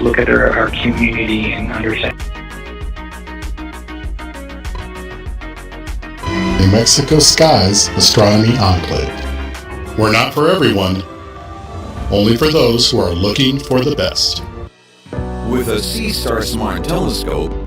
Look at our community and understand. New Mexico Sky's Astronomy Enclave. We're not for everyone, only for those who are looking for the best. With a Sea-Star Smart Telescope,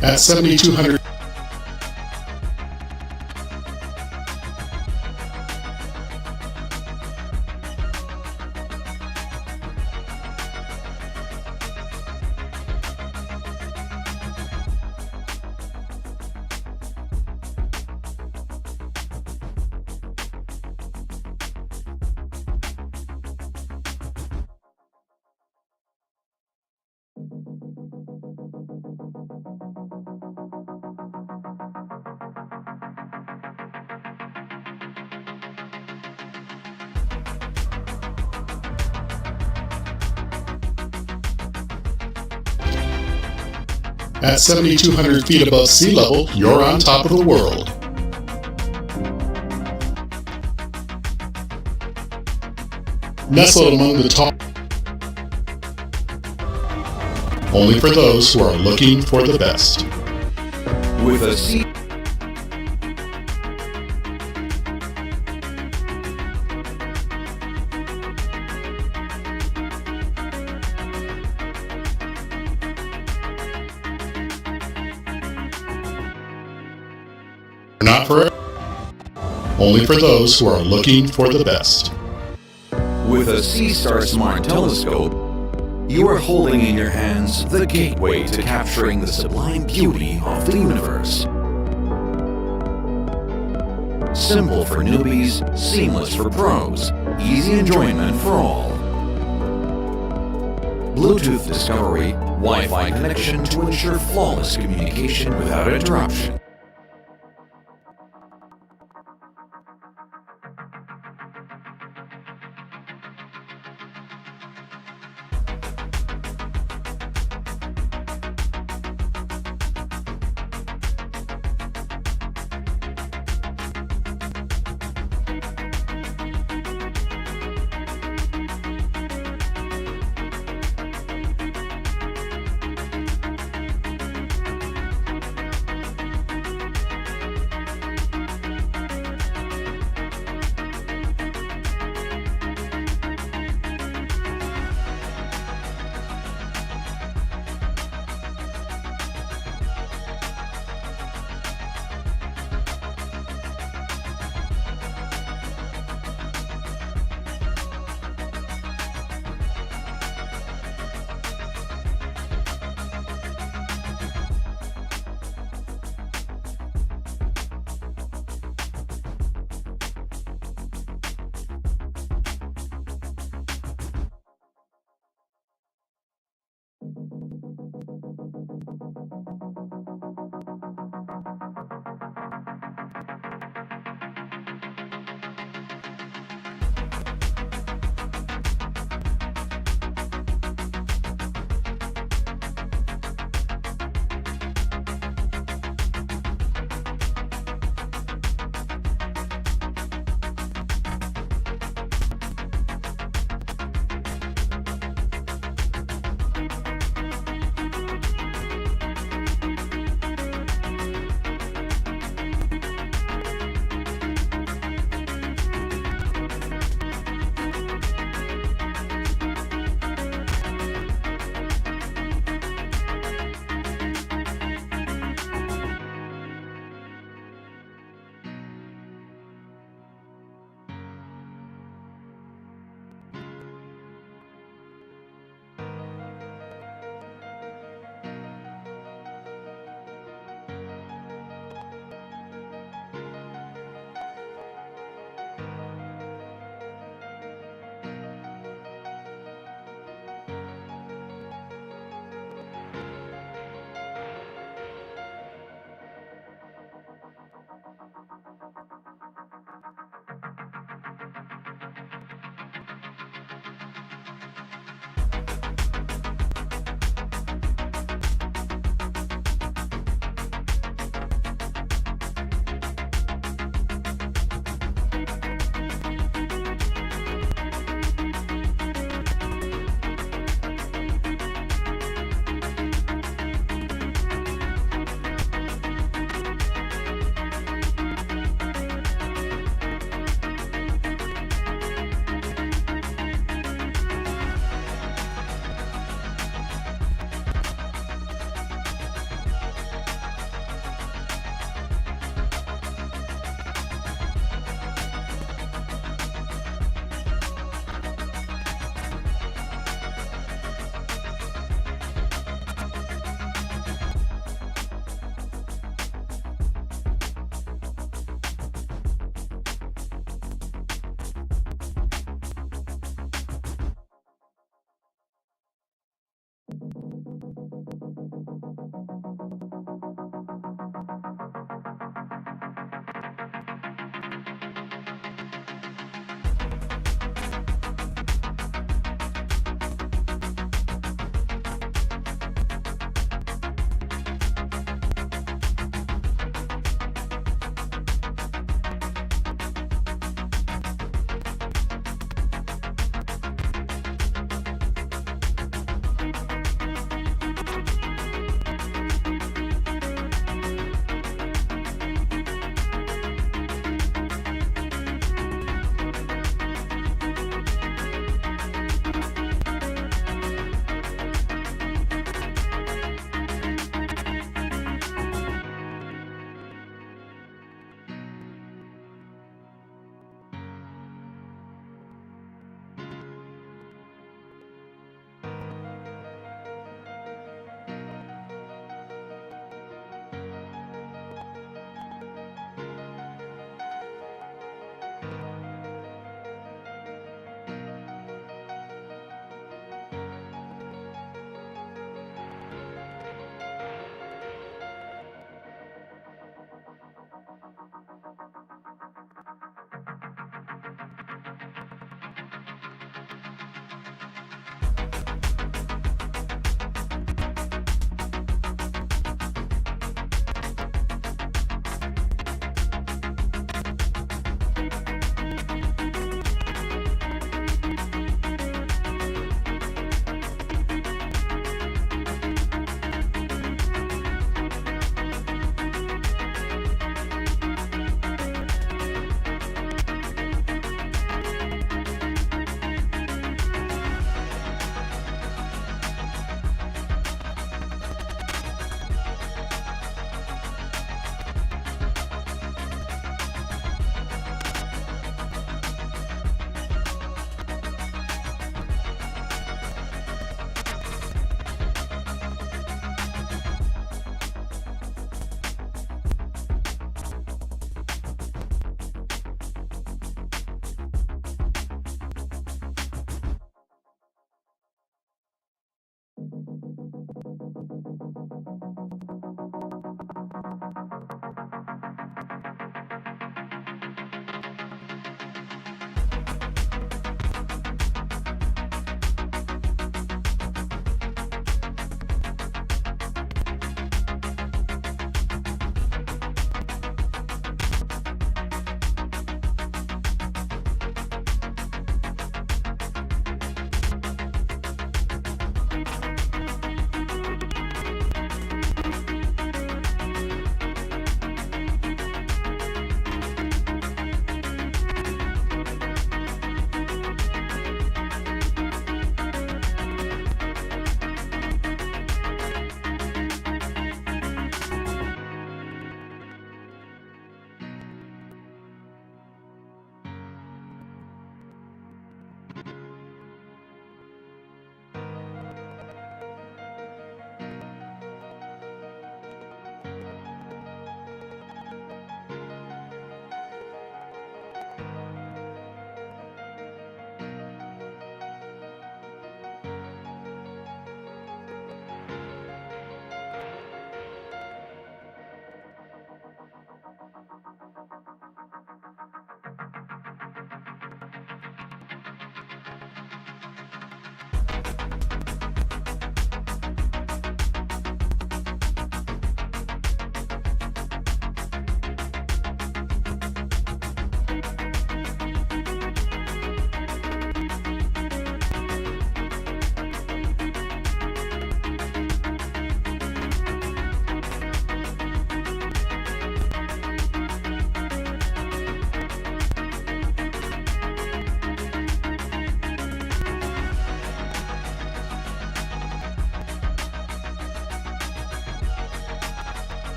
At 7,200 At 7,200 feet above sea level, you're on top of the world. Nestled among the top, only for those who are looking for the best. with a sea Not for only for those who are looking for the best. With a Sea-Star Smart Telescope, you are holding in your hands the gateway to capturing the sublime beauty of the universe. Simple for newbies, seamless for pros, easy enjoyment for all. Bluetooth discovery, Wi-Fi connection to ensure flawless communication without interruption.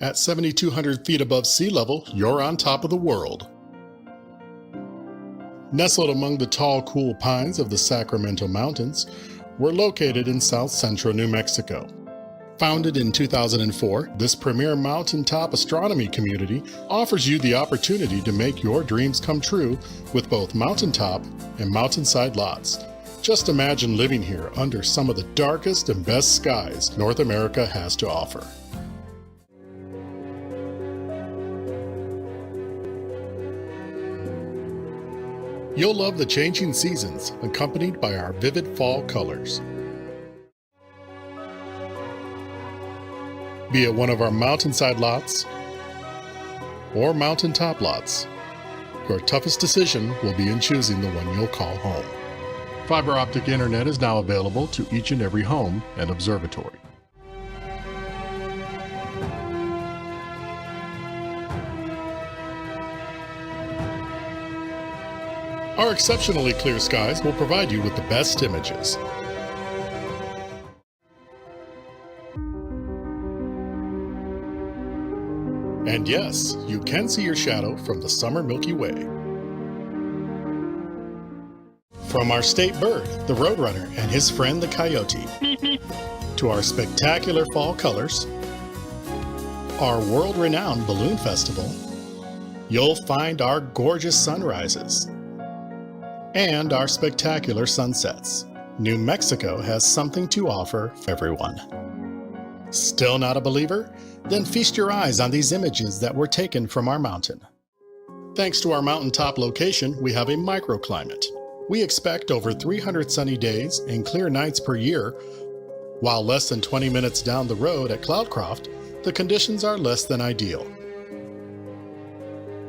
At 7,200 feet above sea level, you're on top of the world. Nestled among the tall, cool pines of the Sacramento Mountains, we're located in south central New Mexico. Founded in 2004, this premier mountaintop astronomy community offers you the opportunity to make your dreams come true with both mountaintop and mountainside lots. Just imagine living here under some of the darkest and best skies North America has to offer. You'll love the changing seasons, accompanied by our vivid fall colors. Be it one of our mountainside lots or mountaintop lots, your toughest decision will be in choosing the one you'll call home. Fiber optic internet is now available to each and every home and observatory. Our exceptionally clear skies will provide you with the best images. And yes, you can see your shadow from the summer Milky Way. From our state bird, the roadrunner, and his friend the coyote, to our spectacular fall colors, our world-renowned balloon festival, you'll find our gorgeous sunrises, and our spectacular sunsets. New Mexico has something to offer for everyone. Still not a believer? Then feast your eyes on these images that were taken from our mountain. Thanks to our mountaintop location, we have a microclimate. We expect over 300 sunny days and clear nights per year, while less than 20 minutes down the road at Cloudcroft, the conditions are less than ideal.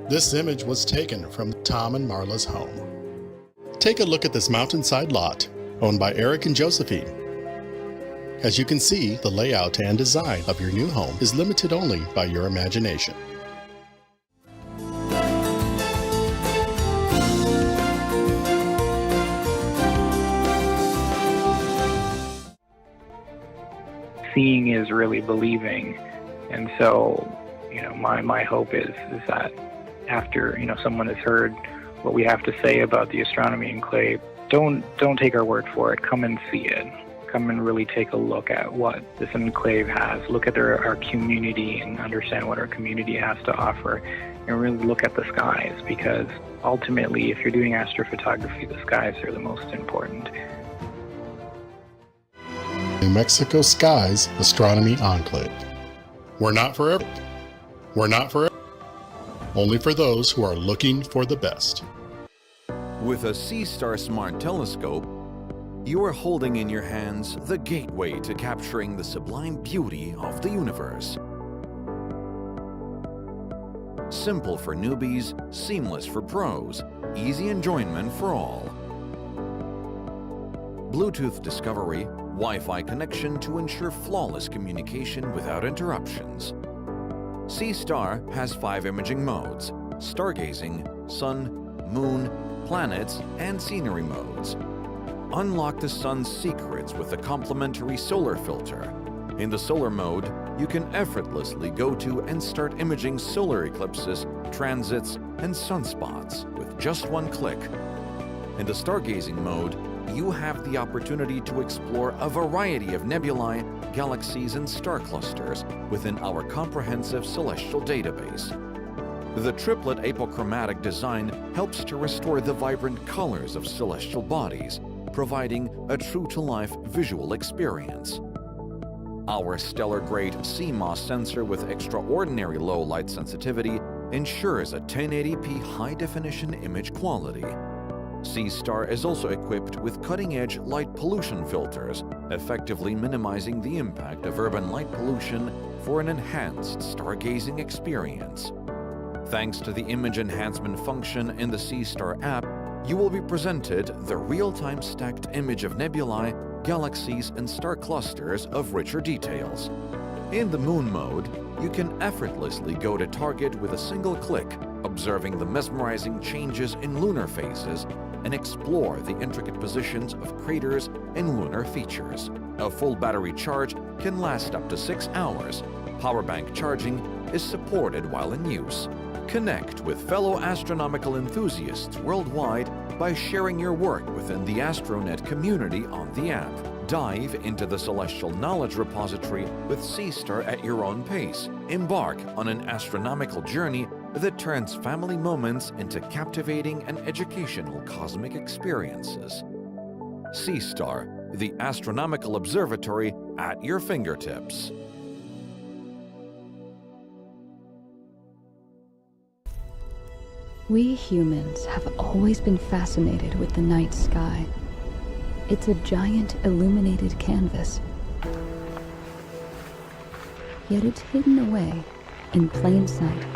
This image was taken from Tom and Marla's home. Take a look at this mountainside lot, owned by Eric and Josephine. As you can see, the layout and design of your new home is limited only by your imagination. Seeing is really believing, and so my hope is that after someone has heard what we have to say about the astronomy enclave, don't take our word for it. Come and see it. Come and really take a look at what this enclave has. Look at our community and understand what our community has to offer, and really look at the skies, because ultimately, if you're doing astrophotography, the skies are the most important. New Mexico Skies Astronomy Enclave. We're not for everyone. Only for those who are looking for the best. With a C-Star Smart Telescope, you are holding in your hands the gateway to capturing the sublime beauty of the universe. Simple for newbies, seamless for pros, easy enjoyment for all. Bluetooth discovery, Wi-Fi connection to ensure flawless communication without interruptions. C-Star has 5 imaging modes: stargazing, sun, moon, planets, and scenery modes. Unlock the sun's secrets with the complimentary solar filter. In the solar mode, you can effortlessly go to and start imaging solar eclipses, transits, and sunspots with just one click. In the stargazing mode, you have the opportunity to explore a variety of nebulae, galaxies, and star clusters within our comprehensive celestial database. The triplet apochromatic design helps to restore the vibrant colors of celestial bodies, providing a true-to-life visual experience. Our stellar-grade CMOS sensor with extraordinary low light sensitivity ensures a 1080p high-definition image quality. C-Star is also equipped with cutting-edge light pollution filters, effectively minimizing the impact of urban light pollution for an enhanced stargazing experience. Thanks to the image enhancement function in the C-Star app, you will be presented the real-time stacked image of nebulae, galaxies, and star clusters of richer details. In the Moon mode, you can effortlessly go to target with a single click, observing the mesmerizing changes in lunar phases and explore the intricate positions of craters and lunar features. A full battery charge can last up to 6 hours. Power bank charging is supported while in use. Connect with fellow astronomical enthusiasts worldwide by sharing your work within the Astronet community on the app. Dive into the celestial knowledge repository with C-Star at your own pace. Embark on an astronomical journey that turns family moments into captivating and educational cosmic experiences. C-Star, the astronomical observatory at your fingertips. We humans have always been fascinated with the night sky. It's a giant illuminated canvas. Yet it's hidden away, in plain sight,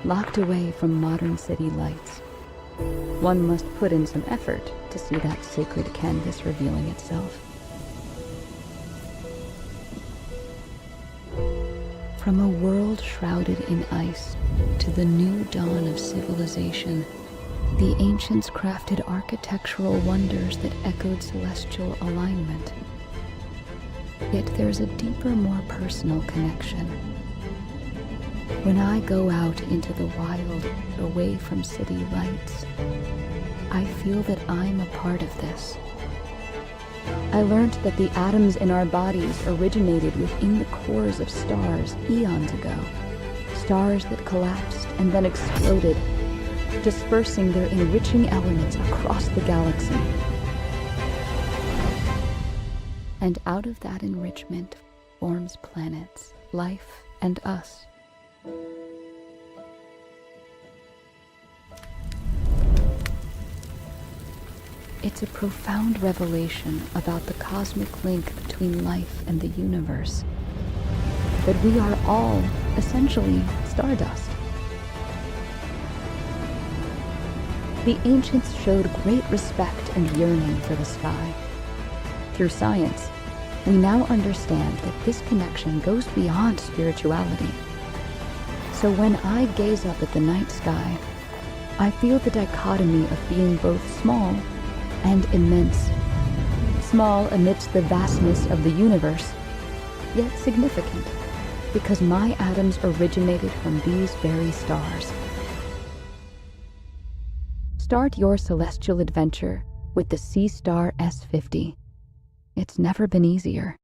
locked away from modern city lights. One must put in some effort to see that sacred canvas revealing itself. From a world shrouded in ice to the new dawn of civilization, the ancients crafted architectural wonders that echoed celestial alignment. Yet there's a deeper, more personal connection. When I go out into the wild, away from city lights, I feel that I'm a part of this. I learned that the atoms in our bodies originated within the cores of stars eons ago. Stars that collapsed and then exploded, dispersing their enriching elements across the galaxy. And out of that enrichment forms planets, life, and us. It's a profound revelation about the cosmic link between life and the universe. That we are all, essentially, stardust. The ancients showed great respect and yearning for the sky. Through science, we now understand that this connection goes beyond spirituality. So when I gaze up at the night sky, I feel the dichotomy of being both small and immense. Small amidst the vastness of the universe, yet significant, because my atoms originated from these very stars. Start your celestial adventure with the C-Star S50. It's never been easier.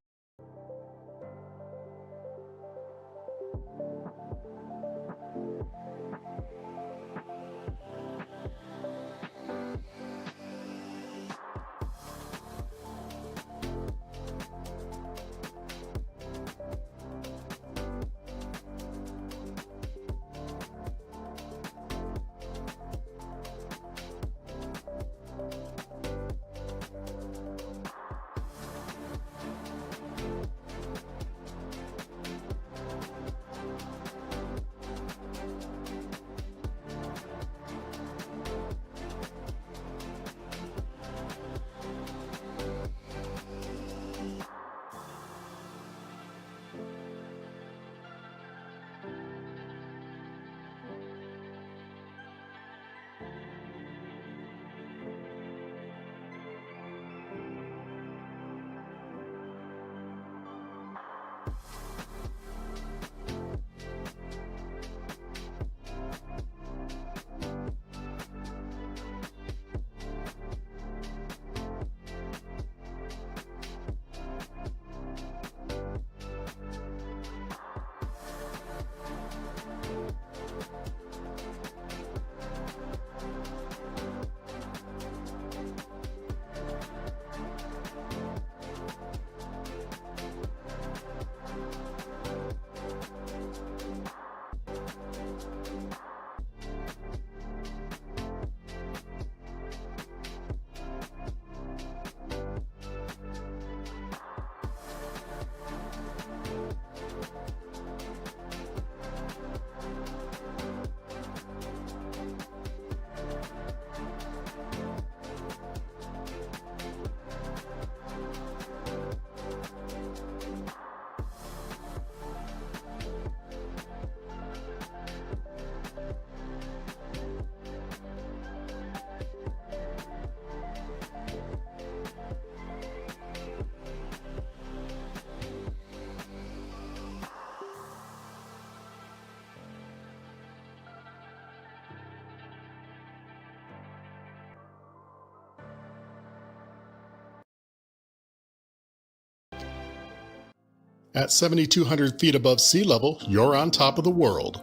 At 7,200 feet above sea level, you're on top of the world.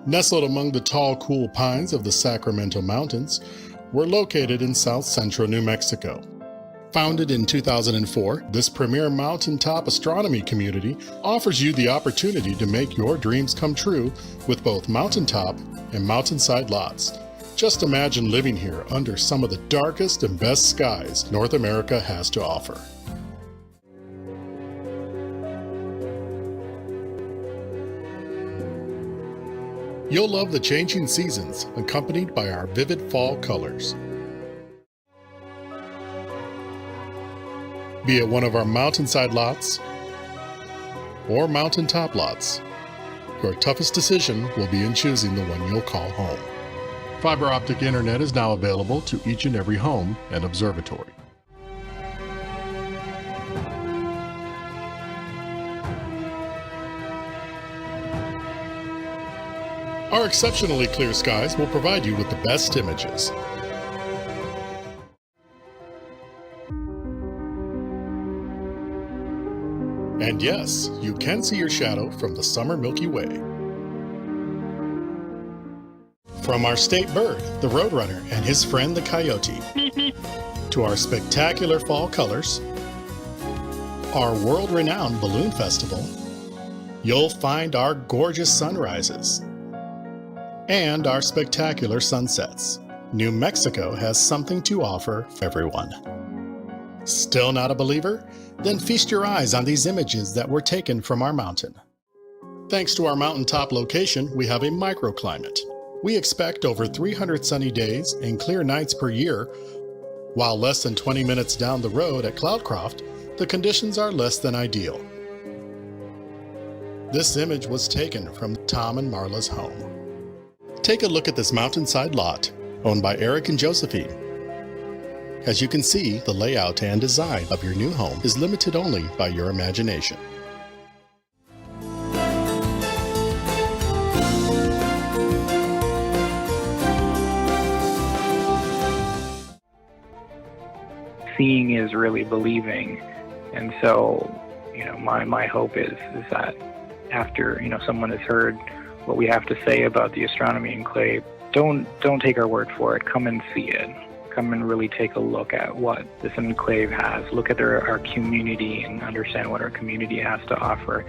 Nestled among the tall, cool pines of the Sacramento Mountains, we're located in south central New Mexico. Founded in 2004, this premier mountaintop astronomy community offers you the opportunity to make your dreams come true with both mountaintop and mountainside lots. Just imagine living here under some of the darkest and best skies North America has to offer. You'll love the changing seasons, accompanied by our vivid fall colors. Be it one of our mountainside lots or mountaintop lots, your toughest decision will be in choosing the one you'll call home. Fiber optic internet is now available to each and every home and observatory. Our exceptionally clear skies will provide you with the best images. And yes, you can see your shadow from the summer Milky Way. From our state bird, the roadrunner, and his friend the coyote, to our spectacular fall colors, our world-renowned balloon festival, you'll find our gorgeous sunrises, and our spectacular sunsets. New Mexico has something to offer for everyone. Still not a believer? Then feast your eyes on these images that were taken from our mountain. Thanks to our mountaintop location, we have a microclimate. We expect over 300 sunny days and clear nights per year, while less than 20 minutes down the road at Cloudcroft, the conditions are less than ideal. This image was taken from Tom and Marla's home. Take a look at this mountainside lot, owned by Eric and Josephine. As you can see, the layout and design of your new home is limited only by your imagination. Seeing is really believing, and so my hope is that after someone has heard what we have to say about the astronomy enclave, don't take our word for it. Come and see it. Come and really take a look at what this enclave has. Look at our community and understand what our community has to offer,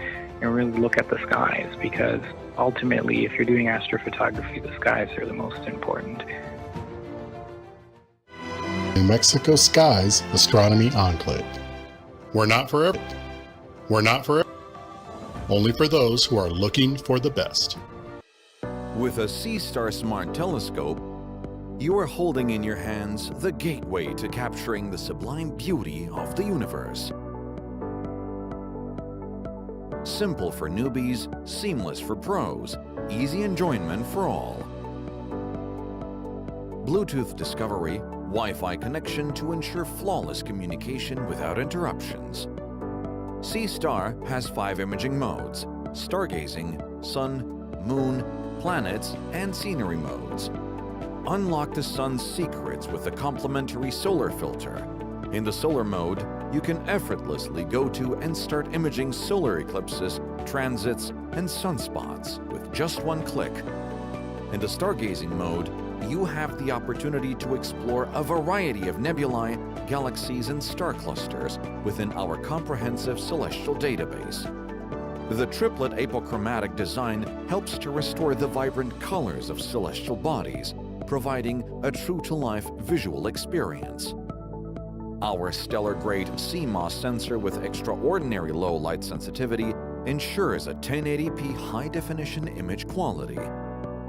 and really look at the skies, because ultimately, if you're doing astrophotography, the skies are the most important. New Mexico Skies Astronomy Enclave. We're not for everyone. We're not for everyone. Only for those who are looking for the best. With a SeaStar Smart Telescope, you are holding in your hands the gateway to capturing the sublime beauty of the universe. Simple for newbies, seamless for pros, easy enjoyment for all. Bluetooth discovery, Wi-Fi connection to ensure flawless communication without interruptions. SeaStar has 5 imaging modes: stargazing, sun, moon, planets, and scenery modes. Unlock the sun's secrets with the complimentary solar filter. In the solar mode, you can effortlessly go to and start imaging solar eclipses, transits, and sunspots with just one click. In the stargazing mode, you have the opportunity to explore a variety of nebulae, galaxies, and star clusters within our comprehensive celestial database. The triplet apochromatic design helps to restore the vibrant colors of celestial bodies, providing a true-to-life visual experience. Our stellar-grade CMOS sensor with extraordinary low light sensitivity ensures a 1080p high-definition image quality.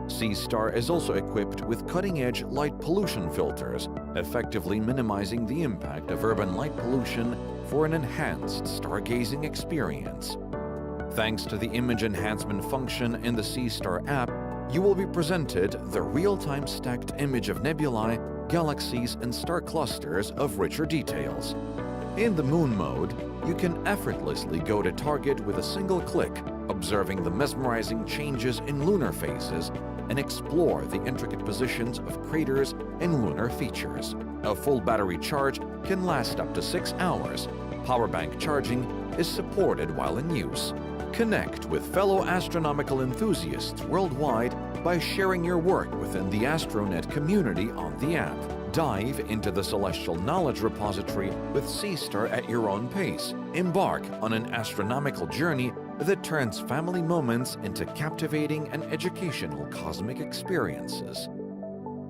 SeaStar is also equipped with cutting-edge light pollution filters, effectively minimizing the impact of urban light pollution for an enhanced stargazing experience. Thanks to the image enhancement function in the SeaStar app, you will be presented the real-time stacked image of nebulae, galaxies, and star clusters of richer details. In the moon mode, you can effortlessly go to target with a single click, observing the mesmerizing changes in lunar phases and explore the intricate positions of craters and lunar features. A full battery charge can last up to 6 hours, Power bank charging is supported while in use. Connect with fellow astronomical enthusiasts worldwide by sharing your work within the Astronet community on the app. Dive into the celestial knowledge repository with C-Star at your own pace. Embark on an astronomical journey that turns family moments into captivating and educational cosmic experiences.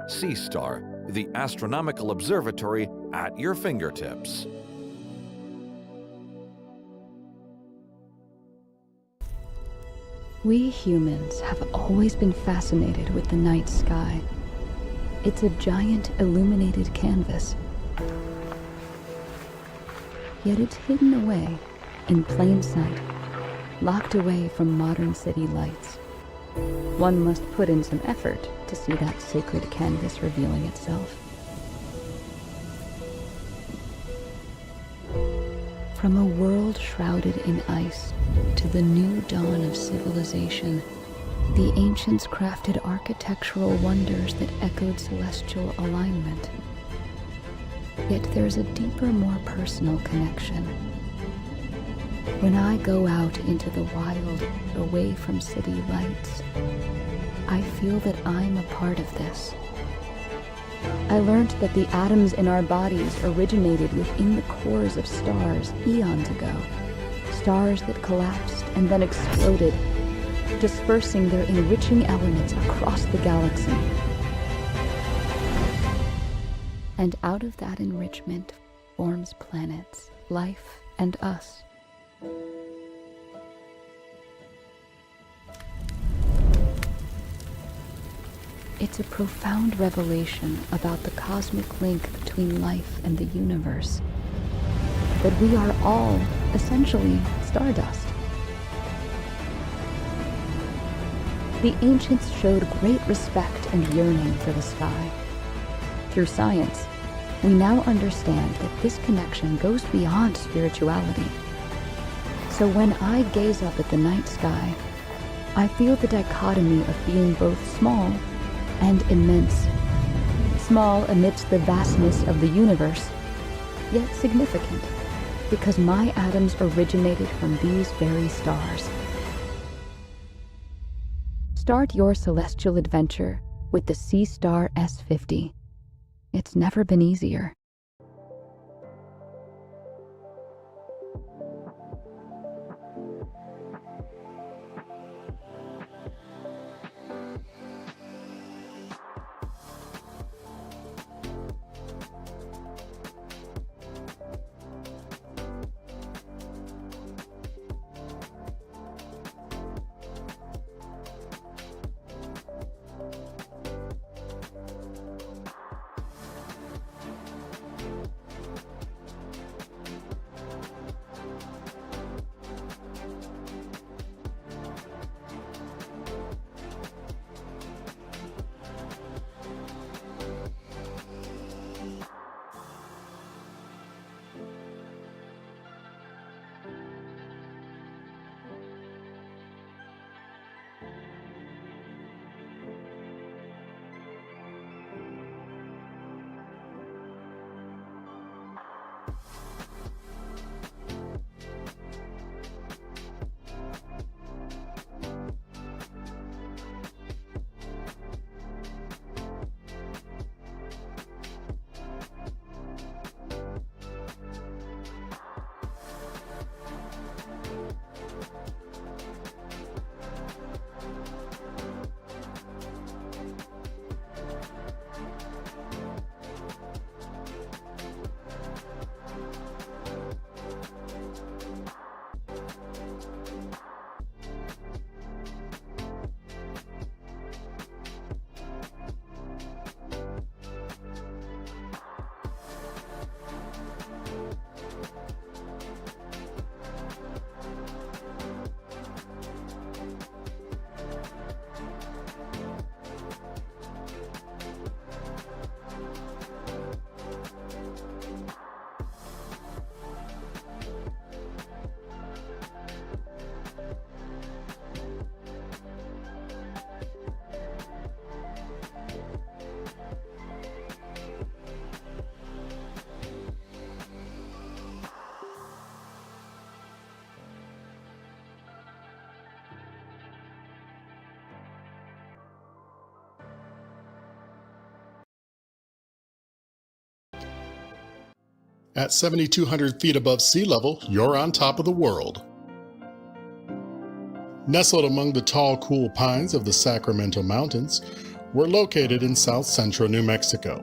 C-Star, the astronomical observatory at your fingertips. We humans have always been fascinated with the night sky. It's a giant illuminated canvas. Yet it's hidden away, in plain sight, locked away from modern city lights. One must put in some effort to see that sacred canvas revealing itself. From a world shrouded in ice to the new dawn of civilization, the ancients crafted architectural wonders that echoed celestial alignment. Yet there's a deeper, more personal connection. When I go out into the wild, away from city lights, I feel that I'm a part of this. I learned that the atoms in our bodies originated within the cores of stars eons ago. Stars that collapsed and then exploded, dispersing their enriching elements across the galaxy. And out of that enrichment forms planets, life, and us. It's a profound revelation about the cosmic link between life and the universe. That we are all, essentially, stardust. The ancients showed great respect and yearning for the sky. Through science, we now understand that this connection goes beyond spirituality. So when I gaze up at the night sky, I feel the dichotomy of being both small and immense. Small amidst the vastness of the universe, yet significant, because my atoms originated from these very stars. Start your celestial adventure with the C-Star S50. It's never been easier. At 7,200 feet above sea level, you're on top of the world. Nestled among the tall, cool pines of the Sacramento Mountains, we're located in south central New Mexico.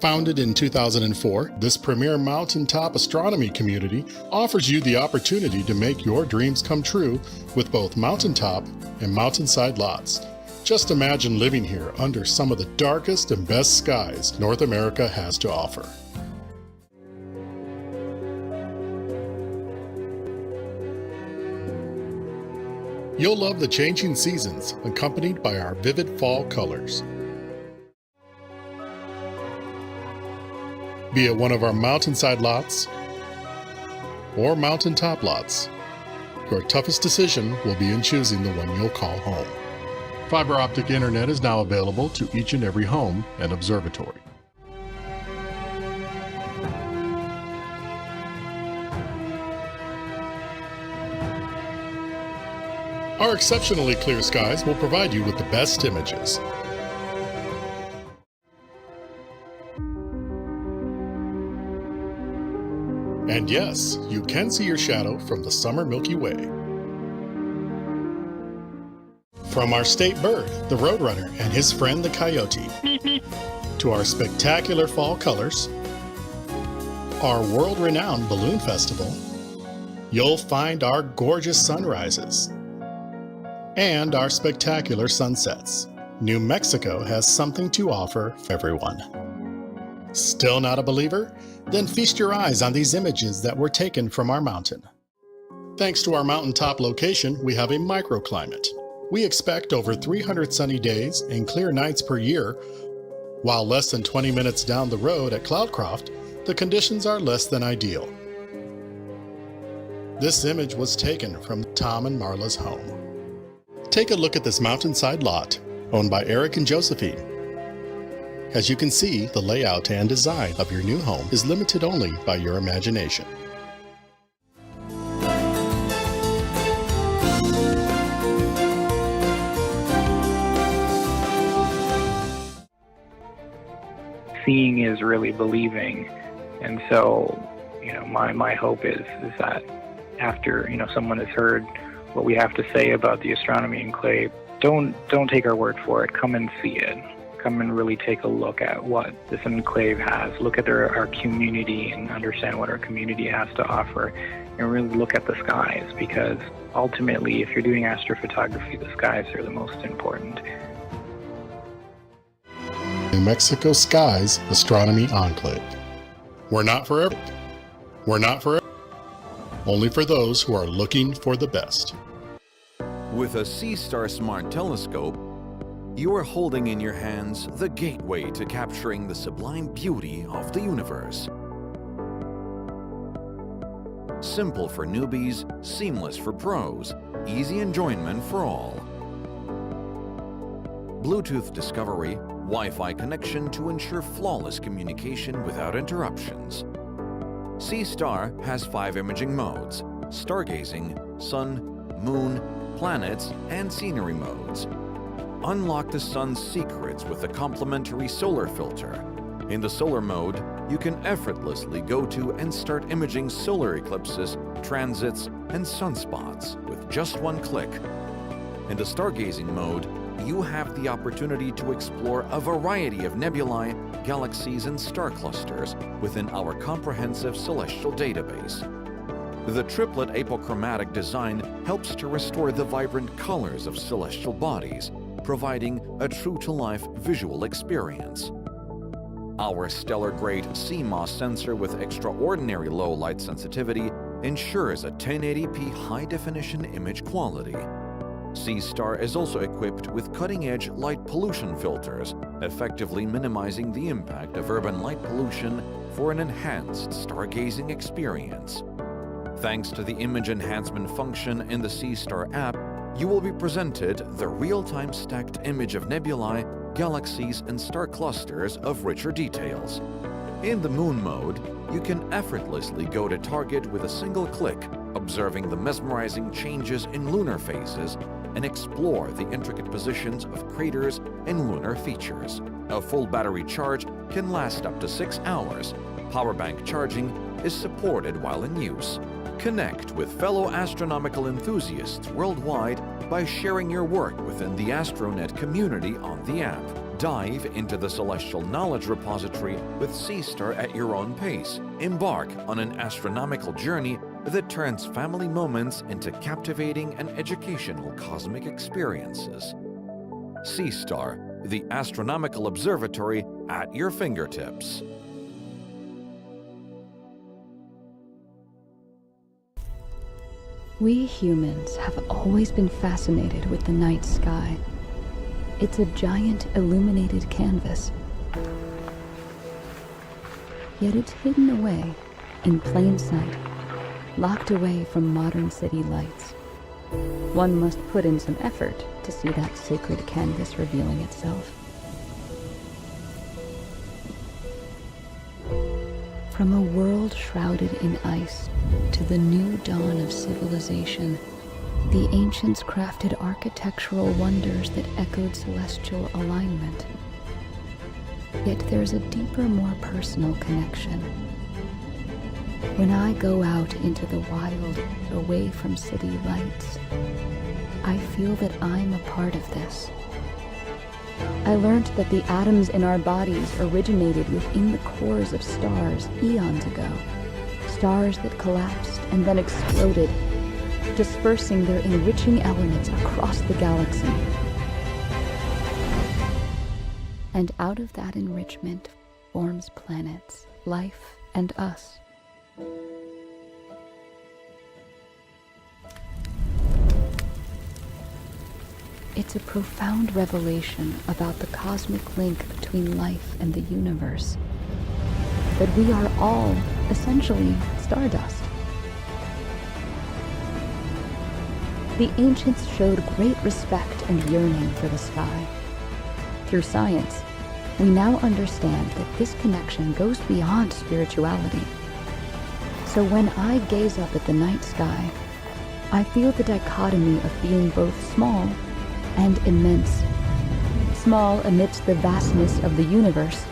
Founded in 2004, this premier mountaintop astronomy community offers you the opportunity to make your dreams come true with both mountaintop and mountainside lots. Just imagine living here under some of the darkest and best skies North America has to offer. You'll love the changing seasons, accompanied by our vivid fall colors. Be it one of our mountainside lots or mountaintop lots, your toughest decision will be in choosing the one you'll call home. Fiber optic internet is now available to each and every home and observatory. Our exceptionally clear skies will provide you with the best images. And yes, you can see your shadow from the summer Milky Way. From our state bird, the roadrunner, and his friend the coyote, to our spectacular fall colors, our world-renowned balloon festival, you'll find our gorgeous sunrises, and our spectacular sunsets. New Mexico has something to offer for everyone. Still not a believer? Then feast your eyes on these images that were taken from our mountain. Thanks to our mountaintop location, we have a microclimate. We expect over 300 sunny days and clear nights per year, while less than 20 minutes down the road at Cloudcroft, the conditions are less than ideal. This image was taken from Tom and Marla's home. Take a look at this mountainside lot, owned by Eric and Josephine. As you can see, the layout and design of your new home is limited only by your imagination. Seeing is really believing, and so my hope is that after someone has heard what we have to say about the astronomy enclave, don't take our word for it. Come and see it. Come and really take a look at what this enclave has. Look at our community and understand what our community has to offer, and really look at the skies, because ultimately, if you're doing astrophotography, the skies are the most important. New Mexico Skies Astronomy Enclave. We're not for everyone. We're not for everyone. Only for those who are looking for the best. With a SeaStar Smart Telescope, you are holding in your hands the gateway to capturing the sublime beauty of the universe. Simple for newbies, seamless for pros, easy enjoyment for all. Bluetooth discovery, Wi-Fi connection to ensure flawless communication without interruptions. SeaStar has 5 imaging modes: stargazing, sun, moon, planets, and scenery modes. Unlock the sun's secrets with the complimentary solar filter. In the solar mode, you can effortlessly go to and start imaging solar eclipses, transits, and sunspots with just one click. In the stargazing mode, you have the opportunity to explore a variety of nebulae, galaxies, and star clusters within our comprehensive celestial database. The triplet apochromatic design helps to restore the vibrant colors of celestial bodies, providing a true-to-life visual experience. Our stellar-grade CMOS sensor with extraordinary low light sensitivity ensures a 1080p high-definition image quality. SeaStar is also equipped with cutting-edge light pollution filters, effectively minimizing the impact of urban light pollution for an enhanced stargazing experience. Thanks to the image enhancement function in the SeaStar app, you will be presented the real-time stacked image of nebulae, galaxies, and star clusters of richer details. In the moon mode, you can effortlessly go to target with a single click, observing the mesmerizing changes in lunar phases and explore the intricate positions of craters and lunar features. A full battery charge can last up to 6 hours, Power bank charging is supported while in use. Connect with fellow astronomical enthusiasts worldwide by sharing your work within the Astronet community on the app. Dive into the celestial knowledge repository with C-Star at your own pace. Embark on an astronomical journey that turns family moments into captivating and educational cosmic experiences. C-Star, the astronomical observatory at your fingertips. We humans have always been fascinated with the night sky. It's a giant illuminated canvas. Yet it's hidden away, in plain sight, locked away from modern city lights. One must put in some effort to see that sacred canvas revealing itself. From a world shrouded in ice to the new dawn of civilization, the ancients crafted architectural wonders that echoed celestial alignment. Yet there's a deeper, more personal connection. When I go out into the wild, away from city lights, I feel that I'm a part of this. I learned that the atoms in our bodies originated within the cores of stars eons ago. Stars that collapsed and then exploded, dispersing their enriching elements across the galaxy. And out of that enrichment forms planets, life, and us. It's a profound revelation about the cosmic link between life and the universe. That we are all, essentially, stardust. The ancients showed great respect and yearning for the sky. Through science, we now understand that this connection goes beyond spirituality. So when I gaze up at the night sky, I feel the dichotomy of being both small and immense. Small amidst the vastness of the universe,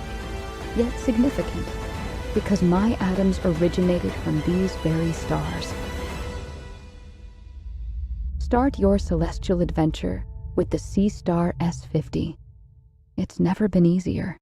yet significant, because my atoms originated from these very stars. Start your celestial adventure with the C-Star S50. It's never been easier.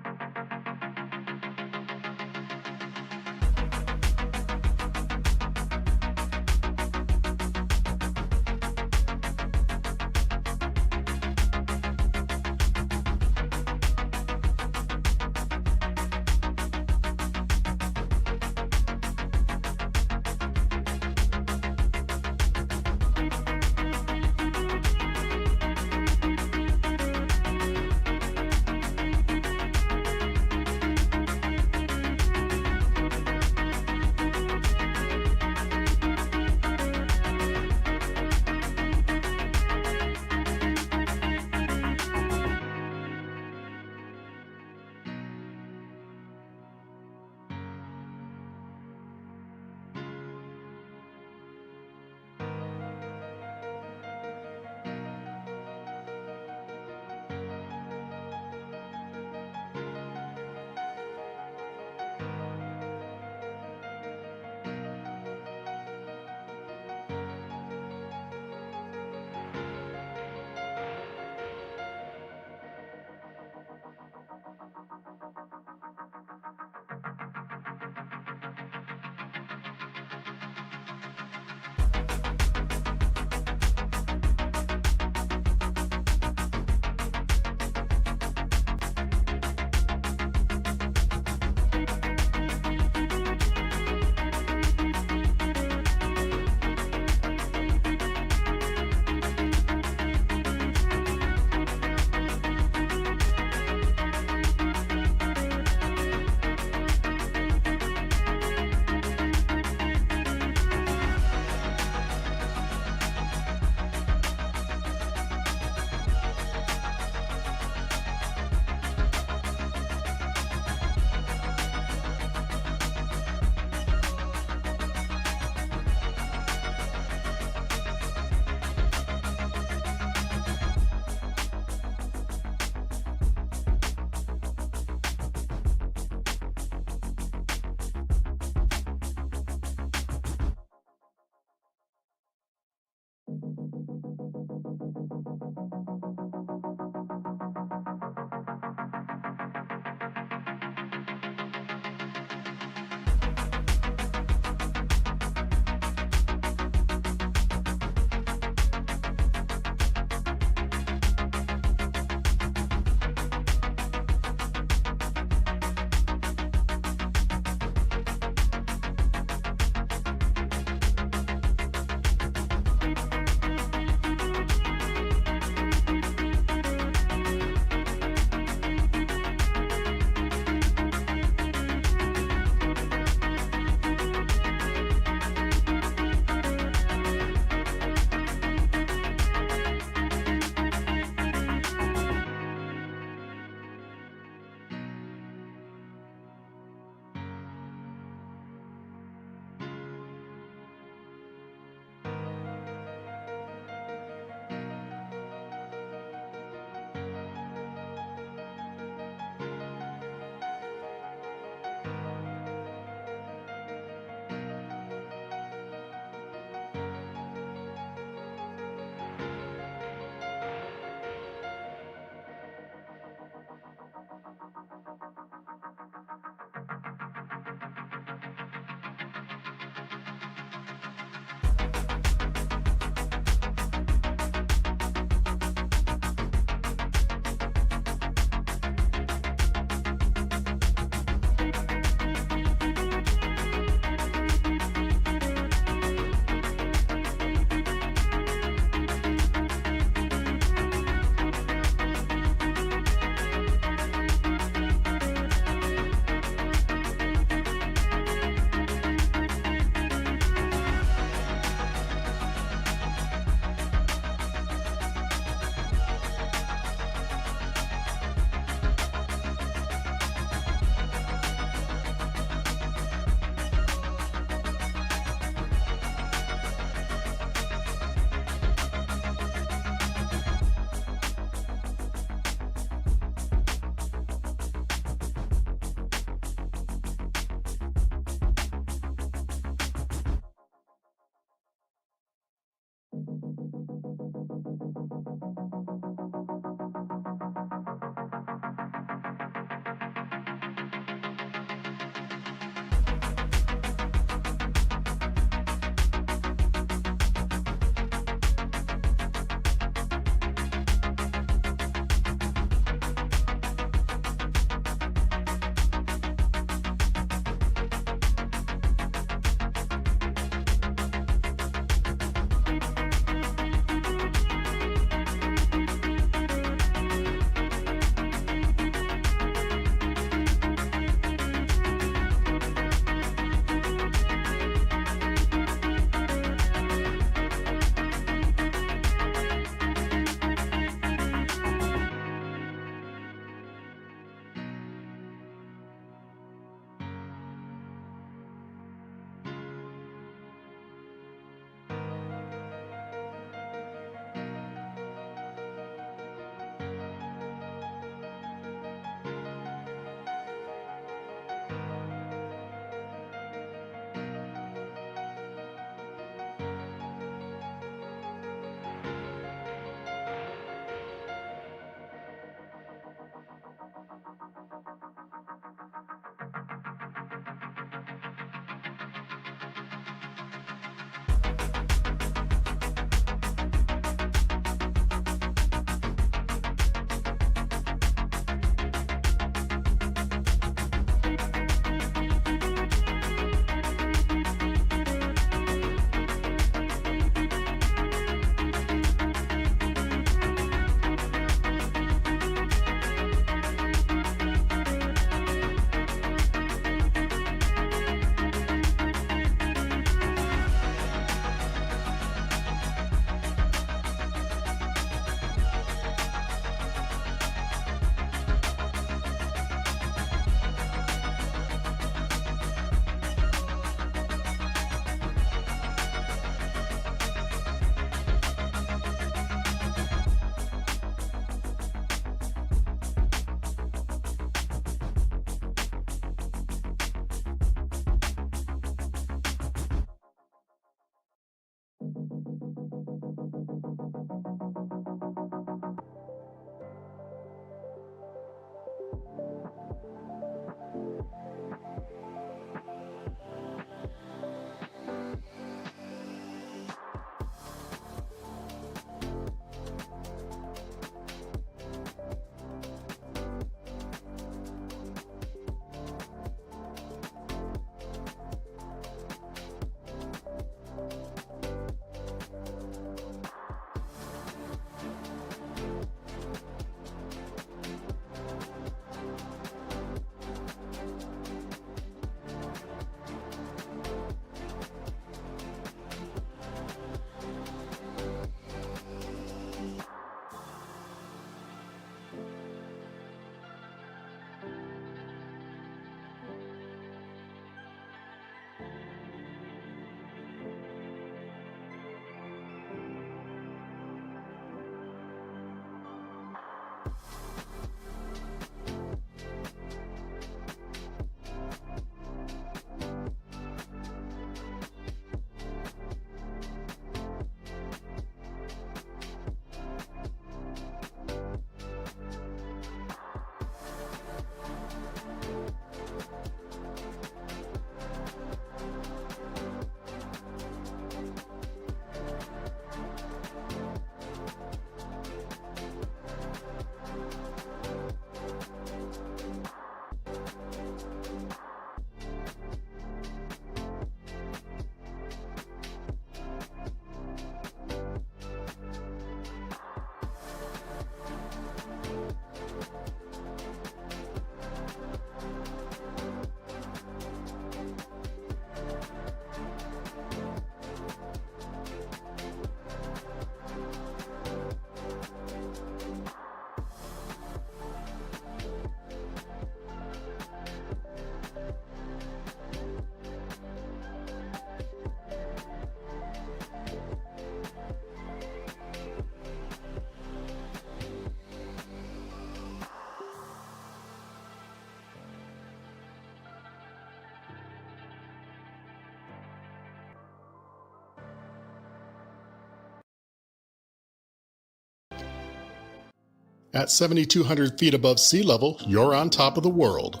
At 7,200 feet above sea level, you're on top of the world.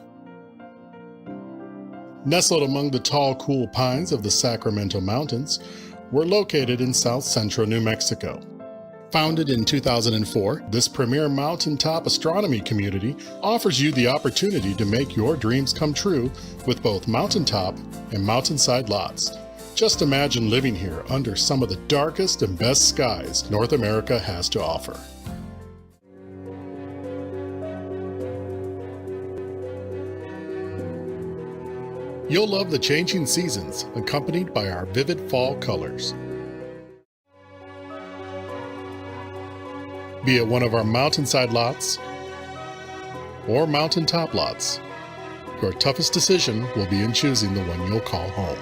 Nestled among the tall, cool pines of the Sacramento Mountains, we're located in south central New Mexico. Founded in 2004, this premier mountaintop astronomy community offers you the opportunity to make your dreams come true with both mountaintop and mountainside lots. Just imagine living here under some of the darkest and best skies North America has to offer. You'll love the changing seasons, accompanied by our vivid fall colors. Be it one of our mountainside lots or mountaintop lots, your toughest decision will be in choosing the one you'll call home.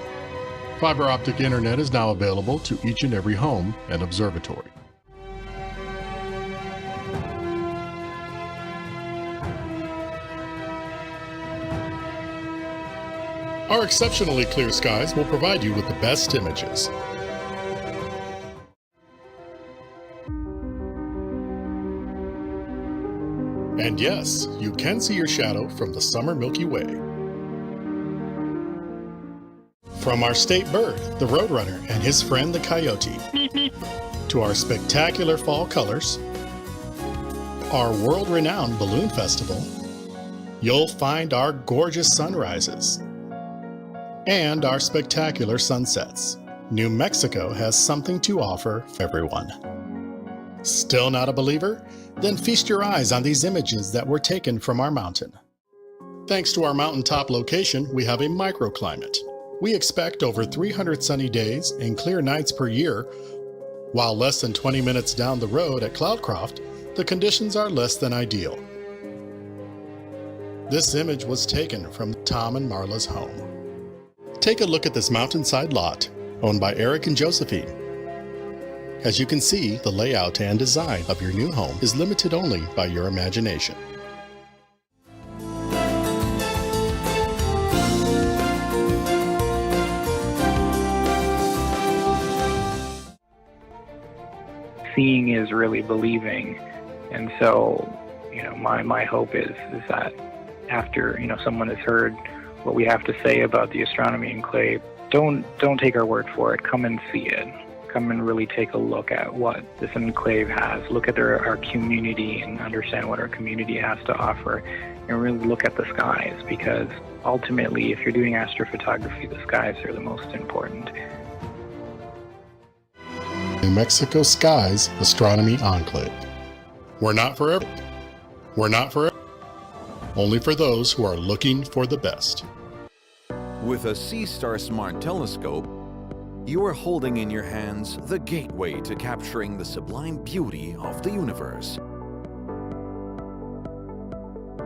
Fiber optic internet is now available to each and every home and observatory. Our exceptionally clear skies will provide you with the best images. And yes, you can see your shadow from the summer Milky Way. From our state bird, the roadrunner, and his friend the coyote, to our spectacular fall colors, our world-renowned balloon festival, you'll find our gorgeous sunrises, and our spectacular sunsets. New Mexico has something to offer for everyone. Still not a believer? Then feast your eyes on these images that were taken from our mountain. Thanks to our mountaintop location, we have a microclimate. We expect over 300 sunny days and clear nights per year, while less than 20 minutes down the road at Cloudcroft, the conditions are less than ideal. This image was taken from Tom and Marla's home. Take a look at this mountainside lot, owned by Eric and Josephine. As you can see, the layout and design of your new home is limited only by your imagination. Seeing is really believing, and so my hope is that after someone has heard what we have to say about the astronomy enclave, don't take our word for it. Come and see it. Come and really take a look at what this enclave has. Look at our community and understand what our community has to offer, and really look at the skies, because ultimately, if you're doing astrophotography, the skies are the most important. New Mexico Skies Astronomy Enclave. We're not for everyone. We're not for everyone. Only for those who are looking for the best. With a SeaStar Smart Telescope, you are holding in your hands the gateway to capturing the sublime beauty of the universe.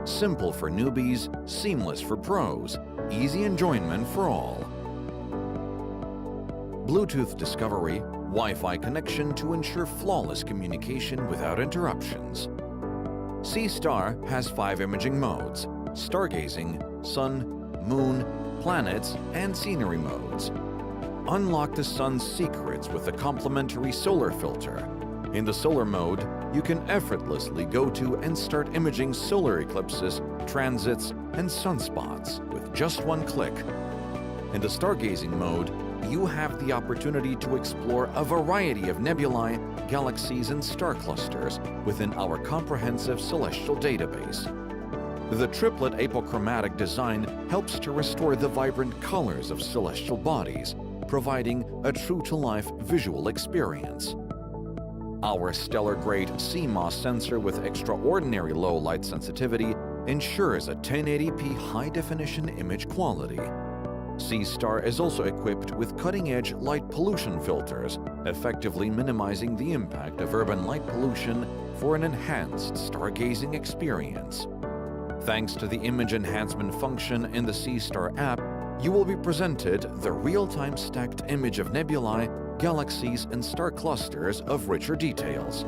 Simple for newbies, seamless for pros, easy enjoyment for all. Bluetooth discovery, Wi-Fi connection to ensure flawless communication without interruptions. SeaStar has 5 imaging modes: stargazing, sun, moon, planets, and scenery modes. Unlock the sun's secrets with the complimentary solar filter. In the solar mode, you can effortlessly go to and start imaging solar eclipses, transits, and sunspots with just one click. In the stargazing mode, you have the opportunity to explore a variety of nebulae, galaxies, and star clusters within our comprehensive celestial database. The triplet apochromatic design helps to restore the vibrant colors of celestial bodies, providing a true-to-life visual experience. Our stellar-grade CMOS sensor with extraordinary low light sensitivity ensures a 1080p high-definition image quality. SeaStar is also equipped with cutting-edge light pollution filters, effectively minimizing the impact of urban light pollution for an enhanced stargazing experience. Thanks to the image enhancement function in the SeaStar app, you will be presented the real-time stacked image of nebulae, galaxies, and star clusters of richer details.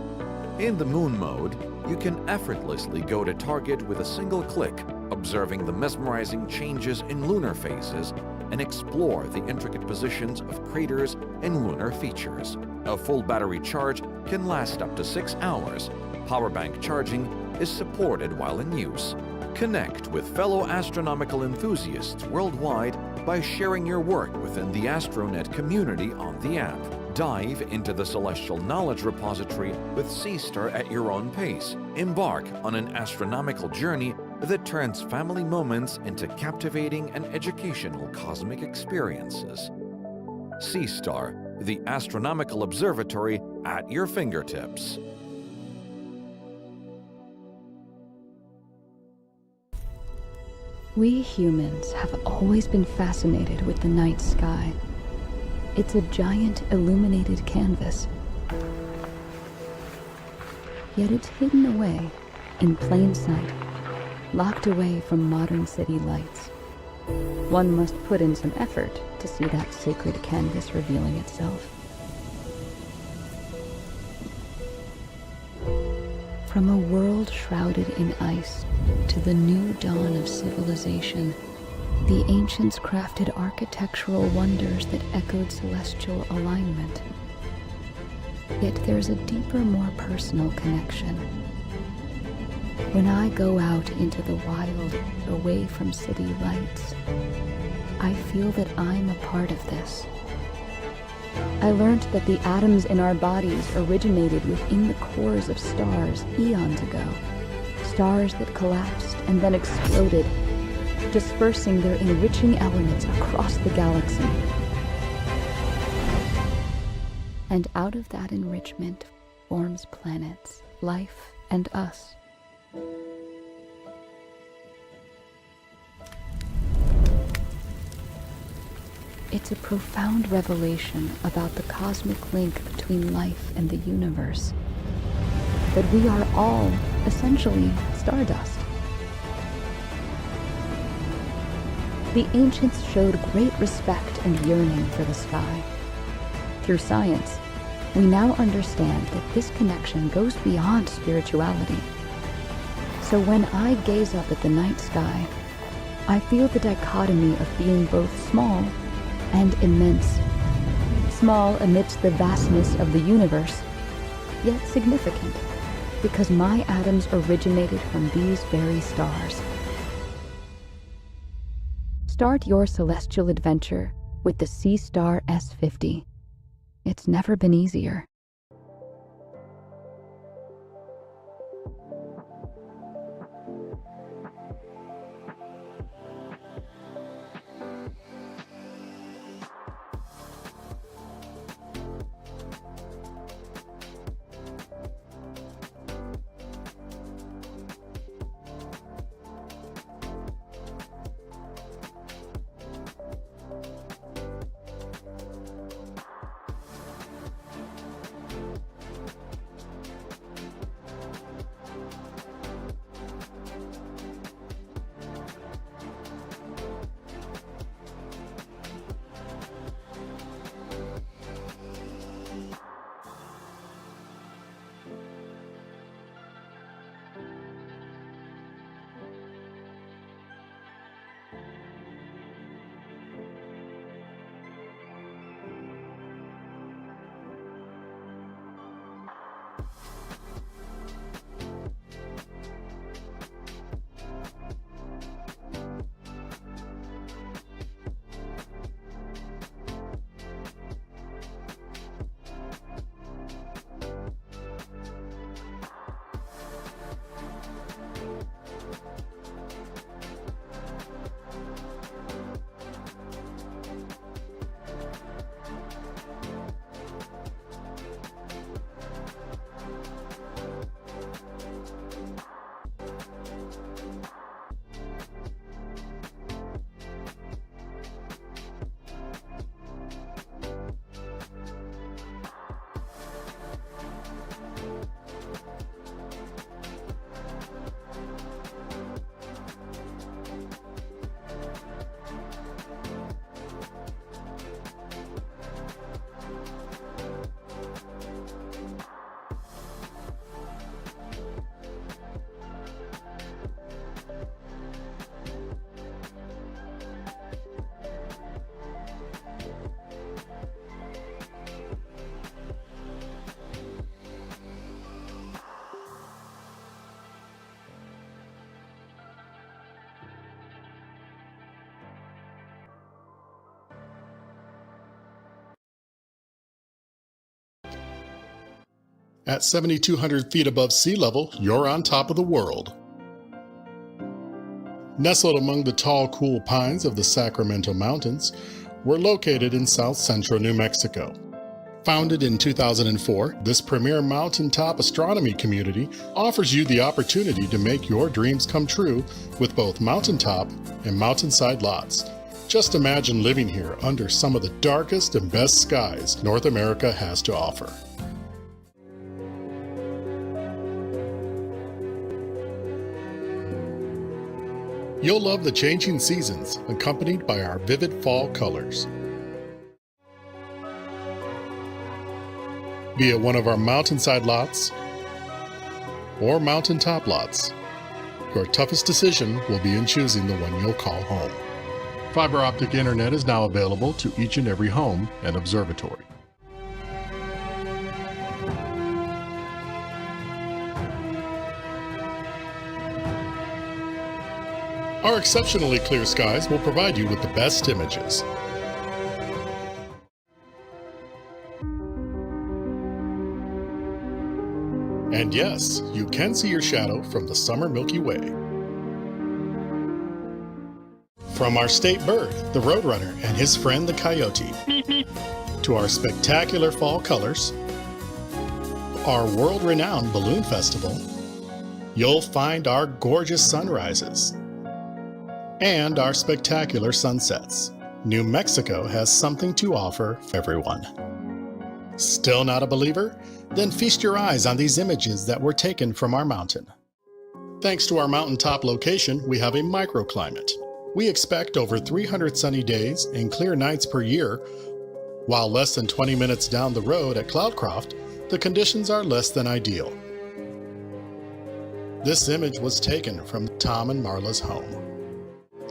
In the moon mode, you can effortlessly go to target with a single click, observing the mesmerizing changes in lunar phases and explore the intricate positions of craters and lunar features. A full battery charge can last up to 6 hours. Power bank charging is supported while in use. Connect with fellow astronomical enthusiasts worldwide by sharing your work within the Astronet community on the app. Dive into the celestial knowledge repository with SeaStar at your own pace. Embark on an astronomical journey that turns family moments into captivating and educational cosmic experiences. SeaStar, the astronomical observatory at your fingertips. We humans have always been fascinated with the night sky. It's a giant illuminated canvas. Yet it's hidden away, in plain sight, locked away from modern city lights. One must put in some effort to see that sacred canvas revealing itself. From a world shrouded in ice to the new dawn of civilization, the ancients crafted architectural wonders that echoed celestial alignment. Yet there's a deeper, more personal connection. When I go out into the wild, away from city lights, I feel that I'm a part of this. I learned that the atoms in our bodies originated within the cores of stars eons ago. Stars that collapsed and then exploded, dispersing their enriching elements across the galaxy. And out of that enrichment forms planets, life, and us. It's a profound revelation about the cosmic link between life and the universe. That we are all, essentially, stardust. The ancients showed great respect and yearning for the sky. Through science, we now understand that this connection goes beyond spirituality. So when I gaze up at the night sky, I feel the dichotomy of being both small and immense. Small amidst the vastness of the universe, yet significant, because my atoms originated from these very stars. Start your celestial adventure with the SeaStar S50. It's never been easier. At 7,200 feet above sea level, you're on top of the world. Nestled among the tall, cool pines of the Sacramento Mountains, we're located in south central New Mexico. Founded in 2004, this premier mountaintop astronomy community offers you the opportunity to make your dreams come true with both mountaintop and mountainside lots. Just imagine living here under some of the darkest and best skies North America has to offer. You'll love the changing seasons, accompanied by our vivid fall colors. Be it one of our mountainside lots or mountaintop lots, your toughest decision will be in choosing the one you'll call home. Fiber optic internet is now available to each and every home and observatory. Our exceptionally clear skies will provide you with the best images. And yes, you can see your shadow from the summer Milky Way. From our state bird, the roadrunner, and his friend the coyote, to our spectacular fall colors, our world-renowned balloon festival, you'll find our gorgeous sunrises, and our spectacular sunsets. New Mexico has something to offer for everyone. Still not a believer? Then feast your eyes on these images that were taken from our mountain. Thanks to our mountaintop location, we have a microclimate. We expect over 300 sunny days and clear nights per year, while less than 20 minutes down the road at Cloudcroft, the conditions are less than ideal. This image was taken from Tom and Marla's home.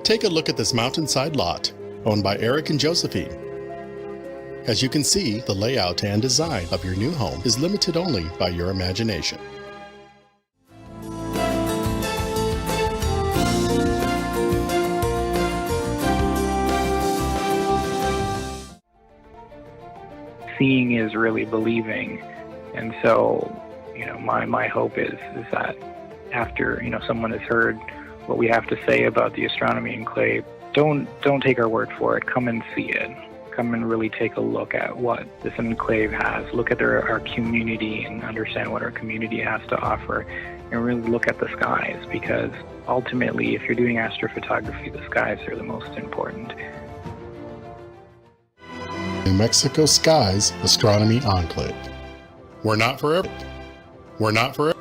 Take a look at this mountainside lot, owned by Eric and Josephine. As you can see, the layout and design of your new home is limited only by your imagination. Seeing is really believing, and so my hope is that after someone has heard what we have to say about the astronomy enclave, don't take our word for it. Come and see it. Come and really take a look at what this enclave has. Look at our community and understand what our community has to offer, and really look at the skies, because ultimately, if you're doing astrophotography, the skies are the most important. New Mexico Skies Astronomy Enclave. We're not for everyone. We're not for everyone.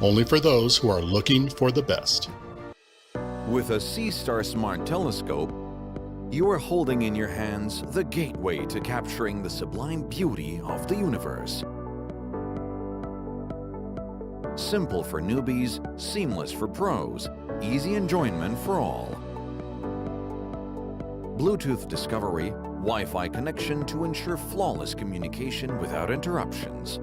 Only for those who are looking for the best. With a SeaStar Smart Telescope, you are holding in your hands the gateway to capturing the sublime beauty of the universe. Simple for newbies, seamless for pros, easy enjoyment for all. Bluetooth discovery, Wi-Fi connection to ensure flawless communication without interruptions.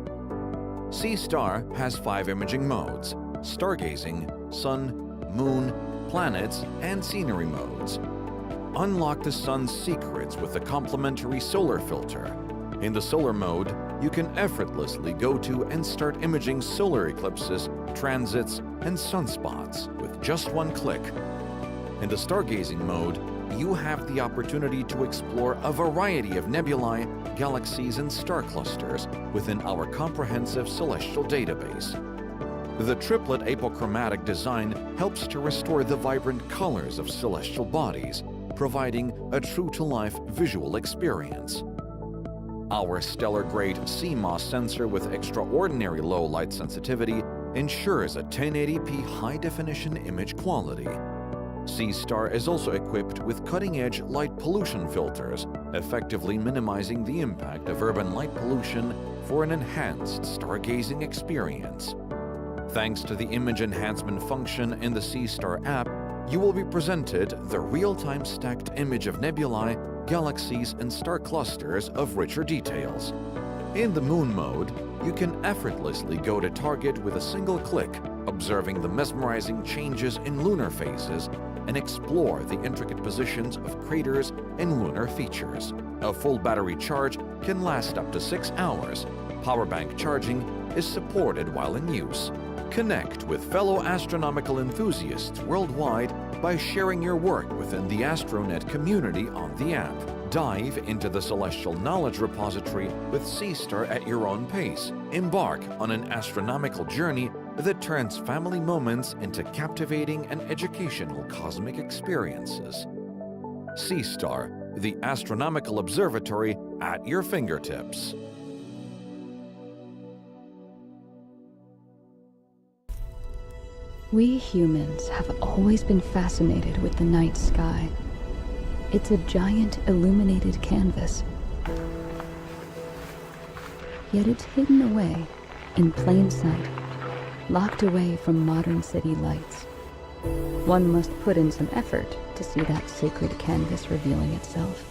SeaStar has 5 imaging modes: stargazing, sun, moon, planets, and scenery modes. Unlock the sun's secrets with the complimentary solar filter. In the solar mode, you can effortlessly go to and start imaging solar eclipses, transits, and sunspots with just one click. In the stargazing mode, you have the opportunity to explore a variety of nebulae, galaxies, and star clusters within our comprehensive celestial database. The triplet apochromatic design helps to restore the vibrant colors of celestial bodies, providing a true-to-life visual experience. Our stellar-grade CMOS sensor with extraordinary low light sensitivity ensures a 1080p high-definition image quality. SeaStar is also equipped with cutting-edge light pollution filters, effectively minimizing the impact of urban light pollution for an enhanced stargazing experience. Thanks to the image enhancement function in the SeaStar app, you will be presented the real-time stacked image of nebulae, galaxies, and star clusters of richer details. In the moon mode, you can effortlessly go to target with a single click, observing the mesmerizing changes in lunar phases and explore the intricate positions of craters and lunar features. A full battery charge can last up to 6 hours. Power bank charging is supported while in use. Connect with fellow astronomical enthusiasts worldwide by sharing your work within the Astronet community on the app. Dive into the celestial knowledge repository with Seastar at your own pace. Embark on an astronomical journey that turns family moments into captivating and educational cosmic experiences. Seastar, the astronomical observatory at your fingertips. We humans have always been fascinated with the night sky. It's a giant illuminated canvas. Yet it's hidden away, in plain sight, locked away from modern city lights. One must put in some effort to see that sacred canvas revealing itself.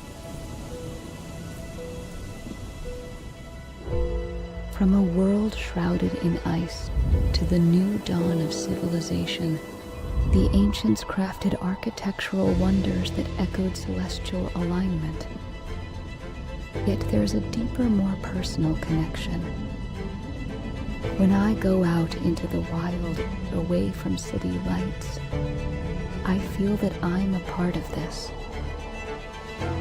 From a world shrouded in ice to the new dawn of civilization, the ancients crafted architectural wonders that echoed celestial alignment. Yet there's a deeper, more personal connection. When I go out into the wild, away from city lights, I feel that I'm a part of this.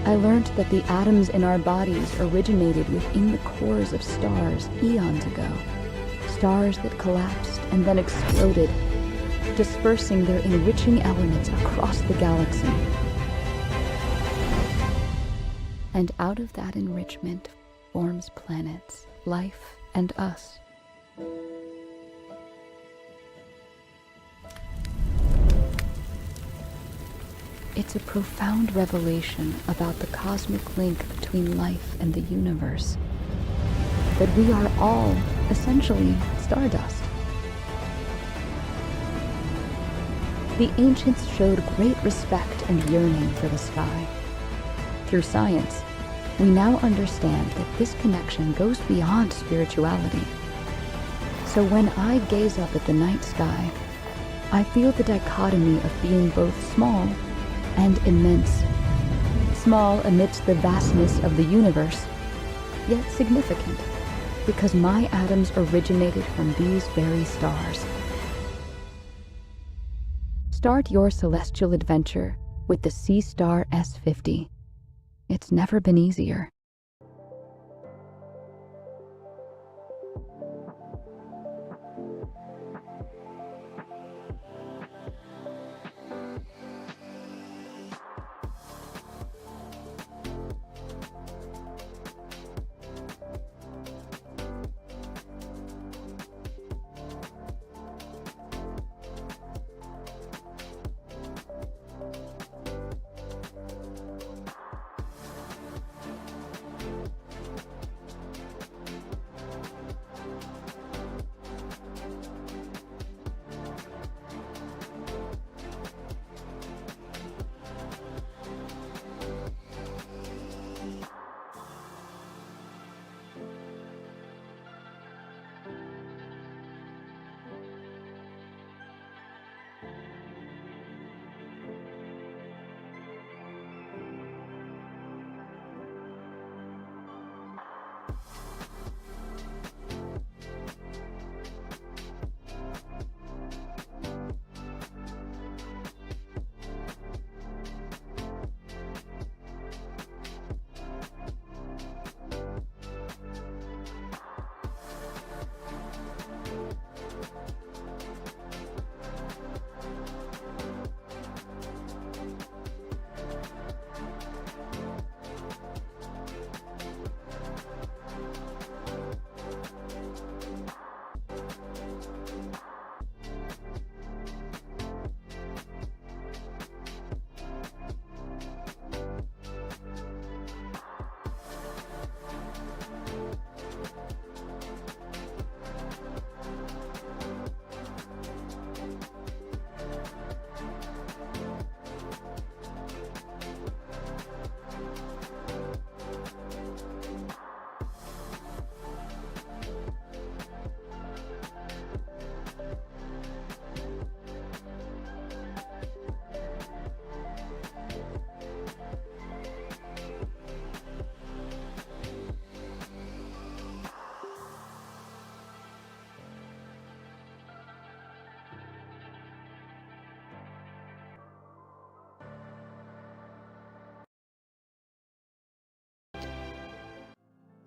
I learned that the atoms in our bodies originated within the cores of stars eons ago. Stars that collapsed and then exploded, dispersing their enriching elements across the galaxy. And out of that enrichment forms planets, life, and us. It's a profound revelation about the cosmic link between life and the universe. That we are all, essentially, stardust. The ancients showed great respect and yearning for the sky. Through science, we now understand that this connection goes beyond spirituality. So when I gaze up at the night sky, I feel the dichotomy of being both small and immense. Small amidst the vastness of the universe, yet significant, because my atoms originated from these very stars. Start your celestial adventure with the Seastar S50. It's never been easier.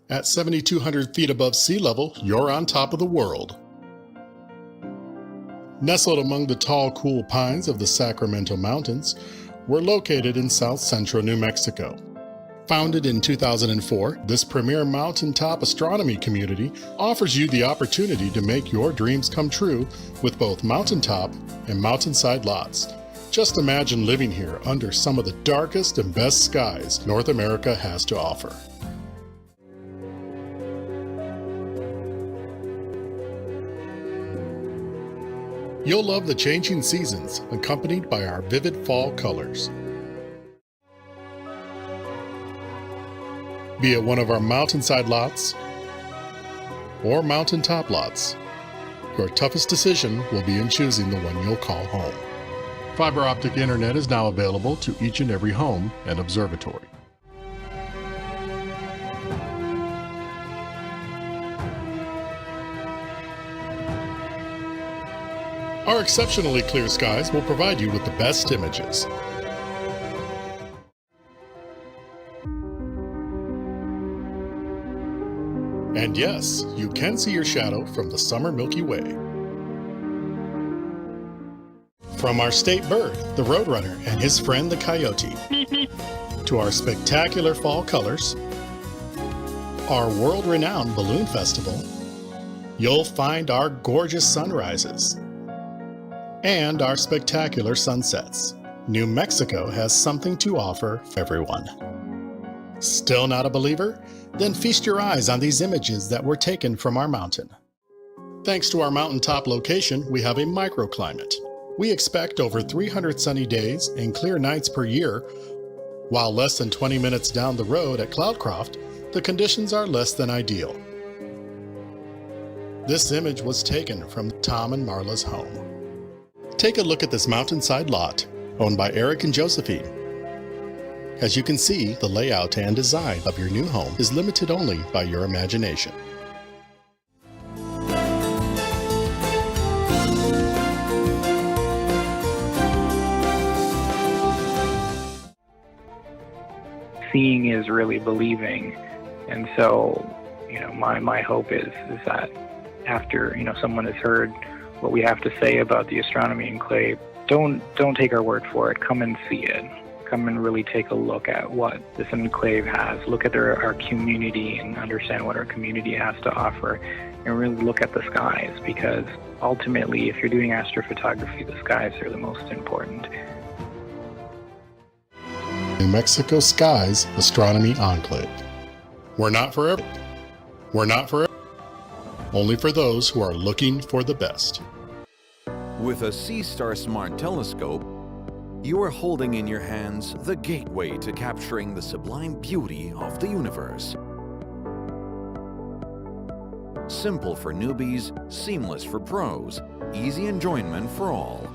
At 7,200 feet above sea level, you're on top of the world. Nestled among the tall, cool pines of the Sacramento Mountains, we're located in south central New Mexico. Founded in 2004, this premier mountaintop astronomy community offers you the opportunity to make your dreams come true with both mountaintop and mountainside lots. Just imagine living here under some of the darkest and best skies North America has to offer. You'll love the changing seasons, accompanied by our vivid fall colors. Be it one of our mountainside lots or mountaintop lots, your toughest decision will be in choosing the one you'll call home. Fiber optic internet is now available to each and every home and observatory. Our exceptionally clear skies will provide you with the best images. And yes, you can see your shadow from the summer Milky Way. From our state bird, the roadrunner, and his friend the coyote, to our spectacular fall colors, our world-renowned balloon festival, you'll find our gorgeous sunrises, and our spectacular sunsets. New Mexico has something to offer for everyone. Still not a believer? Then feast your eyes on these images that were taken from our mountain. Thanks to our mountaintop location, we have a microclimate. We expect over 300 sunny days and clear nights per year, while less than 20 minutes down the road at Cloudcroft, the conditions are less than ideal. This image was taken from Tom and Marla's home. Take a look at this mountainside lot, owned by Eric and Josephine. As you can see, the layout and design of your new home is limited only by your imagination. Seeing is really believing, and so my hope is that after someone has heard what we have to say about the astronomy enclave, don't take our word for it. Come and see it. Come and really take a look at what this enclave has. Look at our community and understand what our community has to offer, and really look at the skies, because ultimately, if you're doing astrophotography, the skies are the most important. New Mexico Skies Astronomy Enclave. We're not for everyone. Only for those who are looking for the best. With a SeaStar Smart Telescope, you are holding in your hands the gateway to capturing the sublime beauty of the universe. Simple for newbies, seamless for pros, easy enjoyment for all.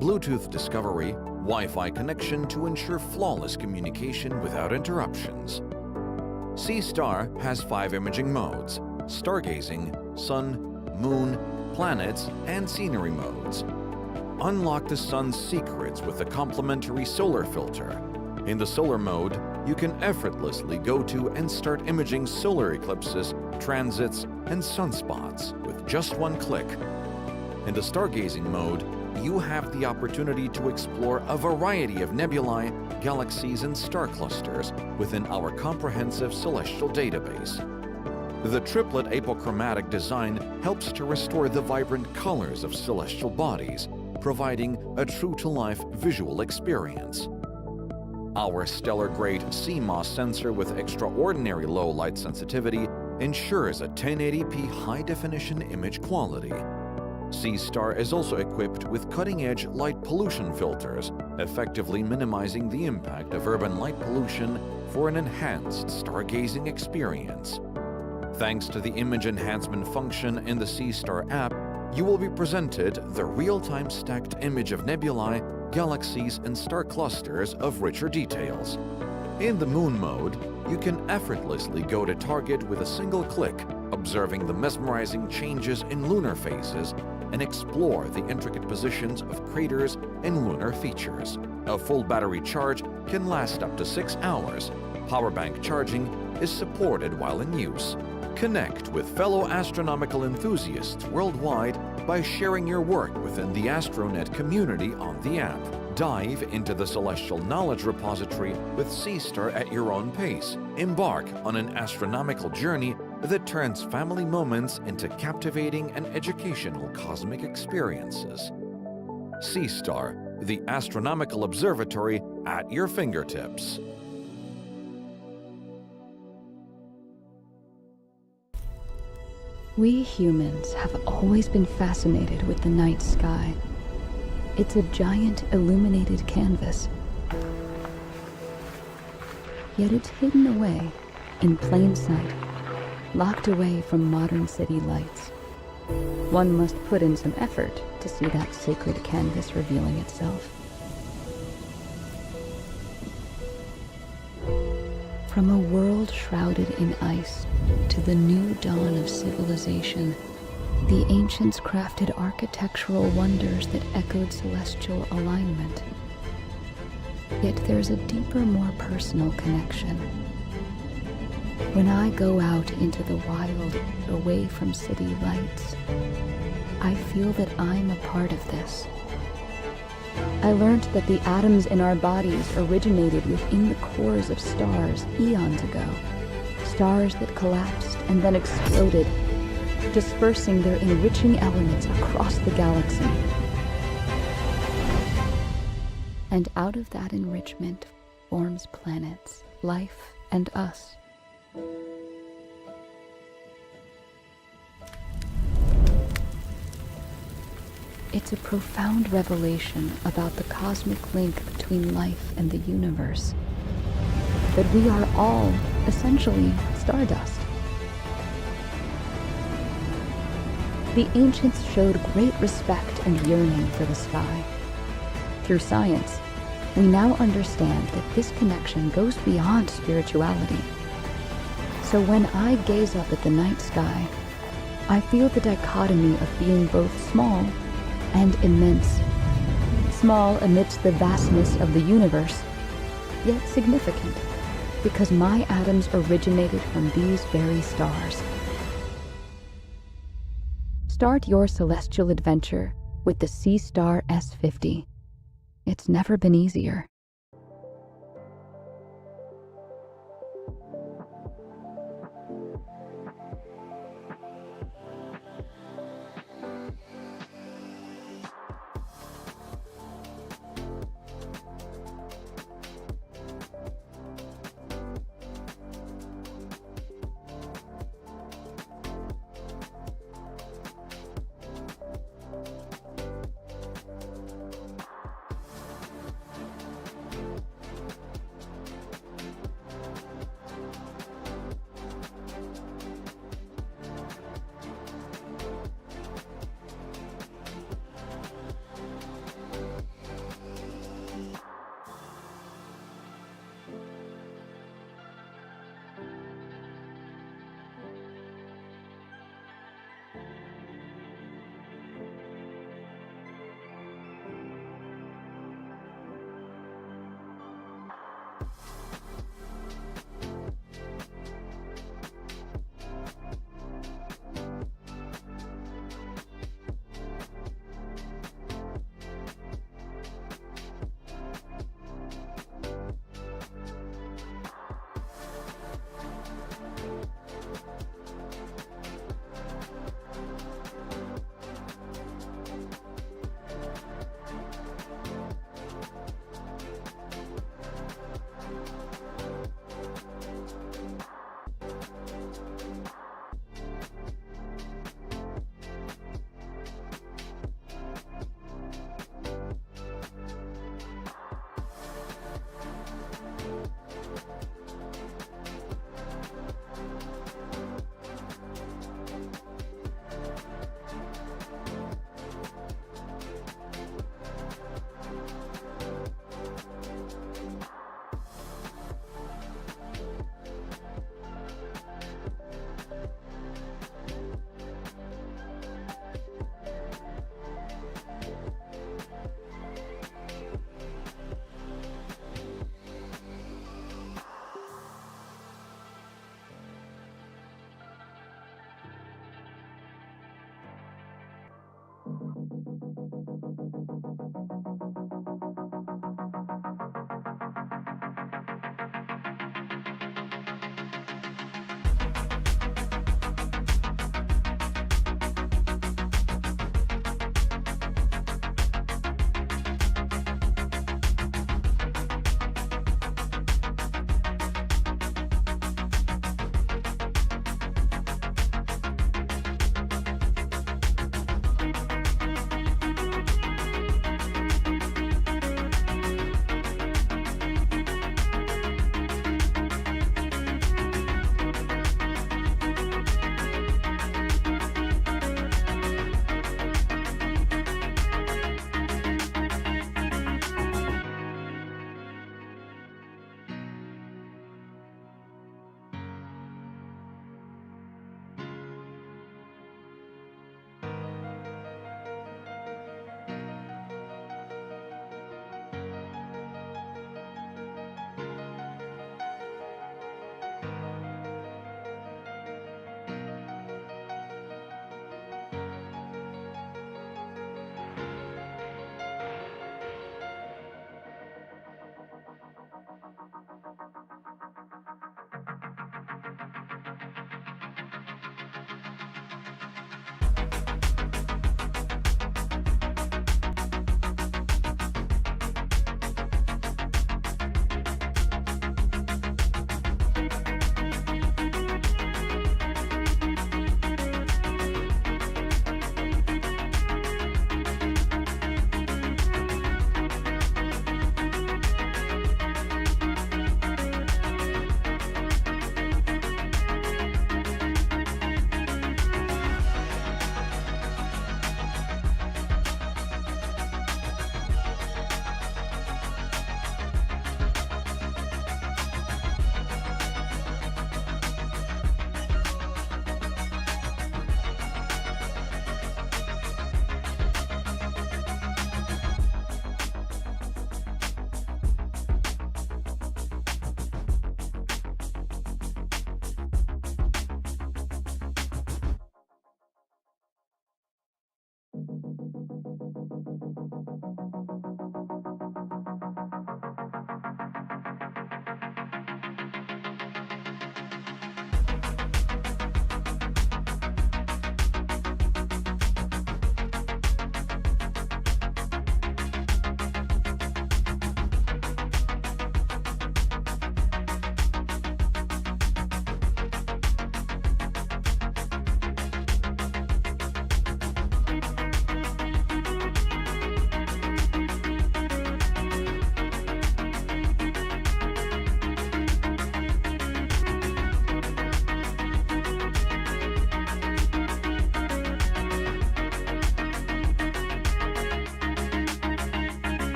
Bluetooth discovery, Wi-Fi connection to ensure flawless communication without interruptions. SeaStar has 5 imaging modes: stargazing, sun, moon, planets, and scenery modes. Unlock the sun's secrets with the complimentary solar filter. In the solar mode, you can effortlessly go to and start imaging solar eclipses, transits, and sunspots with just one click. In the stargazing mode, you have the opportunity to explore a variety of nebulae, galaxies, and star clusters within our comprehensive celestial database. The triplet apochromatic design helps to restore the vibrant colors of celestial bodies, providing a true-to-life visual experience. Our stellar-grade CMOS sensor with extraordinary low light sensitivity ensures a 1080p high-definition image quality. SeaStar is also equipped with cutting-edge light pollution filters, effectively minimizing the impact of urban light pollution for an enhanced stargazing experience. Thanks to the image enhancement function in the SeaStar app, you will be presented the real-time stacked image of nebulae, galaxies, and star clusters of richer details. In the moon mode, you can effortlessly go to target with a single click, observing the mesmerizing changes in lunar phases and explore the intricate positions of craters and lunar features. A full battery charge can last up to 6 hours, Power bank charging is supported while in use. Connect with fellow astronomical enthusiasts worldwide by sharing your work within the Astronet community on the app. Dive into the celestial knowledge repository with C-Star at your own pace. Embark on an astronomical journey that turns family moments into captivating and educational cosmic experiences. C-Star, the astronomical observatory at your fingertips. We humans have always been fascinated with the night sky. It's a giant illuminated canvas. Yet it's hidden away, in plain sight, locked away from modern city lights. One must put in some effort to see that sacred canvas revealing itself. From a world shrouded in ice to the new dawn of civilization, the ancients crafted architectural wonders that echoed celestial alignment. Yet there's a deeper, more personal connection. When I go out into the wild, away from city lights, I feel that I'm a part of this. I learned that the atoms in our bodies originated within the cores of stars eons ago. Stars that collapsed and then exploded, dispersing their enriching elements across the galaxy. And out of that enrichment forms planets, life, and us. It's a profound revelation about the cosmic link between life and the universe. That we are all, essentially, stardust. The ancients showed great respect and yearning for the sky. Through science, we now understand that this connection goes beyond spirituality. So when I gaze up at the night sky, I feel the dichotomy of being both small and immense. Small amidst the vastness of the universe, yet significant, because my atoms originated from these very stars. Start your celestial adventure with the C-Star S50. It's never been easier.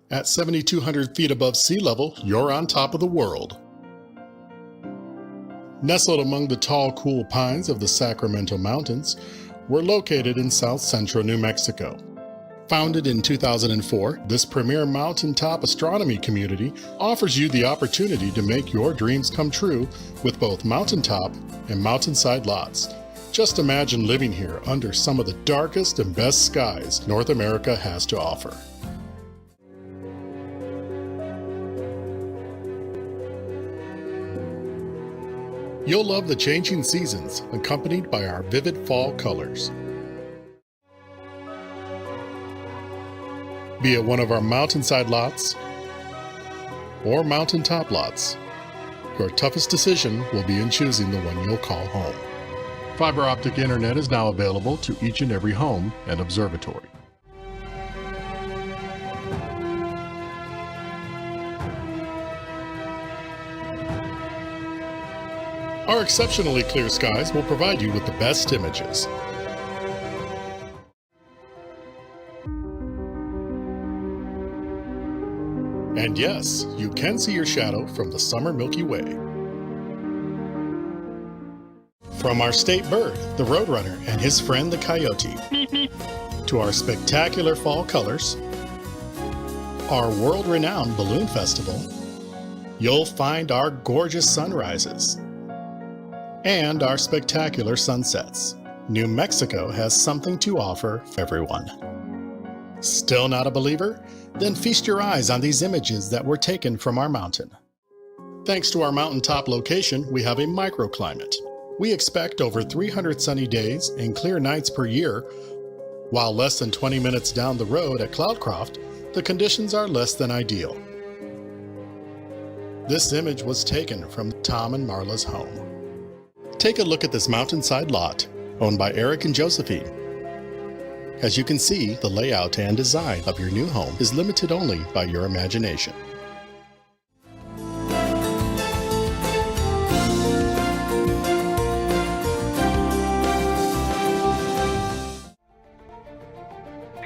At 7,200 feet above sea level, you're on top of the world. Nestled among the tall, cool pines of the Sacramento Mountains, we're located in south central New Mexico. Founded in 2004, this premier mountaintop astronomy community offers you the opportunity to make your dreams come true with both mountaintop and mountainside lots. Just imagine living here under some of the darkest and best skies North America has to offer. You'll love the changing seasons, accompanied by our vivid fall colors. Be it one of our mountainside lots or mountaintop lots, your toughest decision will be in choosing the one you'll call home. Fiber optic internet is now available to each and every home and observatory. Our exceptionally clear skies will provide you with the best images. And yes, you can see your shadow from the summer Milky Way. From our state bird, the roadrunner, and his friend the coyote, to our spectacular fall colors, our world-renowned balloon festival, you'll find our gorgeous sunrises, and our spectacular sunsets. New Mexico has something to offer for everyone. Still not a believer? Then feast your eyes on these images that were taken from our mountain. Thanks to our mountaintop location, we have a microclimate. We expect over 300 sunny days and clear nights per year, while less than 20 minutes down the road at Cloudcroft, the conditions are less than ideal. This image was taken from Tom and Marla's home. Take a look at this mountainside lot, owned by Eric and Josephine. As you can see, the layout and design of your new home is limited only by your imagination.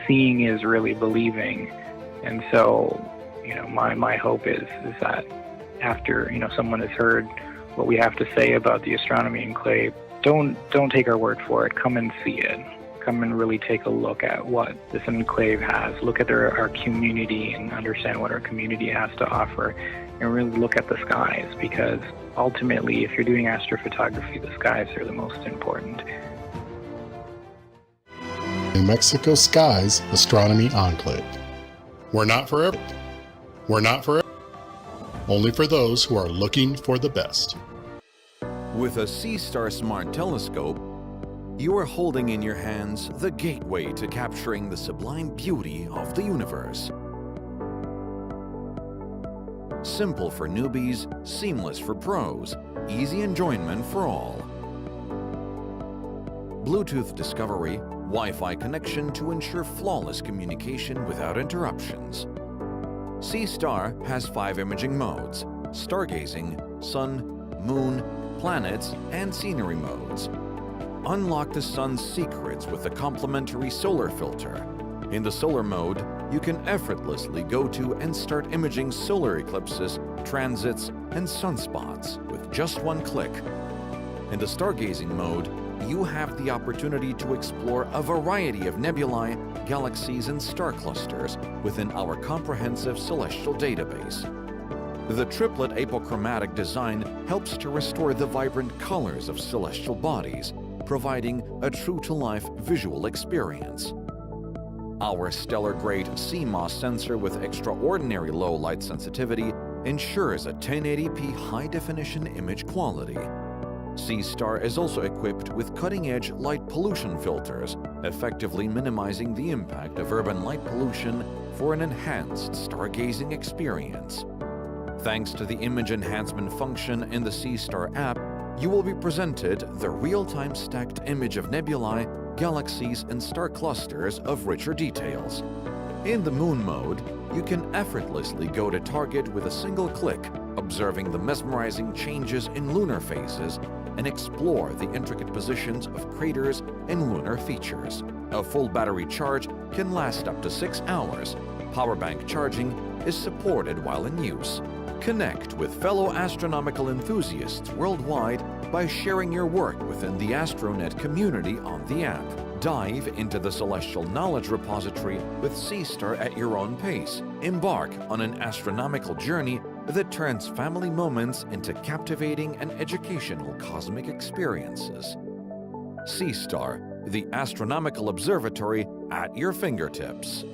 Seeing is really believing, and so my hope is that after someone has heard what we have to say about the astronomy enclave, don't take our word for it. Come and see it. Come and really take a look at what this enclave has. Look at our community and understand what our community has to offer, and really look at the skies, because ultimately, if you're doing astrophotography, the skies are the most important. New Mexico Skies Astronomy Enclave. We're not for everyone. We're not for everyone. Only for those who are looking for the best. With a SeaStar Smart Telescope, you are holding in your hands the gateway to capturing the sublime beauty of the universe. Simple for newbies, seamless for pros, easy enjoyment for all. Bluetooth discovery, Wi-Fi connection to ensure flawless communication without interruptions. SeaStar has 5 imaging modes: stargazing, sun, moon, planets, and scenery modes. Unlock the sun's secrets with the complimentary solar filter. In the solar mode, you can effortlessly go to and start imaging solar eclipses, transits, and sunspots with just one click. In the stargazing mode, you have the opportunity to explore a variety of nebulae, galaxies, and star clusters within our comprehensive celestial database. The triplet apochromatic design helps to restore the vibrant colors of celestial bodies, providing a true-to-life visual experience. Our stellar-grade CMOS sensor with extraordinary low light sensitivity ensures a 1080p high-definition image quality. SeaStar is also equipped with cutting-edge light pollution filters, effectively minimizing the impact of urban light pollution for an enhanced stargazing experience. Thanks to the image enhancement function in the SeaStar app, you will be presented the real-time stacked image of nebulae, galaxies, and star clusters of richer details. In the moon mode, you can effortlessly go to target with a single click, observing the mesmerizing changes in lunar phases and explore the intricate positions of craters and lunar features. A full battery charge can last up to 6 hours, Power bank charging is supported while in use. Connect with fellow astronomical enthusiasts worldwide by sharing your work within the Astronet community on the app. Dive into the celestial knowledge repository with C-Star at your own pace. Embark on an astronomical journey that turns family moments into captivating and educational cosmic experiences. C-Star, the astronomical observatory at your fingertips.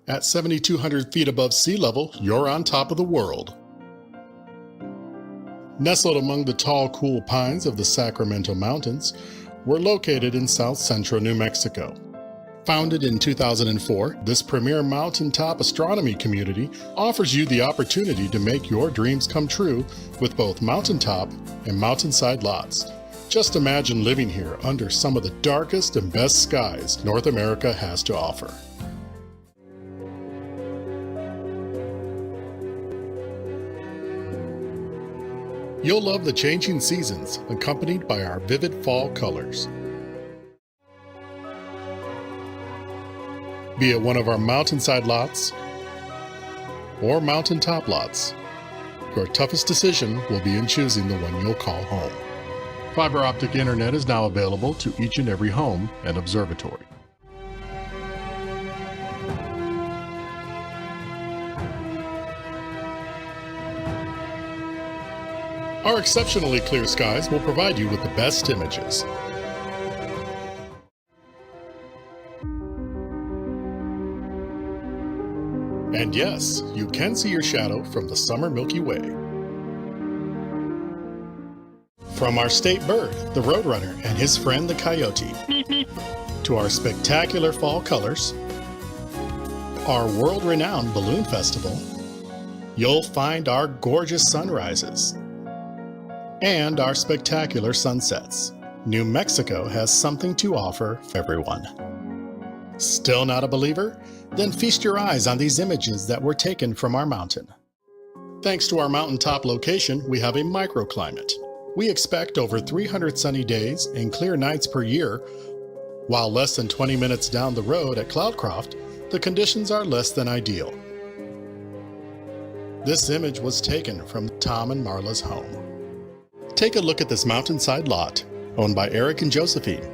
At 7,200 feet above sea level, you're on top of the world. Nestled among the tall, cool pines of the Sacramento Mountains, we're located in south central New Mexico. Founded in 2004, this premier mountaintop astronomy community offers you the opportunity to make your dreams come true with both mountaintop and mountainside lots. Just imagine living here under some of the darkest and best skies North America has to offer. You'll love the changing seasons, accompanied by our vivid fall colors. Be it one of our mountainside lots or mountaintop lots, your toughest decision will be in choosing the one you'll call home. Fiber optic internet is now available to each and every home and observatory. Our exceptionally clear skies will provide you with the best images. And yes, you can see your shadow from the summer Milky Way. From our state bird, the roadrunner, and his friend the coyote, to our spectacular fall colors, our world-renowned balloon festival, you'll find our gorgeous sunrises, and our spectacular sunsets. New Mexico has something to offer for everyone. Still not a believer? Then feast your eyes on these images that were taken from our mountain. Thanks to our mountaintop location, we have a microclimate. We expect over 300 sunny days and clear nights per year, while less than 20 minutes down the road at Cloudcroft, the conditions are less than ideal. This image was taken from Tom and Marla's home. Take a look at this mountainside lot, owned by Eric and Josephine.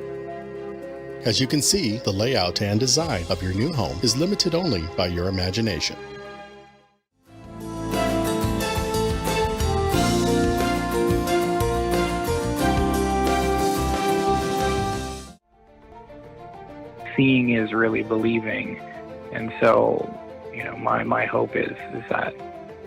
As you can see, the layout and design of your new home is limited only by your imagination. Seeing is really believing, and so my hope is that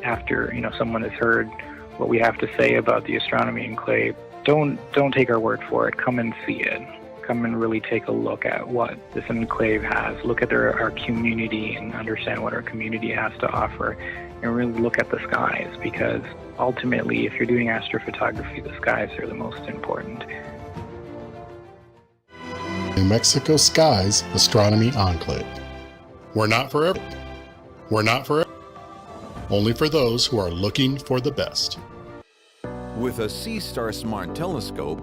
after someone has heard what we have to say about the astronomy enclave, don't take our word for it. Come and see it. Come and really take a look at what this enclave has. Look at our community and understand what our community has to offer, and really look at the skies, because ultimately, if you're doing astrophotography, the skies are the most important. New Mexico Skies Astronomy Enclave. We're not for everyone. We're not for everyone. Only for those who are looking for the best. With a SeaStar Smart Telescope,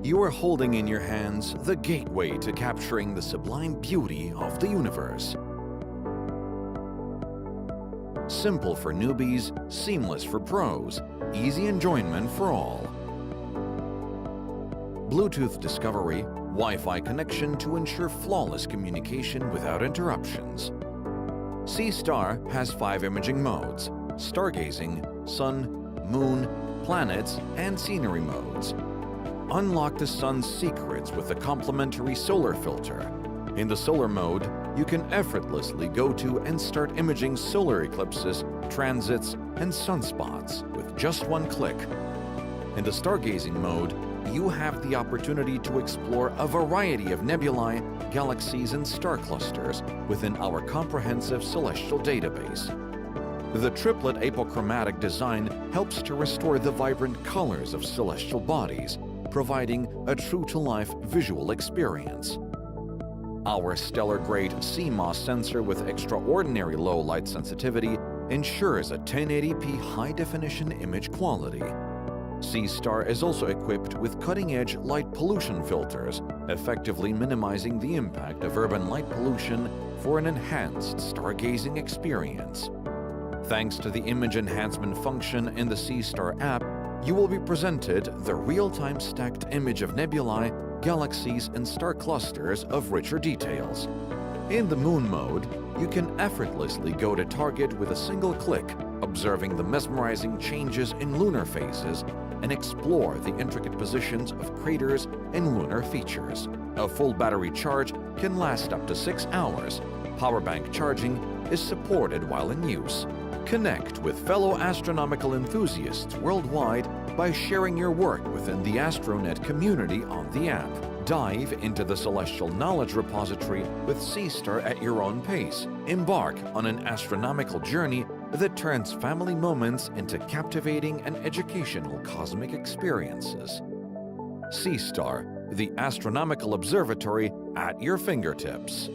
you are holding in your hands the gateway to capturing the sublime beauty of the universe. Simple for newbies, seamless for pros, easy enjoyment for all. Bluetooth discovery, Wi-Fi connection to ensure flawless communication without interruptions. SeaStar has 5 imaging modes: stargazing, sun, moon, planets, and scenery modes. Unlock the sun's secrets with the complimentary solar filter. In the solar mode, you can effortlessly go to and start imaging solar eclipses, transits, and sunspots with just one click. In the stargazing mode, you have the opportunity to explore a variety of nebulae, galaxies, and star clusters within our comprehensive celestial database. The triplet apochromatic design helps to restore the vibrant colors of celestial bodies, providing a true-to-life visual experience. Our stellar-grade CMOS sensor with extraordinary low light sensitivity ensures a 1080p high-definition image quality. SeaStar is also equipped with cutting-edge light pollution filters, effectively minimizing the impact of urban light pollution for an enhanced stargazing experience. Thanks to the image enhancement function in the SeaStar app, you will be presented the real-time stacked image of nebulae, galaxies, and star clusters of richer details. In the moon mode, you can effortlessly go to target with a single click, observing the mesmerizing changes in lunar phases and explore the intricate positions of craters and lunar features. A full battery charge can last up to 6 hours. Power bank charging is supported while in use. Connect with fellow astronomical enthusiasts worldwide by sharing your work within the Astronet community on the app. Dive into the celestial knowledge repository with C-Star at your own pace. Embark on an astronomical journey that turns family moments into captivating and educational cosmic experiences. C-Star, the astronomical observatory at your fingertips.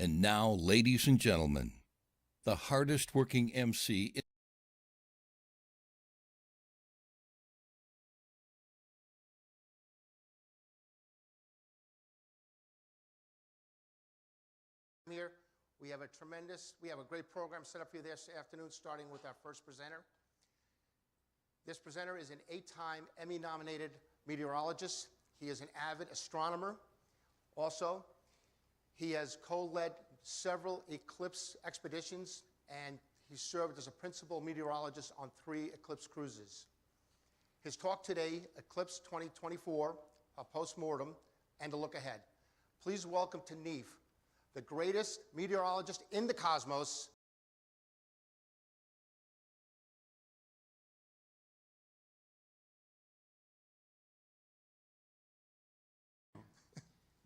And now, ladies and gentlemen, the hardest working MC here. We have a great program set up for you this afternoon, starting with our first presenter. This presenter is an 8-time Emmy-nominated meteorologist. He is an avid astronomer. Also, he has co-led several eclipse expeditions, and he served as a principal meteorologist on 3 eclipse cruises. His talk today, Eclipse 2024, a postmortem, and a look ahead. Please welcome to NEAF, the greatest meteorologist in the cosmos,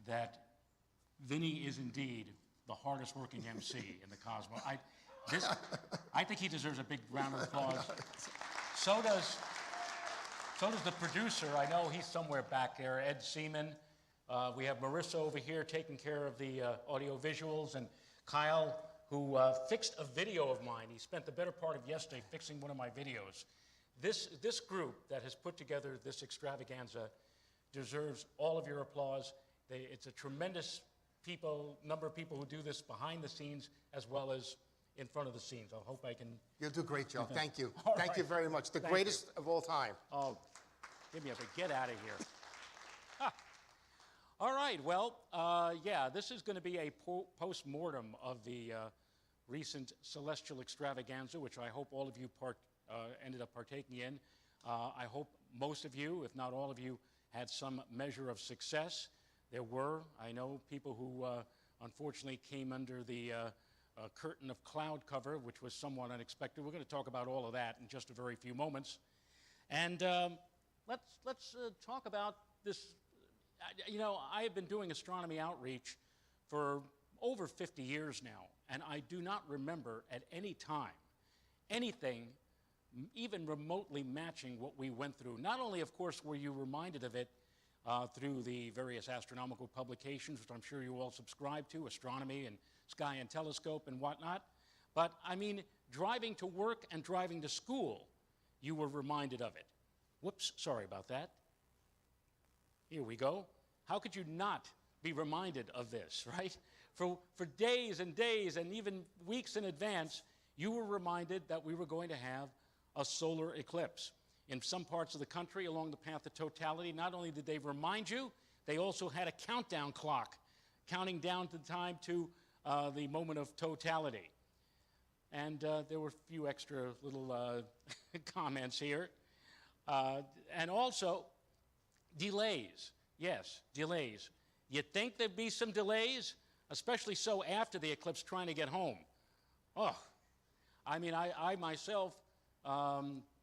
that Vinny is indeed the hardest working MC in the cosmos. I think he deserves a big round of applause. So does the producer. I know he's somewhere back there, Ed Seaman. We have Marissa over here taking care of the audio visuals, and Kyle, who fixed a video of mine. He spent the better part of yesterday fixing one of my videos. This group that has put together this extravaganza deserves all of your applause. It's a tremendous number of people who do this behind the scenes as well as in front of the scenes. I hope I can... You'll do great, Joe. Thank you. All Thank right. you very much. The greatest of all time. Oh, give me a big get out of here. All right, well, yeah, this is going to be a post-mortem of the recent celestial extravaganza, which I hope all of you ended up partaking in. I hope most of you, if not all of you, had some measure of success. There were, I know, people who unfortunately came under the curtain of cloud cover, which was somewhat unexpected. We're going to talk about all of that in just a very few moments. And let's talk about this. You know, I have been doing astronomy outreach for over 50 years now, and I do not remember at any time anything even remotely matching what we went through. Not only, of course, were you reminded of it through the various astronomical publications, which I'm sure you all subscribe to, Astronomy and Sky and Telescope and whatnot, but I mean, driving to work and driving to school, you were reminded of it. Whoops, sorry about that. Here we go. How could you not be reminded of this, right? For days and days and even weeks in advance, you were reminded that we were going to have a solar eclipse. In some parts of the country along the path of totality, not only did they remind you, they also had a countdown clock counting down to the time to the moment of totality. And there were a few extra little comments here. And also, delays. Yes, delays. You'd think there'd be some delays, especially so after the eclipse trying to get home. Oh, I mean, I myself,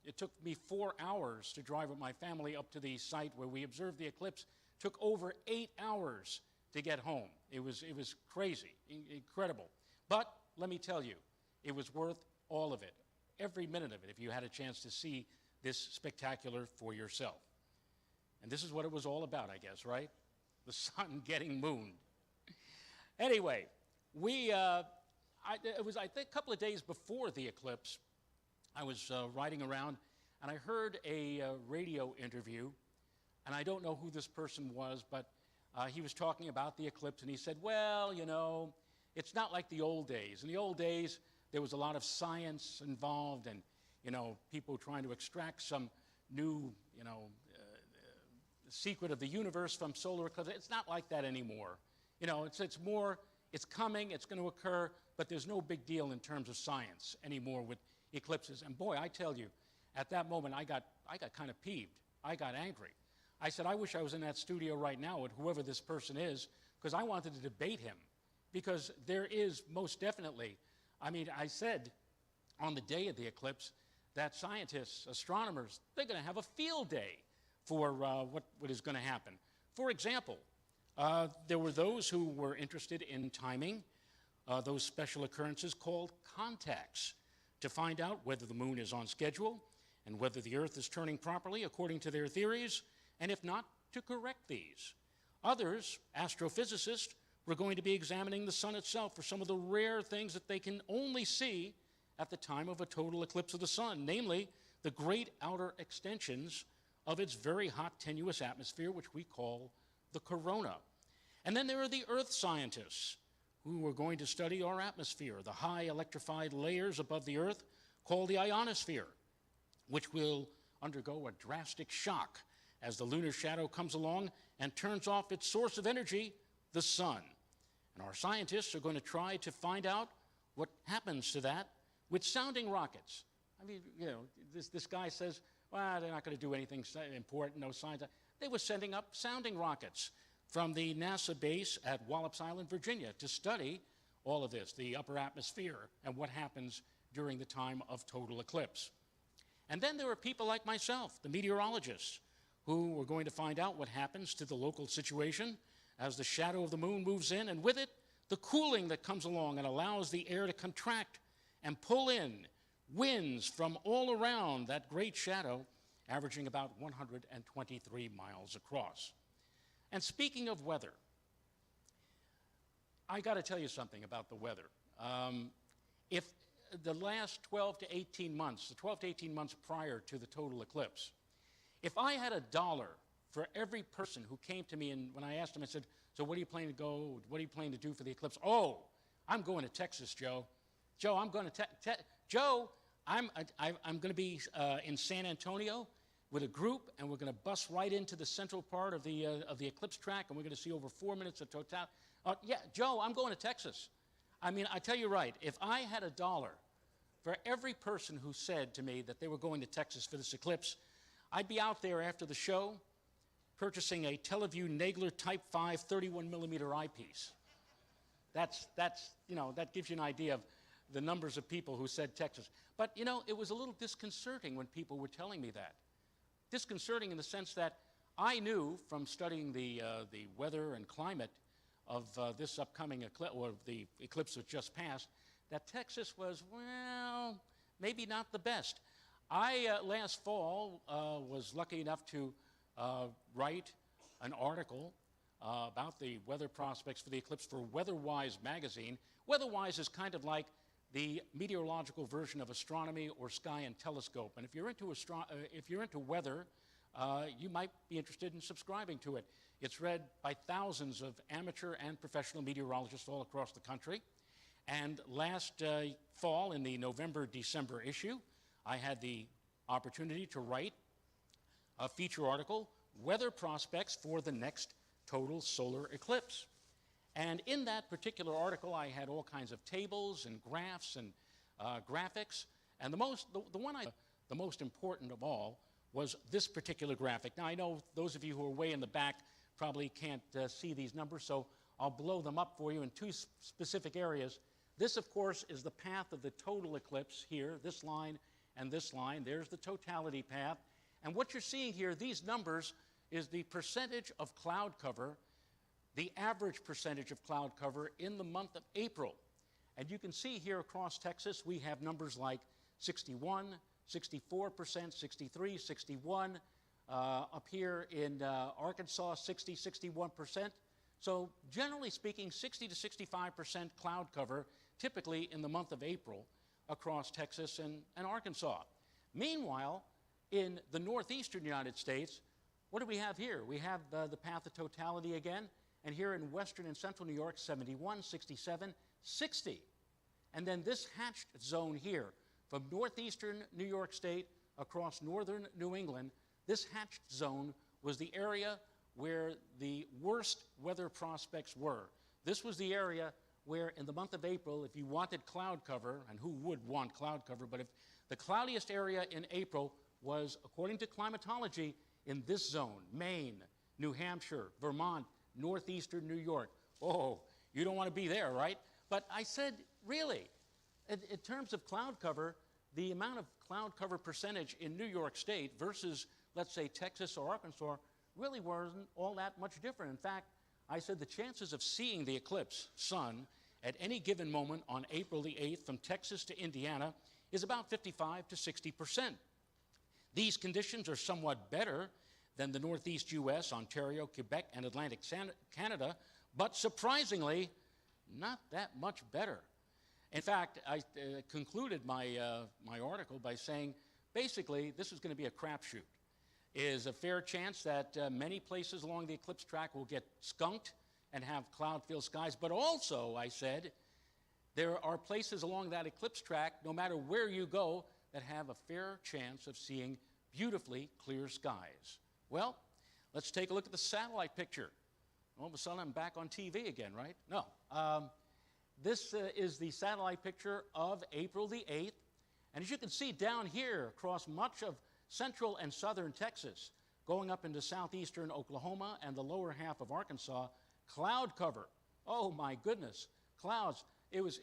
it took me 4 hours to drive with my family up to the site where we observed the eclipse. It took over 8 hours to get home. It was crazy, incredible. But let me tell you, it was worth all of it, every minute of it, if you had a chance to see this spectacular for yourself. And this is what it was all about, I guess, right? The sun getting mooned. Anyway, it was, I think, a couple of days before the eclipse, I was riding around, and I heard a radio interview, and I don't know who this person was, but he was talking about the eclipse, and he said, well, you know, it's not like the old days. In the old days, there was a lot of science involved, and, you know, people trying to extract some new, you know, secret of the universe from solar eclipse. It's not like that anymore. You know, it's more, it's coming, it's going to occur, but there's no big deal in terms of science anymore with eclipses. And boy, I tell you, at that moment, I got kind of peeved. I got angry. I said, I wish I was in that studio right now with whoever this person is, because I wanted to debate him. Because there is most definitely, I mean, I said on the day of the eclipse that scientists, astronomers, they're going to have a field day for what is going to happen. For example, there were those who were interested in timing those special occurrences called contacts to find out whether the moon is on schedule and whether the Earth is turning properly according to their theories, and if not, to correct these. Others, astrophysicists, were going to be examining the sun itself for some of the rare things that they can only see at the time of a total eclipse of the sun, namely the great outer extensions of its very hot, tenuous atmosphere, which we call the corona. And then there are the Earth scientists who are going to study our atmosphere, the high electrified layers above the Earth called the ionosphere, which will undergo a drastic shock as the lunar shadow comes along and turns off its source of energy, the sun. And our scientists are going to try to find out what happens to that with sounding rockets. I mean, you know, this guy says, well, they're not going to do anything important, no science. They were sending up sounding rockets from the NASA base at Wallops Island, Virginia, to study all of this, the upper atmosphere, and what happens during the time of total eclipse. And then there are people like myself, the meteorologists, who were going to find out what happens to the local situation as the shadow of the moon moves in, and with it, the cooling that comes along and allows the air to contract and pull in winds from all around that great shadow, averaging about 123 miles across. And speaking of weather, I got to tell you something about the weather. If the last 12 to 18 months, the 12 to 18 months prior to the total eclipse, if I had $1 for every person who came to me, and when I asked them, I said, so what are you planning to go, what are you planning to do for the eclipse? Oh, I'm going to Texas, Joe. Joe, I'm going to Joe, I'm going to be in San Antonio with a group, and we're going to bus right into the central part of the eclipse track, and we're going to see over 4 minutes of total. Yeah, Joe, I'm going to Texas. I mean, I tell you right, if I had $1 for every person who said to me that they were going to Texas for this eclipse, I'd be out there after the show purchasing a Teleview Nagler Type 5 31mm eyepiece. You know, that gives you an idea of the numbers of people who said Texas. But, you know, it was a little disconcerting when people were telling me that. Disconcerting in the sense that I knew from studying the weather and climate of this upcoming eclipse, or the eclipse that just passed, that Texas was, well, maybe not the best. I, last fall, was lucky enough to write an article about the weather prospects for the eclipse for WeatherWise magazine. WeatherWise is kind of like the meteorological version of astronomy or sky and telescope. And if you're into weather, you might be interested in subscribing to it. It's read by thousands of amateur and professional meteorologists all across the country. And last fall, in the November-December issue, I had the opportunity to write a feature article, Weather Prospects for the Next Total Solar Eclipse. And in that particular article, I had all kinds of tables and graphs and graphics. And the most important of all was this particular graphic. Now, I know those of you who are way in the back probably can't see these numbers, so I'll blow them up for you in two specific areas. This, of course, is the path of the total eclipse here, this line and this line. There's the totality path. And what you're seeing here, these numbers, is the percentage of cloud cover, the average percentage of cloud cover in the month of April. And you can see here across Texas, we have numbers like 61, 64%, 63, 61. Up here in Arkansas, 60, 61%. So generally speaking, 60 to 65% cloud cover, typically in the month of April, across Texas and Arkansas. Meanwhile, in the northeastern United States, what do we have here? We have the path of totality again, and here in western and central New York, 71, 67, 60. And then this hatched zone here, from northeastern New York State across northern New England, this hatched zone was the area where the worst weather prospects were. This was the area where in the month of April, if you wanted cloud cover, and who would want cloud cover, but if the cloudiest area in April was, according to climatology, in this zone, Maine, New Hampshire, Vermont, northeastern New York. Oh, you don't want to be there, right? But I said, really, in terms of cloud cover, the amount of cloud cover percentage in New York State versus, let's say, Texas or Arkansas really wasn't all that much different. In fact, I said the chances of seeing the eclipse sun at any given moment on April the 8th from Texas to Indiana is about 55 to 60%. These conditions are somewhat better than the Northeast U.S., Ontario, Quebec, and Atlantic Canada, but surprisingly, not that much better. In fact, I concluded my article by saying, basically, this is going to be a crapshoot. Is a fair chance that many places along the eclipse track will get skunked and have cloud-filled skies, but also, I said, there are places along that eclipse track, no matter where you go, that have a fair chance of seeing beautifully clear skies. Well, let's take a look at the satellite picture. All of a sudden, I'm back on TV again, right? No. This is the satellite picture of April the 8th. And as you can see down here across much of central and southern Texas, going up into southeastern Oklahoma and the lower half of Arkansas, cloud cover. Oh my goodness, clouds. It was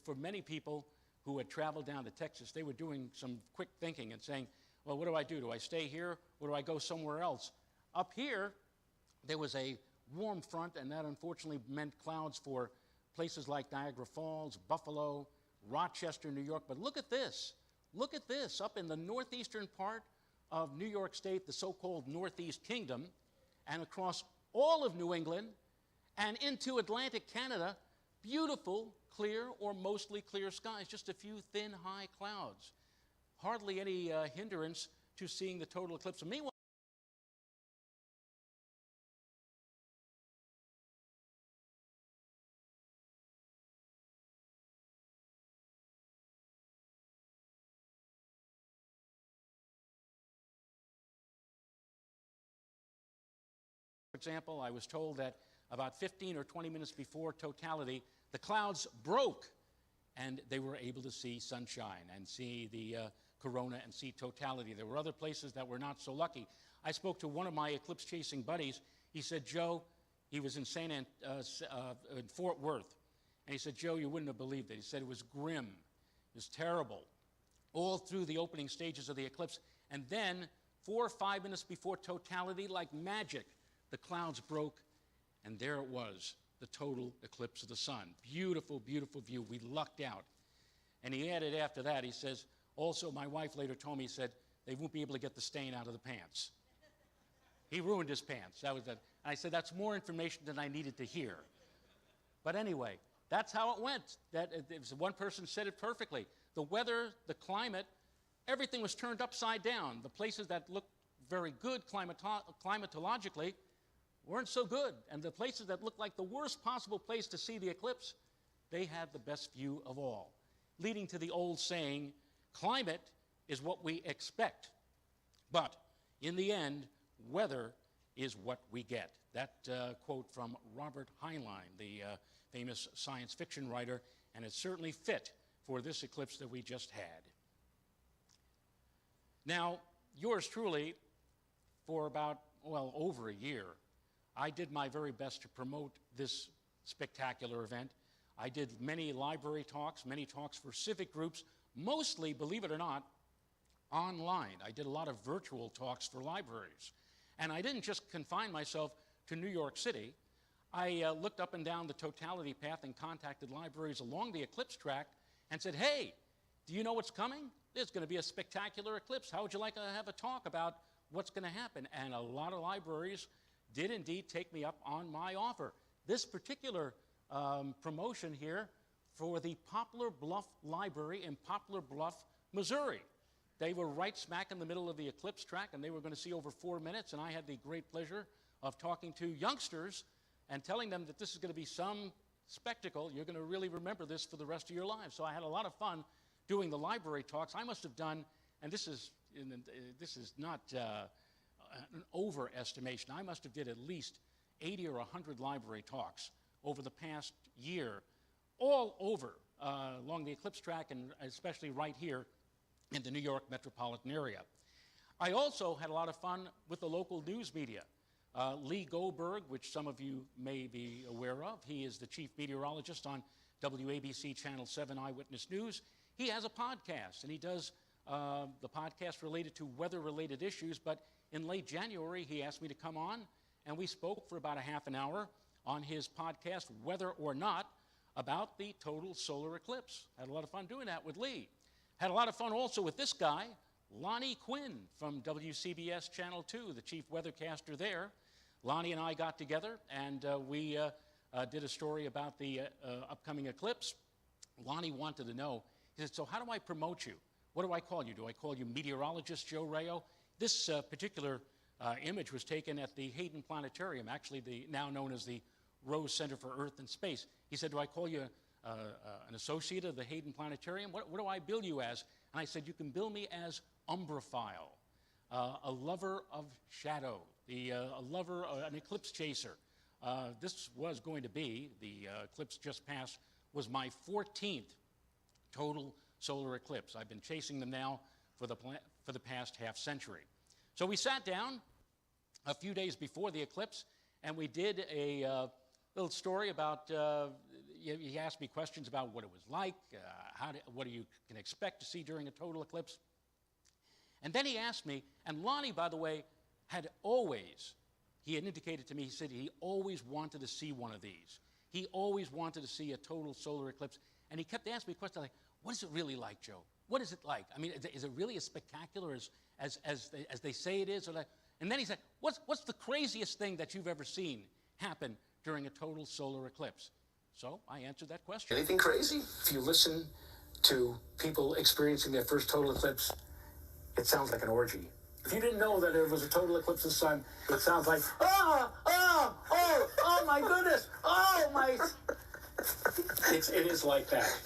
for many people who had traveled down to Texas, they were doing some quick thinking and saying, well, what do I do? Do I stay here or do I go somewhere else? Up here, there was a warm front, and that unfortunately meant clouds for places like Niagara Falls, Buffalo, Rochester, New York. But look at this. Look at this. Up in the northeastern part of New York State, the so-called Northeast Kingdom, and across all of New England and into Atlantic Canada, beautiful, clear or mostly clear skies, just a few thin, high clouds. Hardly any hindrance to seeing the total eclipse. And meanwhile, for example, I was told that about 15 or 20 minutes before totality, the clouds broke, and they were able to see sunshine and see the corona and see totality. There were other places that were not so lucky. I spoke to one of my eclipse-chasing buddies. He said, Joe, he was in in Fort Worth, and he said, Joe, you wouldn't have believed it. He said it was grim. It was terrible, all through the opening stages of the eclipse. And then, 4 or 5 minutes before totality, like magic, the clouds broke, and there it was, the total eclipse of the sun. Beautiful, beautiful view. We lucked out. And he added after that, he says, also, my wife later told me, he said, they won't be able to get the stain out of the pants. He ruined his pants. That was that. And I said, that's more information than I needed to hear. But anyway, that's how it went. One person said it perfectly. The weather, the climate, everything was turned upside down. The places that looked very good climatologically weren't so good. And the places that looked like the worst possible place to see the eclipse, they had the best view of all, leading to the old saying, climate is what we expect. But in the end, weather is what we get. That quote from Robert Heinlein, the famous science fiction writer, and it's certainly fit for this eclipse that we just had. Now, yours truly, for about, well, over a year, I did my very best to promote this spectacular event. I did many library talks, many talks for civic groups, mostly, believe it or not, online. I did a lot of virtual talks for libraries. And I didn't just confine myself to New York City. I looked up and down the totality path and contacted libraries along the eclipse track and said, hey, do you know what's coming? There's going to be a spectacular eclipse. How would you like to have a talk about what's going to happen? And a lot of libraries did indeed take me up on my offer. This particular promotion here for the Poplar Bluff Library in Poplar Bluff, Missouri. They were right smack in the middle of the eclipse track, and they were going to see over 4 minutes, and I had the great pleasure of talking to youngsters and telling them that this is going to be some spectacle. You're going to really remember this for the rest of your lives. So I had a lot of fun doing the library talks. I must have done, and this is not an overestimation, I must have did at least 80 or 100 library talks over the past year, all over along the eclipse track, and especially right here in the New York metropolitan area. I also had a lot of fun with the local news media. Lee Goldberg, which some of you may be aware of, he is the chief meteorologist on WABC Channel 7 Eyewitness News. He has a podcast, and he does the podcast related to weather-related issues, but in late January, he asked me to come on, and we spoke for about a half an hour on his podcast, Whether or Not, about the total solar eclipse. Had a lot of fun doing that with Lee. Had a lot of fun also with this guy, Lonnie Quinn from WCBS Channel 2, the chief weathercaster there. Lonnie and I got together, and we did a story about the upcoming eclipse. Lonnie wanted to know, he said, so how do I promote you? What do I call you? Do I call you Meteorologist Joe Rayo? This particular image was taken at the Hayden Planetarium, actually now known as the Rose Center for Earth and Space. He said, do I call you an associate of the Hayden Planetarium? What do I bill you as? And I said, you can bill me as Umbraphile, a lover of shadow, a lover, an eclipse chaser. This was going to be, the eclipse just passed, was my 14th total solar eclipse. I've been chasing them now for the past half century. So we sat down a few days before the eclipse, and we did a little story about, he asked me questions about what it was like, what you can expect to see during a total eclipse. And then he asked me, and Lonnie, by the way, he had indicated to me, he said he always wanted to see one of these. He always wanted to see a total solar eclipse. And he kept asking me questions like, what is it really like, Joe? What is it like? I mean, is it really as spectacular as they say it is? And then he said, what's the craziest thing that you've ever seen happen during a total solar eclipse? So I answered that question. Anything crazy? If you listen to people experiencing their first total eclipse, it sounds like an orgy. If you didn't know that there was a total eclipse of the sun, it sounds like, oh my goodness, oh my. It is like that.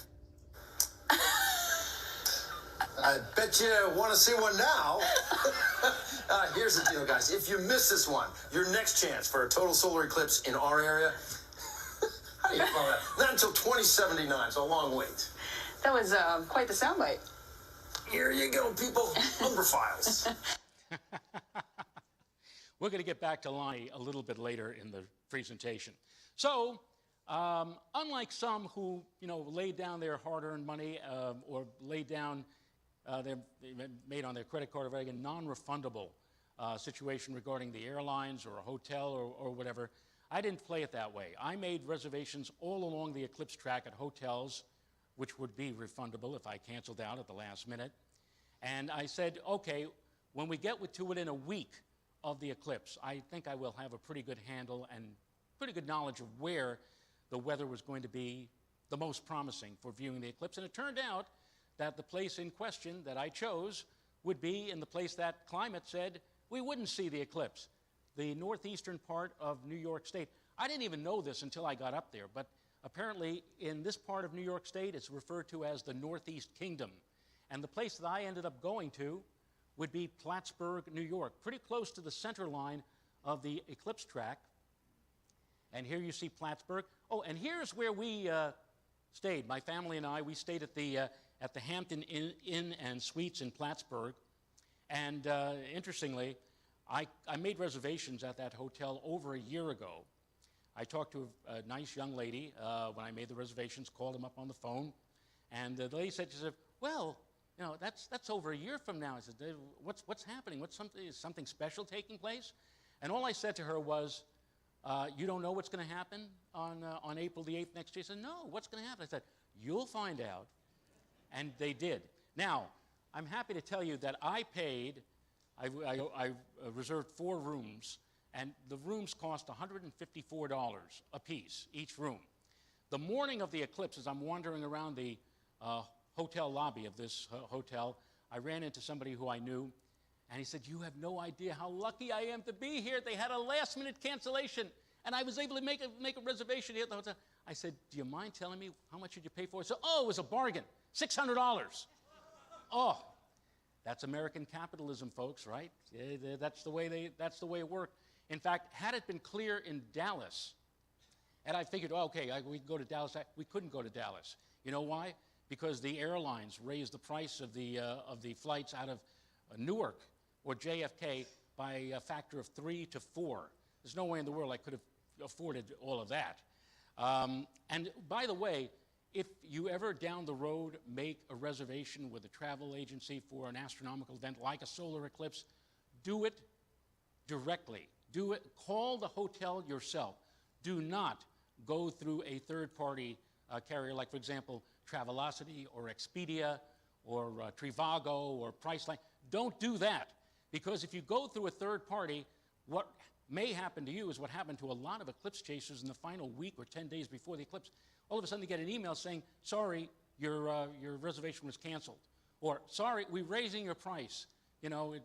I bet you want to see one now. Here's the deal, guys. If you miss this one, your next chance for a total solar eclipse in our area, how do you call that? Not until 2079. It's a long wait. That was quite the soundbite. Here you go, people. Lumber files. We're going to get back to Lonnie a little bit later in the presentation. So, unlike some who, laid down their hard-earned money or laid down made on their credit card a non-refundable situation regarding the airlines or a hotel or whatever, I didn't play it that way. I made reservations all along the eclipse track at hotels, which would be refundable if I canceled out at the last minute. And I said, okay, when we get to within a week of the eclipse, I think I will have a pretty good handle and pretty good knowledge of where the weather was going to be the most promising for viewing the eclipse. And it turned out that the place in question that I chose would be in the place that climate said we wouldn't see the eclipse, the northeastern part of New York State. I didn't even know this until I got up there, but apparently in this part of New York State, it's referred to as the Northeast Kingdom. And the place that I ended up going to would be Plattsburgh, New York, pretty close to the center line of the eclipse track. And here you see Plattsburgh. Oh, and here's where we stayed. My family and I, we stayed at the Hampton Inn and Suites in Plattsburgh. And interestingly, I made reservations at that hotel over a year ago. I talked to a nice young lady when I made the reservations, called them up on the phone, and the lady said, well, that's over a year from now. I said, what's happening? Is something special taking place? And all I said to her was, you don't know what's going to happen on April the 8th next year? She said, no, what's going to happen? I said, you'll find out. And they did. Now, I'm happy to tell you that I reserved 4 rooms, and the rooms cost $154 a piece, each room. The morning of the eclipse, as I'm wandering around the hotel lobby of this hotel, I ran into somebody who I knew, and he said, you have no idea how lucky I am to be here. They had a last-minute cancellation, and I was able to make a reservation here at the hotel. I said, do you mind telling me how much did you pay for it? He said, oh, it was a bargain, $600. Oh, that's American capitalism, folks, right? That's the way it worked. In fact, had it been clear in Dallas, and I figured, oh, okay, we could go to Dallas. We couldn't go to Dallas. You know why? Because the airlines raised the price of the flights out of Newark or JFK by a factor of 3 to 4. There's no way in the world I could have afforded all of that. And by the way, if you ever down the road make a reservation with a travel agency for an astronomical event like a solar eclipse, do it directly. Do it. Call the hotel yourself. Do not go through a third-party carrier like, for example, Travelocity or Expedia or Trivago or Priceline. Don't do that, because if you go through a third party, what may happen to you is what happened to a lot of eclipse chasers in the final week or 10 days before the eclipse. All of a sudden they get an email saying, sorry, your reservation was canceled. Or, sorry, we're raising your price. It was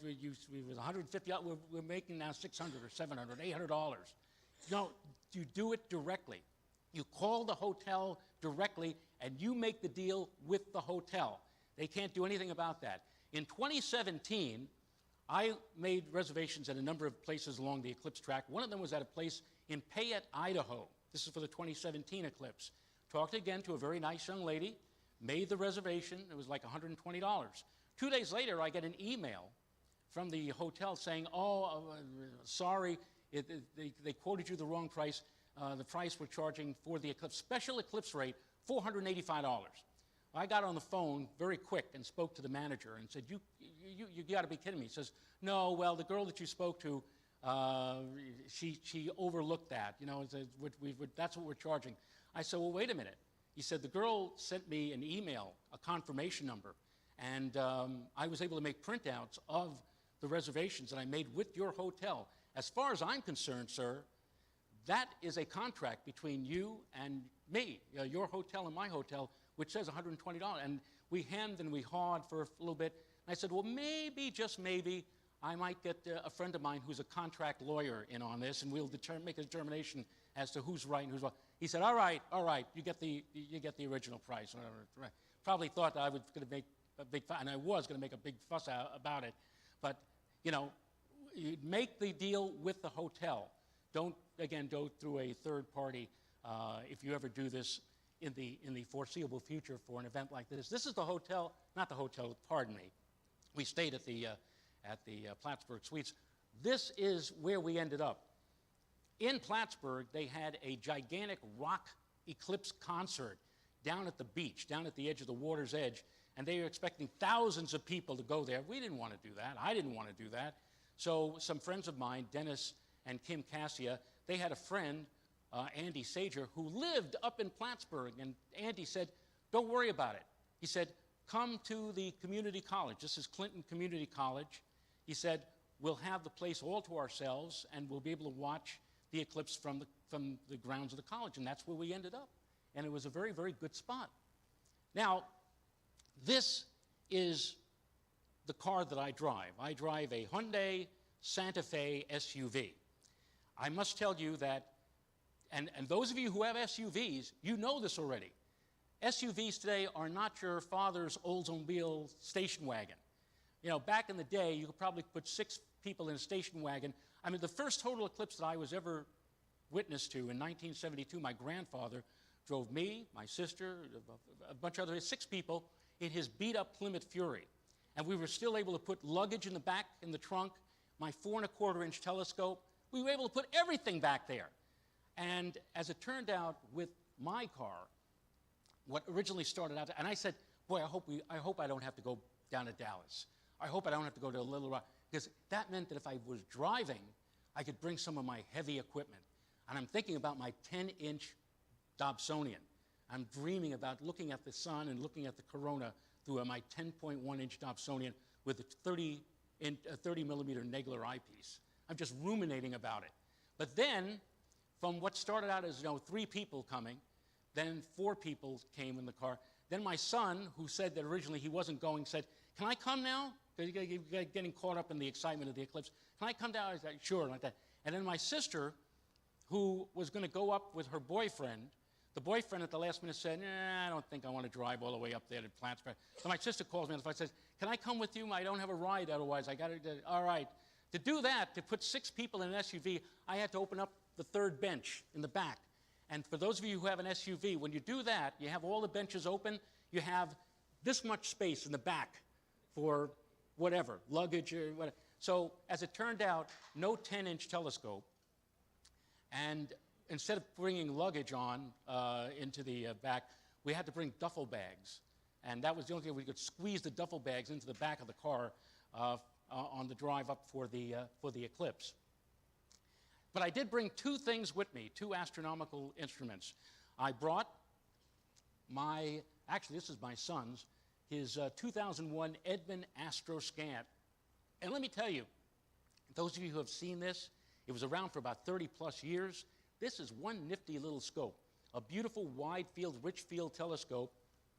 $150, we're making now $600 or $700, $800. No, you do it directly. You call the hotel directly and you make the deal with the hotel. They can't do anything about that. In 2017, I made reservations at a number of places along the eclipse track. One of them was at a place in Payette, Idaho. This is for the 2017 eclipse. Talked again to a very nice young lady, made the reservation. It was like $120. 2 days later, I get an email from the hotel saying, oh, sorry, they quoted you the wrong price. The price we're charging for the eclipse, special eclipse rate, $485. I got on the phone very quick and spoke to the manager and said, you got to be kidding me. He says, no, well, the girl that you spoke to, she overlooked that. That's what we're charging. I said, well, wait a minute. He said, the girl sent me an email, a confirmation number, and I was able to make printouts of the reservations that I made with your hotel. As far as I'm concerned, sir, that is a contract between you and me, your hotel and my hotel, which says $120. And we hemmed and we hawed for a little bit. And I said, well, maybe, just maybe, I might get a friend of mine who's a contract lawyer in on this, and we'll make a determination as to who's right and who's wrong. He said, all right, you get the original price. Probably thought that I was going to make a big fuss, and I was going to make a big fuss about it. But, you make the deal with the hotel. Don't, again, go through a third-party if you ever do this in the foreseeable future for an event like this. This is the hotel, not the hotel, pardon me. We stayed at the Plattsburgh Suites. This is where we ended up. In Plattsburgh, they had a gigantic rock eclipse concert down at the beach, down at the edge of the water's edge, and they were expecting thousands of people to go there. We didn't want to do that. I didn't want to do that. So some friends of mine, Dennis and Kim Cassia, they had a friend, Andy Sager, who lived up in Plattsburgh, and Andy said, don't worry about it. He said, come to the community college. This is Clinton Community College. He said, we'll have the place all to ourselves, and we'll be able to watch the eclipse from the grounds of the college, and that's where we ended up. And it was a very, very good spot. Now, this is the car that I drive. I drive a Hyundai Santa Fe SUV. I must tell you that, and those of you who have SUVs, you know this already. SUVs today are not your father's Oldsmobile station wagon. You know, back in the day, you could probably put 6 people in a station wagon. I mean, the first total eclipse that I was ever witness to in 1972, my grandfather drove me, my sister, a bunch of other 6 people in his beat-up Plymouth Fury. And we were still able to put luggage in the back, in the trunk, my 4¼ inch telescope. We were able to put everything back there. And as it turned out with my car, what originally started out, and I said, boy, I hope I don't have to go down to Dallas. I hope I don't have to go to Little Rock, because that meant that if I was driving, I could bring some of my heavy equipment. And I'm thinking about my 10-inch Dobsonian. I'm dreaming about looking at the sun and looking at the corona through my 10.1-inch Dobsonian with a 30 millimeter Nagler eyepiece. I'm just ruminating about it. But then, from what started out as 3 people coming, then 4 people came in the car. Then my son, who said that originally he wasn't going, said, can I come now? Because you're getting caught up in the excitement of the eclipse. Can I come down? I said, sure, like that. And then my sister, who was going to go up with her boyfriend, the boyfriend at the last minute said, I don't think I want to drive all the way up there to Plattsburgh. So my sister calls me and says, can I come with you? I don't have a ride otherwise. I got to, all right. To do that, to put 6 people in an SUV, I had to open up the 3rd bench in the back. And for those of you who have an SUV, when you do that, you have all the benches open, you have this much space in the back for whatever, luggage or whatever. So as it turned out, no 10-inch telescope. And instead of bringing luggage on into the back, we had to bring duffel bags. And that was the only thing we could squeeze the duffel bags into the back of the car on the drive up for the eclipse. But I did bring 2 things with me, 2 astronomical instruments. I brought actually this is my son's, his 2001 Edmund Astroscan. And let me tell you, those of you who have seen this, it was around for about 30 plus years. This is one nifty little scope, a beautiful wide field, rich field telescope,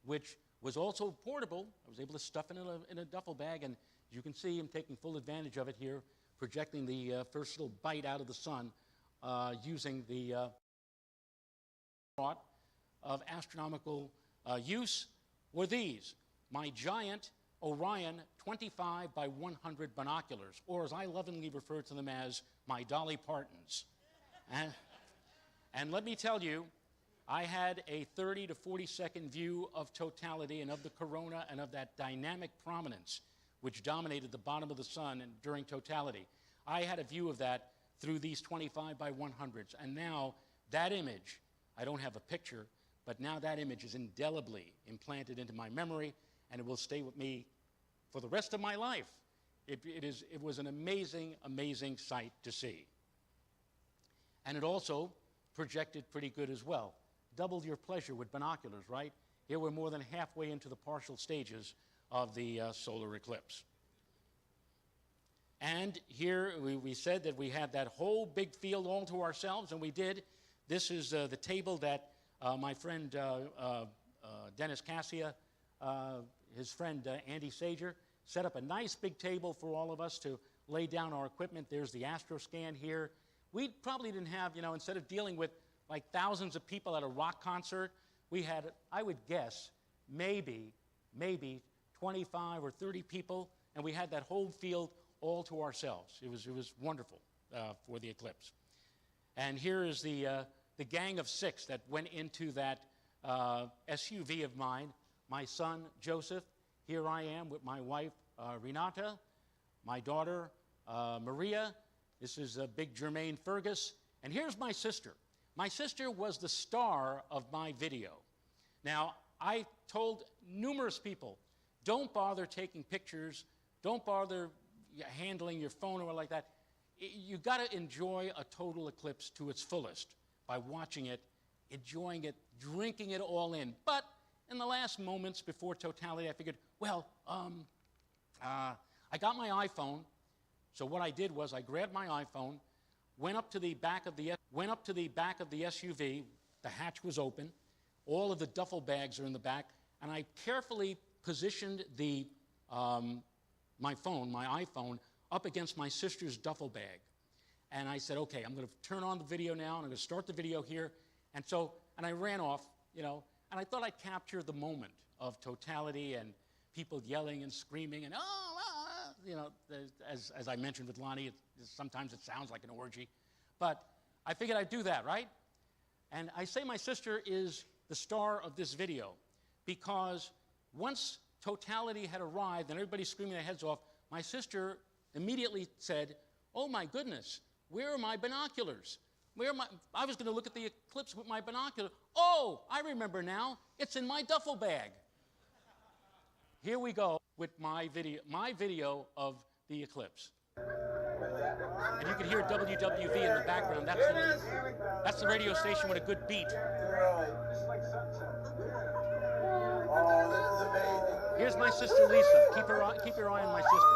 which was also portable. I was able to stuff it in a duffel bag, and you can see him taking full advantage of it here, projecting the first little bite out of the sun using the of astronomical use were these, my giant Orion 25 by 100 binoculars, or as I lovingly refer to them as my Dolly Partons. And let me tell you, I had a 30 to 40 second view of totality and of the corona and of that dynamic prominence which dominated the bottom of the sun and during totality. I had a view of that through these 25 by 100s. And now that image, I don't have a picture, but now that image is indelibly implanted into my memory, and it will stay with me for the rest of my life. It was an amazing, amazing sight to see. And it also projected pretty good as well. Doubled your pleasure with binoculars, right? Here we're more than halfway into the partial stages of the solar eclipse. And here we said that we had that whole big field all to ourselves, and we did. This is the table that my friend Dennis Cassia, his friend Andy Sager, set up a nice big table for all of us to lay down our equipment. There's the Astroscan here. We probably didn't have, instead of dealing with like thousands of people at a rock concert, we had, I would guess, maybe 25 or 30 people, and we had that whole field all to ourselves. It was wonderful for the eclipse. And here is the the gang of 6 that went into that SUV of mine. My son, Joseph. Here I am with my wife, Renata. My daughter, Maria. This is big Jermaine Fergus. And here's my sister. My sister was the star of my video. Now, I told numerous people, don't bother taking pictures, don't bother handling your phone or like that. You got to enjoy a total eclipse to its fullest by watching it, enjoying it, drinking it all in. But in the last moments before totality, I figured, well, I got my iPhone. So what I did was I grabbed my iPhone, went up to the back of the SUV. The hatch was open. All of the duffel bags are in the back, and I carefully positioned my iPhone, up against my sister's duffel bag. And I said, okay, I'm going to turn on the video now, and I'm going to start the video here. And I ran off, and I thought I'd capture the moment of totality and people yelling and screaming and, as I mentioned with Lonnie, sometimes it sounds like an orgy. But I figured I'd do that, right? And I say my sister is the star of this video because once totality had arrived and everybody's screaming their heads off, my sister immediately said, oh my goodness, where are my binoculars? I was going to look at the eclipse with my binoculars. Oh, I remember now. It's in my duffel bag. Here we go with my video of the eclipse. And you can hear WWV in the background. That's the radio station with a good beat. Here's my sister Lisa. Keep your eye on my sister.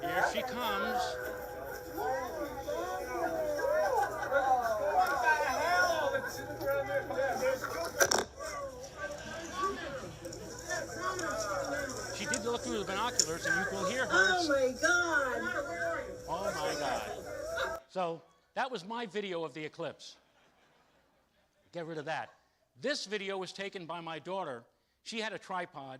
Here she comes. She did look through the binoculars, and you will hear her. Oh my God! Oh my God! So that was my video of the eclipse. Get rid of that. This video was taken by my daughter. She had a tripod.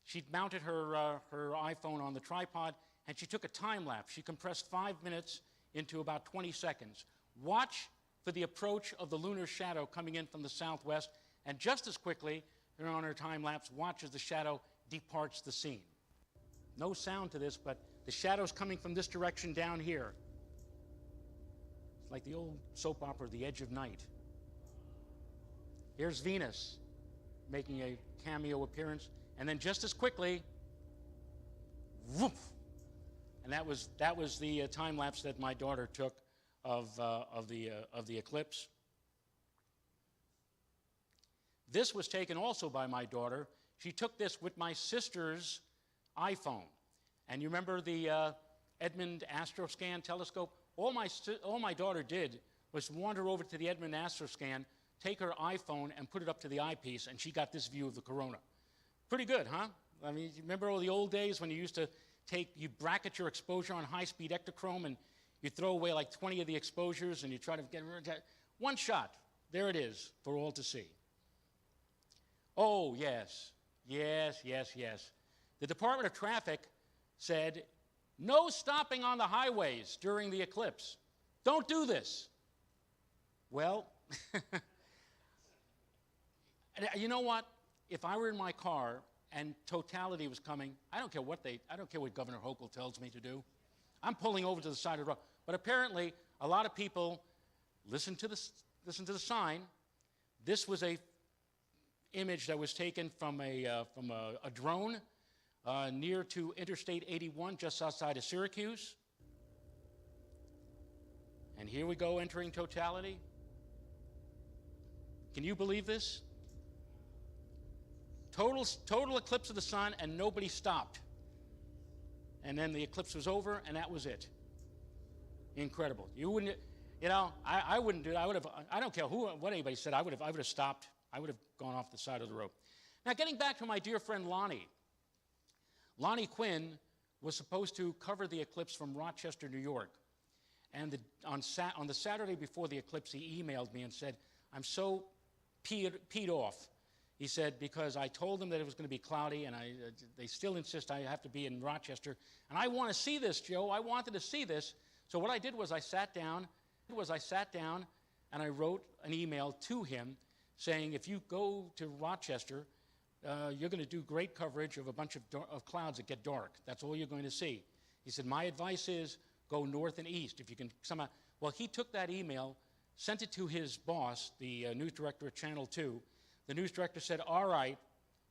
She mounted her iPhone on the tripod, and she took a time lapse. She compressed 5 minutes into about 20 seconds. Watch for the approach of the lunar shadow coming in from the southwest, and just as quickly, on her time lapse, watch as the shadow departs the scene. No sound to this, but the shadow's coming from this direction down here. It's like the old soap opera, The Edge of Night. Here's Venus making a cameo appearance. And then just as quickly, whoop! And that was the time lapse that my daughter took of the eclipse. This was taken also by my daughter. She took this with my sister's iPhone. And you remember the Edmund Astroscan telescope? All my daughter did was wander over to the Edmund Astroscan, take her iPhone, and put it up to the eyepiece, and she got this view of the corona. Pretty good, huh? I mean, you remember all the old days when you used to you bracket your exposure on high-speed ectochrome, and you throw away like 20 of the exposures, and you try to get one shot. There it is for all to see. Oh, yes. Yes, yes, yes. The Department of Traffic said, no stopping on the highways during the eclipse. Don't do this. Well, you know what? If I were in my car and totality was coming, I don't care what Governor Hochul tells me to do. I'm pulling over to the side of the road. But apparently, a lot of people listen to the sign. This was a image that was taken from a drone near to Interstate 81, just outside of Syracuse. And here we go, entering totality. Can you believe this? Total eclipse of the sun, and nobody stopped. And then the eclipse was over, and that was it. Incredible. You know, I wouldn't do it. I don't care what anybody said. I would have stopped. I would have gone off the side of the road. Now, getting back to my dear friend Lonnie. Lonnie Quinn was supposed to cover the eclipse from Rochester, New York. And on the Saturday before the eclipse, he emailed me and said, I'm so peed off. He said, because I told them that it was going to be cloudy, and they still insist I have to be in Rochester. And I want to see this, Joe. I wanted to see this. So what I did was I sat down and I wrote an email to him saying, if you go to Rochester, you're going to do great coverage of a bunch of clouds that get dark. That's all you're going to see. He said, my advice is go north and east if you can somehow. Well, he took that email, sent it to his boss, the news director at Channel 2. The news director said, all right,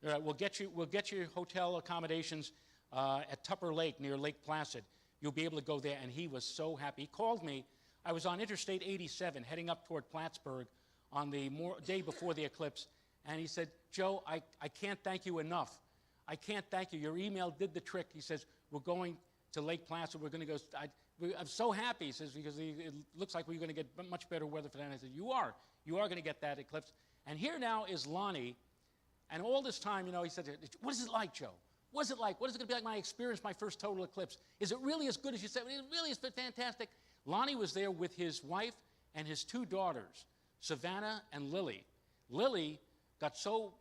we'll get you hotel accommodations at Tupper Lake near Lake Placid. You'll be able to go there. And he was so happy. He called me. I was on Interstate 87 heading up toward Plattsburgh on the day before the eclipse. And he said, Joe, I can't thank you enough. I can't thank you. Your email did the trick. He says, we're going to Lake Placid. We're going to go. I'm so happy, he says, because it looks like we're going to get much better weather for that. And I said, you are going to get that eclipse. And here now is Lonnie. And all this time, you know, he said, what is it like, Joe? What is it like? What is it going to be like my experience, my first total eclipse? Is it really as good as you said? It really is fantastic. Lonnie was there with his wife and his two daughters, Savannah and Lily. Lily got so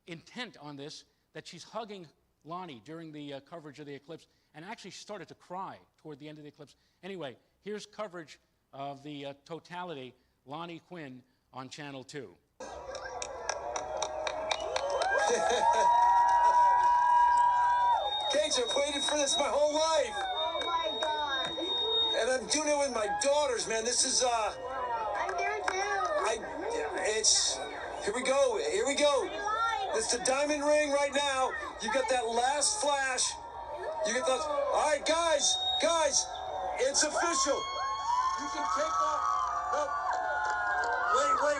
intent on this that she's hugging Lonnie during the coverage of the eclipse and actually started to cry toward the end of the eclipse. Anyway, here's coverage of the totality, Lonnie Quinn on Channel 2. Gage, I've waited for this my whole life. Oh my God. And I'm doing it with my daughters, man. This is, I'm here too. here we go. Here we go. It's the diamond ring right now. You got that last flash. You get those. All right, guys, it's official. You can take off. No.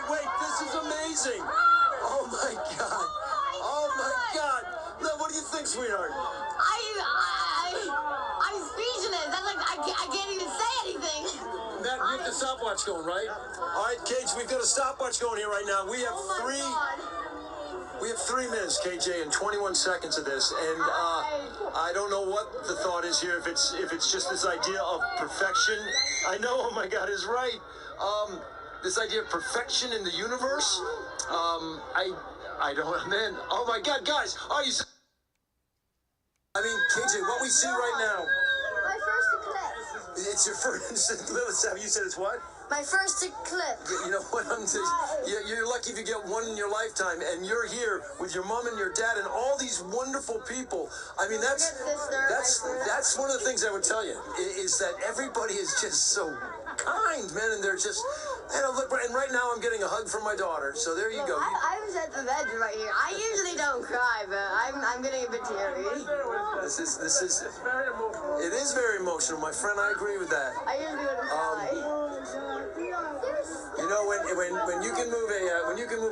Wait. This is amazing. Oh my God. Oh my God. No, what do you think, sweetheart? I'm speechless. That's like I can't even say anything. Matt, we have the stopwatch going, right? All right, Gage, we've got a stopwatch going here right now. We have We have 3 minutes, KJ, and 21 seconds of this, and I don't know what the thought is here. If it's just this idea of perfection. I know. Oh my God, is right. This idea of perfection in the universe. I don't. Man, oh my God, guys, are you? I mean, KJ, what we see right now. My first eclipse. It's your first. Lilith, you said it's what? My first eclipse. You know what I'm saying? You're lucky if you get one in your lifetime, and you're here with your mom and your dad and all these wonderful people. I mean, that's one of the things I would tell you is that everybody is just so kind, man, and they're just. And right now I'm getting a hug from my daughter. So there you go. I was at the bed right here. I usually don't cry, but I'm getting a bit teary. This is. It is very emotional, my friend. I agree with that. I usually wouldn't cry. You know when you can move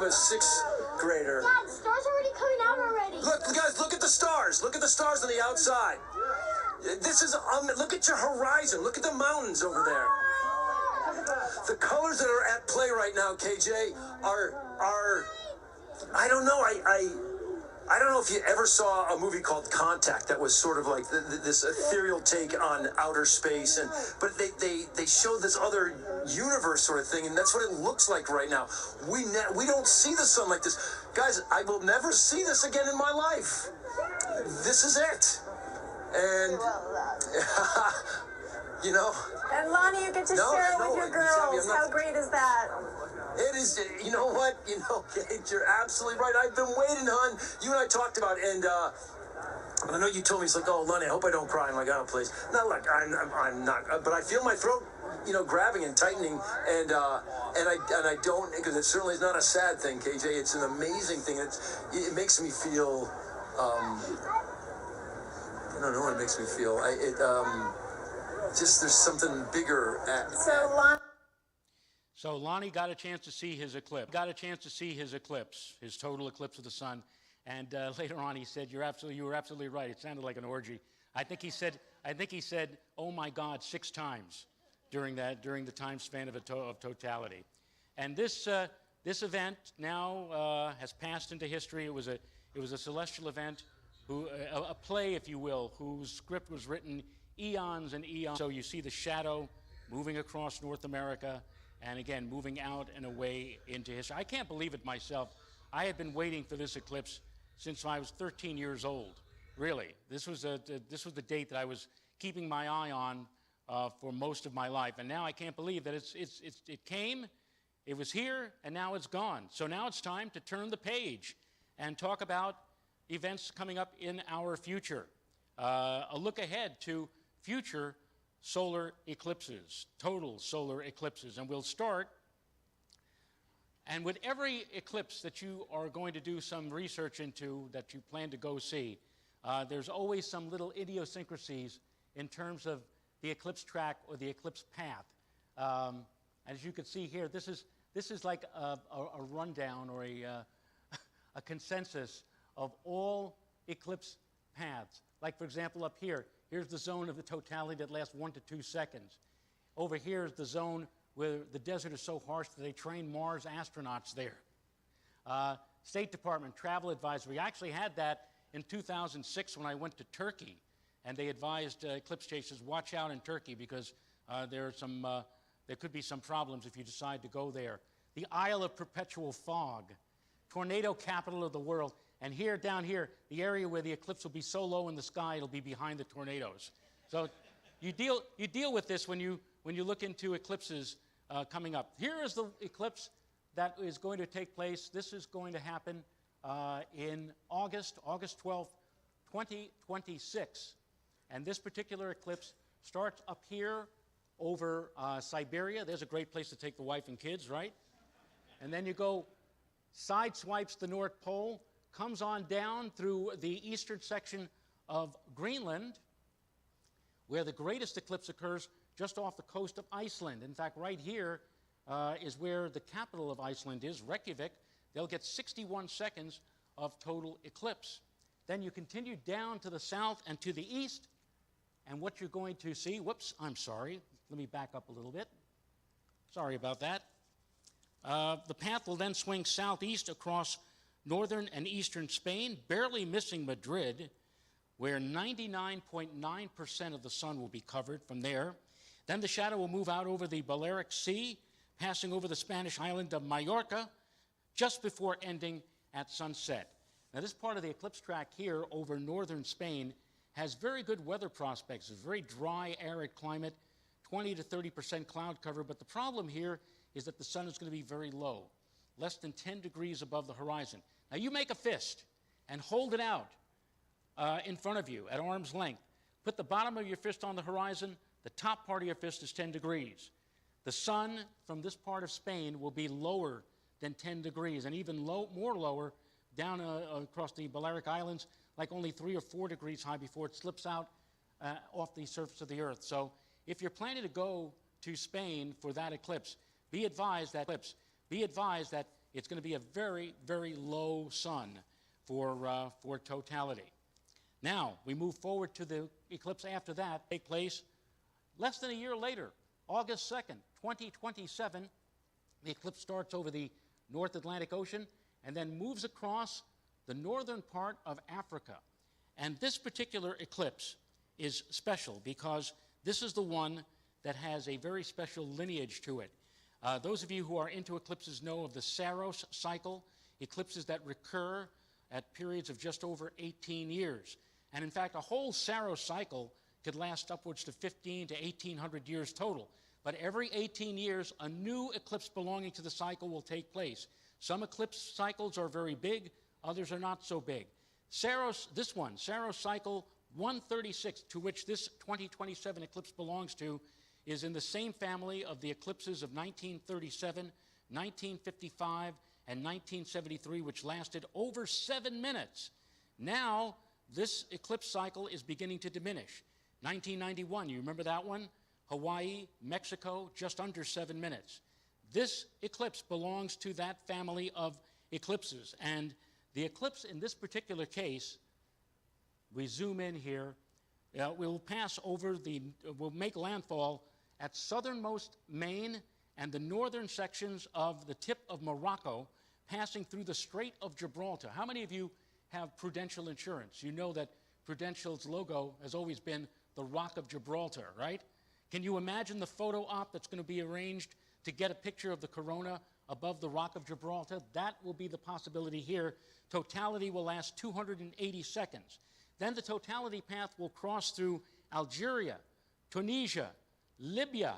a 6th grader. Dad, the stars already coming out already. Look, guys, look at the stars. Look at the stars on the outside. This is look at your horizon. Look at the mountains over there. The colors that are at play right now, KJ, are I don't know. I don't know if you ever saw a movie called Contact that was sort of like this ethereal take on outer space, but they showed this other universe sort of thing, and that's what it looks like right now. We don't see the sun like this, guys. I will never see this again in my life. This is it, and you know. And Lonnie, you get to share it with your girls. How great is that? It is, you know what? Kate, you're absolutely right. I've been waiting, hon. You and I talked about, and I know you told me, it's like, oh, Lonnie, I hope I don't cry. I'm like, oh, please. No, look, I'm not, but I feel my throat, grabbing and tightening, and I don't, because it certainly is not a sad thing, KJ. It's an amazing thing. It makes me feel, I don't know what it makes me feel. Just there's something bigger at. So Lonnie got a chance to see his eclipse. His total eclipse of the sun. And later on, he said, "You were absolutely right. It sounded like an orgy." I think he said, "Oh my God," 6 times. during the time span of totality. And this event now has passed into history. It was a celestial event, a play, if you will, whose script was written eons and eons. So you see the shadow moving across North America, and again, moving out and away into history. I can't believe it myself. I had been waiting for this eclipse since I was 13 years old. Really, this was the date that I was keeping my eye on for most of my life, and now I can't believe that it came, it was here, and now it's gone. So now it's time to turn the page and talk about events coming up in our future. A look ahead to future solar eclipses, total solar eclipses, and we'll start. And with every eclipse that you are going to do some research into, that you plan to go see, there's always some little idiosyncrasies in terms of the eclipse track or the eclipse path. As you can see here, this is like a rundown or a consensus of all eclipse paths. Like, for example, up here, here's the zone of the totality that lasts 1 to 2 seconds. Over here is the zone where the desert is so harsh that they train Mars astronauts there. State Department travel advisory. I actually had that in 2006 when I went to Turkey, and they advised eclipse chasers, watch out in Turkey because there could be some problems if you decide to go there. The Isle of Perpetual Fog, tornado capital of the world. And here, down here, the area where the eclipse will be so low in the sky, it'll be behind the tornadoes. So you deal with this when you look into eclipses coming up. Here is the eclipse that is going to take place. This is going to happen in August 12th, 2026. And this particular eclipse starts up here over Siberia. There's a great place to take the wife and kids, right? And then you go, side swipes the North Pole, comes on down through the eastern section of Greenland, where the greatest eclipse occurs just off the coast of Iceland. In fact, right here is where the capital of Iceland is, Reykjavik. They'll get 61 seconds of total eclipse. Then you continue down to the south and to the east, and what you're going to see, whoops, I'm sorry. Let me back up a little bit. Sorry about that. The path will then swing southeast across northern and eastern Spain, barely missing Madrid, where 99.9% of the sun will be covered from there. Then the shadow will move out over the Balearic Sea, passing over the Spanish island of Mallorca, just before ending at sunset. Now, this part of the eclipse track here over northern Spain has very good weather prospects. It's a very dry, arid climate, 20 to 30% cloud cover, but the problem here is that the sun is going to be very low, less than 10 degrees above the horizon. Now, you make a fist and hold it out in front of you at arm's length. Put the bottom of your fist on the horizon. The top part of your fist is 10 degrees. The sun from this part of Spain will be lower than 10 degrees, and even more lower down across the Balearic Islands, like only 3 or 4 degrees high before it slips out off the surface of the Earth. So if you're planning to go to Spain for that eclipse, be advised that it's going to be a very, very low sun for totality. Now, we move forward to the eclipse after that, take place less than a year later, August 2nd, 2027. The eclipse starts over the North Atlantic Ocean and then moves across the northern part of Africa. And this particular eclipse is special because this is the one that has a very special lineage to it. Those of you who are into eclipses know of the Saros cycle, eclipses that recur at periods of just over 18 years. And in fact, a whole Saros cycle could last upwards to 15 to 1800 years total. But every 18 years, a new eclipse belonging to the cycle will take place. Some eclipse cycles are very big, others are not so big. Saros cycle 136, to which this 2027 eclipse belongs to, is in the same family of the eclipses of 1937, 1955, and 1973, which lasted over 7 minutes. Now, this eclipse cycle is beginning to diminish. 1991, you remember that one? Hawaii, Mexico, just under 7 minutes. This eclipse belongs to that family of eclipses. And the eclipse in this particular case, we zoom in here, will pass over we'll make landfall at southernmost Maine and the northern sections of the tip of Morocco, passing through the Strait of Gibraltar. How many of you have Prudential insurance? You know that Prudential's logo has always been the Rock of Gibraltar, right? Can you imagine the photo op that's going to be arranged to get a picture of the corona above the Rock of Gibraltar? That will be the possibility here. Totality will last 280 seconds. Then the totality path will cross through Algeria, Tunisia, Libya,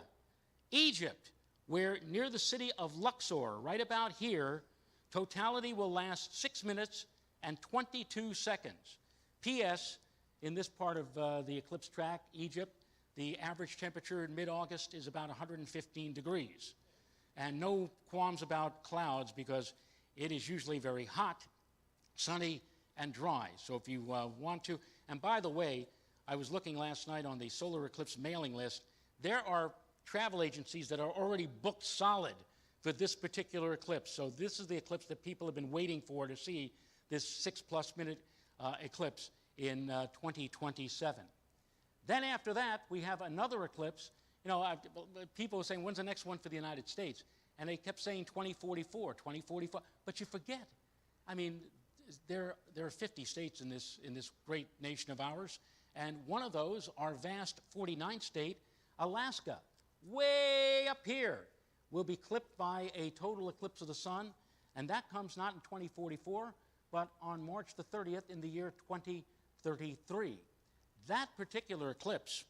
Egypt, where near the city of Luxor, right about here, totality will last 6 minutes and 22 seconds. P.S., in this part of the eclipse track, Egypt, the average temperature in mid-August is about 115 degrees. And no qualms about clouds because it is usually very hot, sunny, and dry. So if you want to, and by the way, I was looking last night on the solar eclipse mailing list. There are travel agencies that are already booked solid for this particular eclipse. So this is the eclipse that people have been waiting for to see, this 6+ minute eclipse in 2027. Then after that, we have another eclipse. You know, people were saying, when's the next one for the United States? And they kept saying 2044, 2044. But you forget, I mean, there are 50 states in this great nation of ours. And one of those, our vast 49th state, Alaska, way up here, will be clipped by a total eclipse of the sun. And that comes not in 2044, but on March the 30th in the year 2033. That particular eclipse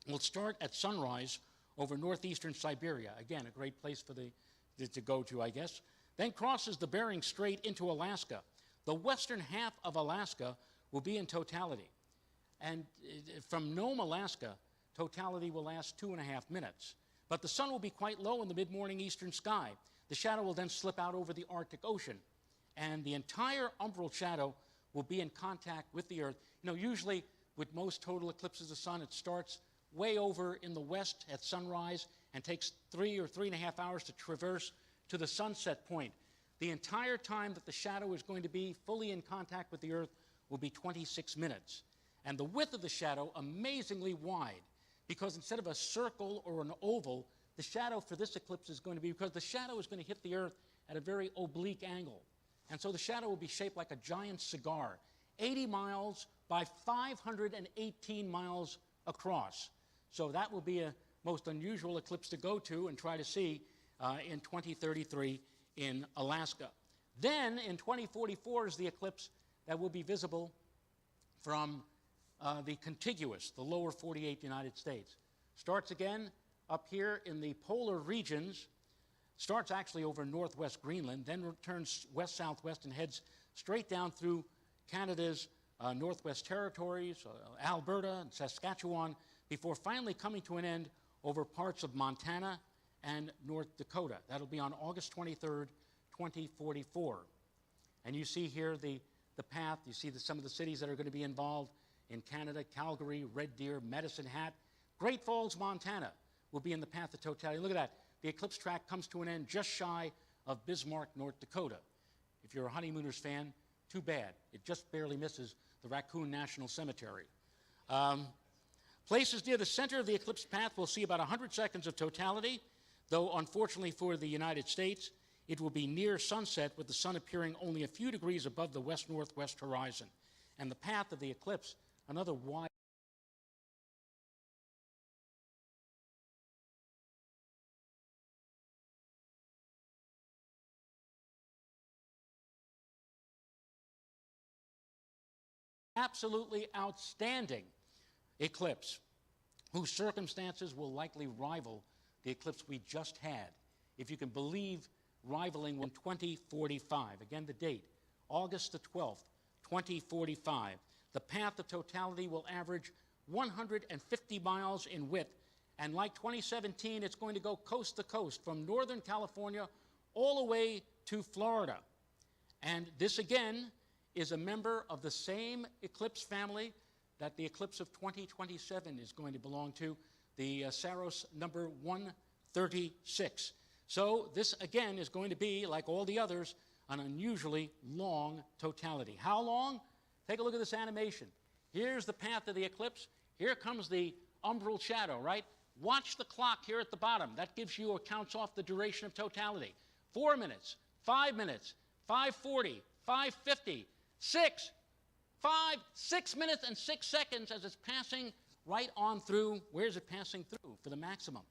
will start at sunrise over northeastern Siberia. Again, a great place for to go to, I guess. Then crosses the Bering Strait into Alaska. The western half of Alaska will be in totality. And from Nome, Alaska, totality will last 2.5 minutes. But the sun will be quite low in the mid-morning eastern sky. The shadow will then slip out over the Arctic Ocean. And the entire umbral shadow will be in contact with the Earth. You know, usually with most total eclipses of the sun, it starts way over in the west at sunrise and takes 3 or 3.5 hours to traverse to the sunset point. The entire time that the shadow is going to be fully in contact with the Earth will be 26 minutes. And the width of the shadow, amazingly wide, because instead of a circle or an oval, the shadow for this eclipse is going to be, because the shadow is going to hit the Earth at a very oblique angle. And so the shadow will be shaped like a giant cigar, 80 miles by 518 miles across. So that will be a most unusual eclipse to go to and try to see in 2033 in Alaska. Then in 2044 is the eclipse that will be visible from the contiguous, the lower 48 United States. Starts again up here in the polar regions, starts actually over northwest Greenland, then returns west-southwest and heads straight down through Canada's Northwest Territories, Alberta and Saskatchewan, before finally coming to an end over parts of Montana and North Dakota. That'll be on August 23rd, 2044. And you see here the path. You see some of the cities that are going to be involved in Canada: Calgary, Red Deer, Medicine Hat. Great Falls, Montana will be in the path of totality. Look at that. The eclipse track comes to an end just shy of Bismarck, North Dakota. If you're a Honeymooners fan, too bad. It just barely misses the Raccoon National Cemetery. Places near the center of the eclipse path will see about 100 seconds of totality, though unfortunately for the United States, it will be near sunset with the sun appearing only a few degrees above the west-northwest horizon. And the path of the eclipse, another wide absolutely outstanding eclipse, whose circumstances will likely rival the eclipse we just had, if you can believe rivaling in 2045. Again, the date, August the 12th, 2045. The path of totality will average 150 miles in width, and like 2017, it's going to go coast to coast from Northern California all the way to Florida. And this, again, is a member of the same eclipse family that the eclipse of 2027 is going to belong to, the Saros number 136. So this, again, is going to be, like all the others, an unusually long totality. How long? Take a look at this animation. Here's the path of the eclipse. Here comes the umbral shadow, right? Watch the clock here at the bottom. That gives you or counts off the duration of totality. 4 minutes, 5 minutes, 5:40, 5:50, 6 minutes and 6 seconds as it's passing right on through. Where's it passing through for the maximum?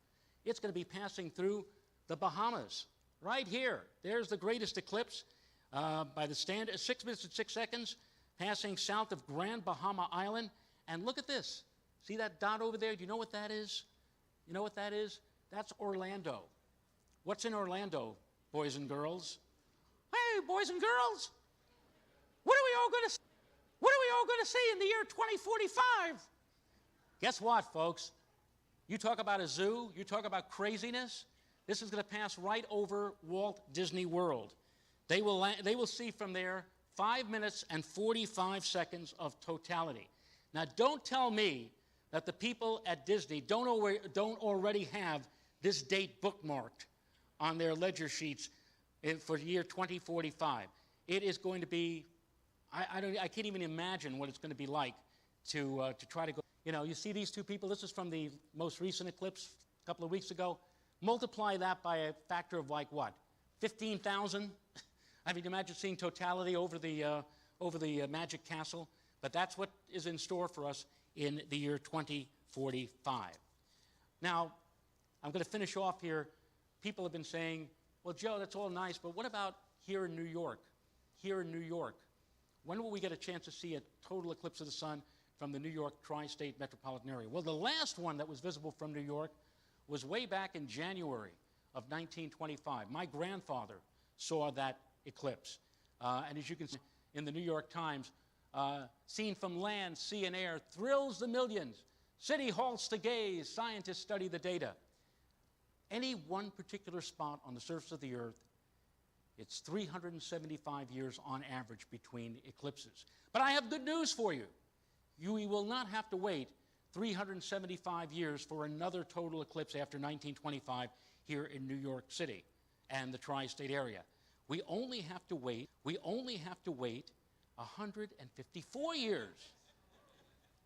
It's going to be passing through the Bahamas, right here. There's the greatest eclipse by the standard, 6 minutes and 6 seconds, passing south of Grand Bahama Island. And look at this. See that dot over there? Do you know what that is? You know what that is? That's Orlando. What's in Orlando, boys and girls? Hey, boys and girls, what are we all going to see in the year 2045? Guess what, folks? You talk about a zoo, you talk about craziness, this is going to pass right over Walt Disney World. They will see from there 5 minutes and 45 seconds of totality. Now, don't tell me that the people at Disney don't already have this date bookmarked on their ledger sheets for the year 2045. It is going to be, I can't even imagine what it's going to be like to try to go. You know, you see these two people, this is from the most recent eclipse a couple of weeks ago. Multiply that by a factor of like what, 15,000? I mean, imagine seeing totality over the Magic Castle, but that's what is in store for us in the year 2045. Now, I'm going to finish off here. People have been saying, well, Joe, that's all nice, but what about here in New York? Here in New York, when will we get a chance to see a total eclipse of the sun from the New York tri-state metropolitan area? Well, the last one that was visible from New York was way back in January of 1925. My grandfather saw that eclipse. And as you can see in the New York Times, seen from land, sea, and air, thrills the millions. City halts to gaze, scientists study the data. Any one particular spot on the surface of the Earth, it's 375 years on average between eclipses. But I have good news for you. You will not have to wait 375 years for another total eclipse after 1925 here in New York City and the tri-state area. We only have to wait 154 years.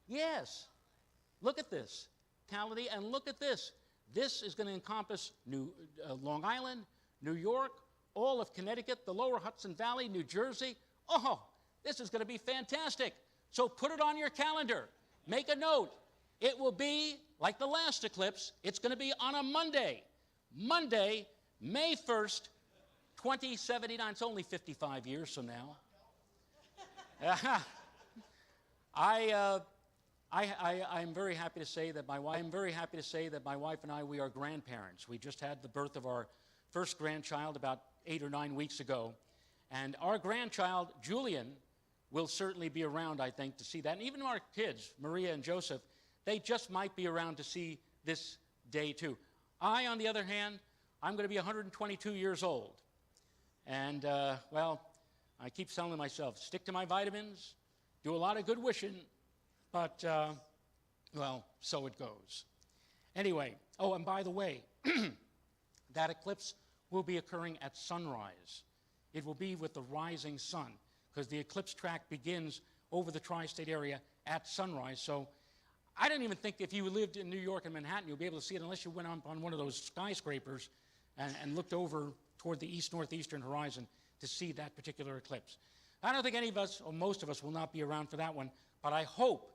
Yes. Look at this. And look at this. This is going to encompass Long Island, New York, all of Connecticut, the lower Hudson Valley, New Jersey. Oh, this is going to be fantastic. So put it on your calendar. Make a note. It will be like the last eclipse. It's going to be on a Monday. Monday, May 1st, 2079. It's only 55 years from now. I'm very happy to say that my wife and I, we are grandparents. We just had the birth of our first grandchild about 8 or 9 weeks ago. And our grandchild, Julian, will certainly be around, I think, to see that. And even our kids, Maria and Joseph, they just might be around to see this day too. I, on the other hand, I'm going to be 122 years old. And, well, I keep telling myself, stick to my vitamins, do a lot of good wishing, but, well, so it goes. Anyway, oh, and by the way, that eclipse will be occurring at sunrise. It will be with the rising sun, because the eclipse track begins over the tri-state area at sunrise. So I don't even think if you lived in New York and Manhattan, you'll be able to see it unless you went up on one of those skyscrapers and looked over toward the east-northeastern horizon to see that particular eclipse. I don't think any of us, or most of us, will not be around for that one, but I hope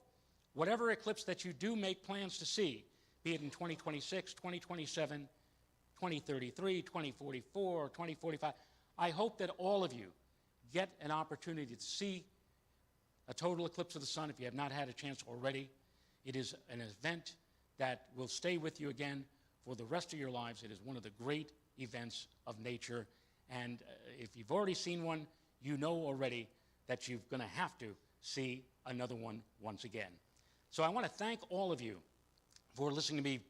whatever eclipse that you do make plans to see, be it in 2026, 2027, 2033, 2044, 2045, I hope that all of you get an opportunity to see a total eclipse of the sun if you have not had a chance already. It is an event that will stay with you again for the rest of your lives. It is one of the great events of nature. And if you've already seen one, you know already that you're going to have to see another one once again. So I want to thank all of you for listening to me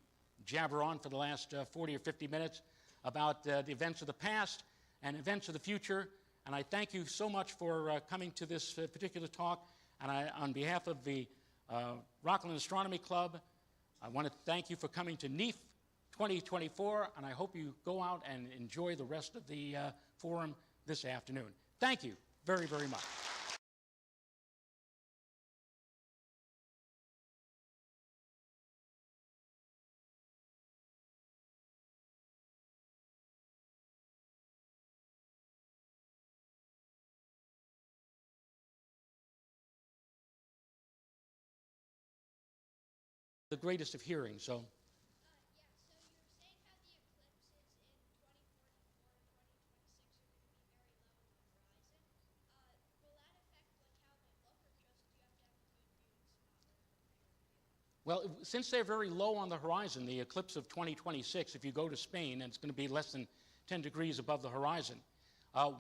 jabber on for the last 40 or 50 minutes about the events of the past and events of the future. And I thank you so much for coming to this particular talk. And on behalf of the Rockland Astronomy Club, I want to thank you for coming to NEAF 2024, and I hope you go out and enjoy the rest of the forum this afternoon. Thank you very, very much. the greatest of hearing, so. Well, since they're very low on the horizon, the eclipse of 2026, if you go to Spain, and it's going to be less than 10 degrees above the horizon,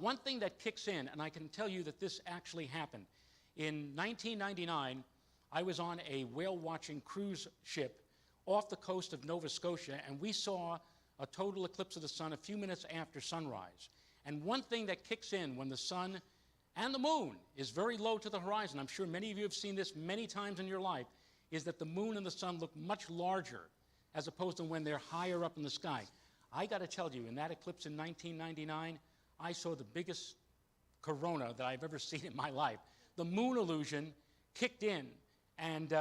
one thing that kicks in, and I can tell you that this actually happened. In 1999, I was on a whale-watching cruise ship off the coast of Nova Scotia, and we saw a total eclipse of the sun a few minutes after sunrise. And one thing that kicks in when the sun and the moon is very low to the horizon, I'm sure many of you have seen this many times in your life, is that the moon and the sun look much larger as opposed to when they're higher up in the sky. I got to tell you, in that eclipse in 1999, I saw the biggest corona that I've ever seen in my life. The moon illusion kicked in and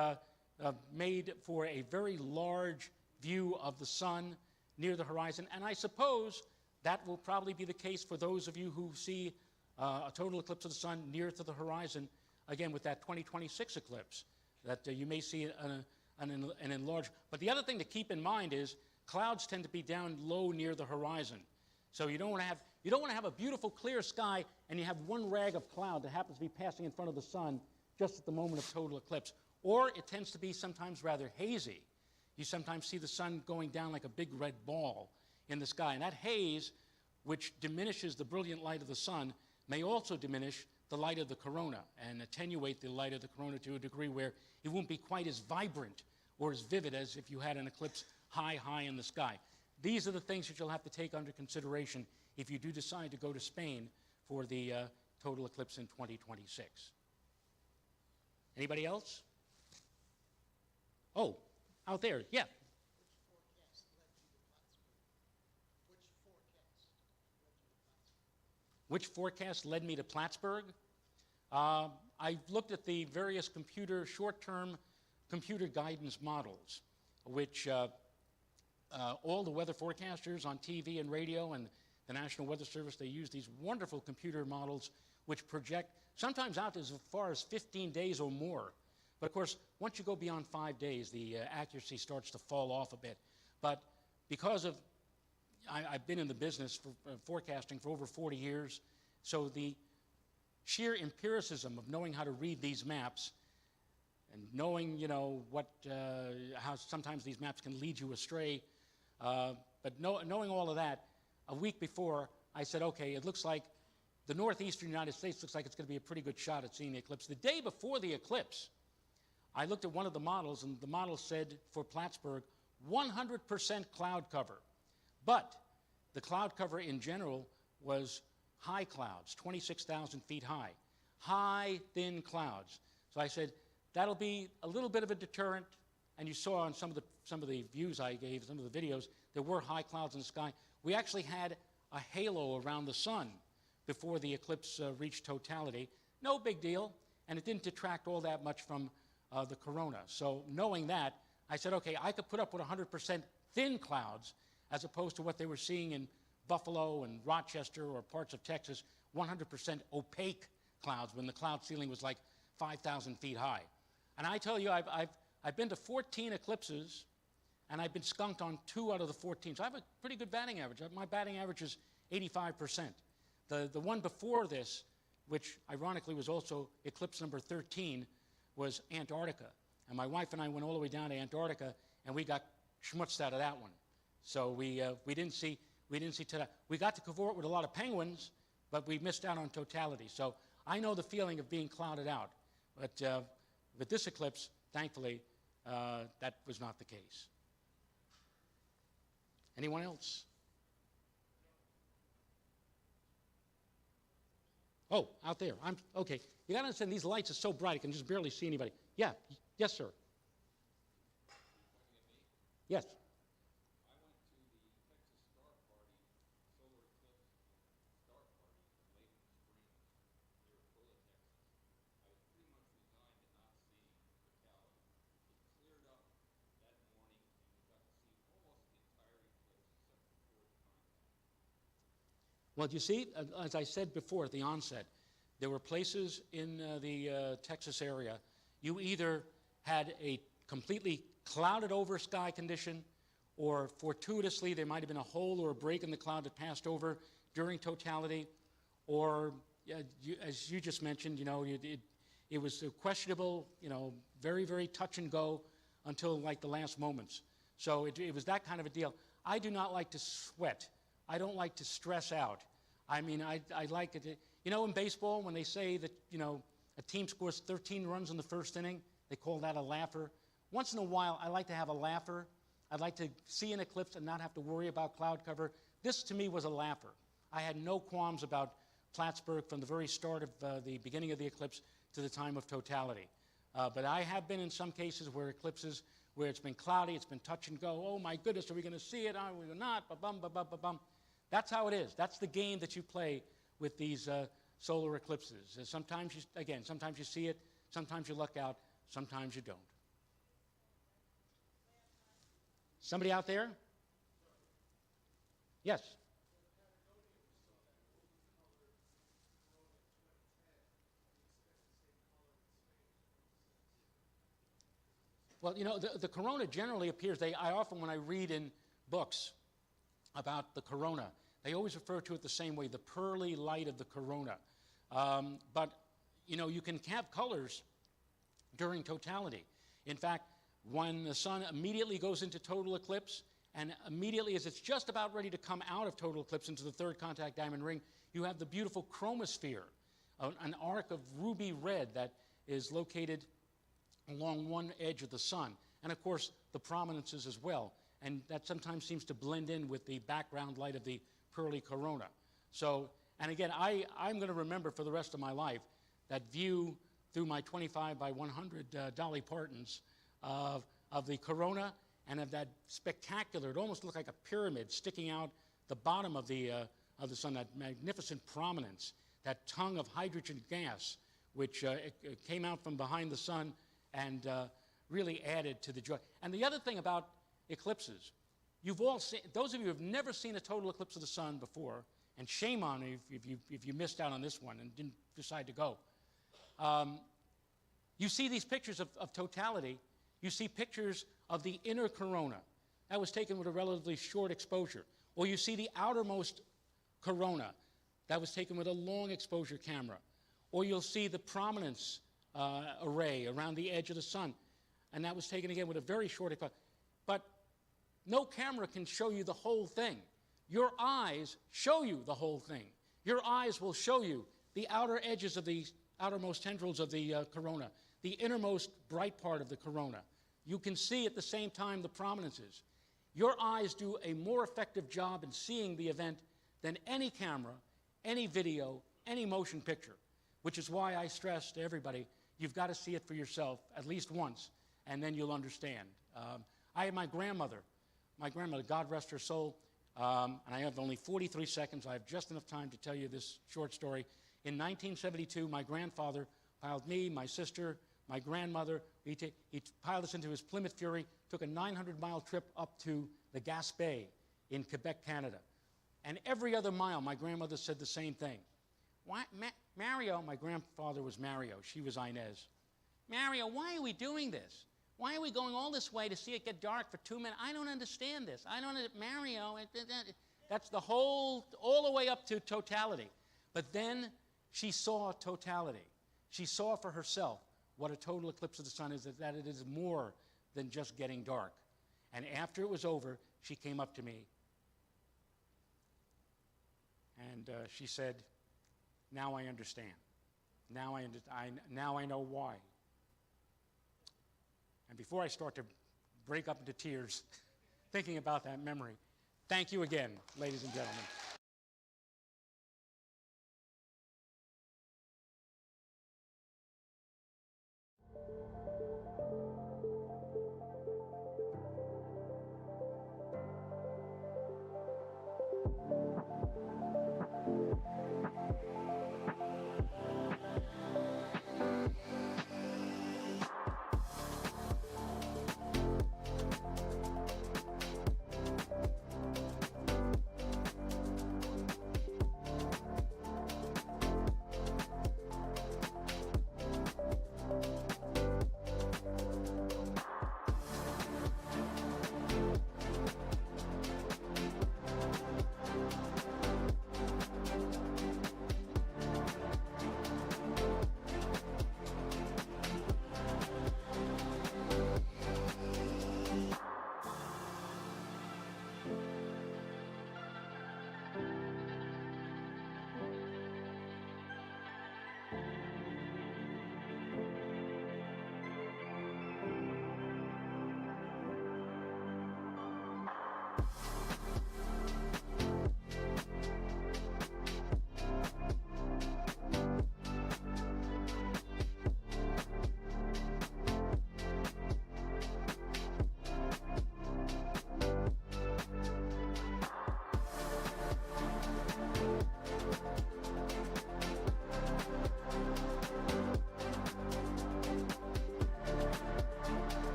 made for a very large view of the sun near the horizon. And I suppose that will probably be the case for those of you who see a total eclipse of the sun near to the horizon, again, with that 2026 eclipse, that you may see an enlarged. But the other thing to keep in mind is clouds tend to be down low near the horizon. So you don't want to have a beautiful clear sky and you have one rag of cloud that happens to be passing in front of the sun just at the moment of total eclipse. Or it tends to be sometimes rather hazy. You sometimes see the sun going down like a big red ball in the sky. And that haze, which diminishes the brilliant light of the sun, may also diminish the light of the corona and attenuate the light of the corona to a degree where it won't be quite as vibrant or as vivid as if you had an eclipse high in the sky. These are the things that you'll have to take under consideration if you do decide to go to Spain for the total eclipse in 2026. Anybody else? Oh, out there, yeah. Which forecast led me to Plattsburgh? I looked at the various short-term computer guidance models, which all the weather forecasters on TV and radio and the National Weather Service, they use these wonderful computer models which project sometimes out as far as 15 days or more. But of course, once you go beyond 5 days, the accuracy starts to fall off a bit. But because of, I've been in the business for forecasting for over 40 years, so the sheer empiricism of knowing how to read these maps and knowing, how sometimes these maps can lead you astray, but knowing all of that, a week before, I said, okay, it looks like the northeastern United States looks like it's going to be a pretty good shot at seeing the eclipse. The day before the eclipse, I looked at one of the models, and the model said for Plattsburgh, 100% cloud cover. But the cloud cover in general was high clouds, 26,000 feet high. High, thin clouds. So I said, that'll be a little bit of a deterrent. And you saw on some of the views I gave, some of the videos, there were high clouds in the sky. We actually had a halo around the sun before the eclipse reached totality. No big deal, and it didn't detract all that much from the corona. So knowing that, I said, okay, I could put up with 100% thin clouds as opposed to what they were seeing in Buffalo and Rochester or parts of Texas, 100% opaque clouds when the cloud ceiling was like 5,000 feet high. And I tell you, I've been to 14 eclipses, and I've been skunked on 2 out of the 14. So I have a pretty good batting average. My batting average is 85%. The one before this, which ironically was also eclipse number 13, was Antarctica. And my wife and I went all the way down to Antarctica, and we got schmutzed out of that one. So we didn't see today. We got to cavort with a lot of penguins, but we missed out on totality. So I know the feeling of being clouded out. But with this eclipse, thankfully, that was not the case. Anyone else? Oh, out there. Okay. You got to understand, these lights are so bright, I can just barely see anybody. Yeah. Yes, sir. Yes. Well, you see, as I said before at the onset, there were places in the Texas area, you either had a completely clouded over sky condition, or fortuitously there might have been a hole or a break in the cloud that passed over during totality, or as you just mentioned, it was questionable, very, very touch and go until like the last moments. So it was that kind of a deal. I do not like to sweat. I don't like to stress out. I mean, I like it. In baseball, when they say that, a team scores 13 runs in the first inning, they call that a laugher. Once in a while, I like to have a laugher. I'd like to see an eclipse and not have to worry about cloud cover. This, to me, was a laugher. I had no qualms about Plattsburgh from the very start of the beginning of the eclipse to the time of totality. But I have been in some cases where eclipses, where it's been cloudy, it's been touch and go. Oh, my goodness, are we going to see it? Are we not? Ba-bum, ba-bum, ba-bum. That's how it is. That's the game that you play with these solar eclipses. Sometimes you see it, sometimes you luck out, sometimes you don't. Somebody out there? Yes. Well, the corona generally appears, I often, when I read in books about the corona, they always refer to it the same way, the pearly light of the corona. But, you can have colors during totality. In fact, when the sun immediately goes into total eclipse, and immediately as it's just about ready to come out of total eclipse into the third contact diamond ring, you have the beautiful chromosphere, an arc of ruby red that is located along one edge of the sun. And of course, the prominences as well. And that sometimes seems to blend in with the background light of the pearly corona. So, and again, I'm going to remember for the rest of my life that view through my 25 by 100 Dolly Partons of the corona and of that spectacular, it almost looked like a pyramid sticking out the bottom of the sun, that magnificent prominence, that tongue of hydrogen gas, which it came out from behind the sun and really added to the joy. And the other thing about eclipses, you've all seen, those of you who have never seen a total eclipse of the sun before, and shame on you if you missed out on this one and didn't decide to go. You see these pictures of totality. You see pictures of the inner corona. That was taken with a relatively short exposure. Or you see the outermost corona. That was taken with a long exposure camera. Or you'll see the prominence array around the edge of the sun. And that was taken again with a very short exposure. But no camera can show you the whole thing. Your eyes show you the whole thing. Your eyes will show you the outer edges of the outermost tendrils of the corona, the innermost bright part of the corona. You can see at the same time the prominences. Your eyes do a more effective job in seeing the event than any camera, any video, any motion picture, which is why I stress to everybody, you've got to see it for yourself at least once, and then you'll understand. I have my grandmother, God rest her soul, and I have only 43 seconds. I have just enough time to tell you this short story. In 1972, my grandfather piled me, my sister, my grandmother, he piled us into his Plymouth Fury, took a 900-mile trip up to the Gaspé in Quebec, Canada. And every other mile, my grandmother said the same thing. Mario, my grandfather was Mario, she was Inez. Mario, why are we doing this? Why are we going all this way to see it get dark for 2 minutes? I don't understand this. Mario, that's the whole, all the way up to totality. But then she saw totality. She saw for herself what a total eclipse of the sun is, that it is more than just getting dark. And after it was over, she came up to me and she said, now I understand. Now I know why. And before I start to break up into tears thinking about that memory, thank you again, ladies and gentlemen.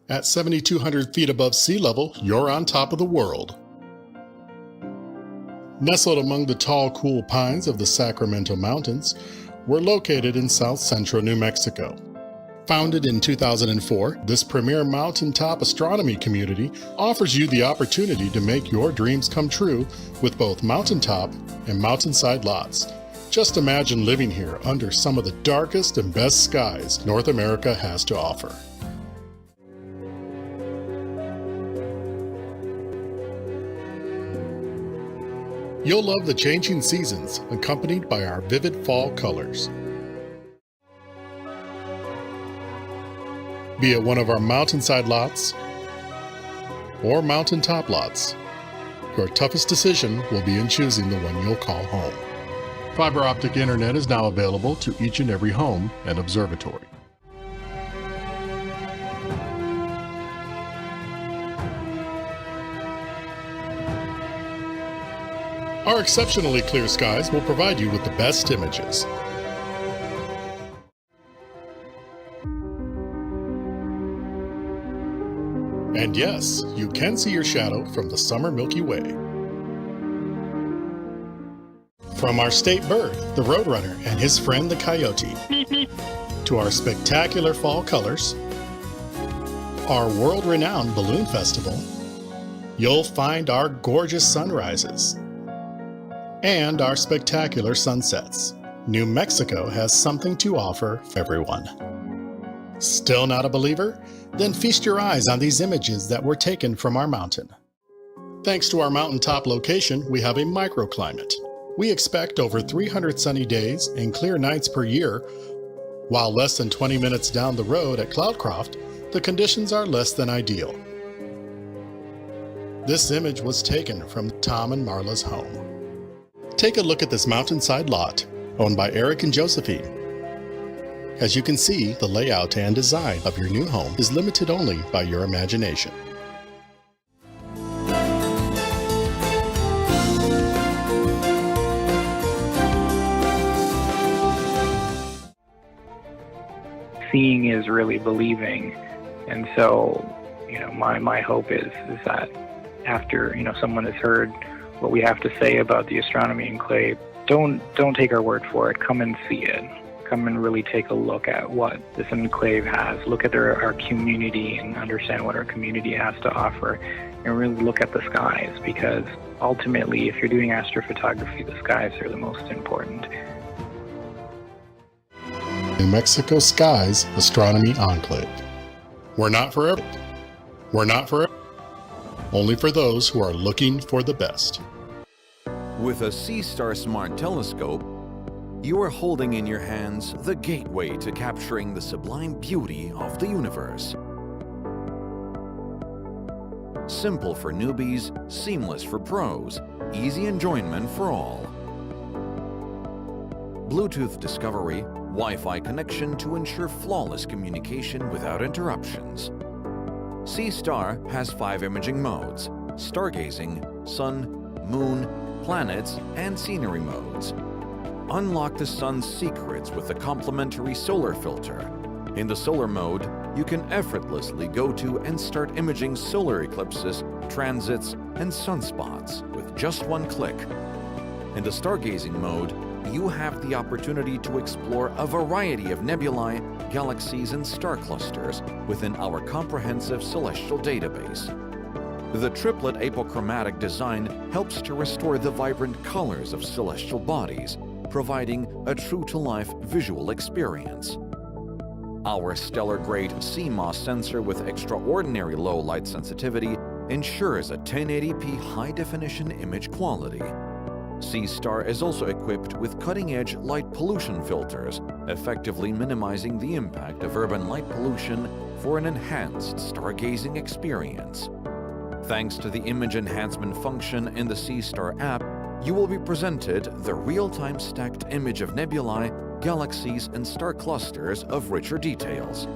At 7,200 feet above sea level, you're on top of the world. Nestled among the tall, cool pines of the Sacramento Mountains, we're located in south central New Mexico. Founded in 2004, this premier mountaintop astronomy community offers you the opportunity to make your dreams come true with both mountaintop and mountainside lots. Just imagine living here under some of the darkest and best skies North America has to offer. You'll love the changing seasons, accompanied by our vivid fall colors. Be it one of our mountainside lots or mountaintop lots, your toughest decision will be in choosing the one you'll call home. Fiber optic internet is now available to each and every home and observatory. Our exceptionally clear skies will provide you with the best images. And yes, you can see your shadow from the summer Milky Way. From our state bird, the roadrunner, and his friend the coyote, to our spectacular fall colors, our world-renowned balloon festival, you'll find our gorgeous sunrises, and our spectacular sunsets. New Mexico has something to offer for everyone. Still not a believer? Then feast your eyes on these images that were taken from our mountain. Thanks to our mountaintop location, we have a microclimate. We expect over 300 sunny days and clear nights per year, while less than 20 minutes down the road at Cloudcroft, the conditions are less than ideal. This image was taken from Tom and Marla's home. Take a look at this mountainside lot, owned by Eric and Josephine. As you can see, the layout and design of your new home is limited only by your imagination. seeing is really believing. And so, my hope is that after, someone has heard what we have to say about the astronomy enclave, don't take our word for it. Come and see it. Come and really take a look at what this enclave has. Look at our community and understand what our community has to offer, and really look at the skies, because ultimately, if you're doing astrophotography, the skies are the most important. New Mexico Skies Astronomy Enclave. We're not for everyone. We're not for everyone. Only for those who are looking for the best. With a SeaStar Smart Telescope, you are holding in your hands the gateway to capturing the sublime beauty of the universe. Simple for newbies, seamless for pros, easy enjoyment for all. Bluetooth discovery, Wi-Fi connection to ensure flawless communication without interruptions. SeaStar has 5 imaging modes: stargazing, sun, moon, planets, and scenery modes. Unlock the sun's secrets with the complimentary solar filter. In the solar mode, you can effortlessly go to and start imaging solar eclipses, transits, and sunspots with just one click. In the stargazing mode, you have the opportunity to explore a variety of nebulae, galaxies, and star clusters within our comprehensive celestial database. The triplet apochromatic design helps to restore the vibrant colors of celestial bodies, providing a true-to-life visual experience. Our stellar-grade CMOS sensor with extraordinary low light sensitivity ensures a 1080p high-definition image quality. SeaStar is also equipped with cutting-edge light pollution filters, effectively minimizing the impact of urban light pollution for an enhanced stargazing experience. Thanks to the image enhancement function in the SeaStar app, you will be presented the real-time stacked image of nebulae, galaxies, and star clusters of richer details.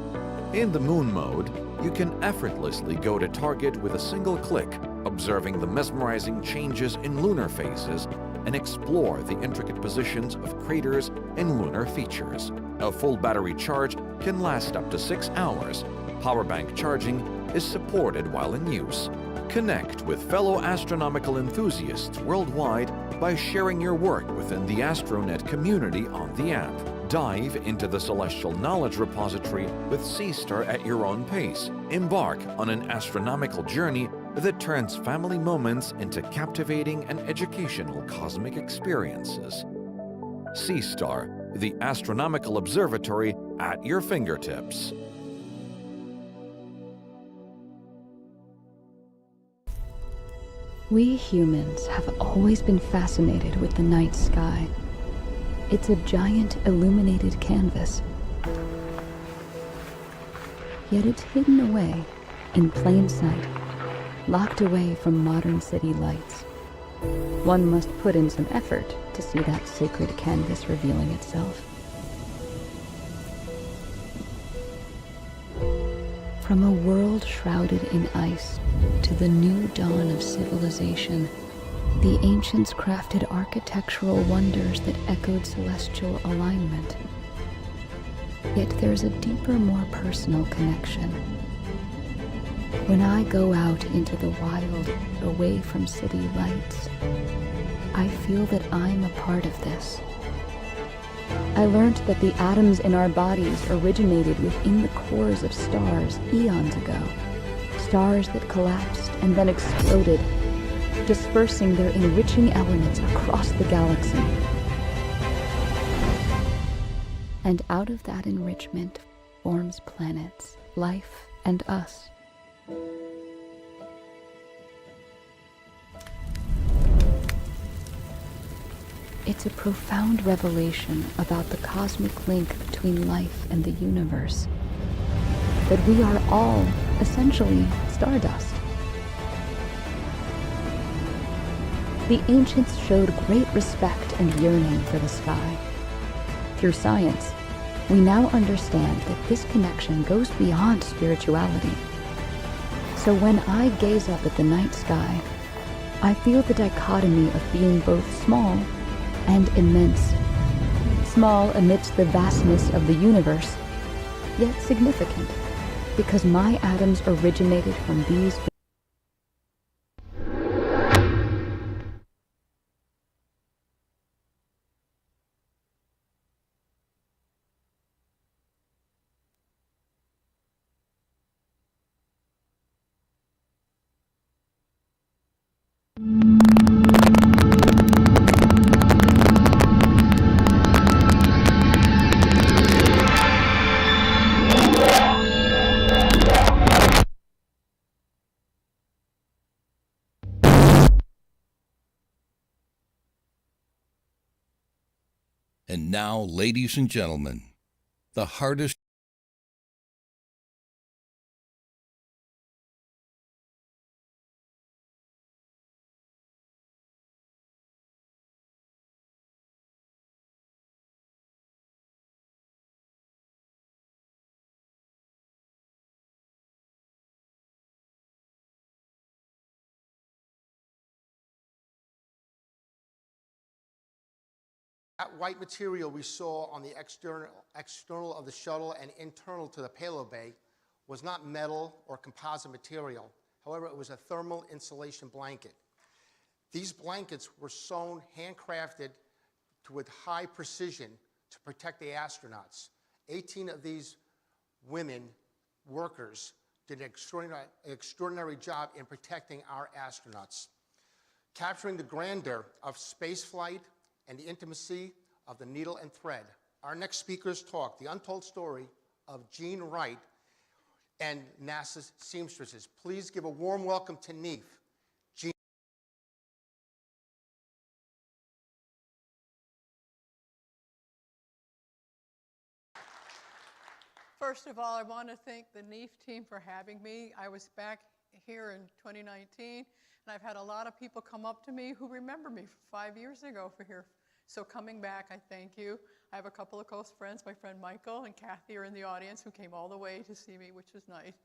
In the moon mode, you can effortlessly go to target with a single click, observing the mesmerizing changes in lunar phases and explore the intricate positions of craters and lunar features. A full battery charge can last up to 6 hours. Power bank charging is supported while in use. Connect with fellow astronomical enthusiasts worldwide by sharing your work within the Astronet community on the app. Dive into the celestial knowledge repository with SeaStar at your own pace. Embark on an astronomical journey that turns family moments into captivating and educational cosmic experiences. SeaStar, the astronomical observatory at your fingertips. We humans have always been fascinated with the night sky. It's a giant illuminated canvas. Yet it's hidden away, in plain sight, locked away from modern city lights. One must put in some effort to see that sacred canvas revealing itself. From a world shrouded in ice to the new dawn of civilization, the ancients crafted architectural wonders that echoed celestial alignment. Yet there's a deeper, more personal connection. When I go out into the wild, away from city lights, I feel that I'm a part of this. I learned that the atoms in our bodies originated within the cores of stars eons ago. Stars that collapsed and then exploded, dispersing their enriching elements across the galaxy. And out of that enrichment forms planets, life, and us. It's a profound revelation about the cosmic link between life and the universe. That we are all, essentially, stardust. The ancients showed great respect and yearning for the sky. Through science, we now understand that this connection goes beyond spirituality. So when I gaze up at the night sky, I feel the dichotomy of being both small and immense. Small amidst the vastness of the universe, yet significant, because my atoms originated from these. And now, ladies and gentlemen, the hardest That white material we saw on the external of the shuttle and internal to the payload bay was not metal or composite material. However, it was a thermal insulation blanket. These blankets were sewn, handcrafted with high precision to protect the astronauts. 18 of these women, workers, did an extraordinary job in protecting our astronauts, capturing the grandeur of space flight and the intimacy of the needle and thread. Our next speakers talk the untold story of Jean Wright and NASA's seamstresses. Please give a warm welcome to NEAF. Jean. First of all, I want to thank the NEAF team for having me. I was back here in 2019, and I've had a lot of people come up to me who remember me from 5 years ago for here. So coming back, I thank you. I have a couple of close friends. My friend Michael and Kathy are in the audience who came all the way to see me, which is nice.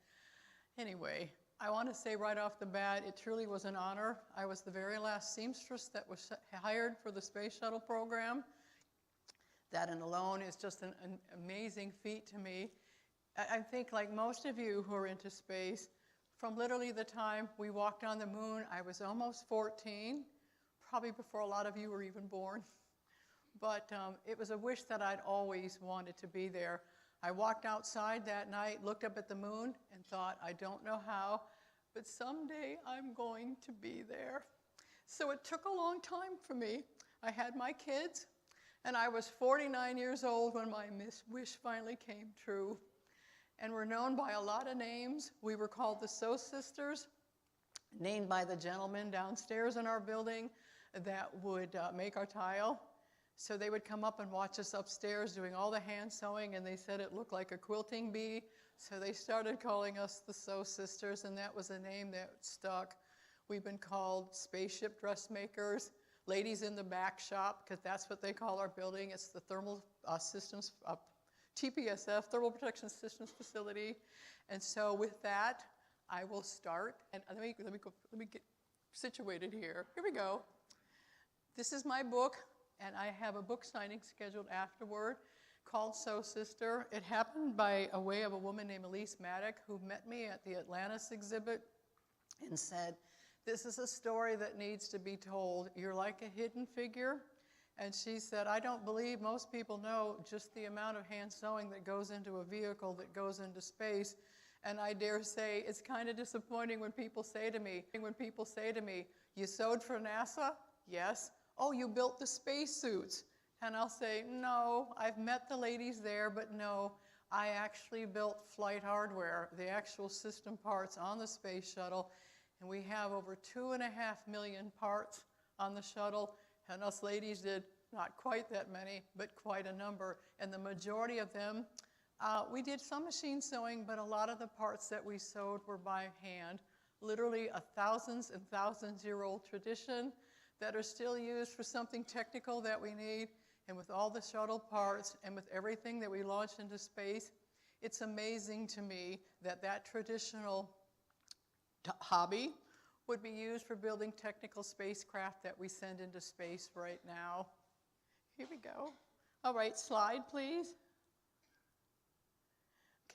Anyway, I want to say right off the bat, it truly was an honor. I was the very last seamstress that was hired for the space shuttle program. That and alone is just an amazing feat to me. I think like most of you who are into space, from literally the time we walked on the moon, I was almost 14, probably before a lot of you were even born. But it was a wish that I'd always wanted to be there. I walked outside that night, looked up at the moon, and thought, I don't know how, but someday I'm going to be there. So it took a long time for me. I had my kids, and I was 49 years old when my wish finally came true. And we're known by a lot of names. We were called the So Sisters, named by the gentleman downstairs in our building that would make our tile. So they would come up and watch us upstairs doing all the hand sewing, and they said it looked like a quilting bee. So they started calling us the So Sisters, and that was a name that stuck. We've been called spaceship dressmakers, ladies in the back shop, because that's what they call our building. It's the Thermal Systems, TPSF, Thermal Protection Systems Facility. And so with that, I will start. And let me get situated here. Here we go. This is my book. And I have a book signing scheduled afterward called So Sister. It happened by a way of a woman named Elise Maddock, who met me at the Atlantis exhibit and said, this is a story that needs to be told. You're like a hidden figure. And she said, I don't believe most people know just the amount of hand sewing that goes into a vehicle that goes into space. And I dare say it's kind of disappointing when people say to me, you sewed for NASA? Yes. Oh, you built the spacesuits. And I'll say, no, I've met the ladies there, but no, I actually built flight hardware, the actual system parts on the space shuttle. And we have over 2.5 million parts on the shuttle. And us ladies did not quite that many, but quite a number. And the majority of them, we did some machine sewing, but a lot of the parts that we sewed were by hand. Literally a thousands and thousands-year-old tradition that are still used for something technical that we need. And with all the shuttle parts and with everything that we launch into space, it's amazing to me that that traditional hobby would be used for building technical spacecraft that we send into space right now. Here we go. All right, slide, please.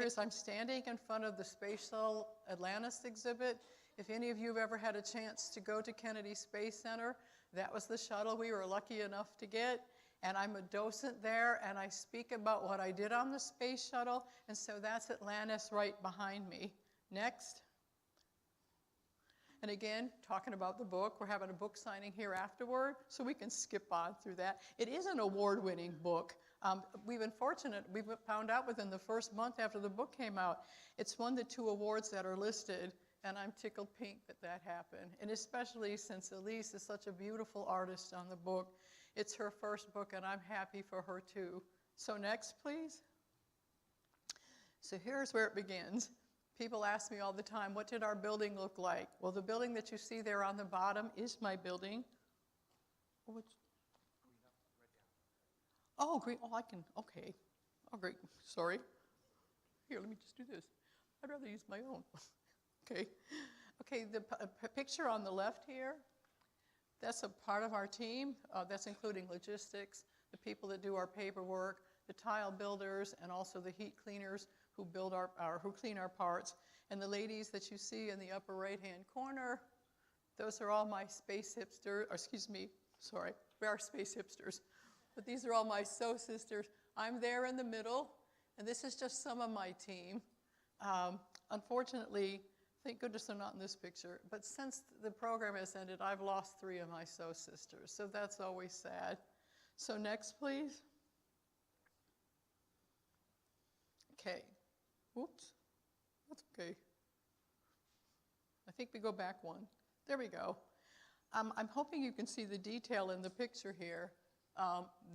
I'm standing in front of the Space Shuttle Atlantis exhibit. If any of you have ever had a chance to go to Kennedy Space Center, that was the shuttle we were lucky enough to get. And I'm a docent there, and I speak about what I did on the space shuttle, and so that's Atlantis right behind me. Next. And again, talking about the book, we're having a book signing here afterward, so we can skip on through that. It is an award-winning book. We've been fortunate. We found out within the first month after the book came out, it's won the 2 awards that are listed, and I'm tickled pink that that happened. And especially since Elise is such a beautiful artist on the book. It's her first book, and I'm happy for her too. So next, please. So here's where it begins. People ask me all the time, what did our building look like? Well, the building that you see there on the bottom is my building. Oh, great. Oh, I can, okay. Oh, great. Sorry. Here, let me just do this. I'd rather use my own. Okay. Okay, the picture on the left here, that's a part of our team. That's including logistics, the people that do our paperwork, the tile builders, and also the heat cleaners who build who clean our parts. And the ladies that you see in the upper right-hand corner, those are all my space hipsters, or excuse me, sorry, we are space hipsters. But these are all my sew sisters. I'm there in the middle, and this is just some of my team. Unfortunately, thank goodness they're not in this picture, but since the program has ended, I've lost 3 of my sew sisters, so that's always sad. So next, please. Okay. Whoops. That's okay. I think we go back one. There we go. I'm hoping you can see the detail in the picture here.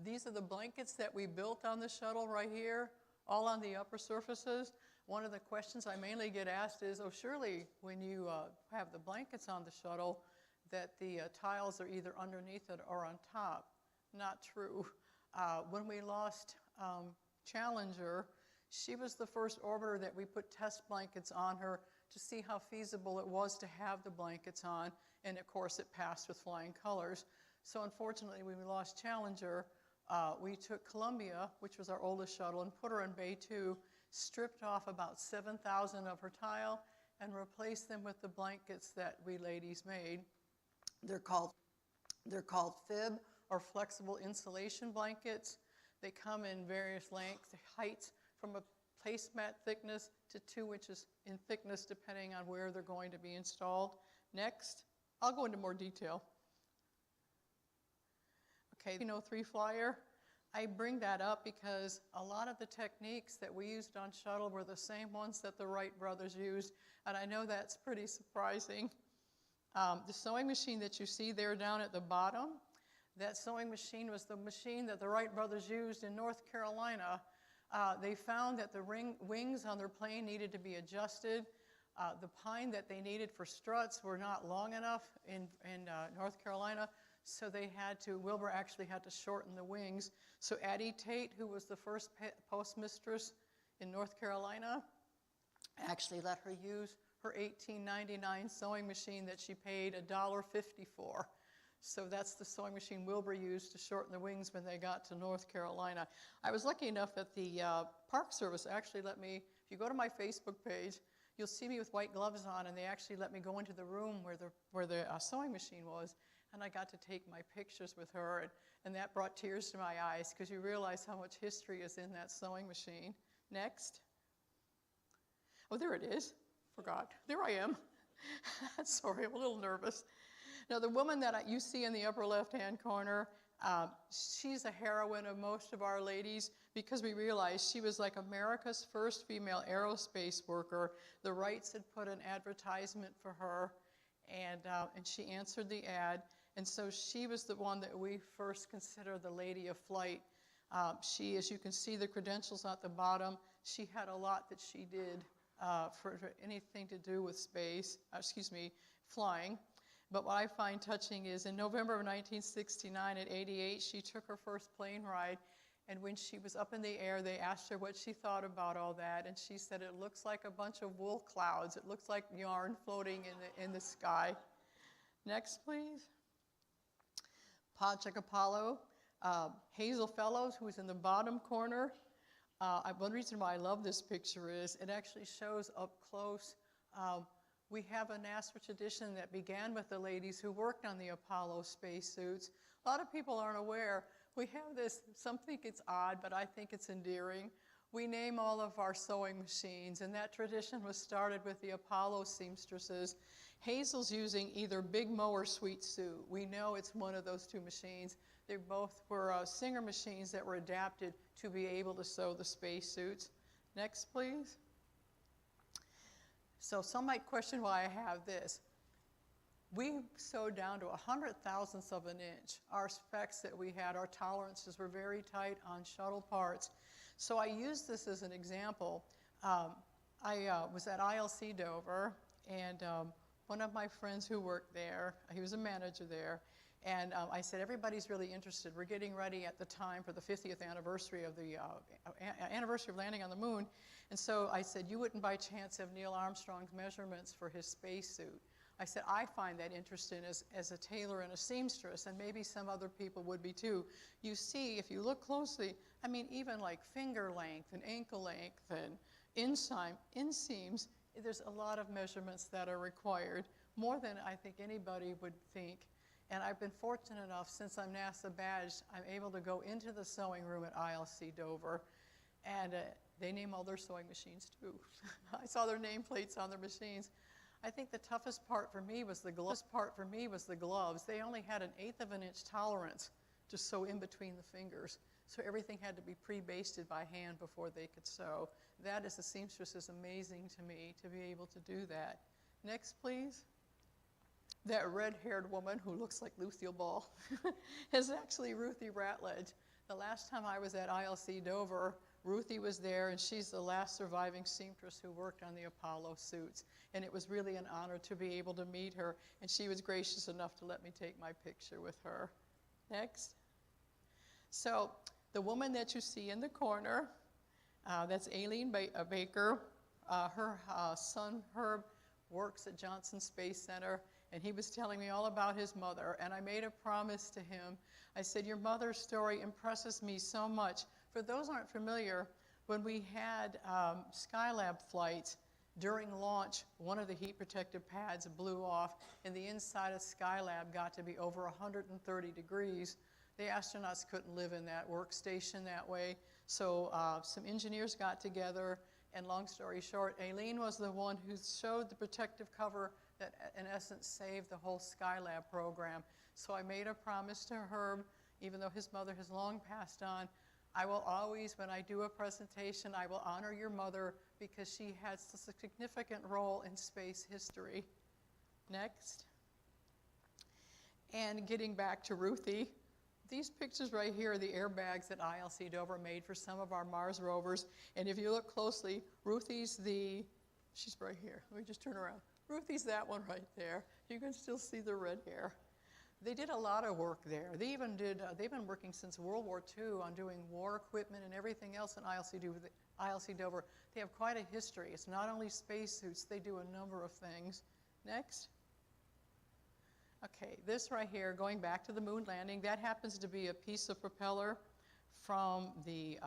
These are the blankets that we built on the shuttle right here, all on the upper surfaces. One of the questions I mainly get asked is, oh, surely when you have the blankets on the shuttle, that the tiles are either underneath it or on top. Not true. When we lost Challenger, she was the first orbiter that we put test blankets on her to see how feasible it was to have the blankets on, and of course it passed with flying colors. So unfortunately, when we lost Challenger, we took Columbia, which was our oldest shuttle, and put her in Bay 2, stripped off about 7,000 of her tile, and replaced them with the blankets that we ladies made. They're called fib, or flexible insulation blankets. They come in various lengths, heights, from a placemat thickness to 2 inches in thickness, depending on where they're going to be installed. Next, I'll go into more detail. Okay, 3 flyer. I bring that up because a lot of the techniques that we used on shuttle were the same ones that the Wright brothers used, and I know that's pretty surprising. The sewing machine that you see there down at the bottom, that sewing machine was the machine that the Wright brothers used in North Carolina. They found that the wings on their plane needed to be adjusted. The pine that they needed for struts were not long enough in North Carolina, so Wilbur actually had to shorten the wings. So Addie Tate, who was the first postmistress in North Carolina, actually let her use her $18.99 sewing machine that she paid $1.50 for. So that's the sewing machine Wilbur used to shorten the wings when they got to North Carolina. I was lucky enough that the Park Service actually let me, if you go to my Facebook page, you'll see me with white gloves on, and they actually let me go into the room where the sewing machine was, and I got to take my pictures with her, and that brought tears to my eyes because you realize how much history is in that sewing machine. Next. Oh, there it is. Forgot. There I am. Sorry, I'm a little nervous. Now, the woman that you see in the upper left-hand corner, she's a heroine of most of our ladies because we realized she was like America's first female aerospace worker. The Wrights had put an advertisement for her, and she answered the ad. And so she was the one that we first considered the Lady of Flight. She, as you can see the credentials at the bottom, she had a lot that she did for anything to do with flying. But what I find touching is in November of 1969 at 88, she took her first plane ride, and when she was up in the air, they asked her what she thought about all that, and she said, it looks like a bunch of wool clouds. It looks like yarn floating in the sky. Next, please. Project Apollo. Hazel Fellows, who's in the bottom corner. One reason why I love this picture is it actually shows up close. We have a NASA tradition that began with the ladies who worked on the Apollo spacesuits. A lot of people aren't aware. We have this, some think it's odd, but I think it's endearing. We name all of our sewing machines, and that tradition was started with the Apollo seamstresses. Hazel's using either Big Mo or Sweet Sue. We know it's one of those two machines. They both were Singer machines that were adapted to be able to sew the spacesuits. Next, please. So some might question why I have this. We sewed down to 100,000ths of an inch. Our specs that we had, our tolerances were very tight on shuttle parts. So I used this as an example. I was at ILC Dover, and one of my friends who worked there, he was a manager there, and I said, everybody's really interested. We're getting ready at the time for the 50th anniversary of the anniversary of landing on the moon. And so I said, you wouldn't by chance have Neil Armstrong's measurements for his spacesuit. I said, I find that interesting as a tailor and a seamstress, and maybe some other people would be too. You see, if you look closely, I mean, even like finger length and ankle length and inseams, there's a lot of measurements that are required, more than I think anybody would think. And I've been fortunate enough, since I'm NASA badged, I'm able to go into the sewing room at ILC Dover, and they name all their sewing machines too. I saw their nameplates on their machines. I think the toughest part for me was the gloves. They only had an 1/8 of an inch tolerance to sew in between the fingers. So everything had to be pre-basted by hand before they could sew. That, as a seamstress, is amazing to me to be able to do that. Next, please. That red-haired woman who looks like Lucille Ball is actually Ruthie Ratledge. The last time I was at ILC Dover, Ruthie was there, and she's the last surviving seamstress who worked on the Apollo suits. And it was really an honor to be able to meet her, and she was gracious enough to let me take my picture with her. Next. So the woman that you see in the corner, that's Aileen Baker. Her son, Herb, works at Johnson Space Center, and he was telling me all about his mother, and I made a promise to him. I said, your mother's story impresses me so much. For those who aren't familiar, when we had Skylab flights, during launch, one of the heat protective pads blew off, and the inside of Skylab got to be over 130 degrees. The astronauts couldn't live in that workstation that way, so some engineers got together, and long story short, Aileen was the one who showed the protective cover that, in essence, saved the whole Skylab program. So I made a promise to Herb, even though his mother has long passed on, I will always, when I do a presentation, I will honor your mother because she had such a significant role in space history. Next. And getting back to Ruthie, these pictures right here are the airbags that ILC Dover made for some of our Mars rovers. And if you look closely, Ruthie's she's right here. Let me just turn around. Ruthie's that one right there. You can still see the red hair. They did a lot of work there. They even did, they've been working since World War II on doing war equipment and everything else in ILC Dover. They have quite a history. It's not only spacesuits, they do a number of things. Next. Okay, this right here, going back to the moon landing, that happens to be a piece of propeller from the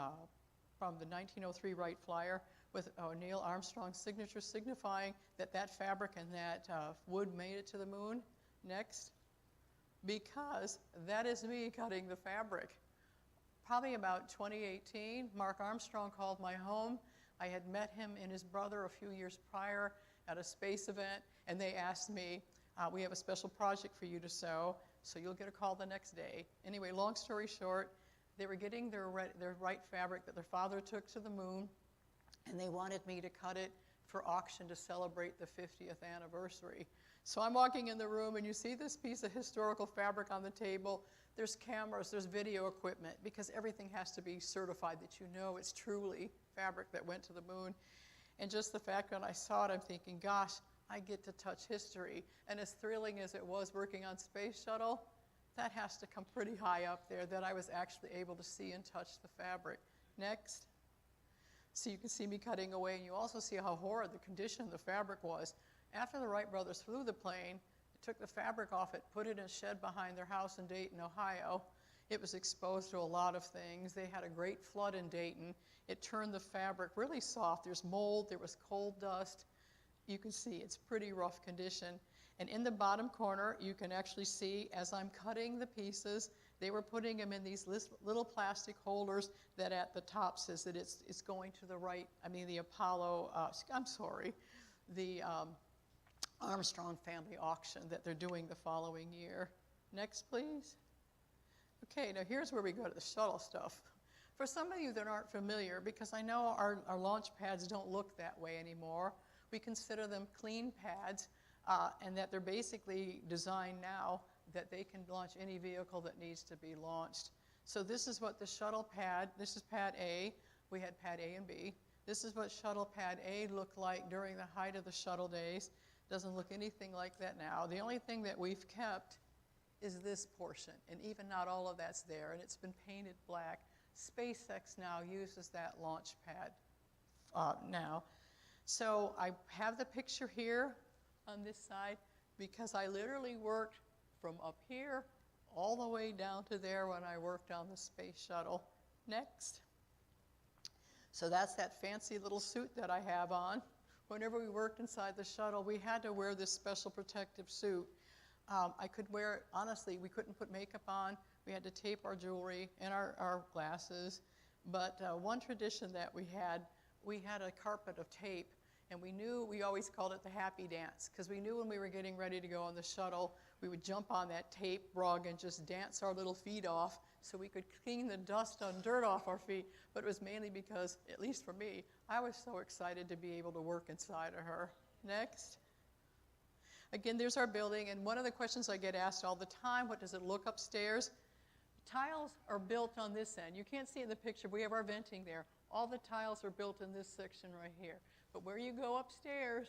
1903 Wright Flyer with Neil Armstrong's signature signifying that that fabric and that wood made it to the moon. Next. Because that is me cutting the fabric. Probably about 2018, Mark Armstrong called my home. I had met him and his brother a few years prior at a space event, and they asked me, we have a special project for you to sew, so you'll get a call the next day. Anyway, long story short, they were getting their Wright fabric that their father took to the moon, and they wanted me to cut it for auction to celebrate the 50th anniversary. So I'm walking in the room, and you see this piece of historical fabric on the table. There's cameras, there's video equipment, because everything has to be certified that you know it's truly fabric that went to the moon. And just the fact when I saw it, I'm thinking, gosh, I get to touch history. And as thrilling as it was working on Space Shuttle, that has to come pretty high up there that I was actually able to see and touch the fabric. Next. So you can see me cutting away, and you also see how horrid the condition of the fabric was. After the Wright brothers flew the plane, they took the fabric off it, put it in a shed behind their house in Dayton, Ohio, It was exposed to a lot of things. They had a great flood in Dayton. It turned the fabric really soft. There's mold, there was coal dust. You can see it's pretty rough condition. And in the bottom corner, you can actually see as I'm cutting the pieces, they were putting them in these little plastic holders that at the top says that it's going to the right, the Apollo, the Armstrong family auction that they're doing the following year. Next, please. Okay, now here's where we go to the shuttle stuff. For some of you that aren't familiar, because I know our launch pads don't look that way anymore, we consider them clean pads, and that they're basically designed now that they can launch any vehicle that needs to be launched. So this is what the shuttle pad, this is pad A, we had pad A and B. This is what shuttle pad A looked like during the height of the shuttle days. Doesn't look anything like that now. The only thing that we've kept is this portion, and even not all of that's there, and it's been painted black. SpaceX now uses that launch pad now. So I have the picture here on this side because I literally worked from up here all the way down to there when I worked on the space shuttle. Next. So that's that fancy little suit that I have on. Whenever we worked inside the shuttle, we had to wear this special protective suit. I could wear it, honestly, we couldn't put makeup on. We had to tape our jewelry and our glasses. But one tradition that we had a carpet of tape, and we always called it the happy dance, because we knew when we were getting ready to go on the shuttle, we would jump on that tape rug and just dance our little feet off so we could clean the dust and dirt off our feet. But it was mainly because, at least for me, I was so excited to be able to work inside of her. Next. Again, there's our building, and one of the questions I get asked all the time, what does it look upstairs? Tiles are built on this end. You can't see in the picture, we have our venting there. All the tiles are built in this section right here. But where you go upstairs,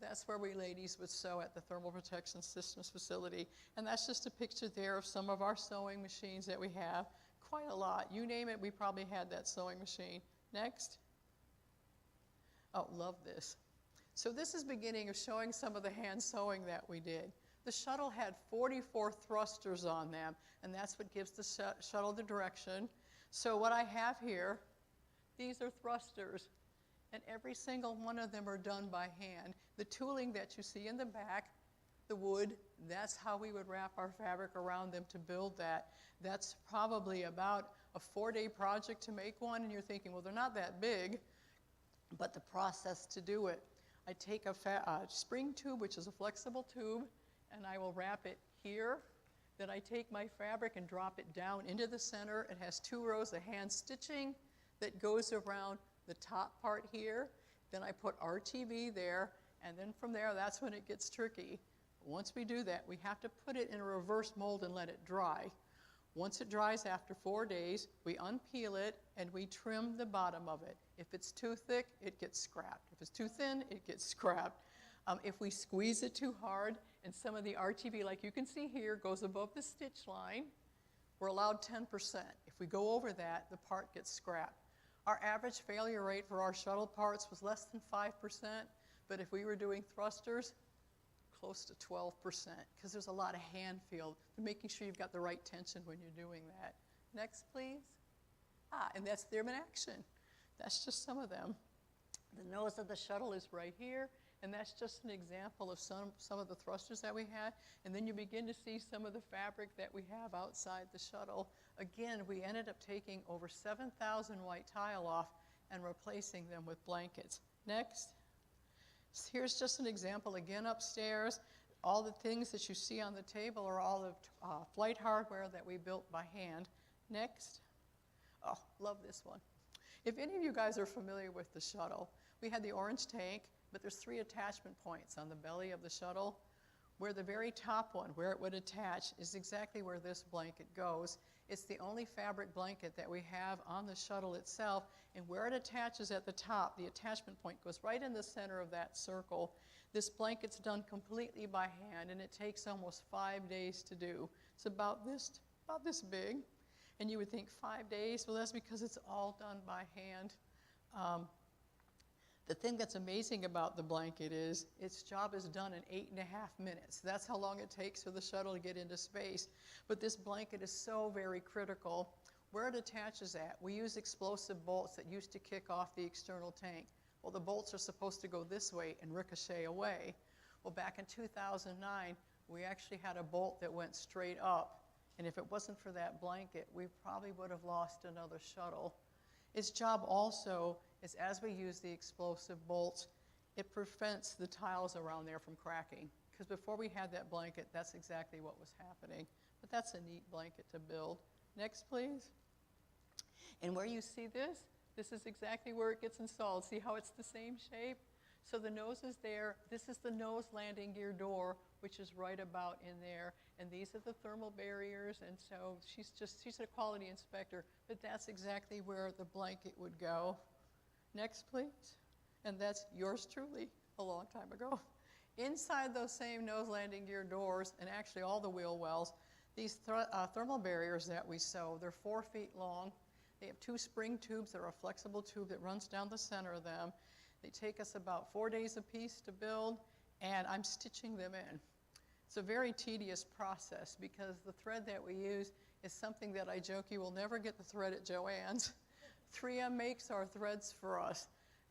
that's where we ladies would sew at the Thermal Protection Systems facility. And that's just a picture there of some of our sewing machines that we have. Quite a lot. You name it, we probably had that sewing machine. Next. Oh, love this. So this is beginning of showing some of the hand sewing that we did. The shuttle had 44 thrusters on them, and that's what gives the shuttle the direction. So what I have here, these are thrusters, and every single one of them are done by hand. The tooling that you see in the back, the wood, that's how we would wrap our fabric around them to build that. That's probably about a 4-day project to make one, and you're thinking, well, they're not that big, but the process to do it. I take a spring tube, which is a flexible tube, and I will wrap it here. Then I take my fabric and drop it down into the center. It has 2 rows of hand stitching that goes around the top part here. Then I put RTV there, and then from there, that's when it gets tricky. Once we do that, we have to put it in a reverse mold and let it dry. Once it dries after 4 days, we unpeel it and we trim the bottom of it. If it's too thick, it gets scrapped. If it's too thin, it gets scrapped. If we squeeze it too hard and some of the RTV, like you can see here, goes above the stitch line, we're allowed 10%. If we go over that, the part gets scrapped. Our average failure rate for our shuttle parts was less than 5%, but if we were doing thrusters, close to 12%, because there's a lot of hand feel, making sure you've got the right tension when you're doing that. Next, please. And that's them in action. That's just some of them. The nose of the shuttle is right here, and that's just an example of some of the thrusters that we had. And then you begin to see some of the fabric that we have outside the shuttle. Again, we ended up taking over 7,000 white tile off and replacing them with blankets. Next. Here's just an example again upstairs. All the things that you see on the table are all the flight hardware that we built by hand. Next. Oh, love this one. If any of you guys are familiar with the shuttle, we had the orange tank, but there's 3 attachment points on the belly of the shuttle. Where the very top one, where it would attach, is exactly where this blanket goes. It's the only fabric blanket that we have on the shuttle itself, and where it attaches at the top, the attachment point goes right in the center of that circle. This blanket's done completely by hand, and it takes almost 5 days to do. It's about this big, and you would think 5 days? Well, that's because it's all done by hand. The thing that's amazing about the blanket is its job is done in 8.5 minutes. That's how long it takes for the shuttle to get into space. But this blanket is so very critical. Where it attaches at, we use explosive bolts that used to kick off the external tank. Well, the bolts are supposed to go this way and ricochet away. Well, back in 2009, we actually had a bolt that went straight up. And if it wasn't for that blanket, we probably would have lost another shuttle. Its job also is, as we use the explosive bolts, it prevents the tiles around there from cracking. Because before we had that blanket, that's exactly what was happening. But that's a neat blanket to build. Next, please. And where you see this, this is exactly where it gets installed. See how it's the same shape? So the nose is there. This is the nose landing gear door, which is right about in there. And these are the thermal barriers. And so she's a quality inspector, but that's exactly where the blanket would go. Next, please. And that's yours truly a long time ago. Inside those same nose landing gear doors, and actually all the wheel wells, these thermal barriers that we sew, they're 4 feet long. They have 2 spring tubes that are a flexible tube that runs down the center of them. They take us about 4 days apiece to build, and I'm stitching them in. It's a very tedious process because the thread that we use is something that I joke you will never get the thread at Joann's. 3M makes our threads for us.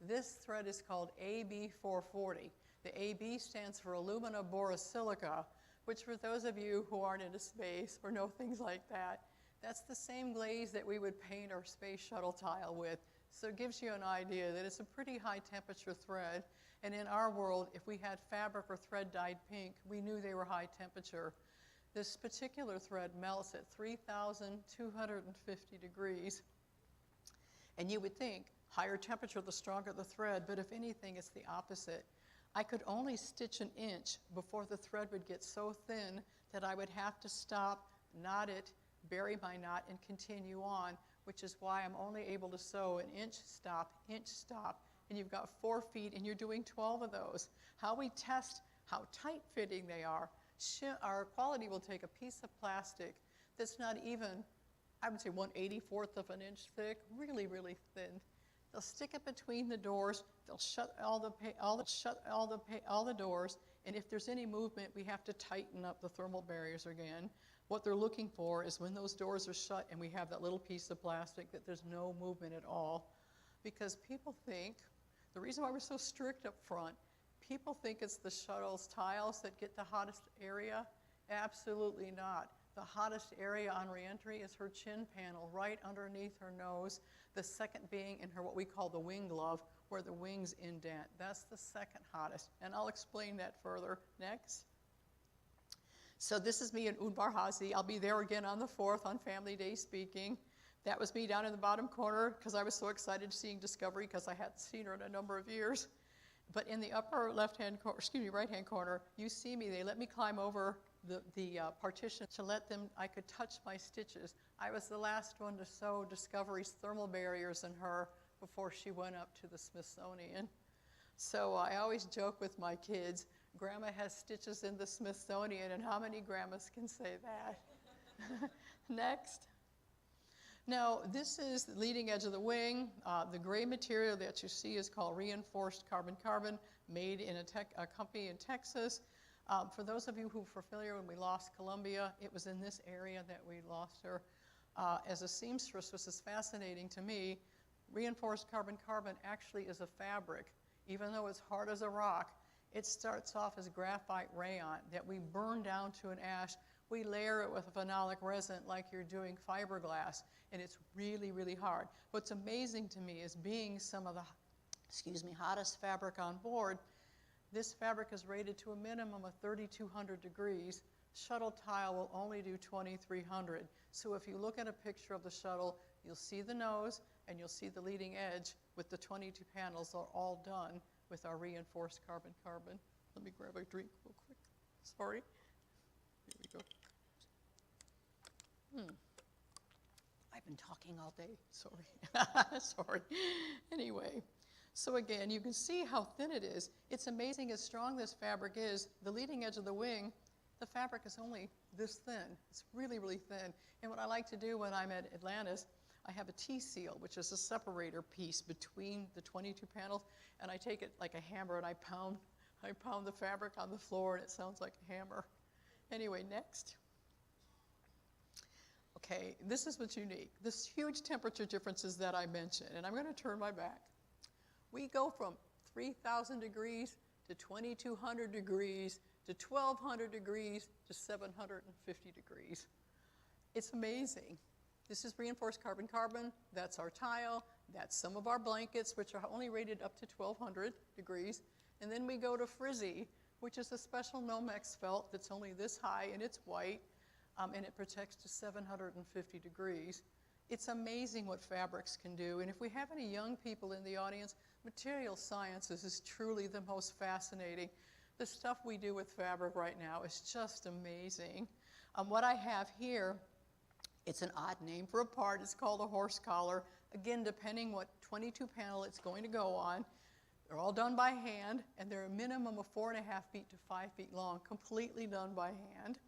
This thread is called AB440. The AB stands for alumina borosilica, which for those of you who aren't into space or know things like that, that's the same glaze that we would paint our space shuttle tile with. So it gives you an idea that it's a pretty high temperature thread. And in our world, if we had fabric or thread dyed pink, we knew they were high temperature. This particular thread melts at 3,250 degrees. And you would think, higher temperature, the stronger the thread, but if anything, it's the opposite. I could only stitch an inch before the thread would get so thin that I would have to stop, knot it, bury my knot, and continue on, which is why I'm only able to sew an inch, stop, and you've got 4 feet, and you're doing 12 of those. How we test how tight-fitting they are, our quality will take a piece of plastic that's not even, I would say 1/84 of an inch thick, really, really thin. They'll stick it between the doors. They'll shut all the doors. And if there's any movement, we have to tighten up the thermal barriers again. What they're looking for is when those doors are shut and we have that little piece of plastic that there's no movement at all. Because people think, the reason why we're so strict up front, people think it's the shuttle's tiles that get the hottest area. Absolutely not. The hottest area on reentry is her chin panel, right underneath her nose. The second being in her what we call the wing glove, where the wings indent. That's the second hottest, and I'll explain that further next. So this is me in Unbarhazi. I'll be there again on the 4th on Family Day speaking. That was me down in the bottom corner because I was so excited seeing Discovery because I hadn't seen her in a number of years. But in the upper right-hand corner, you see me. They let me climb over the partition to let them, I could touch my stitches. I was the last one to sew Discovery's thermal barriers in her before she went up to the Smithsonian. So I always joke with my kids, Grandma has stitches in the Smithsonian, and how many grandmas can say that? Next. Now, this is the leading edge of the wing. The gray material that you see is called reinforced carbon-carbon, made in a company in Texas. For those of you who are familiar, when we lost Columbia, it was in this area that we lost her. As a seamstress, which is fascinating to me, reinforced carbon-carbon actually is a fabric. Even though it's hard as a rock, it starts off as graphite rayon that we burn down to an ash. We layer it with a phenolic resin like you're doing fiberglass, and it's really, really hard. What's amazing to me is being some of the, hottest fabric on board, this fabric is rated to a minimum of 3,200 degrees. Shuttle tile will only do 2,300. So if you look at a picture of the shuttle, you'll see the nose and you'll see the leading edge with the 22 panels are all done with our reinforced carbon-carbon. Let me grab a drink real quick. Sorry. Here we go. I've been talking all day. Sorry. Sorry. Anyway. So again, you can see how thin it is. It's amazing how strong this fabric is. The leading edge of the wing, the fabric is only this thin. It's really, really thin. And what I like to do when I'm at Atlantis, I have a T-seal, which is a separator piece between the 22 panels, and I take it like a hammer and I pound the fabric on the floor and it sounds like a hammer. Anyway, next. Okay, this is what's unique. This huge temperature differences that I mentioned, and I'm going to turn my back. We go from 3,000 degrees to 2,200 degrees to 1,200 degrees to 750 degrees. It's amazing. This is reinforced carbon-carbon. That's our tile. That's some of our blankets, which are only rated up to 1,200 degrees. And then we go to frizzy, which is a special Nomex felt that's only this high, and it's white, and it protects to 750 degrees. It's amazing what fabrics can do. And if we have any young people in the audience, material sciences is truly the most fascinating. The stuff we do with fabric right now is just amazing. What I have here, it's an odd name for a part. It's called a horse collar. Again, depending what 22 panel it's going to go on. They're all done by hand, and they're a minimum of 4.5 feet to 5 feet long, completely done by hand.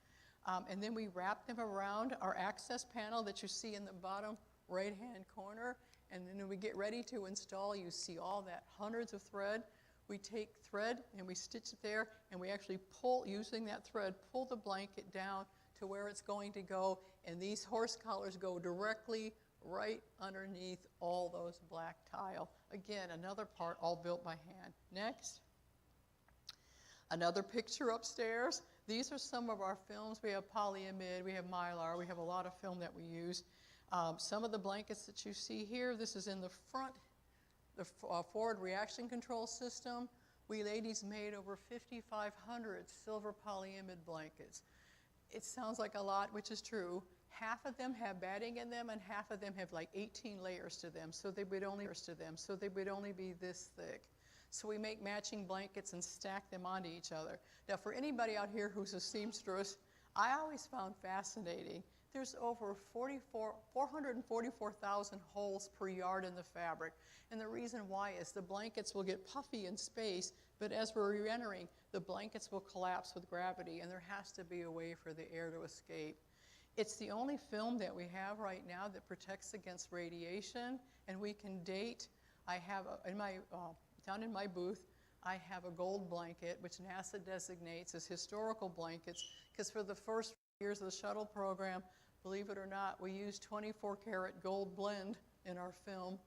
And then we wrap them around our access panel that you see in the bottom right-hand corner. And then when we get ready to install, you see all that hundreds of thread. We take thread and we stitch it there, and we actually pull, using that thread, pull the blanket down to where it's going to go. And these horse collars go directly right underneath all those black tile. Again, another part all built by hand. Next. Another picture upstairs. These are some of our films. We have polyamide, we have mylar, we have a lot of film that we use. Some of the blankets that you see here, this is in the front, the forward reaction control system. We ladies made over 5,500 silver polyamide blankets. It sounds like a lot, which is true. Half of them have batting in them, and half of them have like 18 layers to them, so they would only be this thick. So we make matching blankets and stack them onto each other. Now, for anybody out here who's a seamstress, I always found fascinating. There's over 444,000 holes per yard in the fabric. And the reason why is the blankets will get puffy in space, but as we're re-entering, the blankets will collapse with gravity, and there has to be a way for the air to escape. It's the only film that we have right now that protects against radiation, and we can date. I have, down in my booth, I have a gold blanket, which NASA designates as historical blankets, because for the first years of the shuttle program, believe it or not, we use 24-karat gold blend in our film.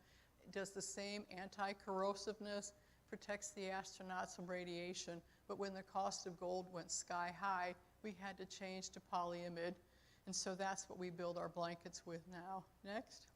It does the same anti-corrosiveness, protects the astronauts from radiation, but when the cost of gold went sky high, we had to change to polyamide, and so that's what we build our blankets with now. Next.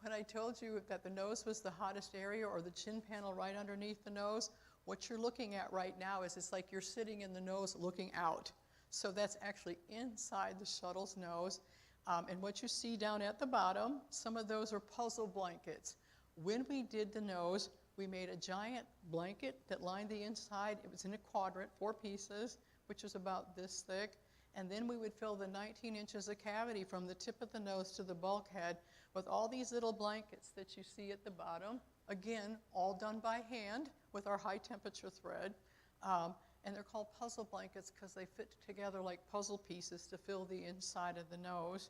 When I told you that the nose was the hottest area, or the chin panel right underneath the nose, what you're looking at right now is it's like you're sitting in the nose looking out. So that's actually inside the shuttle's nose. And what you see down at the bottom, some of those are puzzle blankets. When we did the nose, we made a giant blanket that lined the inside. It was in a quadrant, 4 pieces, which was about this thick. And then we would fill the 19 inches of cavity from the tip of the nose to the bulkhead with all these little blankets that you see at the bottom. Again, all done by hand with our high temperature thread. And they're called puzzle blankets because they fit together like puzzle pieces to fill the inside of the nose.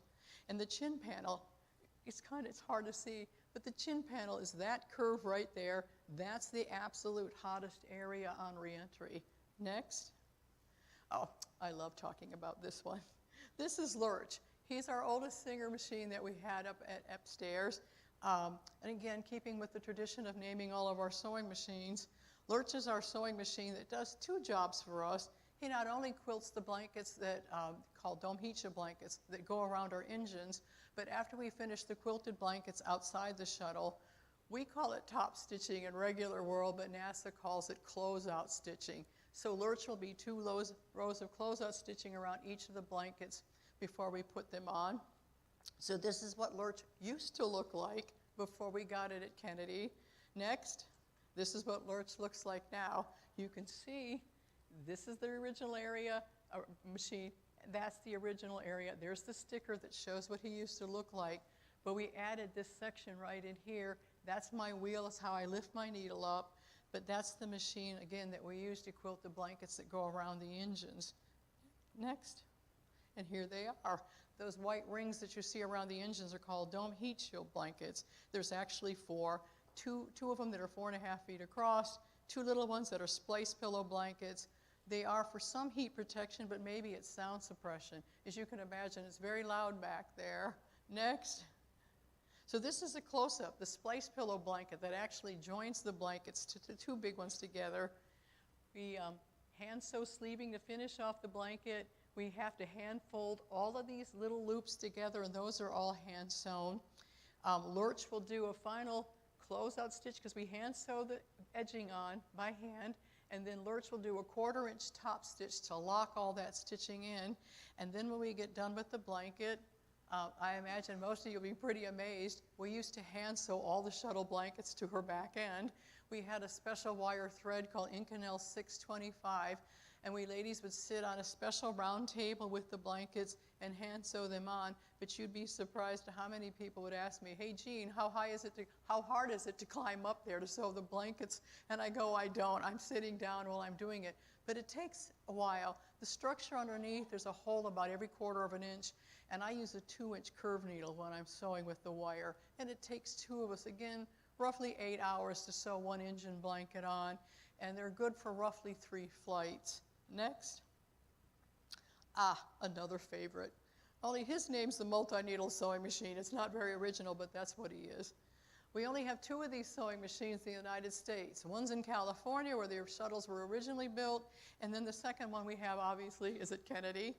And the chin panel, it's hard to see, but the chin panel is that curve right there. That's the absolute hottest area on reentry. Next. Oh, I love talking about this one. This is Lurch. He's our oldest Singer machine that we had up upstairs. And again, keeping with the tradition of naming all of our sewing machines, Lurch is our sewing machine that does 2 jobs for us. He not only quilts the blankets that called Domhicha blankets that go around our engines, but after we finish the quilted blankets outside the shuttle, we call it top stitching in regular world, but NASA calls it closeout stitching. So Lurch will be 2 rows of closeout stitching around each of the blankets before we put them on. So this is what Lurch used to look like before we got it at Kennedy. Next, this is what Lurch looks like now. You can see this is the original area machine. That's the original area. There's the sticker that shows what he used to look like. But we added this section right in here. That's my wheel. That's how I lift my needle up. But that's the machine, again, that we use to quilt the blankets that go around the engines. Next. And here they are. Those white rings that you see around the engines are called dome heat shield blankets. There's actually four, two of them that are 4.5 feet across, two little ones that are splice pillow blankets. They are for some heat protection, but maybe it's sound suppression. As you can imagine, it's very loud back there. Next. So this is a close-up, the splice pillow blanket that actually joins the blankets to the two big ones together. We hand sew sleeving to finish off the blanket. We have to hand fold all of these little loops together, and those are all hand sewn. Lurch will do a final closeout stitch because we hand sew the edging on by hand, and then Lurch will do a 1/4 inch top stitch to lock all that stitching in. And then when we get done with the blanket, I imagine most of you will be pretty amazed. We used to hand sew all the shuttle blankets to her back end. We had a special wire thread called Inconel 625, and we ladies would sit on a special round table with the blankets and hand sew them on. But you'd be surprised at how many people would ask me, "Hey Jean, how hard is it to climb up there to sew the blankets?" And I go, "I don't. I'm sitting down while I'm doing it." But it takes a while. The structure underneath, there's a hole about every 1/4 inch, and I use a 2-inch curve needle when I'm sewing with the wire. And it takes two of us, again, roughly 8 hours to sew one engine blanket on, and they're good for roughly 3 flights. Next. Another favorite. Only his name's the multi-needle sewing machine. It's not very original, but that's what he is. We only have 2 of these sewing machines in the United States. One's in California, where the shuttles were originally built, and then the second one we have, obviously, is at Kennedy.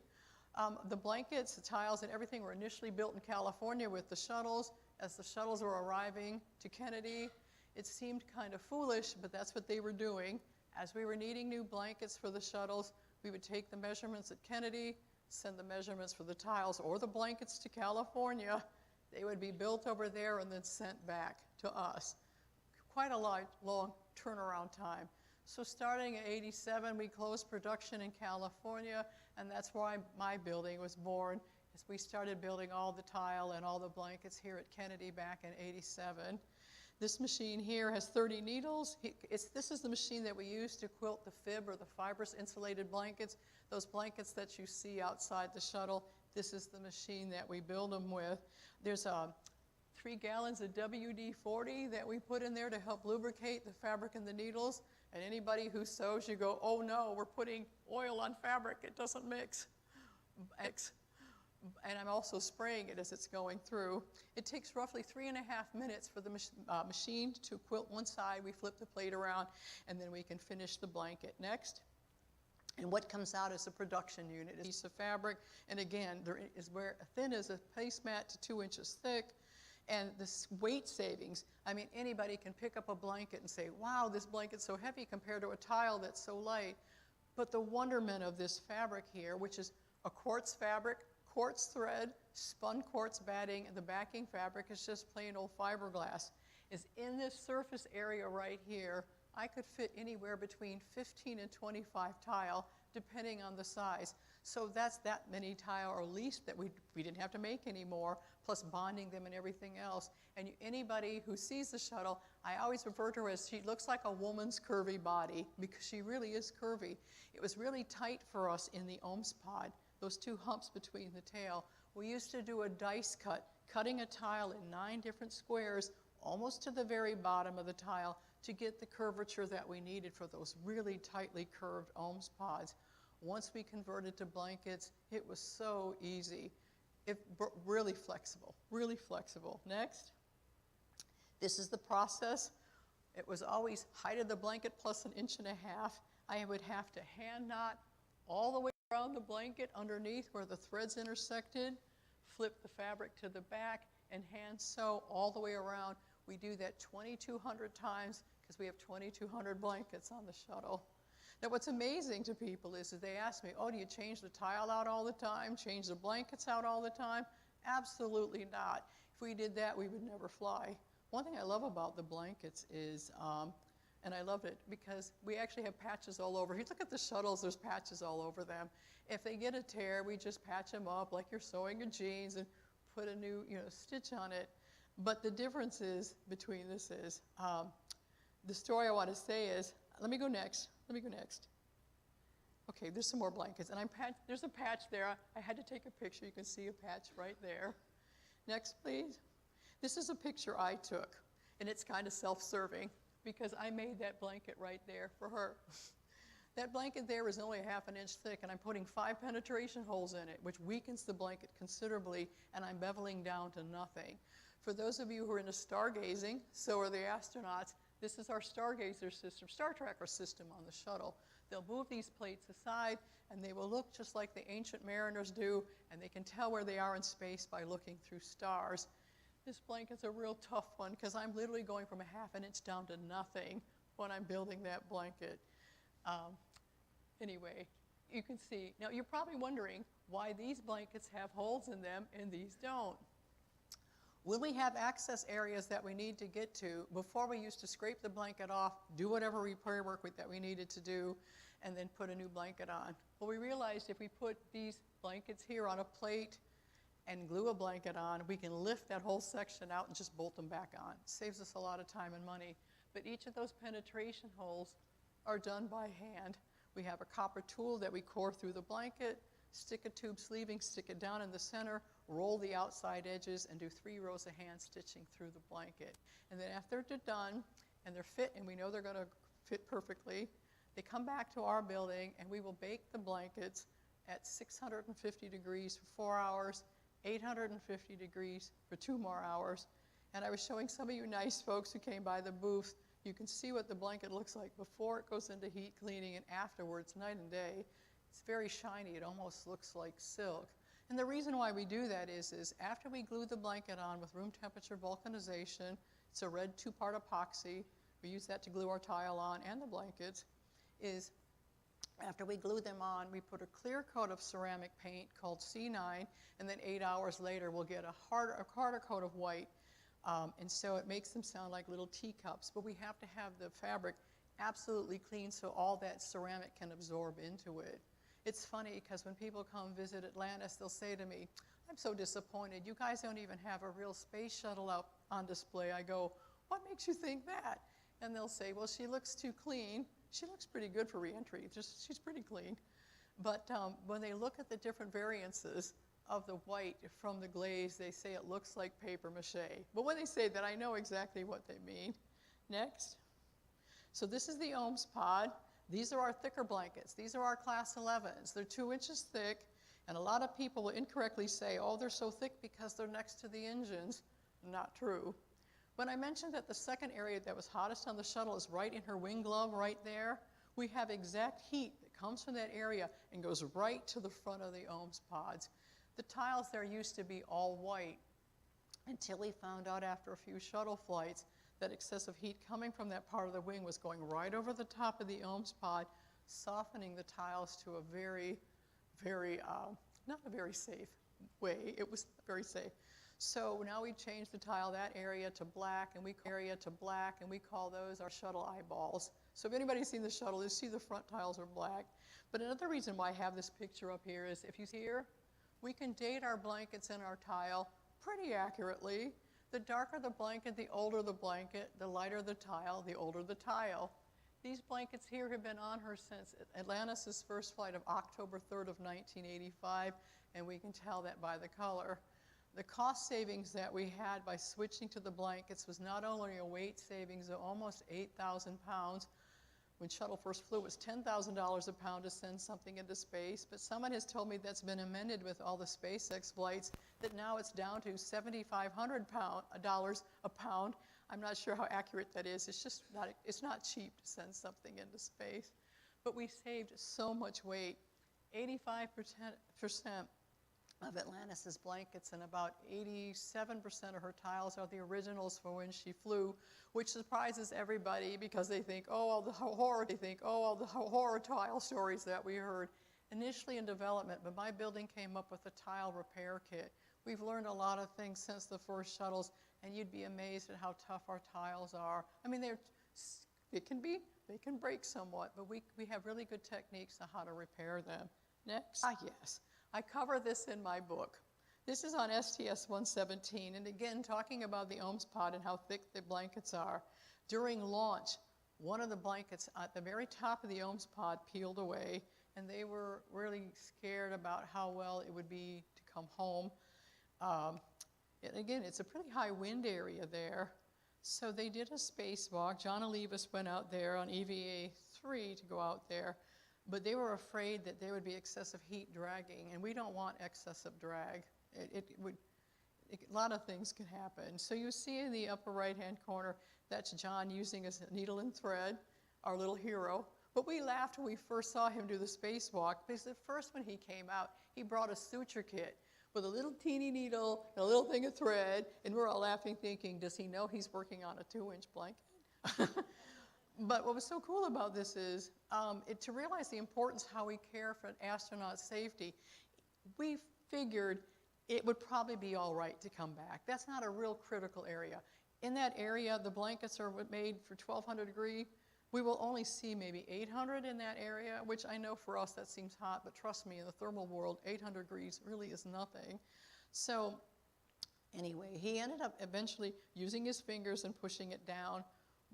The blankets, the tiles, and everything were initially built in California with the shuttles. As the shuttles were arriving to Kennedy, it seemed kind of foolish, but that's what they were doing. As we were needing new blankets for the shuttles, we would take the measurements at Kennedy, send the measurements for the tiles or the blankets to California. They would be built over there and then sent back to us. Quite a long turnaround time. So starting in '87, we closed production in California, and that's why my building was born, as we started building all the tile and all the blankets here at Kennedy back in '87. This machine here has 30 needles. This is the machine that we use to quilt the fib or the fibrous insulated blankets, those blankets that you see outside the shuttle. This is the machine that we build them with. There's 3 gallons of WD-40 that we put in there to help lubricate the fabric and the needles. And anybody who sews, you go, "Oh no, we're putting oil on fabric, it doesn't mix." And I'm also spraying it as it's going through. It takes roughly 3.5 minutes for the machine to quilt one side. We flip the plate around, and then we can finish the blanket. Next. And what comes out is a production unit, a piece of fabric. And again, there is where thin as a placemat to 2 inches thick. And this weight savings, I mean, anybody can pick up a blanket and say, "Wow, this blanket's so heavy compared to a tile that's so light." But the wonderment of this fabric here, which is a quartz fabric, quartz thread, spun quartz batting, and the backing fabric is just plain old fiberglass, is in this surface area right here. I could fit anywhere between 15 and 25 tile, depending on the size. So that's that many tile, or at least that we didn't have to make anymore, plus bonding them and everything else. And anybody who sees the shuttle, I always refer to her as, she looks like a woman's curvy body, because she really is curvy. It was really tight for us in the OMS pod, those 2 humps between the tail. We used to do a dice cut, cutting a tile in 9 different squares, almost to the very bottom of the tile, to get the curvature that we needed for those really tightly curved OMS pods. Once we converted to blankets, it was so easy. Really flexible, really flexible. Next. This is the process. It was always height of the blanket plus 1.5 inches. I would have to hand knot all the way around the blanket underneath where the threads intersected, flip the fabric to the back, and hand sew all the way around. We do that 2,200 times because we have 2,200 blankets on the shuttle. Now, what's amazing to people is that they ask me, "Oh, do you change the tile out all the time, change the blankets out all the time?" Absolutely not. If we did that, we would never fly. One thing I love about the blankets is, and I love it because we actually have patches all over. If you look at the shuttles, there's patches all over them. If they get a tear, we just patch them up like you're sewing your jeans and put a new stitch on it. But the difference is between this is, the story I want to say is, let me go next. Okay, there's some more blankets, and there's a patch there. I had to take a picture. You can see a patch right there. Next, please. This is a picture I took, and it's kind of self-serving because I made that blanket right there for her. That blanket there is only 1/2 inch thick, and I'm putting 5 penetration holes in it, which weakens the blanket considerably, and I'm beveling down to nothing. For those of you who are into stargazing, so are the astronauts, this is our stargazer system, star tracker system on the shuttle. They'll move these plates aside, and they will look just like the ancient mariners do, and they can tell where they are in space by looking through stars. This blanket's a real tough one because I'm literally going from 1/2 inch down to nothing when I'm building that blanket. Anyway, you can see. Now, you're probably wondering why these blankets have holes in them and these don't. When we have access areas that we need to get to, before we used to scrape the blanket off, do whatever repair work that we needed to do, and then put a new blanket on. Well, we realized if we put these blankets here on a plate and glue a blanket on, we can lift that whole section out and just bolt them back on. It saves us a lot of time and money. But each of those penetration holes are done by hand. We have a copper tool that we core through the blanket, stick a tube sleeving, stick it down in the center, roll the outside edges, and do 3 rows of hand stitching through the blanket. And then after they're done, and they're fit, and we know they're gonna fit perfectly, they come back to our building, and we will bake the blankets at 650 degrees for 4 hours, 850 degrees for 2 more hours. And I was showing some of you nice folks who came by the booth, you can see what the blanket looks like before it goes into heat cleaning and afterwards, night and day. It's very shiny. It almost looks like silk. And the reason why we do that is after we glue the blanket on with room temperature vulcanization, it's a red 2-part epoxy. We use that to glue our tile on and the blankets. Is after we glue them on, we put a clear coat of ceramic paint called C9, and then 8 hours later we'll get a harder coat of white. And so it makes them sound like little teacups, but we have to have the fabric absolutely clean so all that ceramic can absorb into it. It's funny because when people come visit Atlantis, they'll say to me, I'm so disappointed, you guys don't even have a real space shuttle out on display. I go, what makes you think that? And they'll say, well, she looks too clean. She looks pretty good for reentry, she's pretty clean. But when they look at the different variances of the white from the glaze, they say it looks like paper mache. But when they say that, I know exactly what they mean. Next. So this is the OHMS pod. These are our thicker blankets. These are our class 11s. They're 2 inches thick, and a lot of people will incorrectly say, oh, they're so thick because they're next to the engines. Not true. When I mentioned that the second area that was hottest on the shuttle is right in her wing glove right there, we have exact heat that comes from that area and goes right to the front of the OHMS pods. The tiles there used to be all white until we found out after a few shuttle flights that excessive heat coming from that part of the wing was going right over the top of the OHMS pod, softening the tiles to a very, very, not a very safe way. It was very safe. So now we changed the tile, that area to black, and we call those our shuttle eyeballs. So if anybody's seen the shuttle, you see the front tiles are black. But another reason why I have this picture up here is if you see here, we can date our blankets and our tile pretty accurately. The darker the blanket, the older the blanket, the lighter the tile, the older the tile. These blankets here have been on her since Atlantis' first flight of October 3rd of 1985, and we can tell that by the color. The cost savings that we had by switching to the blankets was not only a weight savings of almost 8,000 pounds. When shuttle first flew, it was $10,000 a pound to send something into space, but someone has told me that's been amended with all the SpaceX flights, that now it's down to $7,500 a pound. I'm not sure how accurate that is. It's just not, it's not cheap to send something into space. But we saved so much weight. 85% of Atlantis' blankets and about 87% of her tiles are the originals for when she flew, which surprises everybody because they think, oh, all the horror tile stories that we heard. Initially in development, but my building came up with a tile repair kit. We've learned a lot of things since the first shuttles, and you'd be amazed at how tough our tiles are. I mean, they can break somewhat, but we have really good techniques on how to repair them. Next. Yes. I cover this in my book. This is on STS-117, and again, talking about the OHMS pod and how thick the blankets are. During launch, one of the blankets at the very top of the OHMS pod peeled away, and they were really scared about how well it would be to come home. And again, it's a pretty high wind area there. So they did a spacewalk. John Olivas went out there on EVA 3 to go out there, but they were afraid that there would be excessive heat dragging, and we don't want excessive drag. A lot of things can happen. So you see in the upper right-hand corner, that's John using his needle and thread, our little hero. But we laughed when we first saw him do the spacewalk, because at first when he came out, he brought a suture kit with a little teeny needle and a little thing of thread, and we're all laughing thinking, does he know he's working on a 2-inch blanket? But what was so cool about this is to realize the importance of how we care for an astronaut's safety. We figured it would probably be all right to come back. That's not a real critical area. In that area, the blankets are made for 1200 degrees. We will only see maybe 800 in that area, which I know for us that seems hot, but trust me, in the thermal world, 800 degrees really is nothing. So anyway, he ended up eventually using his fingers and pushing it down,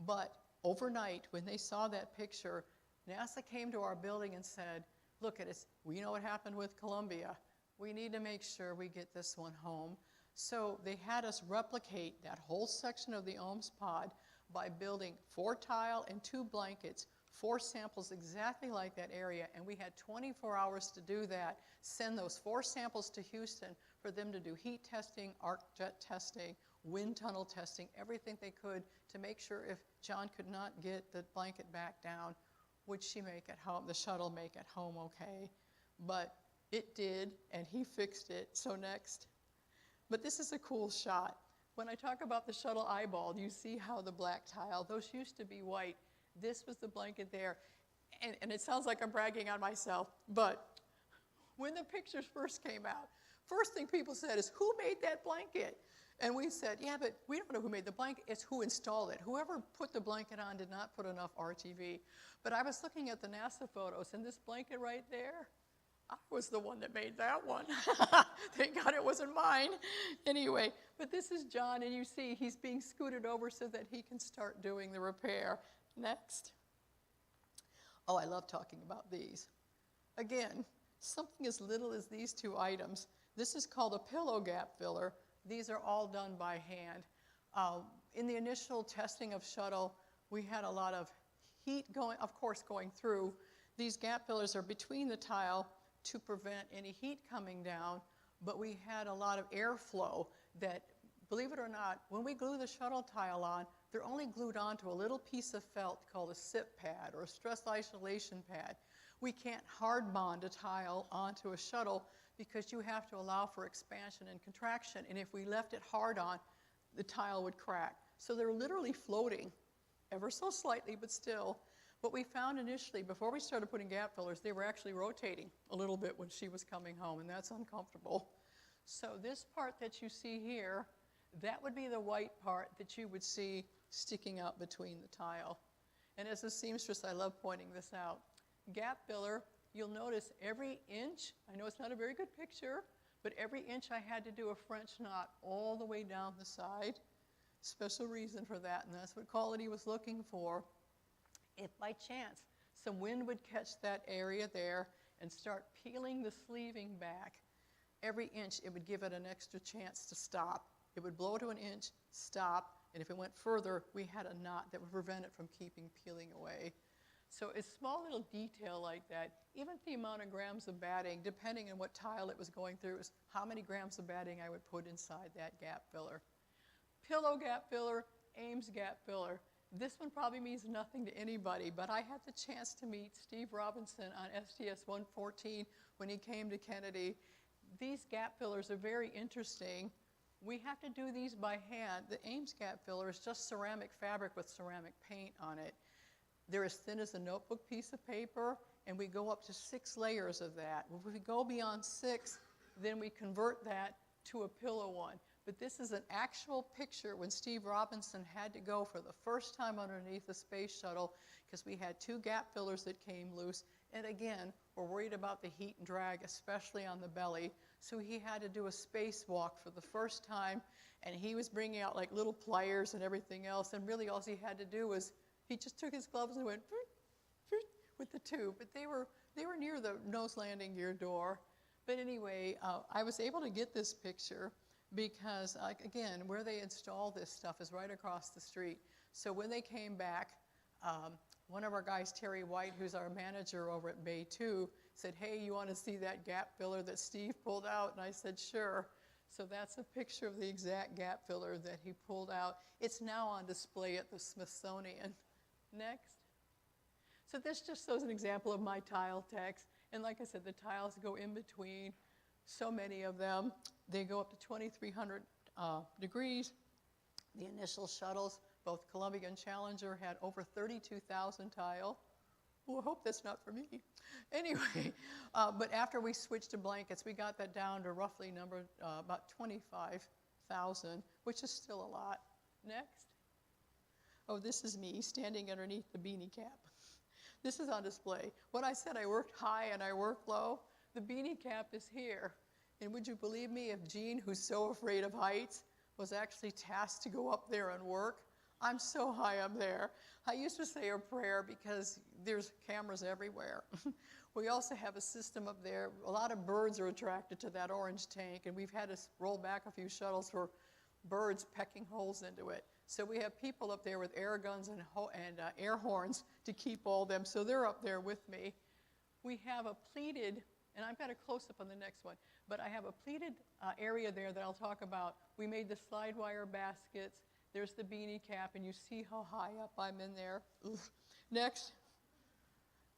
but overnight, when they saw that picture, NASA came to our building and said, look at us, we know what happened with Columbia. We need to make sure we get this one home. So they had us replicate that whole section of the OMS pod by building 4 tile and 2 blankets, 4 samples exactly like that area, and we had 24 hours to do that, send those 4 samples to Houston for them to do heat testing, arc jet testing, wind tunnel testing, everything they could to make sure if John could not get the blanket back down, would she make it home, the shuttle make it home okay? But it did, and he fixed it, so next. But this is a cool shot. When I talk about the shuttle eyeball, you see how the black tile, those used to be white. This was the blanket there. And it sounds like I'm bragging on myself, but when the pictures first came out, first thing people said is, who made that blanket? And we said, yeah, but we don't know who made the blanket, it's who installed it. Whoever put the blanket on did not put enough RTV. But I was looking at the NASA photos, and this blanket right there, I was the one that made that one. Thank God it wasn't mine. Anyway, but this is John, and you see he's being scooted over so that he can start doing the repair. Next. Oh, I love talking about these. Again, something as little as these 2 items. This is called a pillow gap filler. These are all done by hand. In the initial testing of shuttle, we had a lot of heat going through. These gap fillers are between the tile to prevent any heat coming down, but we had a lot of airflow that, believe it or not, when we glue the shuttle tile on, they're only glued onto a little piece of felt called a SIP pad or a stress isolation pad. We can't hard bond a tile onto a shuttle because you have to allow for expansion and contraction, and if we left it hard on, the tile would crack. So they're literally floating, ever so slightly, but still. What we found initially, before we started putting gap fillers, they were actually rotating a little bit when she was coming home, and that's uncomfortable. So this part that you see here, that would be the white part that you would see sticking out between the tile. And as a seamstress, I love pointing this out. Gap filler, you'll notice every inch, I know it's not a very good picture, but every inch I had to do a French knot all the way down the side. Special reason for that, and that's what quality was looking for. If by chance some wind would catch that area there and start peeling the sleeving back, every inch it would give it an extra chance to stop. It would blow to an inch, stop, and if it went further, we had a knot that would prevent it from peeling away. So a small little detail like that, even the amount of grams of batting, depending on what tile it was going through, is how many grams of batting I would put inside that gap filler. Pillow gap filler, Ames gap filler. This one probably means nothing to anybody, but I had the chance to meet Steve Robinson on STS-114 when he came to Kennedy. These gap fillers are very interesting. We have to do these by hand. The Ames gap filler is just ceramic fabric with ceramic paint on it. They're as thin as a notebook piece of paper, and we go up to 6 layers of that. If we go beyond 6, then we convert that to a pillow one. But this is an actual picture when Steve Robinson had to go for the first time underneath the space shuttle because we had 2 gap fillers that came loose. And again, we're worried about the heat and drag, especially on the belly. So he had to do a spacewalk for the first time, and he was bringing out like little pliers and everything else. And really all he had to do was, he just took his gloves and went, with the tube, but they were near the nose landing gear door. But anyway, I was able to get this picture because, again, where they install this stuff is right across the street. So when they came back, one of our guys, Terry White, who's our manager over at Bay 2, said, hey, you want to see that gap filler that Steve pulled out? And I said, sure. So that's a picture of the exact gap filler that he pulled out. It's now on display at the Smithsonian. Next. So this just shows an example of my tile techs. And like I said, the tiles go in between, so many of them. They go up to 2,300 degrees. The initial shuttles, both Columbia and Challenger, had over 32,000 tile. Oh, I hope that's not for me. Anyway, but after we switched to blankets, we got that down to roughly about 25,000, which is still a lot. Next. Oh, this is me standing underneath the beanie cap. This is on display. When I said I worked high and I worked low, the beanie cap is here. And would you believe me if Jean, who's so afraid of heights, was actually tasked to go up there and work? I'm so high up there. I used to say a prayer because there's cameras everywhere. We also have a system up there. A lot of birds are attracted to that orange tank, and we've had to roll back a few shuttles for birds pecking holes into it. So we have people up there with air guns and air horns to keep all them, so they're up there with me. We have a pleated, and I've got a close-up on the next one, but I have a pleated area there that I'll talk about. We made the slide wire baskets. There's the beanie cap, and you see how high up I'm in there. Oof. Next,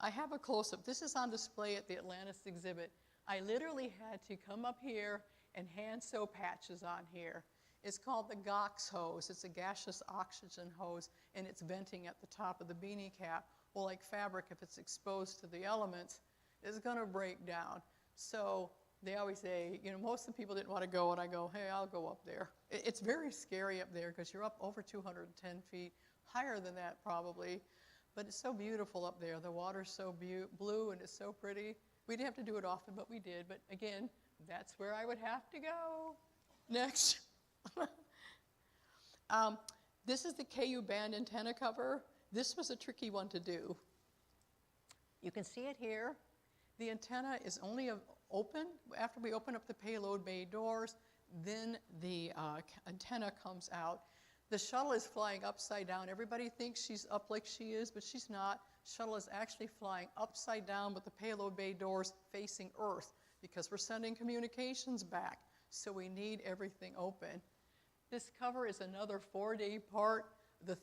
I have a close-up. This is on display at the Atlantis exhibit. I literally had to come up here and hand sew patches on here. It's called the GOX hose. It's a gaseous oxygen hose, and it's venting at the top of the beanie cap. Well, like fabric, if it's exposed to the elements, it's going to break down. So they always say, you know, most of the people didn't want to go, and I go, hey, I'll go up there. It's very scary up there because you're up over 210 feet, higher than that probably, but it's so beautiful up there. The water's so blue and it's so pretty. We didn't have to do it often, but we did. But again, that's where I would have to go. Next. This is the KU band antenna cover. This was a tricky one to do. You can see it here. The antenna is only open. After we open up the payload bay doors, then the antenna comes out. The shuttle is flying upside down. Everybody thinks she's up like she is, but she's not. Shuttle is actually flying upside down with the payload bay doors facing Earth because we're sending communications back. So we need everything open. This cover is another 4-day part. The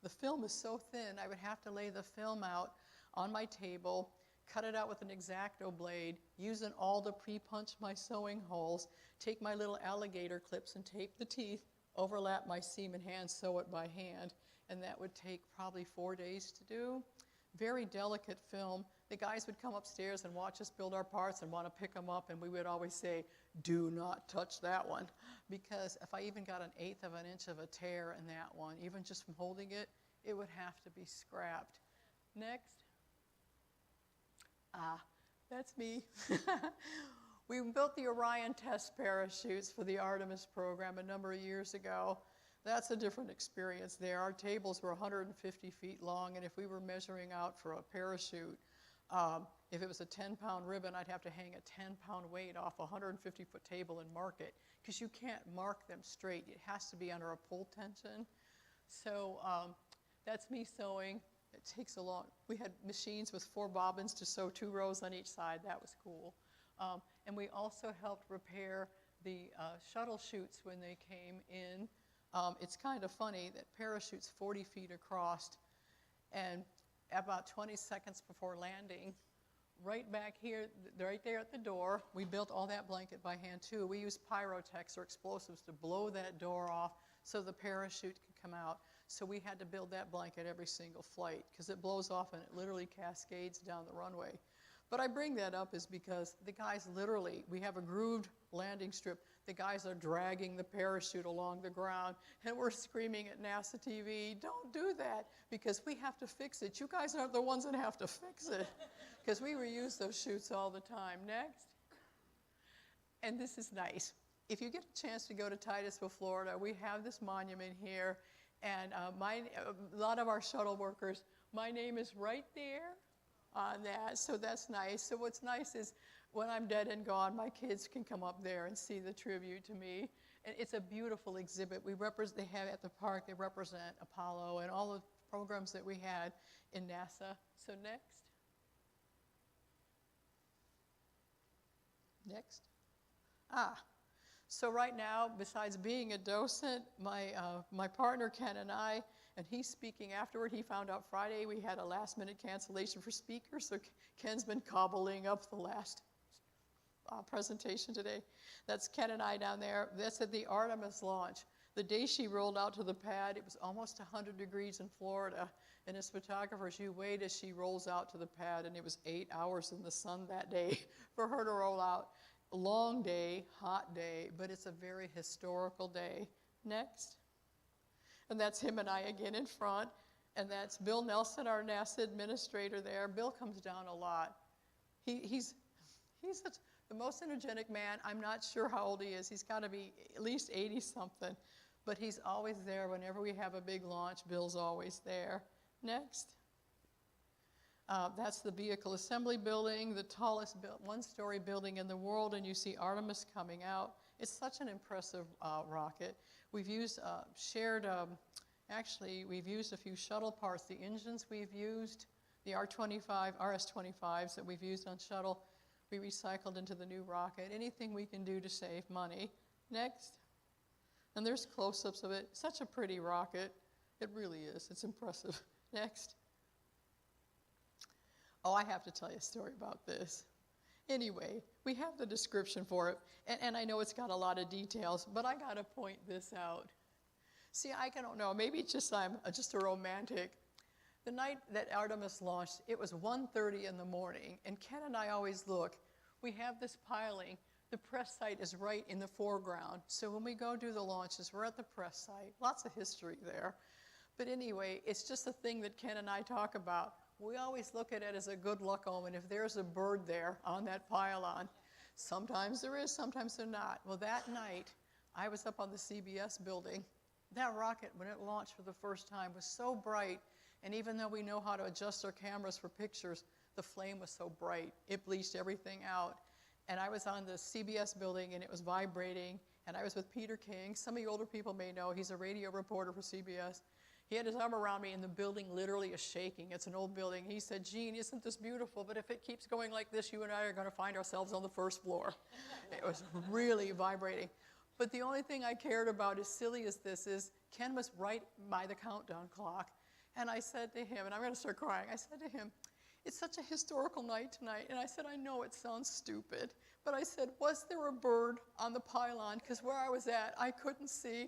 film is so thin, I would have to lay the film out on my table, cut it out with an X-Acto blade, use an awl to pre-punch my sewing holes, take my little alligator clips and tape the teeth, overlap my seam and hand sew it by hand, and that would take probably 4 days to do. Very delicate film. The guys would come upstairs and watch us build our parts and want to pick them up, and we would always say, do not touch that one, because if I even got 1/8 of an inch of a tear in that one, even just from holding it, it would have to be scrapped. Next. That's me. We built the Orion test parachutes for the Artemis program a number of years ago. That's a different experience there. Our tables were 150 feet long, and if we were measuring out for a parachute, if it was a 10-pound ribbon, I'd have to hang a 10-pound weight off a 150-foot table and mark it, because you can't mark them straight. It has to be under a pull tension. So that's me sewing. It takes a long, we had machines with 4 bobbins to sew 2 rows on each side. That was cool. And we also helped repair the shuttle chutes when they came in. It's kind of funny that parachute's 40 feet across, and about 20 seconds before landing, right back here, right there at the door, we built all that blanket by hand too. We used pyrotechs or explosives to blow that door off so the parachute could come out. So we had to build that blanket every single flight because it blows off and it literally cascades down the runway. But I bring that up is because the guys literally, we have a grooved landing strip. The guys are dragging the parachute along the ground, and we're screaming at NASA TV, don't do that, because we have to fix it. You guys aren't the ones that have to fix it, because we reuse those chutes all the time. Next. And this is nice. If you get a chance to go to Titusville, Florida, we have this monument here, and a lot of our shuttle workers, my name is right there on that, so that's nice. So what's nice is when I'm dead and gone, my kids can come up there and see the tribute to me. And it's a beautiful exhibit. They have at the park, they represent Apollo and all the programs that we had in NASA. So next. Next. So right now, besides being a docent, my partner Ken and I, and he's speaking afterward, he found out Friday we had a last-minute cancellation for speakers, so Ken's been cobbling up the last presentation today. That's Ken and I down there. That's at the Artemis launch. The day she rolled out to the pad, it was almost 100 degrees in Florida, and as photographers, you wait as she rolls out to the pad, and it was 8 hours in the sun that day for her to roll out. Long day, hot day, but it's a very historical day. Next. And that's him and I again in front. And that's Bill Nelson, our NASA administrator there. Bill comes down a lot. He's the most energetic man. I'm not sure how old he is. He's got to be at least 80-something. But he's always there whenever we have a big launch. Bill's always there. Next. That's the vehicle assembly building, the tallest one-story building in the world, and you see Artemis coming out. It's such an impressive rocket. We've used actually, we've used a few shuttle parts. The engines we've used, the RS-25s that we've used on shuttle, we recycled into the new rocket. Anything we can do to save money. Next. And there's close-ups of it. Such a pretty rocket. It really is. It's impressive. Next. Oh, I have to tell you a story about this. Anyway, we have the description for it, and I know it's got a lot of details, but I got to point this out. See, I don't know, maybe it's just I'm just a romantic. The night that Artemis launched, it was 1:30 in the morning, and Ken and I always look. We have this piling. The press site is right in the foreground, so when we go do the launches, we're at the press site. Lots of history there. But anyway, it's just a thing that Ken and I talk about. We always look at it as a good luck omen if there's a bird there on that pylon. Sometimes there is, sometimes there not. Well, that night, I was up on the CBS building. That rocket, when it launched for the first time, was so bright, and even though we know how to adjust our cameras for pictures, the flame was so bright, it bleached everything out. And I was on the CBS building, and it was vibrating, and I was with Peter King. Some of you older people may know, he's a radio reporter for CBS. He had his arm around me, and the building literally is shaking. It's an old building. He said, Gene, isn't this beautiful? But if it keeps going like this, you and I are going to find ourselves on the first floor. It was really vibrating. But the only thing I cared about, as silly as this is, Ken was right by the countdown clock. And I said to him, and I'm going to start crying, I said to him, it's such a historical night tonight. And I said, I know it sounds stupid. But I said, was there a bird on the pylon? Because where I was at, I couldn't see.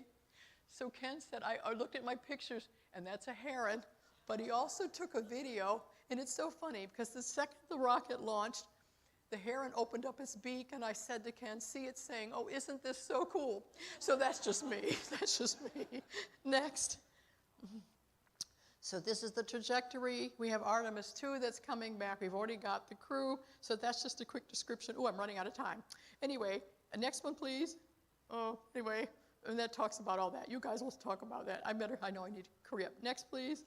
So Ken said, I looked at my pictures, and that's a heron, but he also took a video, and it's so funny, because the second the rocket launched, the heron opened up its beak, and I said to Ken, see it saying, oh, isn't this so cool? So that's just me, that's just me. Next. So this is the trajectory. We have Artemis 2 that's coming back. We've already got the crew, so that's just a quick description. Oh, I'm running out of time. Anyway, next one, please. Oh, anyway. And that talks about all that. You guys will talk about that. I know I need to hurry up. Next, please.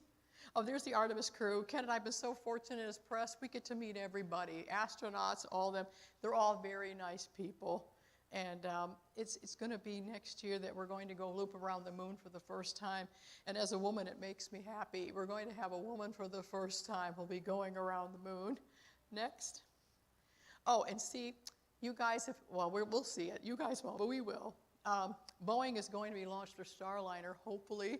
Oh, there's the Artemis crew. Ken and I have been so fortunate as press. We get to meet everybody, astronauts, all of them. They're all very nice people. And it's going to be next year that we're going to go loop around the moon for the first time. And as a woman, it makes me happy. We're going to have a woman for the first time who'll be going around the moon. Next. Oh, and see, you guys, we'll see it. You guys won't, but we will. Boeing is going to be launched their Starliner, hopefully,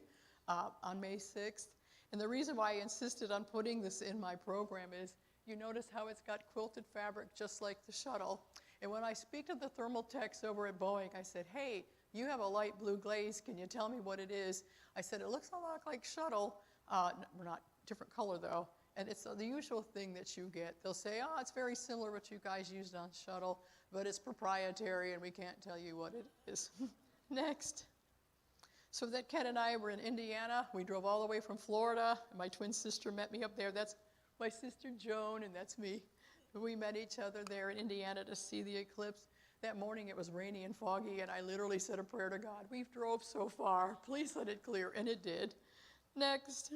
on May 6th. And the reason why I insisted on putting this in my program is, you notice how it's got quilted fabric just like the shuttle. And when I speak to the thermal techs over at Boeing, I said, hey, you have a light blue glaze. Can you tell me what it is? I said, it looks a lot like shuttle. We're not different color, though. And it's the usual thing that you get. They'll say, oh, it's very similar to what you guys used on shuttle, but it's proprietary, and we can't tell you what it is. Next. So that Ken and I were in Indiana. We drove all the way from Florida. My twin sister met me up there. That's my sister Joan, and that's me. We met each other there in Indiana to see the eclipse. That morning it was rainy and foggy, and I literally said a prayer to God. We've drove so far. Please let it clear, and it did. Next.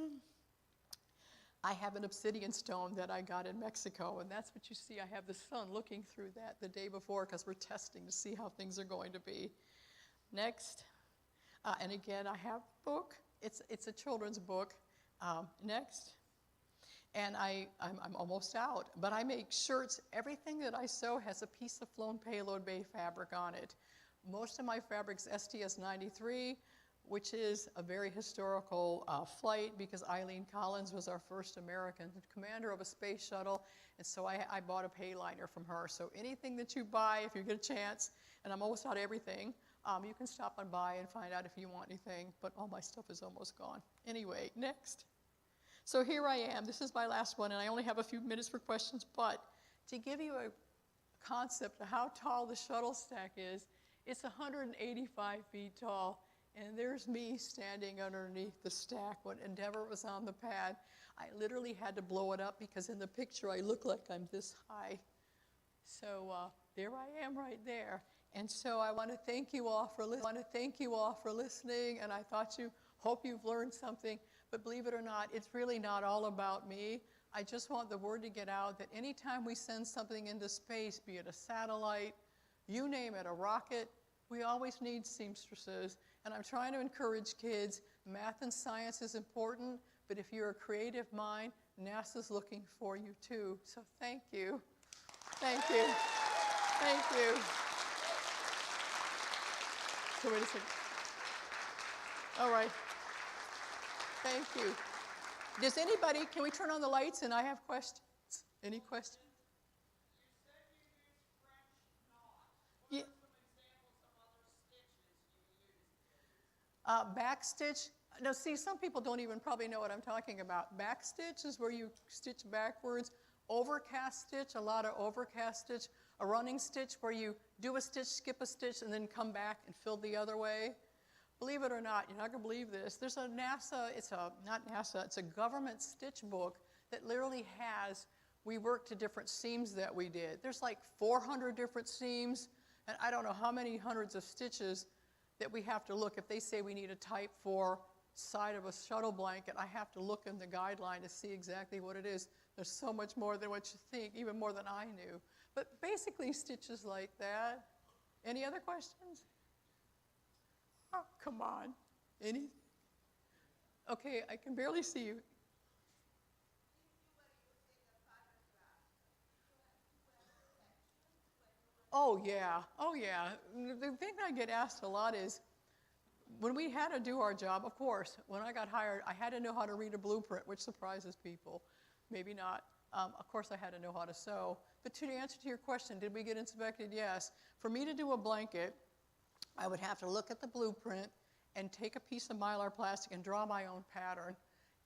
I have an obsidian stone that I got in Mexico, and that's what you see. I have the sun looking through that the day before because we're testing to see how things are going to be. Next, and again, I have a book. It's a children's book. Next. And I'm almost out, but I make shirts. Everything that I sew has a piece of flown payload bay fabric on it. Most of my fabric's STS-93, which is a very historical flight because Eileen Collins was our first American commander of a space shuttle, and so I bought a pay liner from her. So anything that you buy, if you get a chance, and I'm almost out of everything, you can stop on by and find out if you want anything, but all my stuff is almost gone. Anyway, next. So here I am. This is my last one, and I only have a few minutes for questions, but to give you a concept of how tall the shuttle stack is, it's 185 feet tall, and there's me standing underneath the stack when Endeavour was on the pad. I literally had to blow it up because in the picture I look like I'm this high. So there I am right there. And so I want to thank you all for listening, and I hope you've learned something. But believe it or not, it's really not all about me. I just want the word to get out that anytime we send something into space, be it a satellite, you name it, a rocket, we always need seamstresses. And I'm trying to encourage kids, math and science is important, but if you're a creative mind, NASA's looking for you too. So thank you. Thank you. Thank you. So wait a second. All right. Thank you. Does anybody, can we turn on the lights and I have questions? Any questions? You said you used French knot. What are some examples of other stitches you use? Backstitch. Now see, some people don't even probably know what I'm talking about. Backstitch is where you stitch backwards. Overcast stitch, a lot of overcast stitch. A running stitch where you do a stitch, skip a stitch, and then come back and fill the other way. Believe it or not, you're not going to believe this. There's a NASA, not NASA, it's a government stitch book that literally has, we worked to different seams that we did. There's like 400 different seams, and I don't know how many hundreds of stitches that we have to look. If they say we need a type for side of a shuttle blanket, I have to look in the guideline to see exactly what it is. There's so much more than what you think, even more than I knew. But basically stitches like that. Any other questions? Oh, come on. Any? Okay, I can barely see you. Oh, yeah. Oh, yeah. The thing I get asked a lot is, when we had to do our job, of course, when I got hired, I had to know how to read a blueprint, which surprises people. Maybe not. Of course, I had to know how to sew. But to answer to your question, did we get inspected? Yes. For me to do a blanket, I would have to look at the blueprint and take a piece of Mylar plastic and draw my own pattern.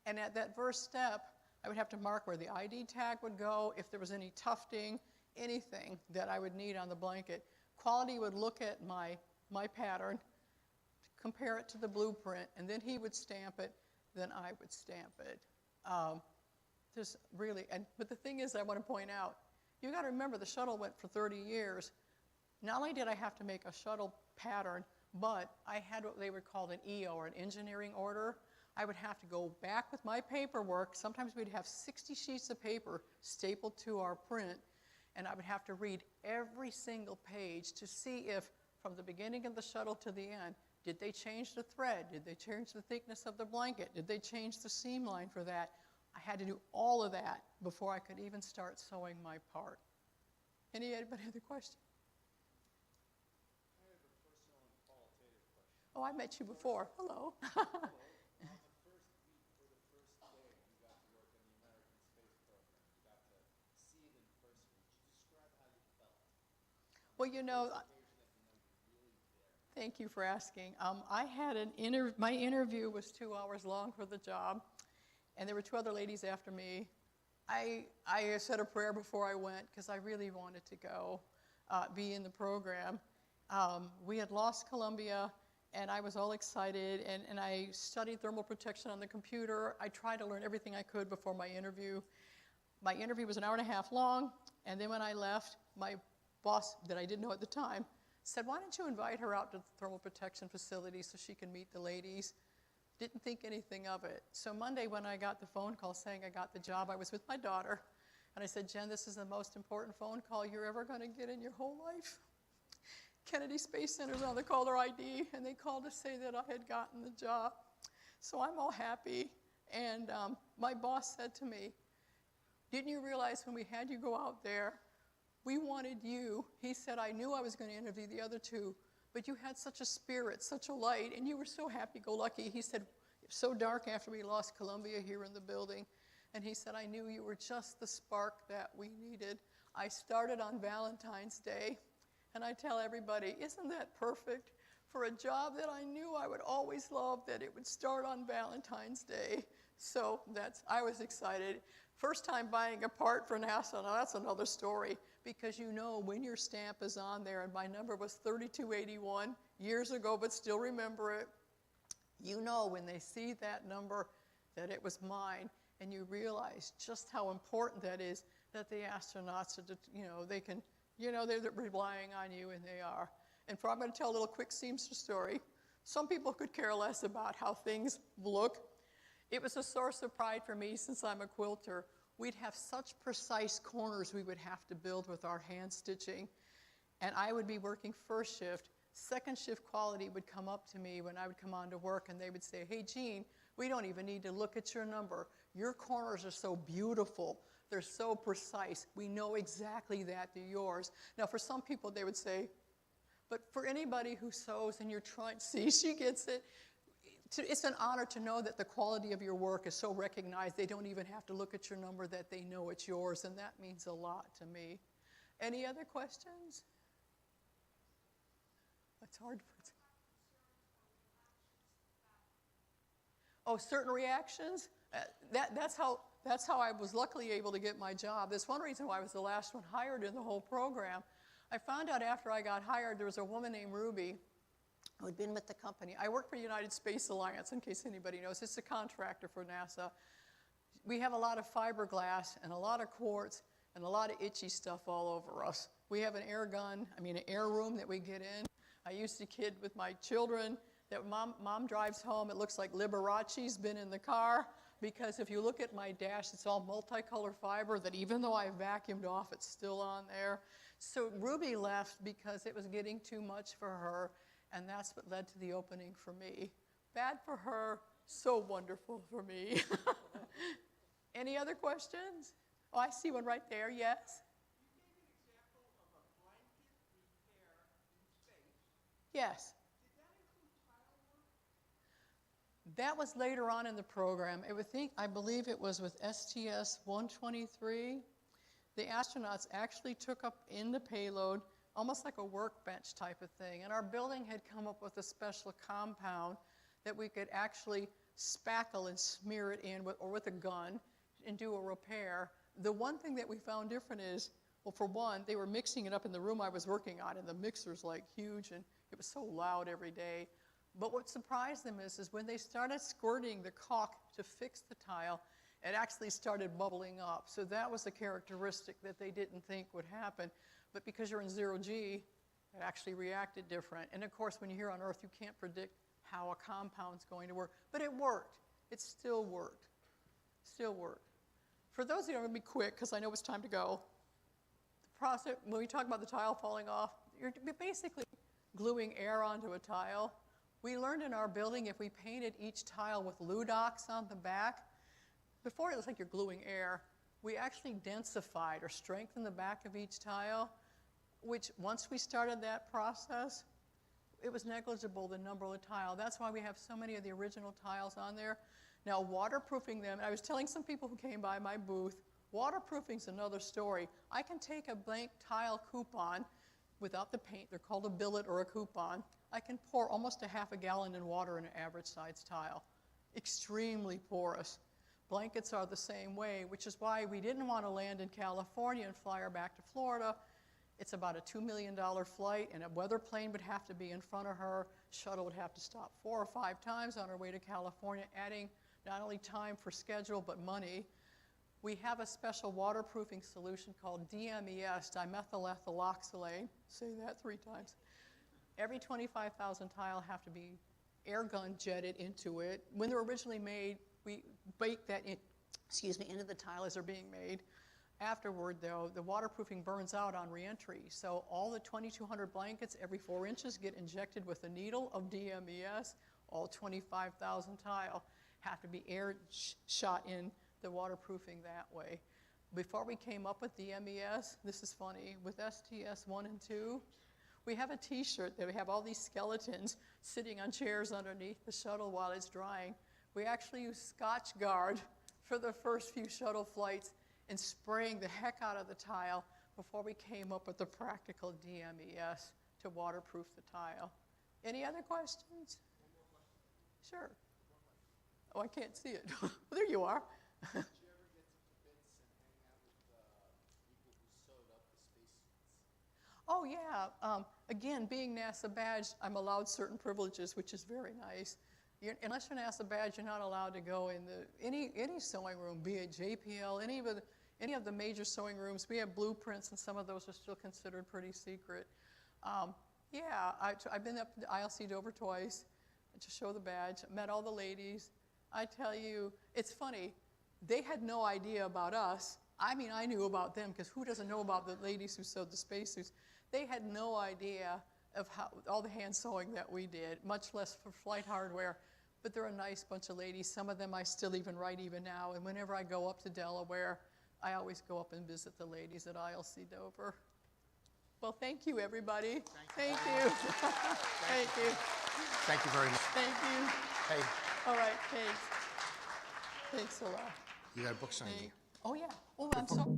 And at that first step, I would have to mark where the ID tag would go, if there was any tufting, anything that I would need on the blanket. Quality would look at my pattern, compare it to the blueprint, and then he would stamp it, then I would stamp it. Just really, but the thing is, I want to point out, you got to remember the shuttle went for 30 years. Not only did I have to make a shuttle pattern, but I had what they would call an EO, or an engineering order. I would have to go back with my paperwork. Sometimes we'd have 60 sheets of paper stapled to our print, and I would have to read every single page to see if, from the beginning of the shuttle to the end, did they change the thread? Did they change the thickness of the blanket? Did they change the seam line for that? I had to do all of that before I could even start sewing my part. Anybody have a question? I have a personal and qualitative question. Oh, I met you before. Hello. Hello. On the first week or the first day you got to work on the American space program, you got to see it in person. Would you describe how you felt? Well, you know, thank you for asking. I had my interview was 2 hours long for the job, and there were 2 other ladies after me. I said a prayer before I went because I really wanted to go be in the program. We had lost Columbia, and I was all excited, and I studied thermal protection on the computer. I tried to learn everything I could before my interview. My interview was an hour and a half long, and then when I left, my boss, that I didn't know at the time, said, why don't you invite her out to the thermal protection facility so she can meet the ladies? Didn't think anything of it. So Monday when I got the phone call saying I got the job, I was with my daughter. And I said, Jen, this is the most important phone call you're ever going to get in your whole life. Kennedy Space Center's on the caller ID, and they called to say that I had gotten the job. So I'm all happy. And my boss said to me, didn't you realize when we had you go out there, we wanted you. He said, I knew I was going to interview the other two, but you had such a spirit, such a light, and you were so happy-go-lucky. He said, it was so dark after we lost Columbia here in the building. And he said, I knew you were just the spark that we needed. I started on Valentine's Day, and I tell everybody, isn't that perfect? For a job that I knew I would always love, that it would start on Valentine's Day. So I was excited. First time buying a part for NASA, now that's another story, because you know when your stamp is on there, and my number was 3281 years ago, but still remember it. You know when they see that number that it was mine, and you realize just how important that is, that the astronauts, they're relying on you, and they are. And I'm going to tell a little quick seamstress story. Some people could care less about how things look. It was a source of pride for me since I'm a quilter. We'd have such precise corners we would have to build with our hand stitching. And I would be working first shift. Second shift quality would come up to me when I would come on to work, and they would say, hey, Jean, we don't even need to look at your number. Your corners are so beautiful. They're so precise. We know exactly that they're yours. Now, for some people, they would say, but for anybody who sews and you're trying, see, she gets it. It's an honor to know that the quality of your work is so recognized they don't even have to look at your number, that they know it's yours, and that means a lot to me. Any other questions? That's hard. Oh, certain reactions? That's how I was luckily able to get my job. That's one reason why I was the last one hired in the whole program. I found out after I got hired there was a woman named Ruby who had been with the company. I work for United Space Alliance, in case anybody knows. It's a contractor for NASA. We have a lot of fiberglass and a lot of quartz and a lot of itchy stuff all over us. We have an air room that we get in. I used to kid with my children that mom drives home, it looks like Liberace's been in the car, because if you look at my dash, it's all multicolor fiber that even though I vacuumed off, it's still on there. So Ruby left because it was getting too much for her, and that's what led to the opening for me. Bad for her, so wonderful for me. Any other questions? Oh, I see one right there, yes? You gave an example of a blanket repair in space. Yes. Did that include tile work? That was later on in the program. I believe it was with STS-123. The astronauts actually took up in the payload almost like a workbench type of thing. And our building had come up with a special compound that we could actually spackle and smear it in with a gun and do a repair. The one thing that we found different is, well, for one, they were mixing it up in the room I was working on, and the mixer's like huge, and it was so loud every day. But what surprised them is when they started squirting the caulk to fix the tile, it actually started bubbling up. So that was a characteristic that they didn't think would happen. But because you're in zero G, it actually reacted different. And of course, when you're here on Earth, you can't predict how a compound's going to work. But it worked. It still worked. Still worked. For those of you, I'm going to be quick because I know it's time to go. The process, when we talk about the tile falling off, you're basically gluing air onto a tile. We learned in our building if we painted each tile with Ludox on the back, before it was like you're gluing air, we actually densified or strengthened the back of each tile, which once we started that process, it was negligible, the number of the tile. That's why we have so many of the original tiles on there. Now, waterproofing them, I was telling some people who came by my booth, waterproofing's another story. I can take a blank tile coupon without the paint, they're called a billet or a coupon. I can pour almost a half a gallon in water in an average size tile. Extremely porous. Blankets are the same way, which is why we didn't want to land in California and fly her back to Florida. It's about a $2 million flight, and a weather plane would have to be in front of her. Shuttle would have to stop 4 or 5 times on her way to California, adding not only time for schedule, but money. We have a special waterproofing solution called DMES, dimethylethyloxylane. Say that 3 times. Every 25,000 tile have to be air gun jetted into it. When they're originally made, we bake that in, into the tile as they're being made. Afterward, though, the waterproofing burns out on reentry. So all the 2,200 blankets every 4 inches get injected with a needle of DMES. All 25,000 tile have to be air shot in the waterproofing that way. Before we came up with DMES, this is funny, with STS 1 and 2, we have a t-shirt that we have all these skeletons sitting on chairs underneath the shuttle while it's drying. We actually use Scotch Guard for the first few shuttle flights and spraying the heck out of the tile before we came up with the practical DMES to waterproof the tile. Any other questions? Sure. Oh, I can't see it. Well, there you are. Did you ever get to Kibitz and hang out with people who sewed up the spacesuits? Oh, yeah. Again, being NASA badged, I'm allowed certain privileges, which is very nice. Unless you're NASA badged, you're not allowed to go in any sewing room, be it JPL, any of the major sewing rooms. We have blueprints, and some of those are still considered pretty secret. Yeah, I've been up to the ILC Dover twice to show the badge, met all the ladies. I tell you, it's funny. They had no idea about us. I mean, I knew about them, because who doesn't know about the ladies who sewed the spacesuits? They had no idea of all the hand sewing that we did, much less for flight hardware. But they're a nice bunch of ladies. Some of them I still even write even now. And whenever I go up to Delaware, I always go up and visit the ladies at ILC Dover. Well, thank you, everybody. Thank you. Thank you. Thank you very much. Thank you. Hey, All right, thanks. Thanks a lot. you got a book signed here. Oh, yeah. Oh, I'm sorry.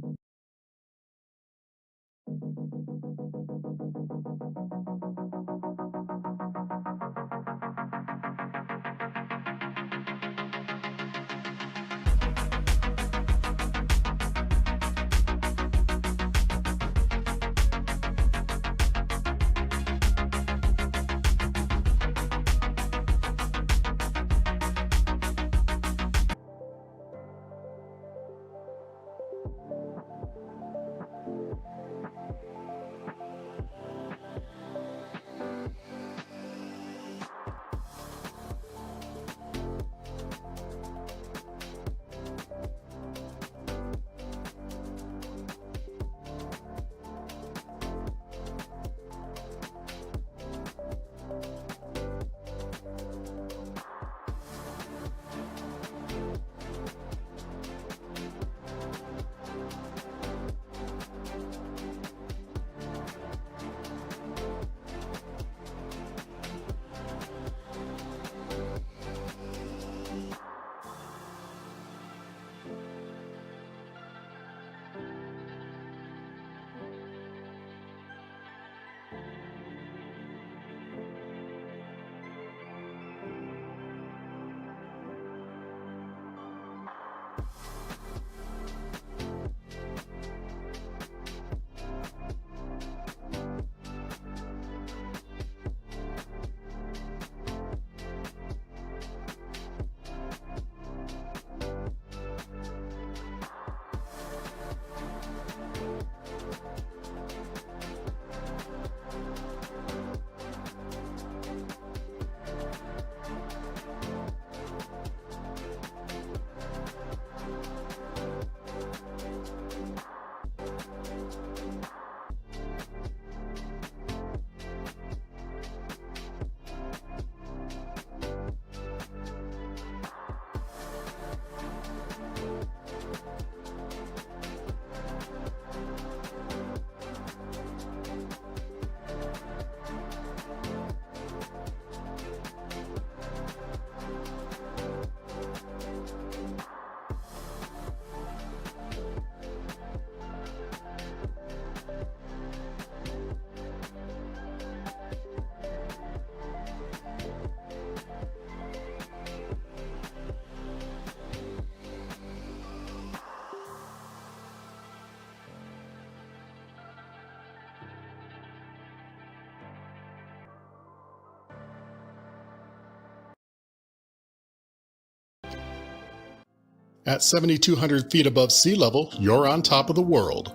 At 7,200 feet above sea level, you're on top of the world.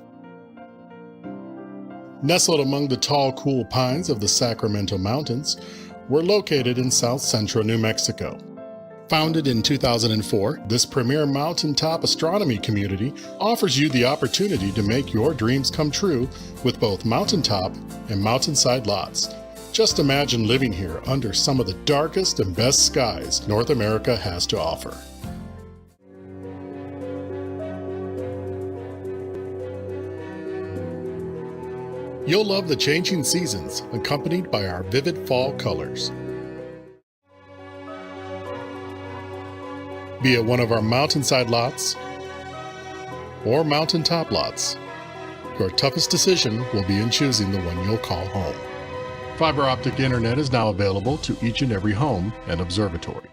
Nestled among the tall, cool pines of the Sacramento Mountains, We're located in south central New Mexico. Founded in 2004, this premier mountaintop astronomy community offers you the opportunity to make your dreams come true with both mountaintop and mountainside lots. Just imagine living here under some of the darkest and best skies North America has to offer. You'll love the changing seasons, accompanied by our vivid fall colors. Be it one of our mountainside lots or mountaintop lots, your toughest decision will be in choosing the one you'll call home. Fiber optic internet is now available to each and every home and observatory.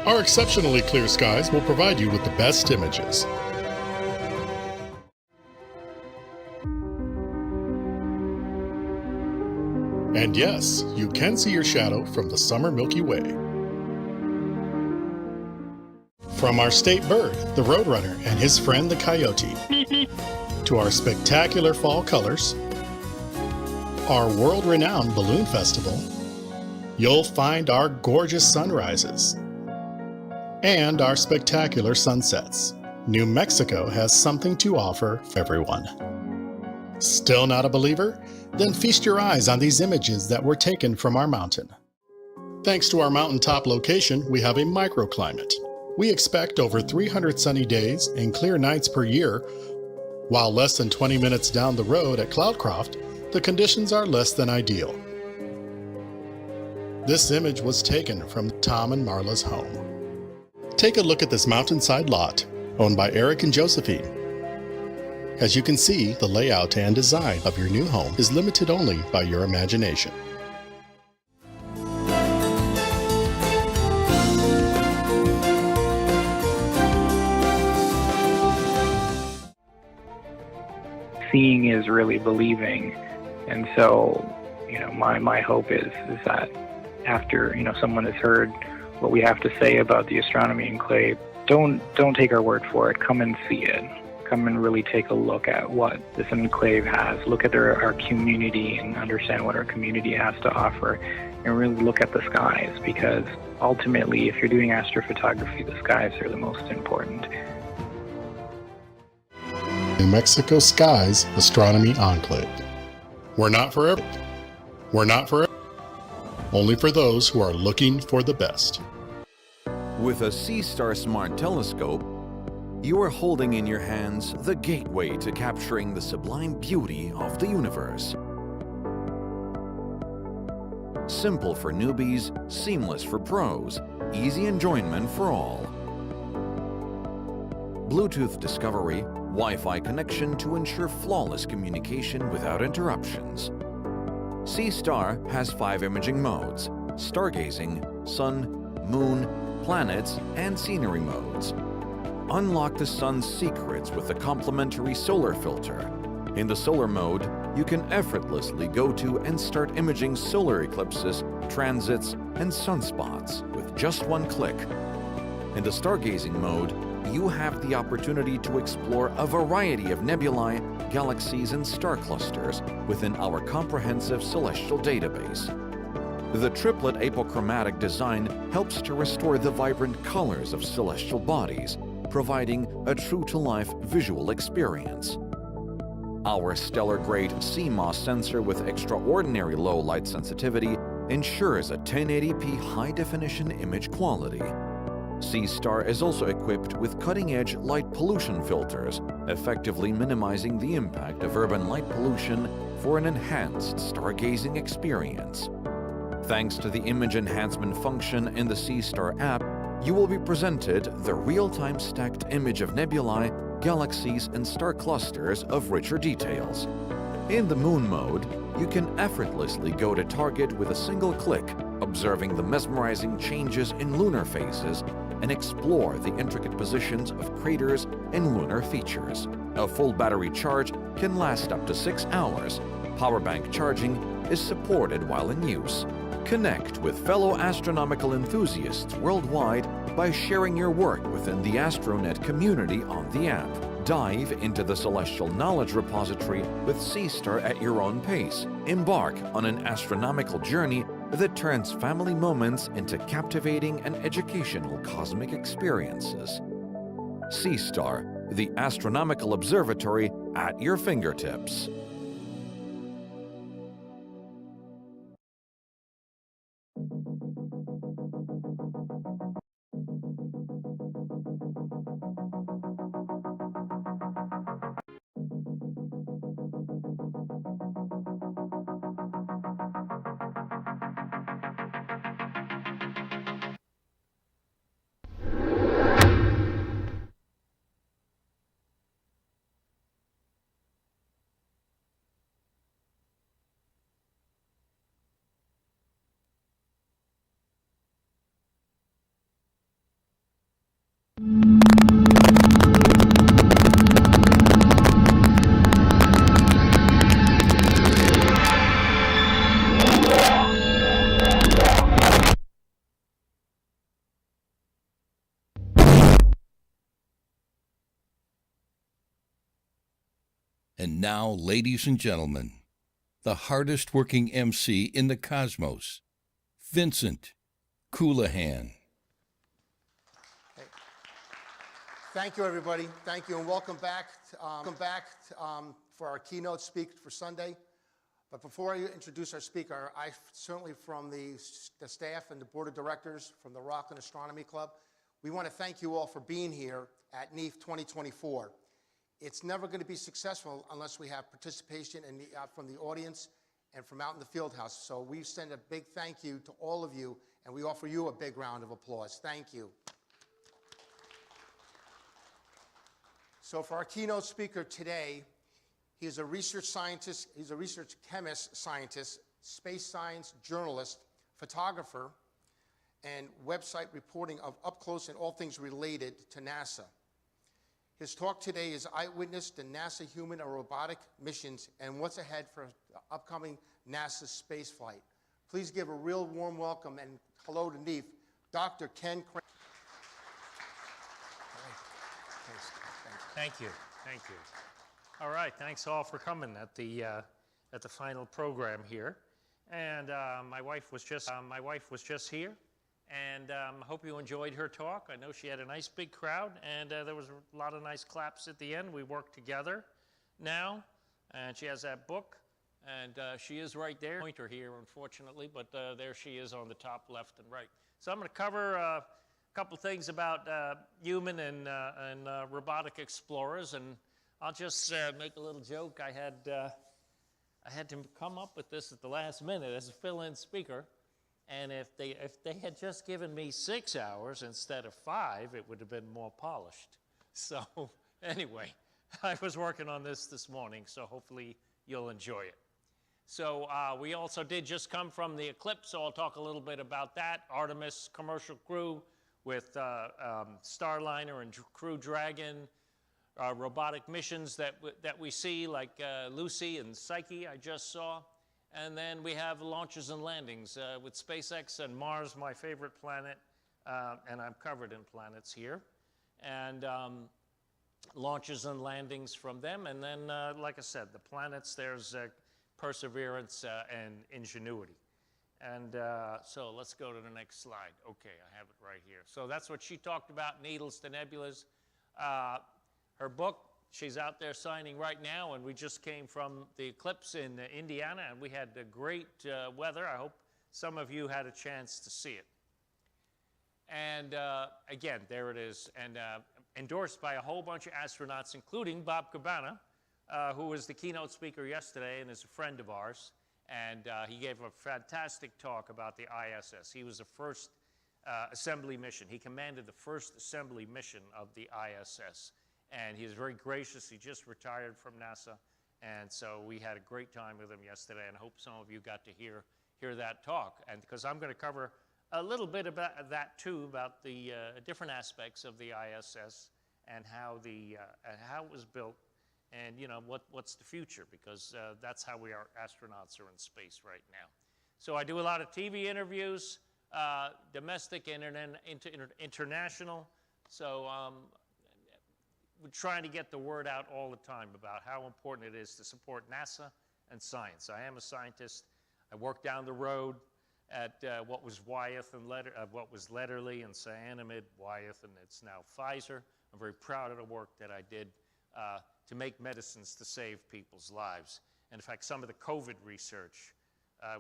Our exceptionally clear skies will provide you with the best images. And yes, you can see your shadow from the summer Milky Way. From our state bird, the roadrunner, and his friend the coyote, to our spectacular fall colors, our world-renowned balloon festival, you'll find our gorgeous sunrises, and our spectacular sunsets. New Mexico has something to offer for everyone. Still not a believer? Then feast your eyes on these images that were taken from our mountain. Thanks to our mountaintop location, we have a microclimate. We expect over 300 sunny days and clear nights per year, while less than 20 minutes down the road at Cloudcroft, the conditions are less than ideal. This image was taken from Tom and Marla's home. Take a look at this mountainside lot, owned by Eric and Josephine. As you can see, the layout and design of your new home is limited only by your imagination. Seeing is really believing, and so my hope is that after someone has heard what we have to say about the astronomy enclave, don't take our word for it. Come and see it. Come and really take a look at what this enclave has. Look at our community and understand what our community has to offer, and really look at the skies, because ultimately, if you're doing astrophotography, the skies are the most important. New Mexico Skies Astronomy Enclave. We're not for everyone. We're not for everyone. Only for those who are looking for the best. With a SeaStar Smart Telescope, you are holding in your hands the gateway to capturing the sublime beauty of the universe. Simple for newbies, seamless for pros, easy enjoyment for all. Bluetooth discovery, Wi-Fi connection to ensure flawless communication without interruptions. SeaStar has 5 imaging modes: stargazing, sun, moon, planets, and scenery modes. Unlock the sun's secrets with the complimentary solar filter. In the solar mode, you can effortlessly go to and start imaging solar eclipses, transits, and sunspots with just one click. In the stargazing mode, you have the opportunity to explore a variety of nebulae, galaxies, and star clusters within our comprehensive celestial database. The triplet apochromatic design helps to restore the vibrant colors of celestial bodies, providing a true-to-life visual experience. Our stellar-grade CMOS sensor with extraordinary low light sensitivity ensures a 1080p high-definition image quality. SeaStar is also equipped with cutting-edge light pollution filters, effectively minimizing the impact of urban light pollution for an enhanced stargazing experience. Thanks to the image enhancement function in the SeaStar app, you will be presented the real-time stacked image of nebulae, galaxies, and star clusters of richer details. In the moon mode, you can effortlessly go to target with a single click, observing the mesmerizing changes in lunar phases and explore the intricate positions of craters and lunar features. A full battery charge can last up to 6 hours. Power bank charging is supported while in use. Connect with fellow astronomical enthusiasts worldwide by sharing your work within the Astronet community on the app. Dive into the celestial knowledge repository with Seastar at your own pace. Embark on an astronomical journey that turns family moments into captivating and educational cosmic experiences. Seastar, the astronomical observatory at your fingertips. And now, ladies and gentlemen, the hardest working MC in the cosmos, Vincent Coulihan. Hey. Thank you, everybody. Thank you, and welcome back for our keynote speaker for Sunday. But before I introduce our speaker, I certainly from the staff and the board of directors from the Rockland Astronomy Club, we want to thank you all for being here at NEAF 2024. It's never going to be successful unless we have participation from the audience and from out in the field house. So we send a big thank you to all of you, and we offer you a big round of applause. Thank you. So for our keynote speaker today, he is a research scientist, he's a research chemist, scientist, space science journalist, photographer, and website reporting of up close and all things related to NASA. His talk today is Eyewitness to NASA Human and Robotic Missions and what's ahead for the upcoming NASA space flight. Please give a real warm welcome and hello to NEAF, Dr. Ken Crane. Thank you. Thank you. All right, thanks all for coming at the final program here. And my wife was just here. And I hope you enjoyed her talk. I know she had a nice big crowd, and there was a lot of nice claps at the end. We work together now, and she has that book, and she is right there. Pointer here, unfortunately, but there she is on the top left and right. So I'm going to cover a couple things about human and robotic explorers, and I'll just make a little joke. I had to come up with this at the last minute as a fill-in speaker. And if they had just given me 6 hours instead of 5, it would have been more polished. So anyway, I was working on this morning, so hopefully you'll enjoy it. So we also did just come from the eclipse, so I'll talk a little bit about that. Artemis commercial crew with Starliner and Crew Dragon, robotic missions that we see like Lucy and Psyche I just saw. And then we have launches and landings with SpaceX and Mars, my favorite planet, and I'm covered in planets here. And launches and landings from them. And then, like I said, the planets, there's Perseverance and Ingenuity. And so let's go to the next slide. Okay, I have it right here. So that's what she talked about, needles to nebulas. Her book, she's out there signing right now, and we just came from the eclipse in Indiana, and we had great weather. I hope some of you had a chance to see it. And again, there it is, and endorsed by a whole bunch of astronauts, including Bob Cabana, who was the keynote speaker yesterday and is a friend of ours. And he gave a fantastic talk about the ISS. He was the first assembly mission. He commanded the first assembly mission of the ISS. And he was very gracious. He just retired from NASA. And so we had a great time with him yesterday, and I hope some of you got to hear that talk. And because I'm going to cover a little bit about that too, about the different aspects of the ISS and how it was built, and what's the future, because that's how we are astronauts are in space right now. So I do a lot of TV interviews, domestic and international. So we're trying to get the word out all the time about how important it is to support NASA and science. I am a scientist. I work down the road at what was Wyeth and what was Letterly and Cyanamid, Wyeth, and it's now Pfizer. I'm very proud of the work that I did to make medicines to save people's lives. And in fact, some of the COVID research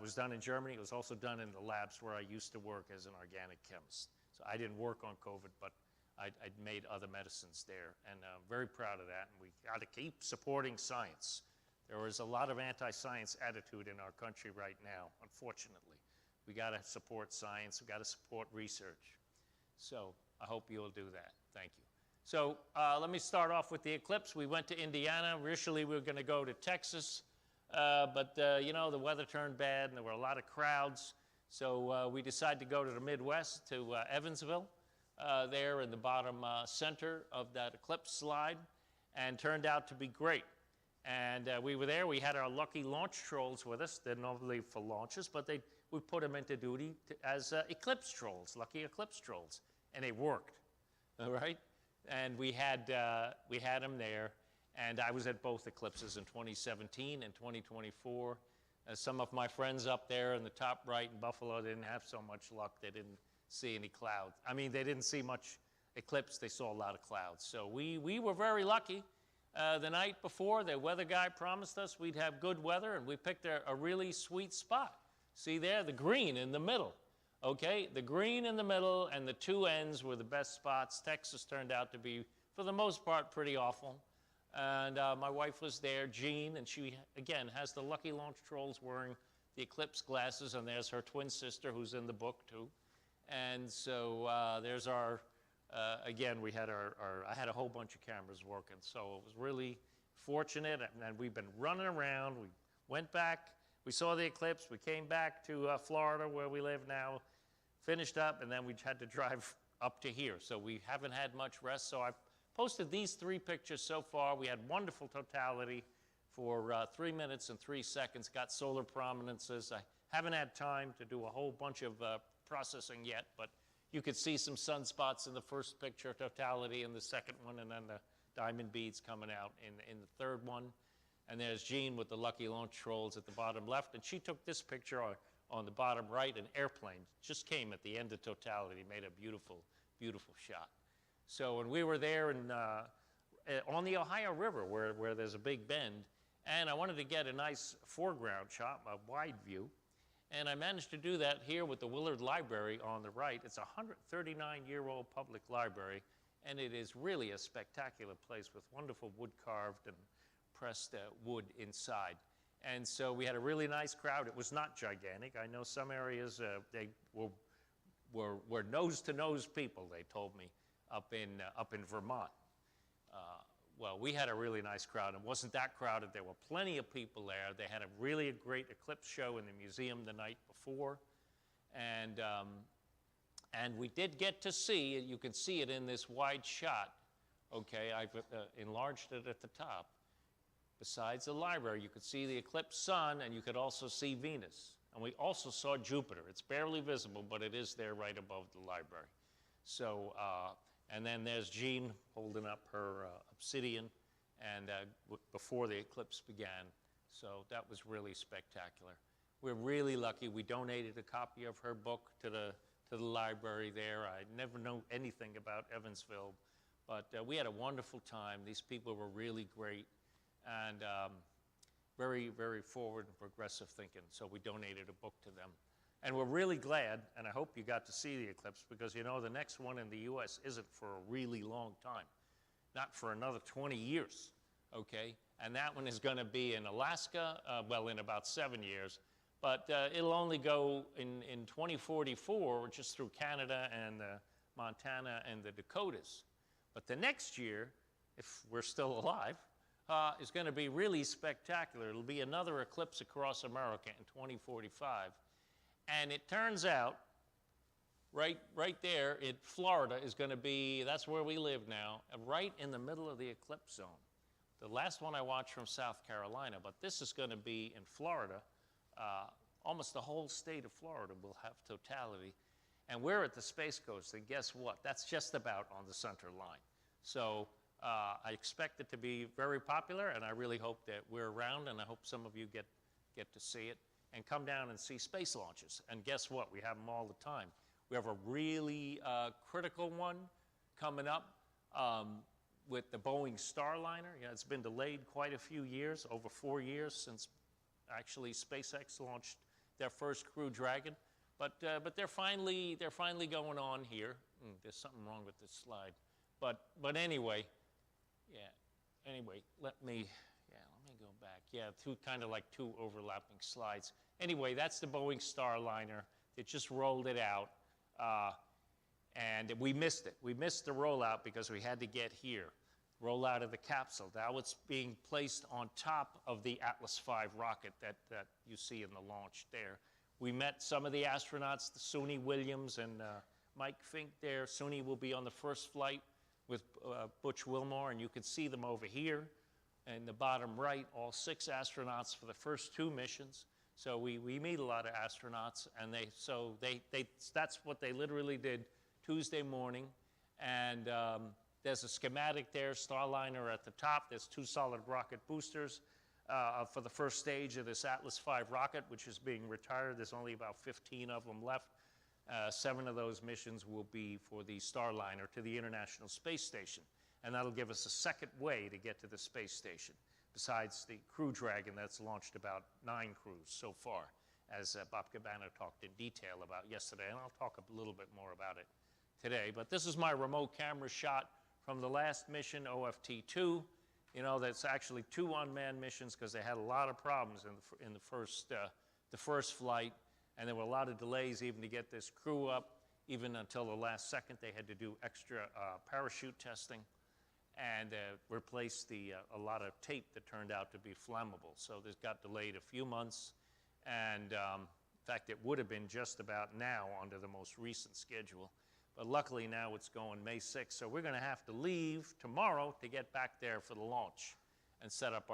was done in Germany. It was also done in the labs where I used to work as an organic chemist. So I didn't work on COVID, but I made other medicines there. And I'm very proud of that. And we got to keep supporting science. There is a lot of anti-science attitude in our country right now, unfortunately. We got to support science. We got to support research. So I hope you'll do that. Thank you. So let me start off with the eclipse. We went to Indiana. Initially, we were going to go to Texas. But you know, the weather turned bad, and there were a lot of crowds. So we decided to go to the Midwest, to Evansville, there in the bottom center of that eclipse slide, and turned out to be great. And we were there. We had our lucky launch trolls with us. They're normally for launches, but we put them into duty as eclipse trolls, lucky eclipse trolls, and they worked. All right, and we had them there. And I was at both eclipses in 2017 and 2024. Some of my friends up there in the top right in Buffalo didn't have so much luck. They didn't see any clouds. I mean, they didn't see much eclipse. They saw a lot of clouds. So we were very lucky. The night before, the weather guy promised us we'd have good weather, and we picked a really sweet spot. See there, the green in the middle. Okay, the green in the middle and the two ends were the best spots. Texas turned out to be, for the most part, pretty awful. And my wife was there, Jean, and she, again, has the lucky launch trolls wearing the eclipse glasses, and there's her twin sister who's in the book, too. And so there's our, again, we had I had a whole bunch of cameras working, so it was really fortunate, and we've been running around. We went back, we saw the eclipse, we came back to Florida, where we live now, finished up, and then we had to drive up to here. So we haven't had much rest, so I posted these 3 pictures so far. We had wonderful totality for 3 minutes and 3 seconds, got solar prominences. I haven't had time to do a whole bunch of processing yet, but you could see some sunspots in the first picture, totality in the second one, and then the diamond beads coming out in the third one. And there's Jean with the lucky launch trolls at the bottom left, and she took this picture on the bottom right. An airplane just came at the end of totality, made a beautiful, beautiful shot. So when we were there on the Ohio River, where there's a big bend, and I wanted to get a nice foreground shot, a wide view, and I managed to do that here with the Willard Library on the right. It's a 139-year-old public library, and it is really a spectacular place with wonderful wood-carved and pressed wood inside. And so we had a really nice crowd. It was not gigantic. I know some areas, they were nose-to-nose people, they told me, up in Vermont. Well, we had a really nice crowd. It wasn't that crowded. There were plenty of people there. They had a great eclipse show in the museum the night before. And we did get to see, you can see it in this wide shot. Okay, I've enlarged it at the top. Besides the library, you could see the eclipsed sun, and you could also see Venus. And we also saw Jupiter. It's barely visible, but it is there right above the library. So, and then there's Jean holding up her obsidian and before the eclipse began. So that was really spectacular. We're really lucky. We donated a copy of her book to the library there. I never knew anything about Evansville, but we had a wonderful time. These people were really great and very, very forward and progressive thinking. So we donated a book to them. And we're really glad, and I hope you got to see the eclipse, because you know the next one in the U.S. isn't for a really long time, not for another 20 years, okay? And that one is going to be in Alaska, well, in about 7 years, but it'll only go in 2044, just through Canada and Montana and the Dakotas. But the next year, if we're still alive, is going to be really spectacular. It'll be another eclipse across America in 2045. And it turns out, right there in Florida is going to be, that's where we live now, right in the middle of the eclipse zone. The last one I watched from South Carolina, but this is going to be in Florida. Almost the whole state of Florida will have totality. And we're at the Space Coast, and guess what? That's just about on the center line. So I expect it to be very popular, and I really hope that we're around, and I hope some of you get to see it and come down and see space launches. And guess what? We have them all the time. We have a really critical one coming up with the Boeing Starliner. You know, it's been delayed quite a few years, over 4 years since actually SpaceX launched their first Crew Dragon. But they're finally going on here. There's something wrong with this slide. But anyway, yeah. Anyway, let me go back. Yeah, kind of like two overlapping slides. Anyway, that's the Boeing Starliner. They just rolled it out, and we missed it. We missed the rollout because we had to get here, roll out of the capsule. Now it's being placed on top of the Atlas V rocket that you see in the launch there. We met some of the astronauts, the Suni Williams and Mike Fink there. Suni will be on the first flight with Butch Wilmore, and you can see them over here in the bottom right, all 6 astronauts for the first 2 missions. So we meet a lot of astronauts, and that's what they literally did Tuesday morning. And there's a schematic there, Starliner at the top. There's 2 solid rocket boosters for the first stage of this Atlas V rocket, which is being retired. There's only about 15 of them left. 7 of those missions will be for the Starliner to the International Space Station. And that'll give us a second way to get to the space station, besides the Crew Dragon that's launched about 9 crews so far, as Bob Cabana talked in detail about yesterday. And I'll talk a little bit more about it today. But this is my remote camera shot from the last mission, OFT-2. You know, that's actually 2 unmanned missions because they had a lot of problems in the first flight. And there were a lot of delays even to get this crew up. Even until the last second, they had to do extra parachute testing and replace a lot of tape that turned out to be flammable. So this got delayed a few months. And in fact, it would have been just about now under the most recent schedule. But luckily now it's going May 6th. So we're going to have to leave tomorrow to get back there for the launch and set up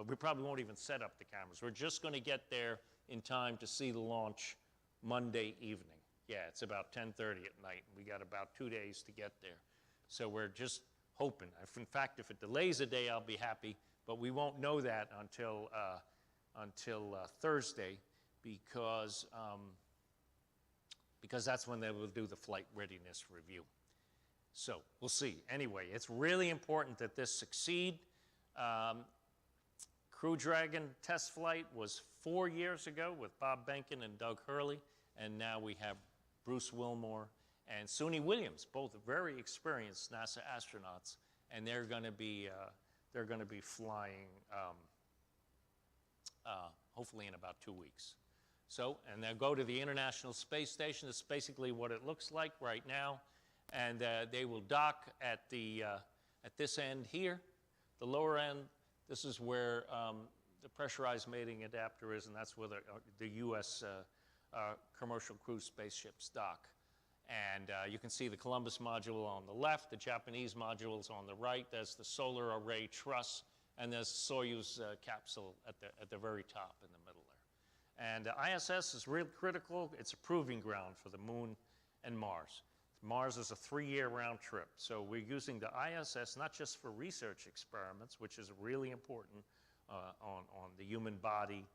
we probably won't even set up the cameras. We're just going to get there in time to see the launch Monday evening. Yeah, it's about 10:30 at night. We got about 2 days to get there. So we're just hoping. In fact, if it delays a day, I'll be happy. But we won't know that until Thursday because that's when they will do the flight readiness review. So we'll see. Anyway, it's really important that this succeed. Crew Dragon test flight was 4 years ago with Bob Behnken and Doug Hurley, and now we have Bruce Wilmore and Suni Williams, both very experienced NASA astronauts, and they're going to be flying hopefully in about 2 weeks. So, and they'll go to the International Space Station. It's basically what it looks like right now, and they will dock at this end here, the lower end. This is where the pressurized mating adapter is, and that's where the U.S. Commercial cruise spaceships dock. And you can see the Columbus module on the left, the Japanese modules on the right. There's the solar array truss, and there's the Soyuz capsule at the very top in the middle there. And ISS is real critical. It's a proving ground for the Moon and Mars. Mars is a 3-year round trip. So we're using the ISS not just for research experiments, which is really important on the human body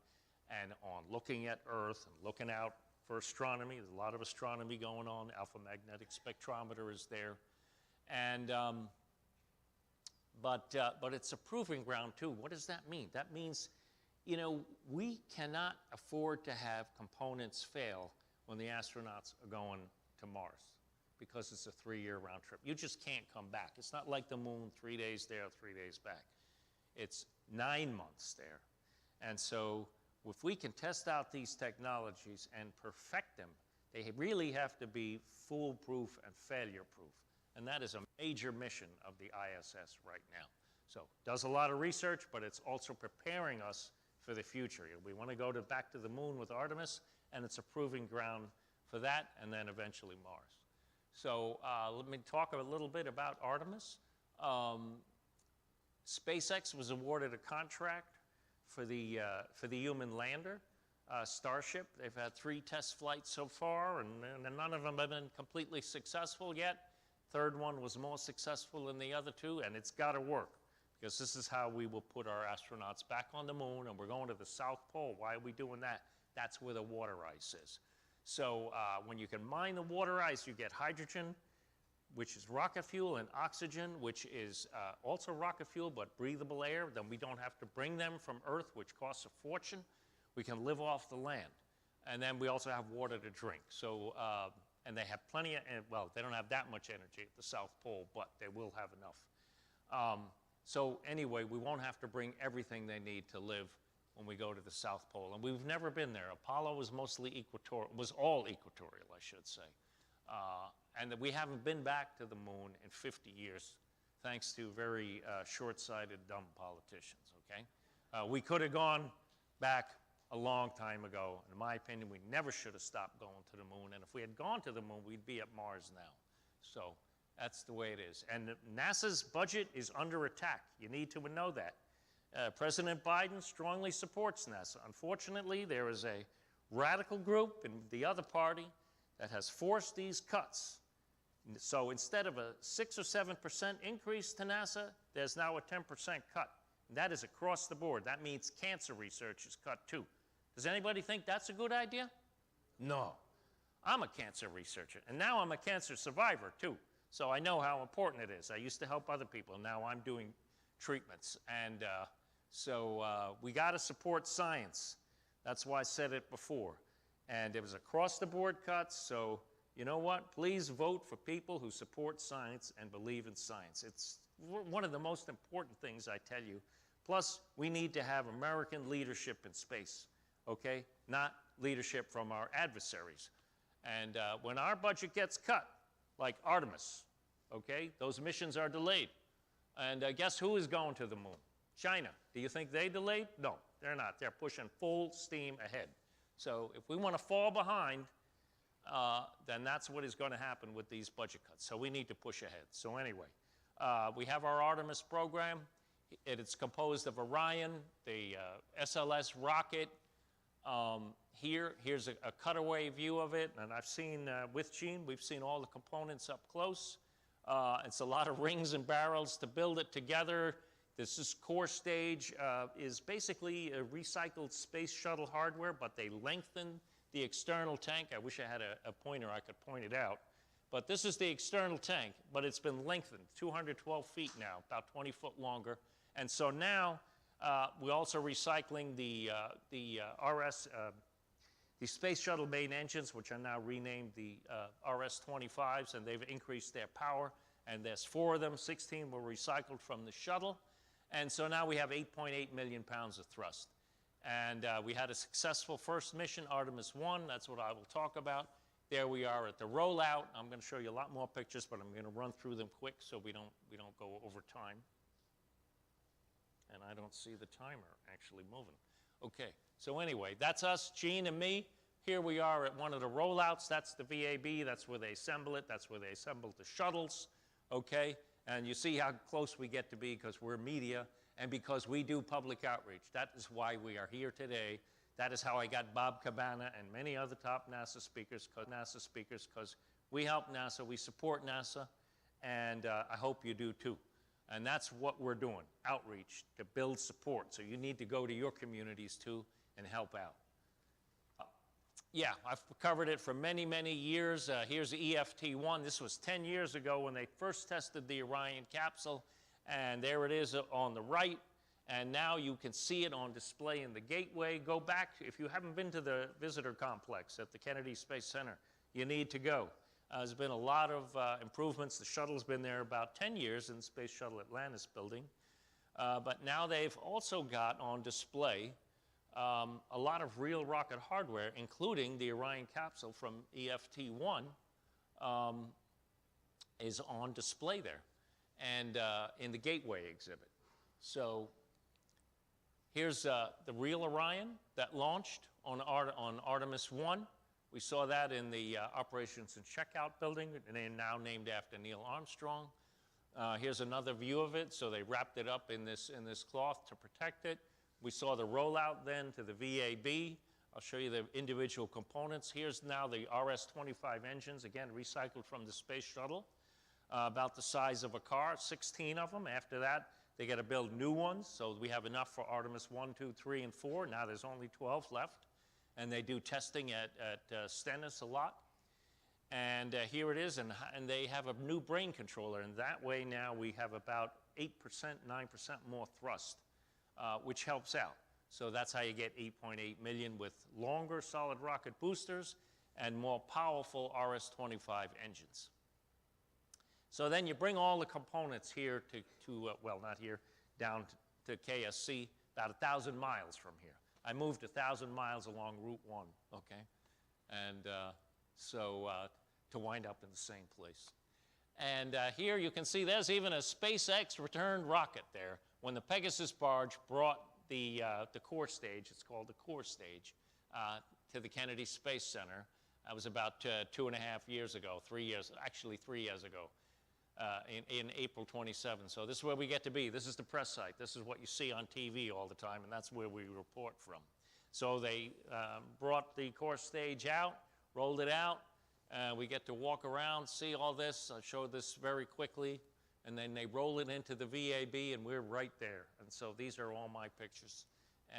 and on looking at Earth and looking out for astronomy. There's a lot of astronomy going on. Alpha magnetic spectrometer is there. And, but it's a proving ground too. What does that mean? That means, you know, we cannot afford to have components fail when the astronauts are going to Mars, because it's a 3-year round trip. You just can't come back. It's not like the Moon, 3 days there, 3 days back. It's 9 months there. And so if we can test out these technologies and perfect them, they really have to be foolproof and failure-proof. And that is a major mission of the ISS right now. So it does a lot of research, but it's also preparing us for the future. We want to go back to the Moon with Artemis, and it's a proving ground for that, and then eventually Mars. So let me talk a little bit about Artemis. SpaceX was awarded a contract for the human lander, Starship. They've had 3 test flights so far, and none of them have been completely successful yet. Third one was more successful than the other two, and it's got to work, because this is how we will put our astronauts back on the moon, and we're going to the South Pole. Why are we doing that? That's where the water ice is. So when you can mine the water ice, you get hydrogen, which is rocket fuel, and oxygen, which is also rocket fuel, but breathable air. Then we don't have to bring them from Earth, which costs a fortune. We can live off the land. And then we also have water to drink. So, and they have plenty of, well, they don't have that much energy at the South Pole, but they will have enough. So anyway, we won't have to bring everything they need to live when we go to the South Pole. And we've never been there. Apollo was mostly equatorial, was all equatorial, I should say. And that we haven't been back to the moon in 50 years, thanks to very short-sighted, dumb politicians, okay? We could have gone back a long time ago. In my opinion, we never should have stopped going to the moon. And if we had gone to the moon, we'd be at Mars now. So that's the way it is. And NASA's budget is under attack. You need to know that. President Biden strongly supports NASA. Unfortunately, there is a radical group in the other party that has forced these cuts. So instead of a 6 or 7% increase to NASA, there's now a 10% cut. And that is across the board. That means cancer research is cut too. Does anybody think that's a good idea? No. I'm a cancer researcher, and now I'm a cancer survivor too. So I know how important it is. I used to help other people, and now I'm doing treatments. And so we got to support science. That's why I said it before. And it was across-the-board cuts, so you know what? Please vote for people who support science and believe in science. It's one of the most important things, I tell you. Plus, we need to have American leadership in space, okay? Not leadership from our adversaries. And when our budget gets cut, like Artemis, okay, those missions are delayed. And guess who is going to the moon? China. Do you think they delayed? No, they're not. They're pushing full steam ahead. So if we want to fall behind, then that's what is going to happen with these budget cuts. So we need to push ahead. So anyway, we have our Artemis program. It's composed of Orion, the SLS rocket. Here's a cutaway view of it. And I've seen, with Gene, we've seen all the components up close. It's a lot of rings and barrels to build it together. This core stage is basically a recycled space shuttle hardware, but they lengthened the external tank. I wish I had a pointer I could point it out. But this is the external tank, but it's been lengthened, 212 feet now, about 20 foot longer. And so now we're also recycling the Space Shuttle main engines, which are now renamed the RS-25s, and they've increased their power. And there's 4 of them, 16 were recycled from the shuttle. And so now we have 8.8 million pounds of thrust. And we had a successful first mission, Artemis 1. That's what I will talk about. There we are at the rollout. I'm going to show you a lot more pictures, but I'm going to run through them quick so we don't go over time. And I don't see the timer actually moving. Okay, so anyway, that's us, Gene and me. Here we are at one of the rollouts. That's the VAB. That's where they assemble it. That's where they assemble the shuttles. Okay, and you see how close we get to be because we're media and because we do public outreach. That is why we are here today. That is how I got Bob Cabana and many other top NASA speakers, because we help NASA, we support NASA, and I hope you do too. And that's what we're doing, outreach to build support. So you need to go to your communities too and help out. Yeah, I've covered it for many, many years. Here's the EFT-1. This was 10 years ago when they first tested the Orion capsule, and there it is on the right. And now you can see it on display in the gateway. Go back, if you haven't been to the visitor complex at the Kennedy Space Center, you need to go. There's been a lot of improvements. The shuttle's been there about 10 years in the Space Shuttle Atlantis building. But now they've also got on display a lot of real rocket hardware, including the Orion capsule from EFT-1 is on display there and in the Gateway exhibit. So here's the real Orion that launched on Artemis 1. We saw that in the Operations and Checkout building, and they're now named after Neil Armstrong. Here's another view of it. So they wrapped it up in this cloth to protect it. We saw the rollout then to the VAB. I'll show you the individual components. Here's now the RS-25 engines, again, recycled from the Space Shuttle. about the size of a car, 16 of them. After that, they got to build new ones, so we have enough for Artemis 1, 2, 3, and 4. Now there's only 12 left, and they do testing at Stennis a lot. And here it is, and they have a new brain controller, and that way now we have about 8%, 9% more thrust, which helps out. So that's how you get 8.8 million with longer solid rocket boosters and more powerful RS-25 engines. So then you bring all the components here to well, not here, down to KSC, about 1,000 miles from here. I moved 1,000 miles along Route 1, okay? And to wind up in the same place. And here you can see there's even a SpaceX returned rocket there. When the Pegasus barge brought the core stage, it's called the core stage, to the Kennedy Space Center. That was about 2.5 years ago, 3 years, actually 3 years ago, in April 27. So this is where we get to be. This is the press site. This is what you see on TV all the time, and that's where we report from. So they brought the core stage out, rolled it out. We get to walk around, see all this. I showed this very quickly. And then they roll it into the VAB, and we're right there. And so these are all my pictures.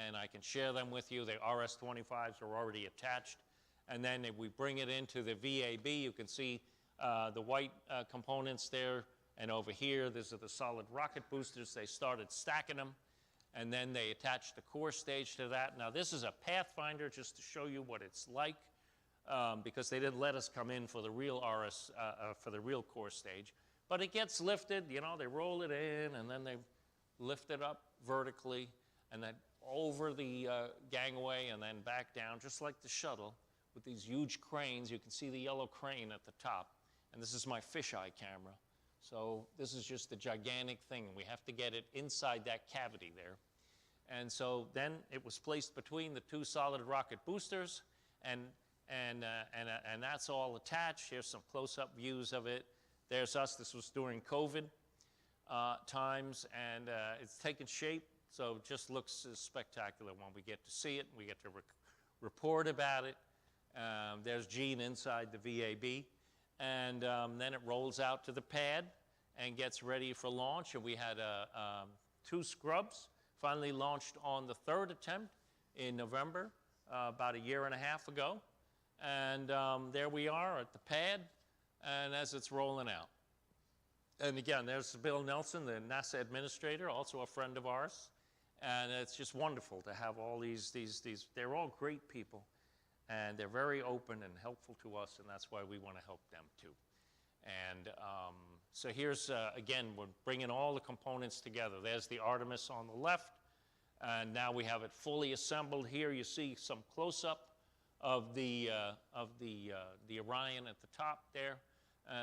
And I can share them with you. The RS-25s are already attached. And then if we bring it into the VAB, you can see the white components there. And over here, these are the solid rocket boosters. They started stacking them. And then they attached the core stage to that. Now, this is a Pathfinder just to show you what it's like. Because they didn't let us come in for the real for the real core stage. But it gets lifted, you know, they roll it in, and then they lift it up vertically, and then over the gangway, and then back down, just like the shuttle, with these huge cranes. You can see the yellow crane at the top, and this is my fisheye camera. So this is just a gigantic thing, and we have to get it inside that cavity there. And so then it was placed between the two solid rocket boosters, and that's all attached. Here's some close-up views of it. There's us. This was during COVID times, and it's taken shape, so it just looks spectacular when we get to see it. We get to report about it. There's Gene inside the VAB, and then it rolls out to the pad and gets ready for launch. And we had 2 Scrubs finally launched on the 3rd attempt in November, about 1.5 years ago. And there we are at the pad, and as it's rolling out. And again, there's Bill Nelson, the NASA administrator, also a friend of ours. And it's just wonderful to have all these, they're all great people. And they're very open and helpful to us, and that's why we want to help them too. And so here's, again, we're bringing all the components together. There's the Artemis on the left, and now we have it fully assembled. Here you see some close-up of the Orion at the top there.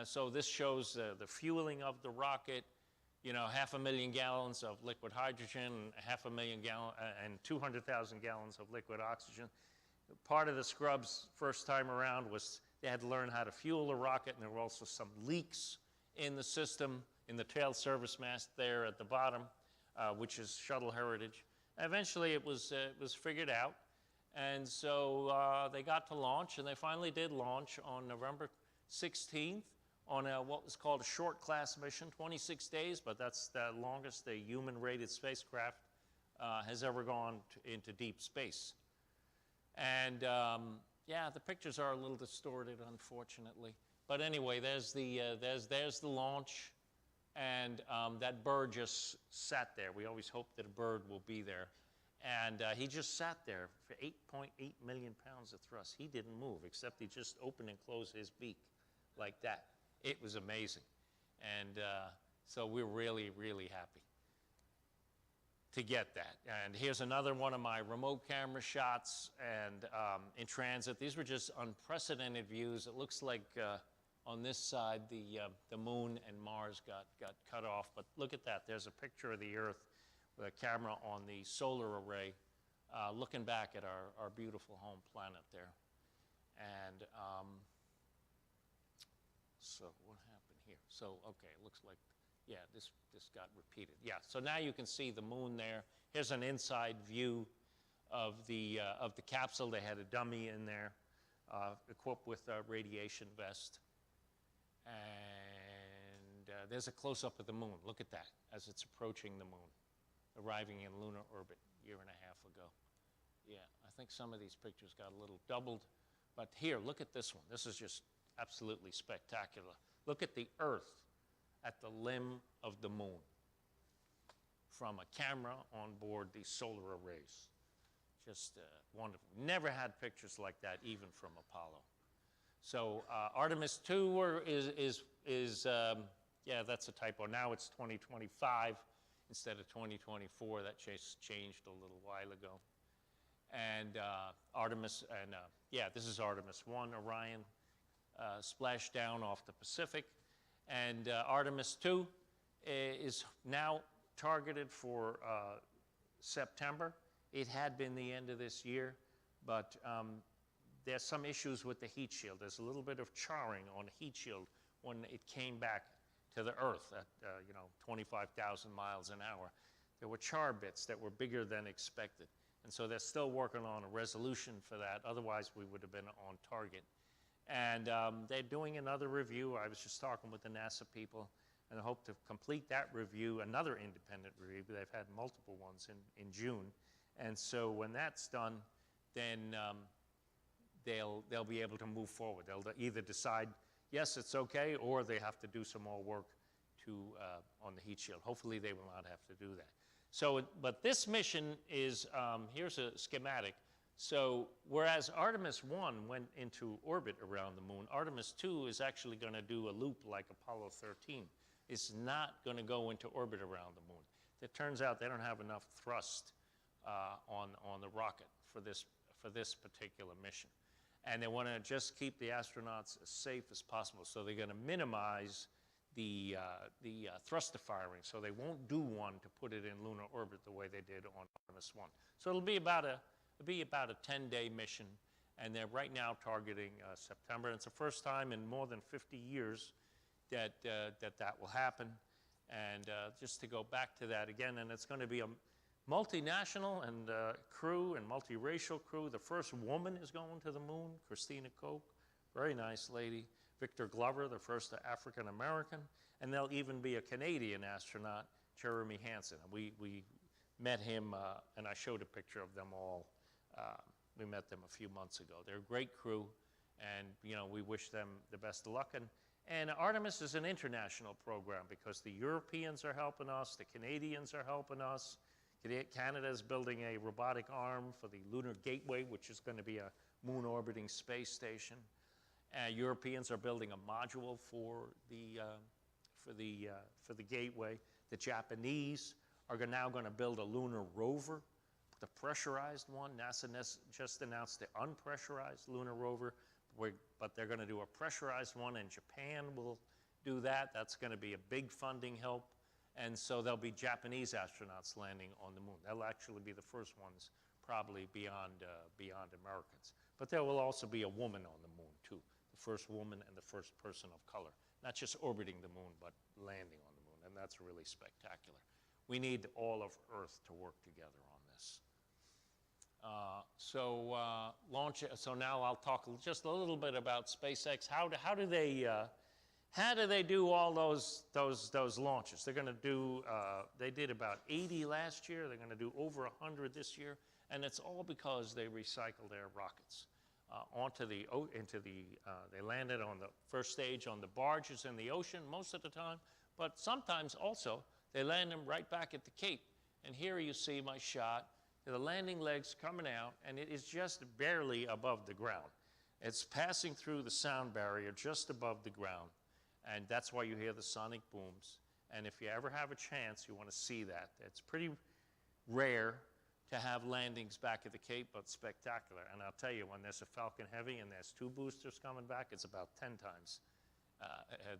So this shows the fueling of the rocket, you know, 500,000 gallons of liquid hydrogen, 500,000 gallons, and 200,000 gallons of liquid oxygen. Part of the Scrubs first time around was they had to learn how to fuel the rocket, and there were also some leaks in the system, in the tail service mast there at the bottom, which is shuttle heritage. Eventually it was figured out. And so they got to launch, and they finally did launch on November 16th on what was called a short class mission, 26 days, but that's the longest a human-rated spacecraft has ever gone into deep space. And yeah, the pictures are a little distorted, unfortunately. But anyway, there's the launch, and that bird just sat there. We always hope that a bird will be there. And he just sat there for 8.8 million pounds of thrust. He didn't move, except he just opened and closed his beak like that. It was amazing. And so we're really, really happy to get that. And here's another one of my remote camera shots and in transit. These were just unprecedented views. It looks like on this side the moon and Mars got cut off. But look at that. There's a picture of the Earth with a camera on the solar array, looking back at our beautiful home planet there. And so what happened here? So, okay, it looks like, yeah, this got repeated. Yeah, so now you can see the moon there. Here's an inside view of the capsule. They had a dummy in there, equipped with a radiation vest. And there's a close-up of the moon. Look at that as it's approaching the moon, arriving in lunar orbit a year and a half ago. Yeah, I think some of these pictures got a little doubled. But here, look at this one. This is just absolutely spectacular. Look at the Earth at the limb of the moon from a camera on board the solar arrays. Just wonderful. Never had pictures like that, even from Apollo. So Artemis 2 yeah, that's a typo. Now it's 2025 instead of 2024. That just changed a little while ago. And Artemis, and yeah, this is Artemis 1, Orion, splashed down off the Pacific. And Artemis 2 is now targeted for September. It had been the end of this year, but there's some issues with the heat shield. There's a little bit of charring on the heat shield when it came back to the Earth at 25,000 miles an hour. There were char bits that were bigger than expected. And so they're still working on a resolution for that. Otherwise, we would have been on target. And they're doing another review. I was just talking with the NASA people, and I hope to complete that review, another independent review. They've had multiple ones in June. And so when that's done, then they'll be able to move forward. They'll either decide, yes, it's okay, or they have to do some more work on the heat shield. Hopefully, they will not have to do that. So, but this mission is, here's a schematic. So whereas Artemis 1 went into orbit around the moon, Artemis 2 is actually going to do a loop like Apollo 13. It's not going to go into orbit around the moon. It turns out they don't have enough thrust on the rocket for this particular mission. And they want to just keep the astronauts as safe as possible. So they're going to minimize the thruster firing, so they won't do one to put it in lunar orbit the way they did on Artemis 1. So it'll be about a 10-day mission, and they're right now targeting September. And it's the first time in more than 50 years that will happen. And just to go back to that again, and it's going to be a multinational and crew and multiracial crew. The first woman is going to the moon, Christina Koch, very nice lady. Victor Glover, the first African American, and there'll even be a Canadian astronaut, Jeremy Hansen. We met him, and I showed a picture of them all. We met them a few months ago. They're a great crew, and we wish them the best of luck. And Artemis is an international program because the Europeans are helping us, the Canadians are helping us. Canada is building a robotic arm for the Lunar Gateway, which is going to be a moon orbiting space station. Europeans are building a module for the gateway. The Japanese are now going to build a lunar rover, the pressurized one. NASA just announced the unpressurized lunar rover, but they're going to do a pressurized one, and Japan will do that. That's going to be a big funding help. And so there'll be Japanese astronauts landing on the moon. They'll actually be the first ones, probably beyond Americans. But there will also be a woman on the moon, too. The first woman and the first person of color. Not just orbiting the moon, but landing on the moon. And that's really spectacular. We need all of Earth to work together on this. So now I'll talk just a little bit about SpaceX. How do they do all those launches? They're going to do, they did about 80 last year. They're going to do over 100 this year. And it's all because they recycle their rockets they landed on the first stage on the barges in the ocean most of the time. But sometimes also they land them right back at the Cape. And here you see my shot. The landing legs coming out, and it is just barely above the ground. It's passing through the sound barrier just above the ground. And that's why you hear the sonic booms. And if you ever have a chance, you want to see that. It's pretty rare to have landings back at the Cape, but spectacular. And I'll tell you, when there's a Falcon Heavy and there's 2 boosters coming back, it's about 10 times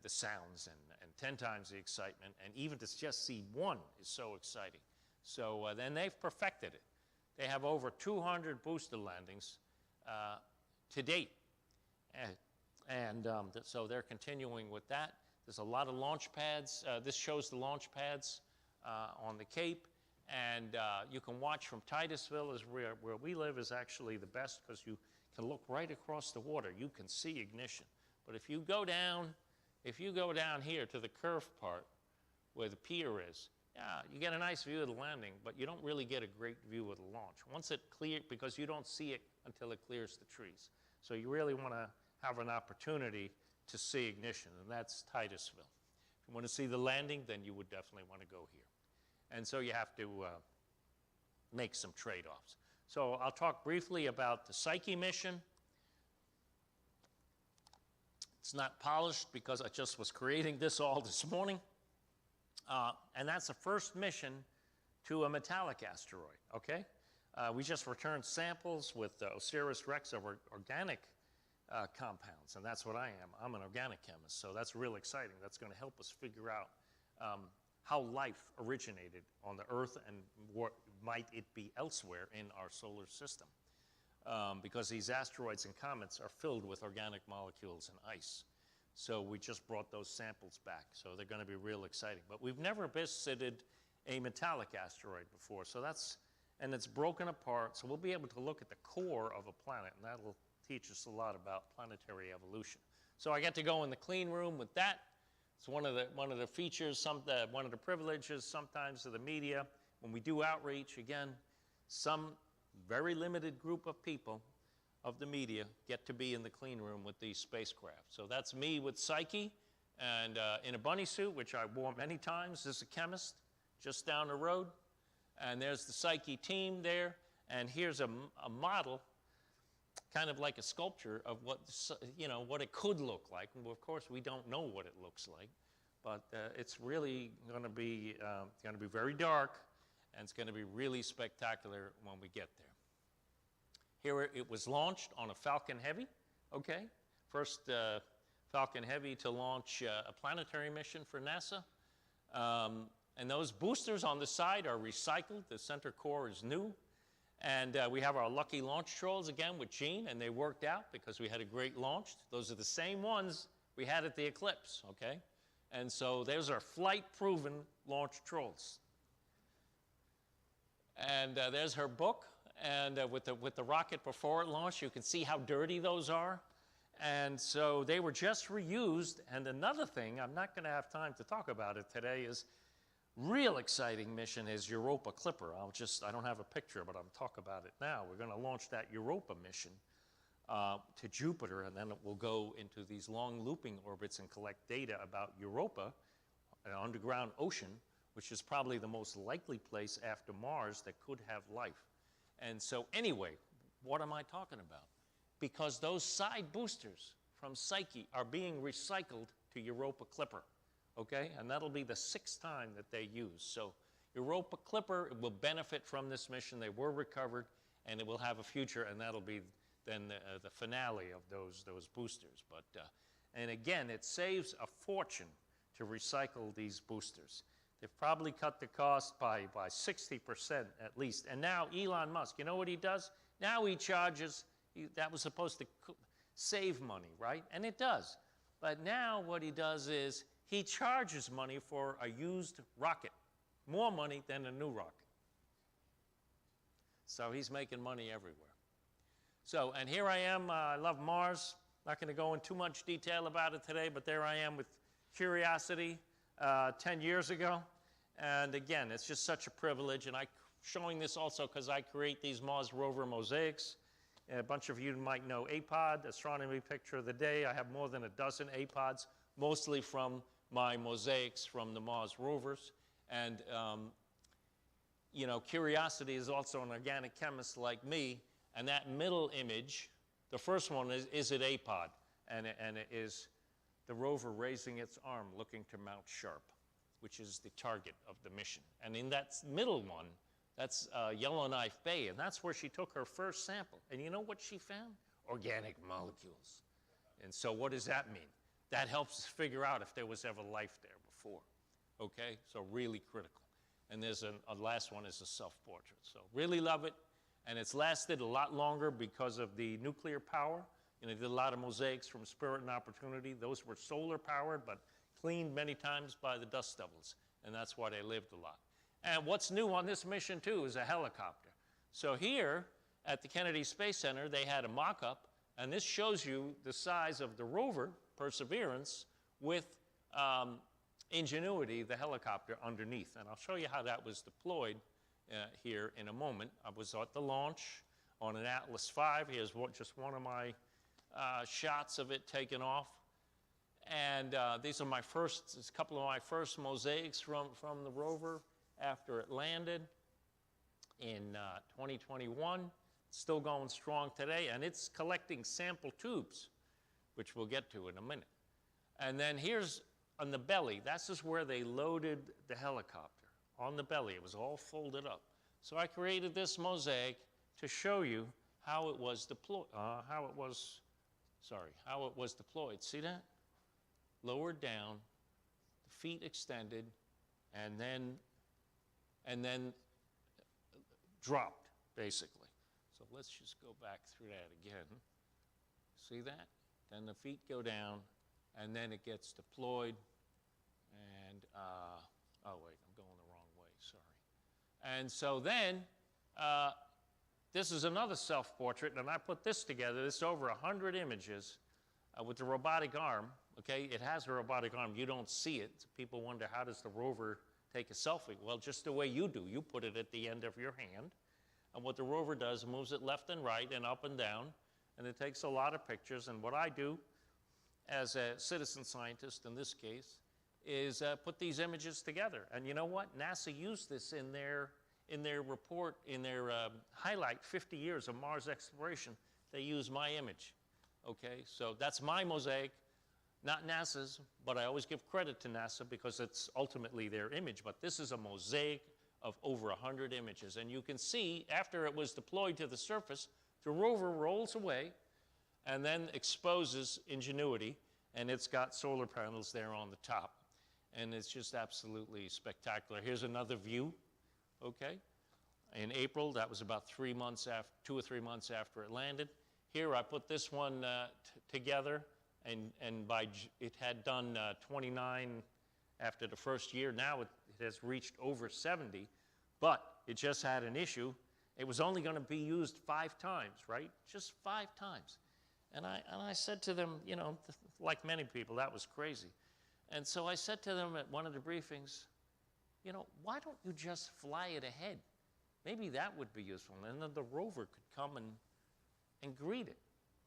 the sounds and 10 times the excitement. And even to just see one is so exciting. So then they've perfected it. They have over 200 booster landings to date. So they're continuing with that. There's a lot of launch pads. This shows the launch pads on the Cape. And you can watch from Titusville, is where we live, is actually the best because you can look right across the water. You can see ignition. But if you go down if you go down here to the curved part where the pier is, yeah, you get a nice view of the landing, but you don't really get a great view of the launch. Once it clears, because you don't see it until it clears the trees. So you really want to have an opportunity to see ignition, and that's Titusville. If you want to see the landing, then you would definitely want to go here. And so you have to make some trade-offs. So I'll talk briefly about the Psyche mission. It's not polished because I just was creating this all this morning. And that's the first mission to a metallic asteroid, okay? We just returned samples with OSIRIS-REx of organic compounds, and that's what I am. I'm an organic chemist, so that's real exciting. That's going to help us figure out how life originated on the Earth and what might it be elsewhere in our solar system. Because these asteroids and comets are filled with organic molecules and ice. So we just brought those samples back, so they're going to be real exciting. But we've never visited a metallic asteroid before, so and it's broken apart, so we'll be able to look at the core of a planet, and that'll teach us a lot about planetary evolution. So I get to go in the clean room with that. It's one of the features, one of the privileges sometimes of the media. When we do outreach, again, some very limited group of people of the media get to be in the clean room with these spacecraft. So that's me with Psyche and in a bunny suit, which I wore many times as a chemist, just down the road. And there's the Psyche team there. And here's a model, kind of like a sculpture of what it could look like. And of course, we don't know what it looks like, but it's really going to be very dark, and it's going to be really spectacular when we get there. Here it was launched on a Falcon Heavy, okay? First Falcon Heavy to launch a planetary mission for NASA. And those boosters on the side are recycled. The center core is new. And we have our lucky launch trolls again with Gene, and they worked out because we had a great launch. Those are the same ones we had at the eclipse, okay? And so those are flight-proven launch trolls. And there's her book. And with the rocket before it launched, you can see how dirty those are. And so they were just reused. And another thing, I'm not going to have time to talk about it today, is real exciting mission is Europa Clipper. I don't have a picture, but I'll talk about it now. We're going to launch that Europa mission to Jupiter, and then it will go into these long looping orbits and collect data about Europa, an underground ocean, which is probably the most likely place after Mars that could have life. And so anyway, what am I talking about? Because those side boosters from Psyche are being recycled to Europa Clipper, okay? And that'll be the 6th time that they use. So Europa Clipper will benefit from this mission. They were recovered, and it will have a future, and that'll be then the finale of those boosters. But and again, it saves a fortune to recycle these boosters. They've probably cut the cost by 60% at least. And now Elon Musk, you know what he does? Now he charges, that was supposed to save money, right? And it does. But now what he does is he charges money for a used rocket, more money than a new rocket. So he's making money everywhere. So, and here I am, I love Mars. Not going to go into too much detail about it today, but there I am with Curiosity 10 years ago. And again, it's just such a privilege. And I'm showing this also because I create these Mars rover mosaics. A bunch of you might know APOD, Astronomy Picture of the Day. I have more than a dozen APODs, mostly from my mosaics from the Mars rovers. And, Curiosity is also an organic chemist like me. And that middle image, the first one is at APOD. And it is the rover raising its arm looking to Mount Sharp, which is the target of the mission. And in that middle one, that's Yellowknife Bay, and that's where she took her first sample. And you know what she found? Organic molecules. And so what does that mean? That helps us figure out if there was ever life there before. Okay? So really critical. And there's a last one is a self-portrait. So really love it. And it's lasted a lot longer because of the nuclear power. I did a lot of mosaics from Spirit and Opportunity. Those were solar powered, but cleaned many times by the dust devils. And that's why they lived a lot. And what's new on this mission, too, is a helicopter. So here at the Kennedy Space Center, they had a mock-up. And this shows you the size of the rover, Perseverance, with Ingenuity, the helicopter, underneath. And I'll show you how that was deployed here in a moment. I was at the launch on an Atlas V. Here's just one of my shots of it taken off. And these are a couple of my first mosaics from the rover after it landed in 2021. It's still going strong today, and it's collecting sample tubes, which we'll get to in a minute. And then here's on the belly. That's just where they loaded the helicopter. On the belly, it was all folded up. So I created this mosaic to show you how it was deployed. How it was deployed. See that? Lowered down, the feet extended, and then dropped, basically. So let's just go back through that again. See that? Then the feet go down, and then it gets deployed. And, oh wait, I'm going the wrong way, sorry. And so then, this is another self-portrait, and I put this together. This is over 100 images with the robotic arm. Okay, it has a robotic arm. You don't see it. So people wonder, how does the rover take a selfie? Well, just the way you do. You put it at the end of your hand. And what the rover does, moves it left and right and up and down. And it takes a lot of pictures. And what I do as a citizen scientist in this case is put these images together. And you know what? NASA used this in their report, in their highlight, 50 years of Mars exploration. They use my image. Okay, so that's my mosaic. Not NASA's, but I always give credit to NASA because it's ultimately their image. But this is a mosaic of over 100 images. And you can see, after it was deployed to the surface, the rover rolls away and then exposes Ingenuity, and it's got solar panels there on the top. And it's just absolutely spectacular. Here's another view, okay? In April, that was about 2 or 3 months after it landed. Here, I put this one together. And it had done 29 after the first year. Now it has reached over 70, but it just had an issue. It was only going to be used 5 times, right? Just 5 times. And I said to them, you know, like many people, that was crazy. And so I said to them at one of the briefings, you know, why don't you just fly it ahead? Maybe that would be useful. And then the rover could come and greet it.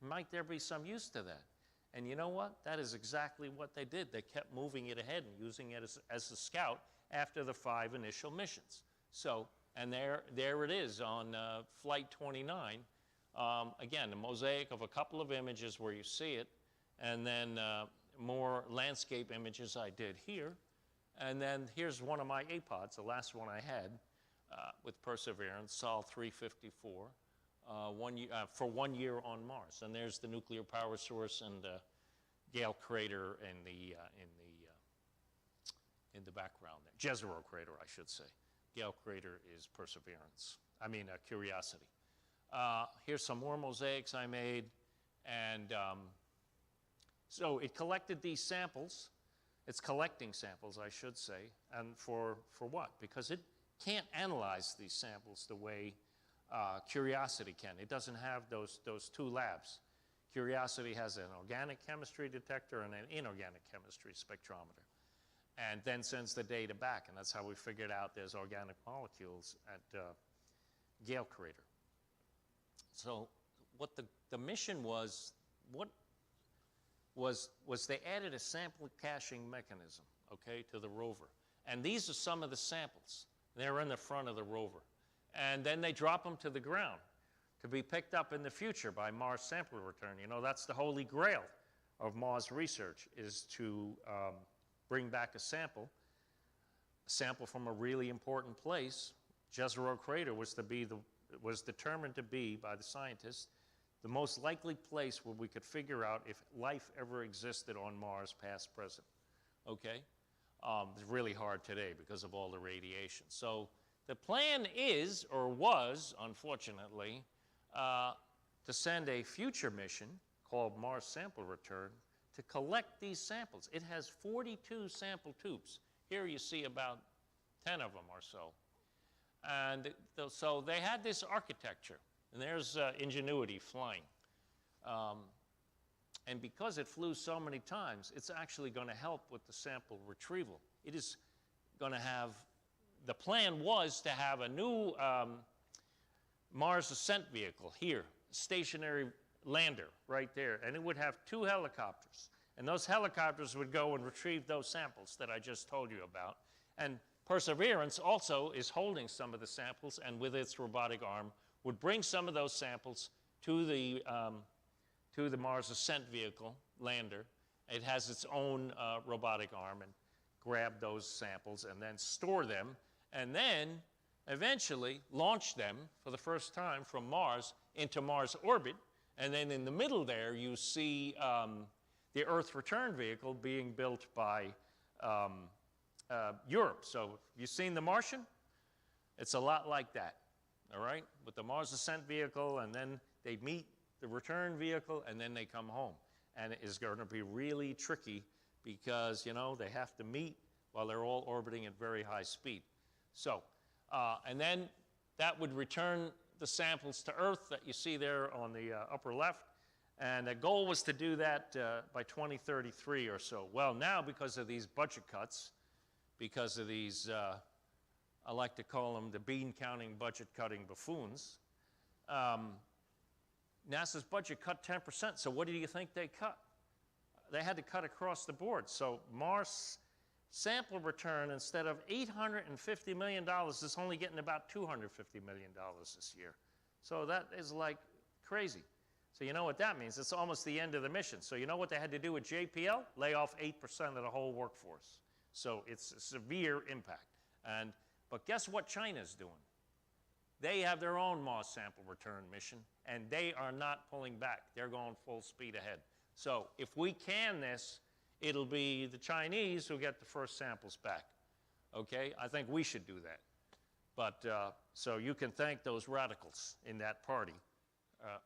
Might there be some use to that? And you know what? That is exactly what they did. They kept moving it ahead and using it as a scout after the 5 initial missions. So, and there it is on Flight 29. Again, a mosaic of a couple of images where you see it, and then more landscape images I did here. And then here's one of my apods, the last one I had with Perseverance, Sol 354. For 1 year on Mars, and there's the nuclear power source and Gale crater in the background there. Jezero crater, I should say. Gale crater is Perseverance. Curiosity. Here's some more mosaics I made, and so it collected these samples. It's collecting samples, I should say, and for what? Because it can't analyze these samples the way Curiosity can. It doesn't have those 2 labs. Curiosity has an organic chemistry detector and an inorganic chemistry spectrometer, and then sends the data back, and that's how we figured out there's organic molecules at Gale crater. So what the mission was they added a sample caching mechanism, okay, to the rover. And these are some of the samples. They're in the front of the rover. And then they drop them to the ground to be picked up in the future by Mars Sample Return. You know, that's the holy grail of Mars research, is to bring back a sample from a really important place. Jezero crater was determined to be, by the scientists, the most likely place where we could figure out if life ever existed on Mars, past, present. Okay? It's really hard today because of all the radiation. So the plan is, or was, unfortunately, to send a future mission called Mars Sample Return to collect these samples. It has 42 sample tubes. Here you see about 10 of them or so. And so they had this architecture. And there's Ingenuity flying. And because it flew so many times, it's actually going to help with the sample retrieval. It is going to have, the plan was to have a new Mars ascent vehicle here, stationary lander right there, and it would have 2 helicopters. And those helicopters would go and retrieve those samples that I just told you about. And Perseverance also is holding some of the samples, and with its robotic arm would bring some of those samples to the Mars ascent vehicle lander. It has its own robotic arm, and grab those samples and then store them, and then eventually launch them for the first time from Mars into Mars orbit. And then in the middle there, you see the Earth return vehicle being built by Europe. So have you seen The Martian? It's a lot like that, all right? With the Mars ascent vehicle, and then they meet the return vehicle, and then they come home. And it is going to be really tricky because, you know, they have to meet while they're all orbiting at very high speed. So, and then that would return the samples to Earth that you see there on the upper left. And the goal was to do that by 2033 or so. Well, now because of these budget cuts, because of these, I like to call them the bean-counting, budget-cutting buffoons, NASA's budget cut 10%. So what do you think they cut? They had to cut across the board. So Mars sample return, instead of $850 million, is only getting about $250 million this year. So that is like crazy. So you know what that means? It's almost the end of the mission. So you know what they had to do with JPL? Lay off 8% of the whole workforce. So it's a severe impact. But guess what China's doing? They have their own Mars sample return mission, and they are not pulling back. They're going full speed ahead. So if we can this, it'll be the Chinese who get the first samples back. Okay? I think we should do that. But so you can thank those radicals in that party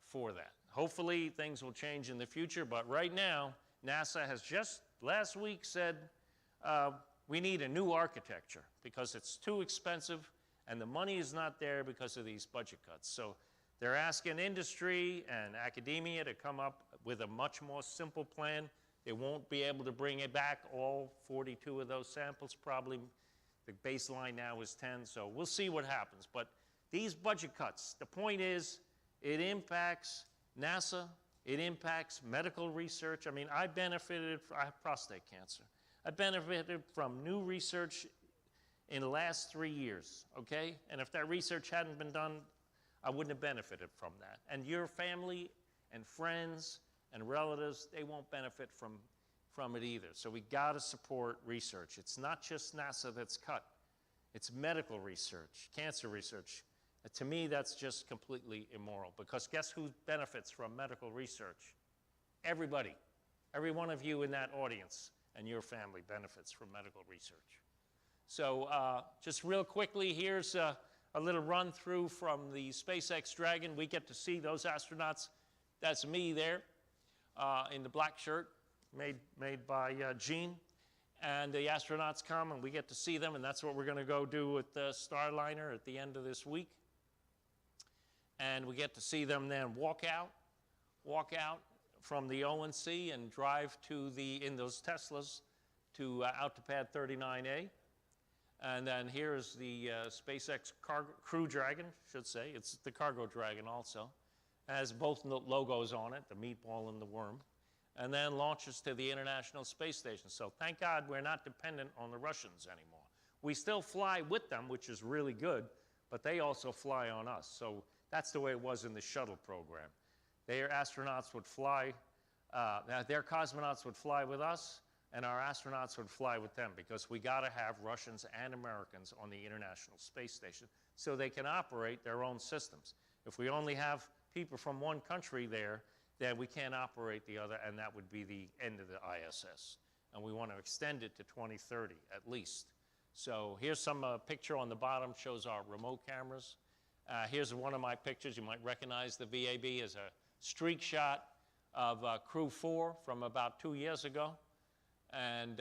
for that. Hopefully things will change in the future, but right now, NASA has just last week said we need a new architecture because it's too expensive and the money is not there because of these budget cuts. So they're asking industry and academia to come up with a much more simple plan. They won't be able to bring it back, all 42 of those samples. Probably the baseline now is 10, so we'll see what happens. But these budget cuts, the point is, it impacts NASA, it impacts medical research. I mean, I have prostate cancer. I benefited from new research in the last 3 years, okay? And if that research hadn't been done, I wouldn't have benefited from that. And your family and friends and relatives, they won't benefit from it either. So we gotta support research. It's not just NASA that's cut. It's medical research, cancer research. To me, that's just completely immoral because guess who benefits from medical research? Everybody. Every one of you in that audience and your family benefits from medical research. So just real quickly, here's a little run through from the SpaceX Dragon. We get to see those astronauts. That's me there in the black shirt made by Gene. And the astronauts come and we get to see them, and that's what we're going to go do with the Starliner at the end of this week. And we get to see them then walk out from the ONC and drive to in those Teslas to out to pad 39A. And then here's the SpaceX Crew Dragon, should say. It's the Cargo Dragon also. It has both logos on it, the meatball and the worm. And then launches to the International Space Station. So thank God we're not dependent on the Russians anymore. We still fly with them, which is really good, but they also fly on us. So that's the way it was in the shuttle program. Their astronauts would fly, their cosmonauts would fly with us, and our astronauts would fly with them because we got to have Russians and Americans on the International Space Station so they can operate their own systems. If we only have people from one country there, then we can't operate the other, and that would be the end of the ISS. And we want to extend it to 2030 at least. So here's some picture on the bottom, shows our remote cameras. Here's one of my pictures. You might recognize the VAB as a streak shot of Crew 4 from about 2 years ago. And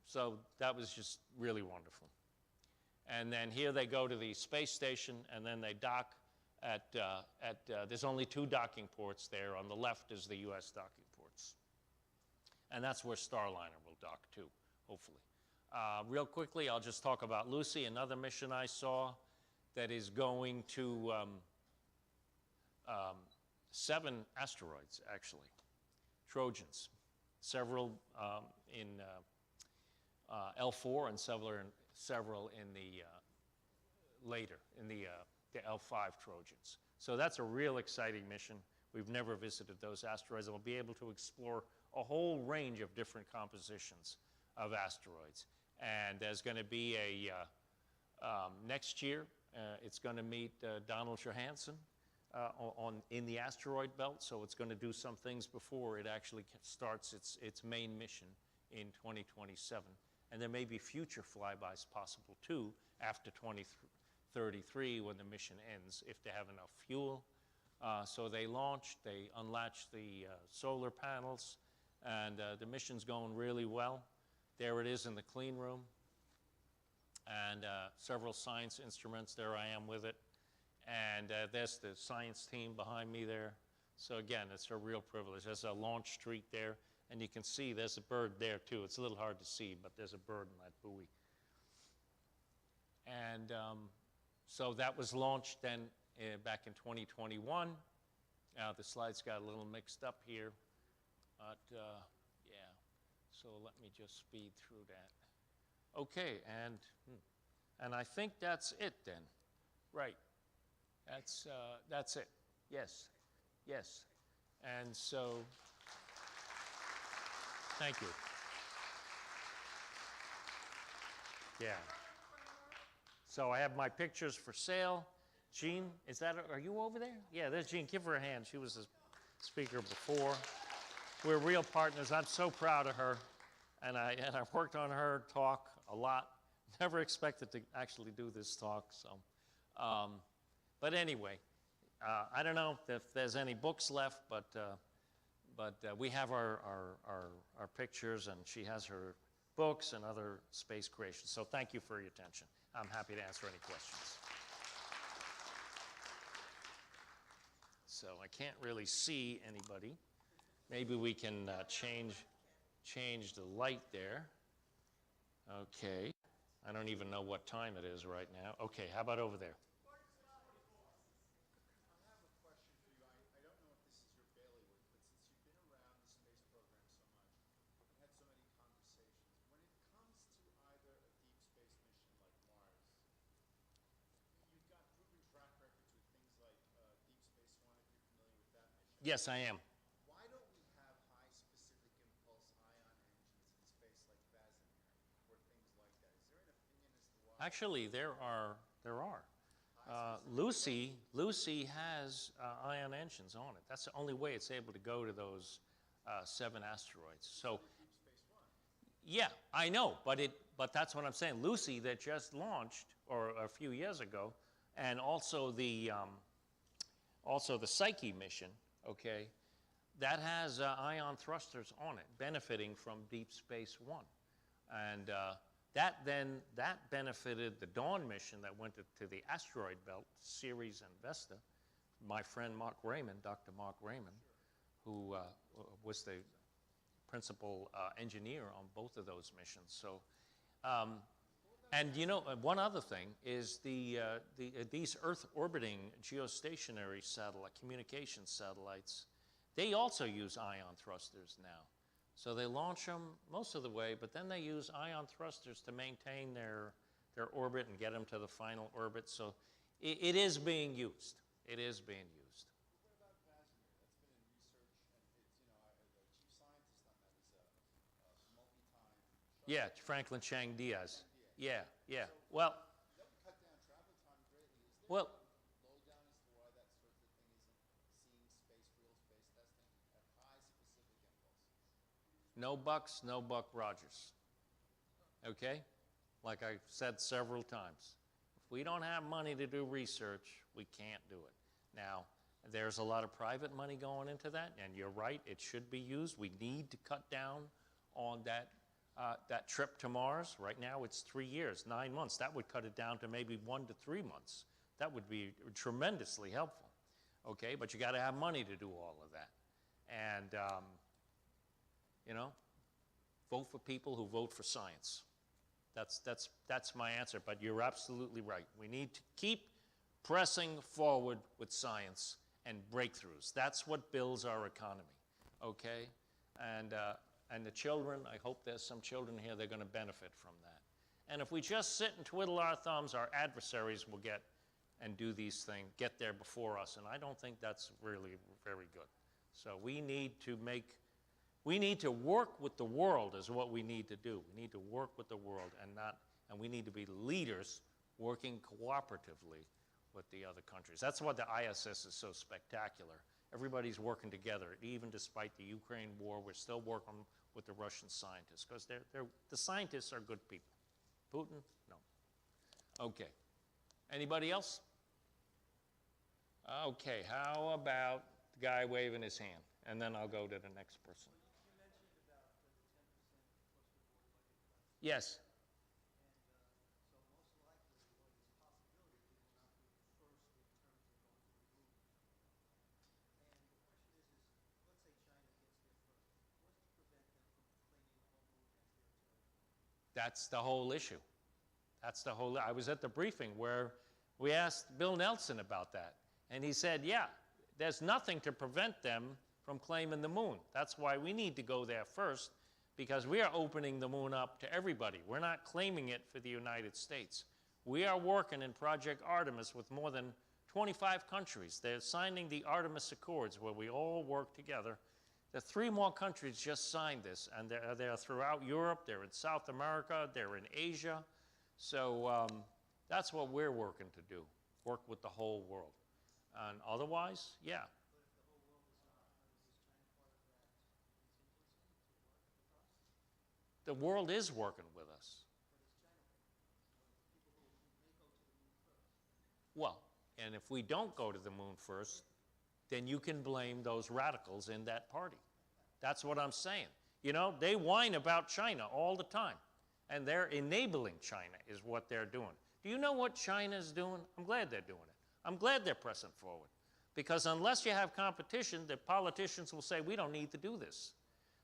so that was just really wonderful. And then here they go to the space station, and then they dock at there's only 2 docking ports there. On the left is the US docking ports. And that's where Starliner will dock too, hopefully. Real quickly, I'll just talk about Lucy, another mission I saw that is going to 7 asteroids, actually, Trojans, several in L4 and several in the later, in the L5 Trojans. So that's a real exciting mission. We've never visited those asteroids, and we'll be able to explore a whole range of different compositions of asteroids. And there's going to be a, next year, it's going to meet Donald Johanson in the asteroid belt, so it's going to do some things before it actually starts its main mission in 2027. And there may be future flybys possible too after 2033 when the mission ends, if they have enough fuel. So they launched, they unlatched the solar panels, and the mission's going really well. There it is in the clean room, and several science instruments. There I am with it. And there's the science team behind me there. So again, it's a real privilege. There's a launch street there, and you can see there's a bird there too. It's a little hard to see, but there's a bird in that buoy. And so that was launched then back in 2021. The slides got a little mixed up here, but yeah. So let me just speed through that. Okay, and I think that's it then. Right. That's it. Yes. Yes. And so, thank you. Yeah. So I have my pictures for sale. Jean, are you over there? Yeah, there's Jean. Give her a hand. She was the speaker before. We're real partners. I'm so proud of her. And I've worked on her talk a lot. Never expected to actually do this talk. So, but anyway, I don't know if there's any books left, but we have our pictures, and she has her books and other space creations. So thank you for your attention. I'm happy to answer any questions. So I can't really see anybody. Maybe we can change the light there. Okay. I don't even know what time it is right now. Okay, how about over there? Yes, I am. Why don't we have high specific impulse ion engines in space like Vasimir or things like that? Is there an opinion as to why? Actually, there are. Lucy has ion engines on it. That's the only way it's able to go to those 7 asteroids. So, yeah, I know, but that's what I'm saying. Lucy that just launched, or a few years ago, and also the Psyche mission. Okay, that has ion thrusters on it, benefiting from Deep Space One, and that benefited the Dawn mission that went to the asteroid belt, Ceres and Vesta. My friend Mark Raymond, Dr. Mark Raymond, who was the principal engineer on both of those missions. So, and you know, one other thing is these Earth orbiting geostationary satellite communication satellites, they also use ion thrusters now. So they launch them most of the way, but then they use ion thrusters to maintain their orbit and get them to the final orbit. So it is being used. It is being used. What about Vasimir? That's been in research, and it's, you know, the chief scientist on that is a multi-time. Yeah, Franklin Chang Diaz. Yeah, yeah. Well, that would cut down travel time greatly. Is there well, low down as to why that sort of thing isn't seeing real space testing at high specific impulse? no bucks, no Buck Rogers. Okay? Like I said several times. If we don't have money to do research, we can't do it. Now, there's a lot of private money going into that, and you're right, it should be used. We need to cut down on that trip to Mars. Right now it's 3 years, 9 months. That would cut it down to maybe 1 to 3 months. That would be tremendously helpful. Okay, but you got to have money to do all of that. And, you know, Vote for people who vote for science. That's my answer, but you're absolutely right. We need to keep pressing forward with science and breakthroughs. That's what builds our economy, okay? And the children, I hope there's some children here, they're going to benefit from that. And if we just sit and twiddle our thumbs, our adversaries will get and do these things, get there before us, and I don't think that's really very good. So we need to work with the world is what we need to do. We need to work with the world and we need to be leaders working cooperatively with the other countries. That's why the ISS is so spectacular. Everybody's working together. Even despite the Ukraine war, we're still working with the Russian scientists because the scientists are good people. Putin? No. Okay. Anybody else? Okay, how about the guy waving his hand? And then I'll go to the next person. Yes. That's the whole issue. That's the whole, I was at the briefing where we asked Bill Nelson about that. And he said, yeah, there's nothing to prevent them from claiming the moon. That's why we need to go there first, because we are opening the moon up to everybody. We're not claiming it for the United States. We are working in Project Artemis with more than 25 countries. They're signing the Artemis Accords where we all work together. The 3 more countries just signed this, and they're throughout Europe, they're in South America, they're in Asia. So that's what we're working to do, work with the whole world. And otherwise, yeah. The world is working with us. Well, and if we don't go to the moon first, then you can blame those radicals in that party. That's what I'm saying. You know, they whine about China all the time, and they're enabling China is what they're doing. Do you know what China's doing? I'm glad they're doing it. I'm glad they're pressing forward, because unless you have competition, the politicians will say, we don't need to do this.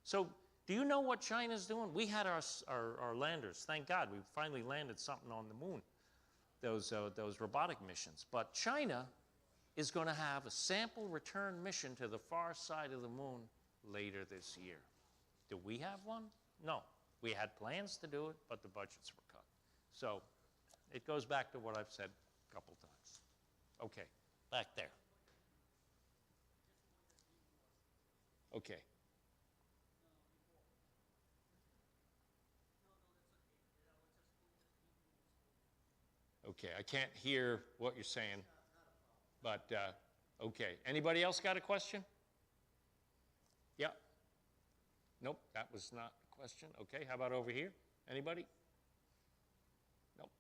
So do you know what China's doing? We had our landers. Thank God, we finally landed something on the moon, those robotic missions. But China is going to have a sample return mission to the far side of the moon later this year. Do we have one? No. We had plans to do it, but the budgets were cut. So it goes back to what I've said a couple times. Okay, back there. Okay. Okay, I can't hear what you're saying, but okay. Anybody else got a question? Yeah. Nope, that was not a question. Okay, how about over here? Anybody? Nope.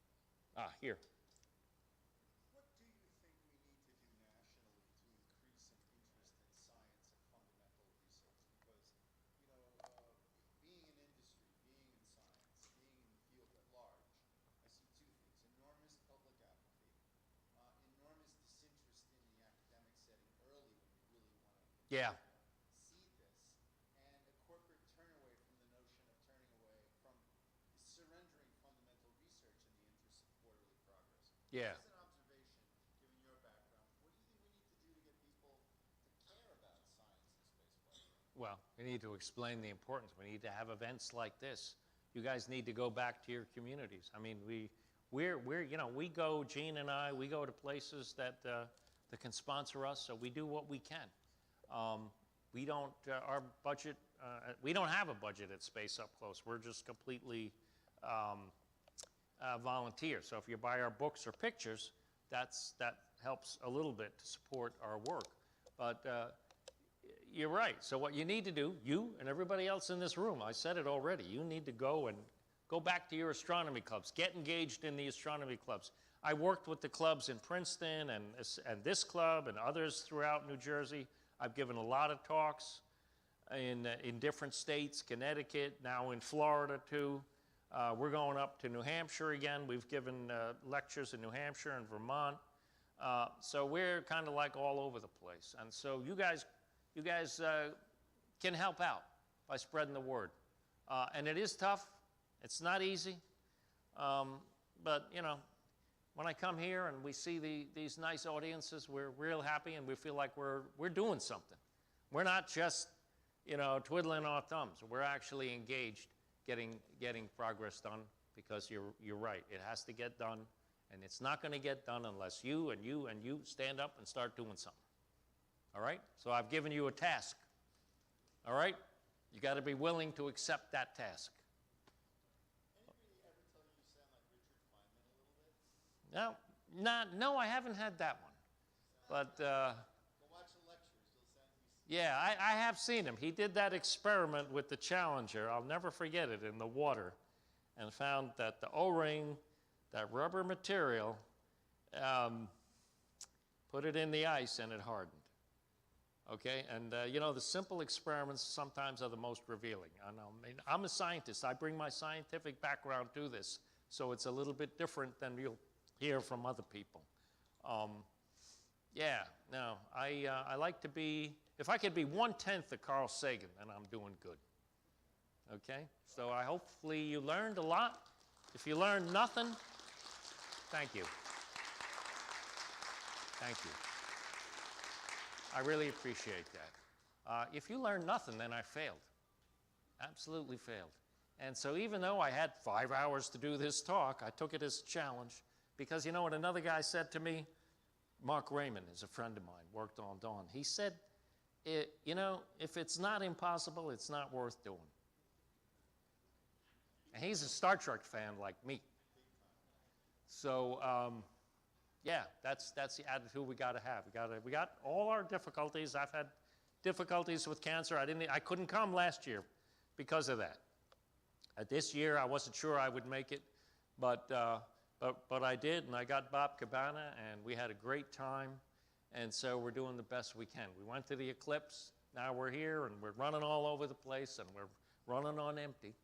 Ah, here. What do you think we need to do nationally to increase an interest in science and fundamental research? Because, you know, being in industry, being in science, being in the field at large, I see 2 things. Enormous public apathy, enormous disinterest in the academic setting early when you really want to Yeah. see this, and a corporate turn away from the notion of turning away from surrendering fundamental research in the interest of quarterly progress. Yeah. As an observation, given your background, what do you think we need to do to get people to care about science and space program? Well, we need to explain the importance. We need to have events like this. You guys need to go back to your communities. I mean, we go, Gene and I, we go to places that can sponsor us, so we do what we can. We don't, our budget, we don't have a budget at Space Up Close. We're just completely volunteer. So if you buy our books or pictures, that helps a little bit to support our work. But you're right. So what you need to do, you and everybody else in this room, I said it already, you need to go back to your astronomy clubs. Get engaged in the astronomy clubs. I worked with the clubs in Princeton and this club and others throughout New Jersey. I've given a lot of talks in different states, Connecticut, now in Florida too. We're going up to New Hampshire again. We've given lectures in New Hampshire and Vermont. So we're kind of like all over the place. And so you guys can help out by spreading the word. And it is tough. It's not easy. But, you know, when I come here and we see these nice audiences, we're real happy and we feel like we're doing something. We're not just, you know, twiddling our thumbs. We're actually engaged getting progress done, because you're right. It has to get done, and it's not going to get done unless you and you and you stand up and start doing something. All right? So I've given you a task. All right? You got to be willing to accept that task. Anybody ever tell you you sound like Richard Feynman a little bit? No, I haven't had that one. But Go watch the lectures. You'll sound. yeah, I have seen him. He did that experiment with the Challenger. I'll never forget it, in the water, and found that the O-ring, that rubber material, put it in the ice and it hardened. Okay, and you know, the simple experiments sometimes are the most revealing. I know, I mean, I'm a scientist. I bring my scientific background to this, so it's a little bit different than you'll hear from other people. Yeah, no, I like to be, if I could be 1/10 of Carl Sagan, then I'm doing good. Okay, so hopefully you learned a lot. If you learned nothing, thank you. Thank you. I really appreciate that. If you learned nothing, then I failed. Absolutely failed. And so even though I had 5 hours to do this talk, I took it as a challenge, because you know what another guy said to me? Mark Raymond is a friend of mine, worked on Dawn. He said, you know, if it's not impossible, it's not worth doing. And he's a Star Trek fan like me. So, yeah, that's the attitude we got to have. We got all our difficulties. I've had difficulties with cancer. I couldn't come last year because of that. This year, I wasn't sure I would make it, but I did, and I got Bob Cabana, and we had a great time, and so we're doing the best we can. We went to the eclipse. Now we're here, and we're running all over the place, and we're running on empty.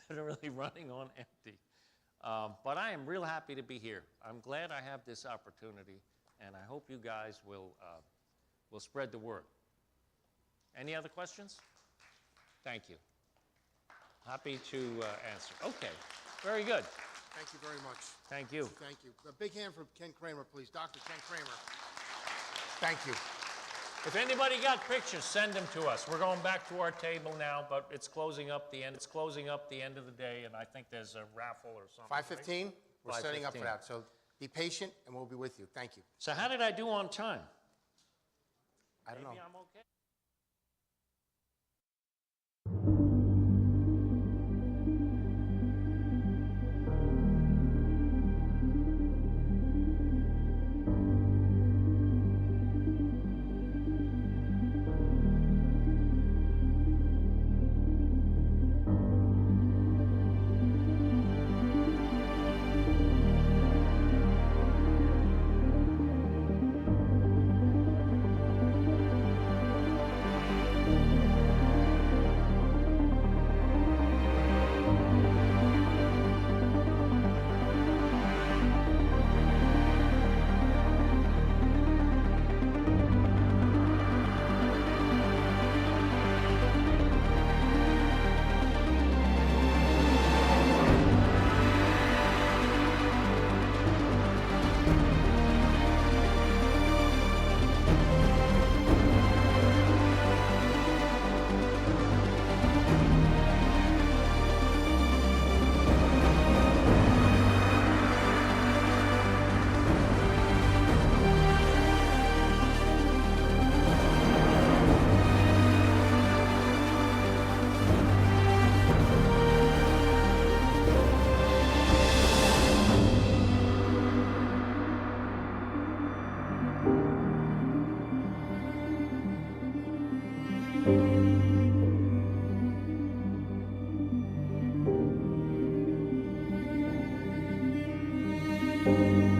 Literally running on empty. But I am real happy to be here. I'm glad I have this opportunity, and I hope you guys will spread the word. Any other questions? Thank you. Happy to answer. Okay, very good. Thank you very much. Thank you. Thank you. A big hand for Ken Kramer, please. Dr. Ken Kramer. Thank you. If anybody got pictures, send them to us. We're going back to our table now, but it's closing up the end. It's closing up the end of the day, and I think there's a raffle or something. 5:15. Right? We're setting up for that. So be patient, and we'll be with you. Thank you. So how did I do on time? I don't know. Maybe I'm okay. Thank you.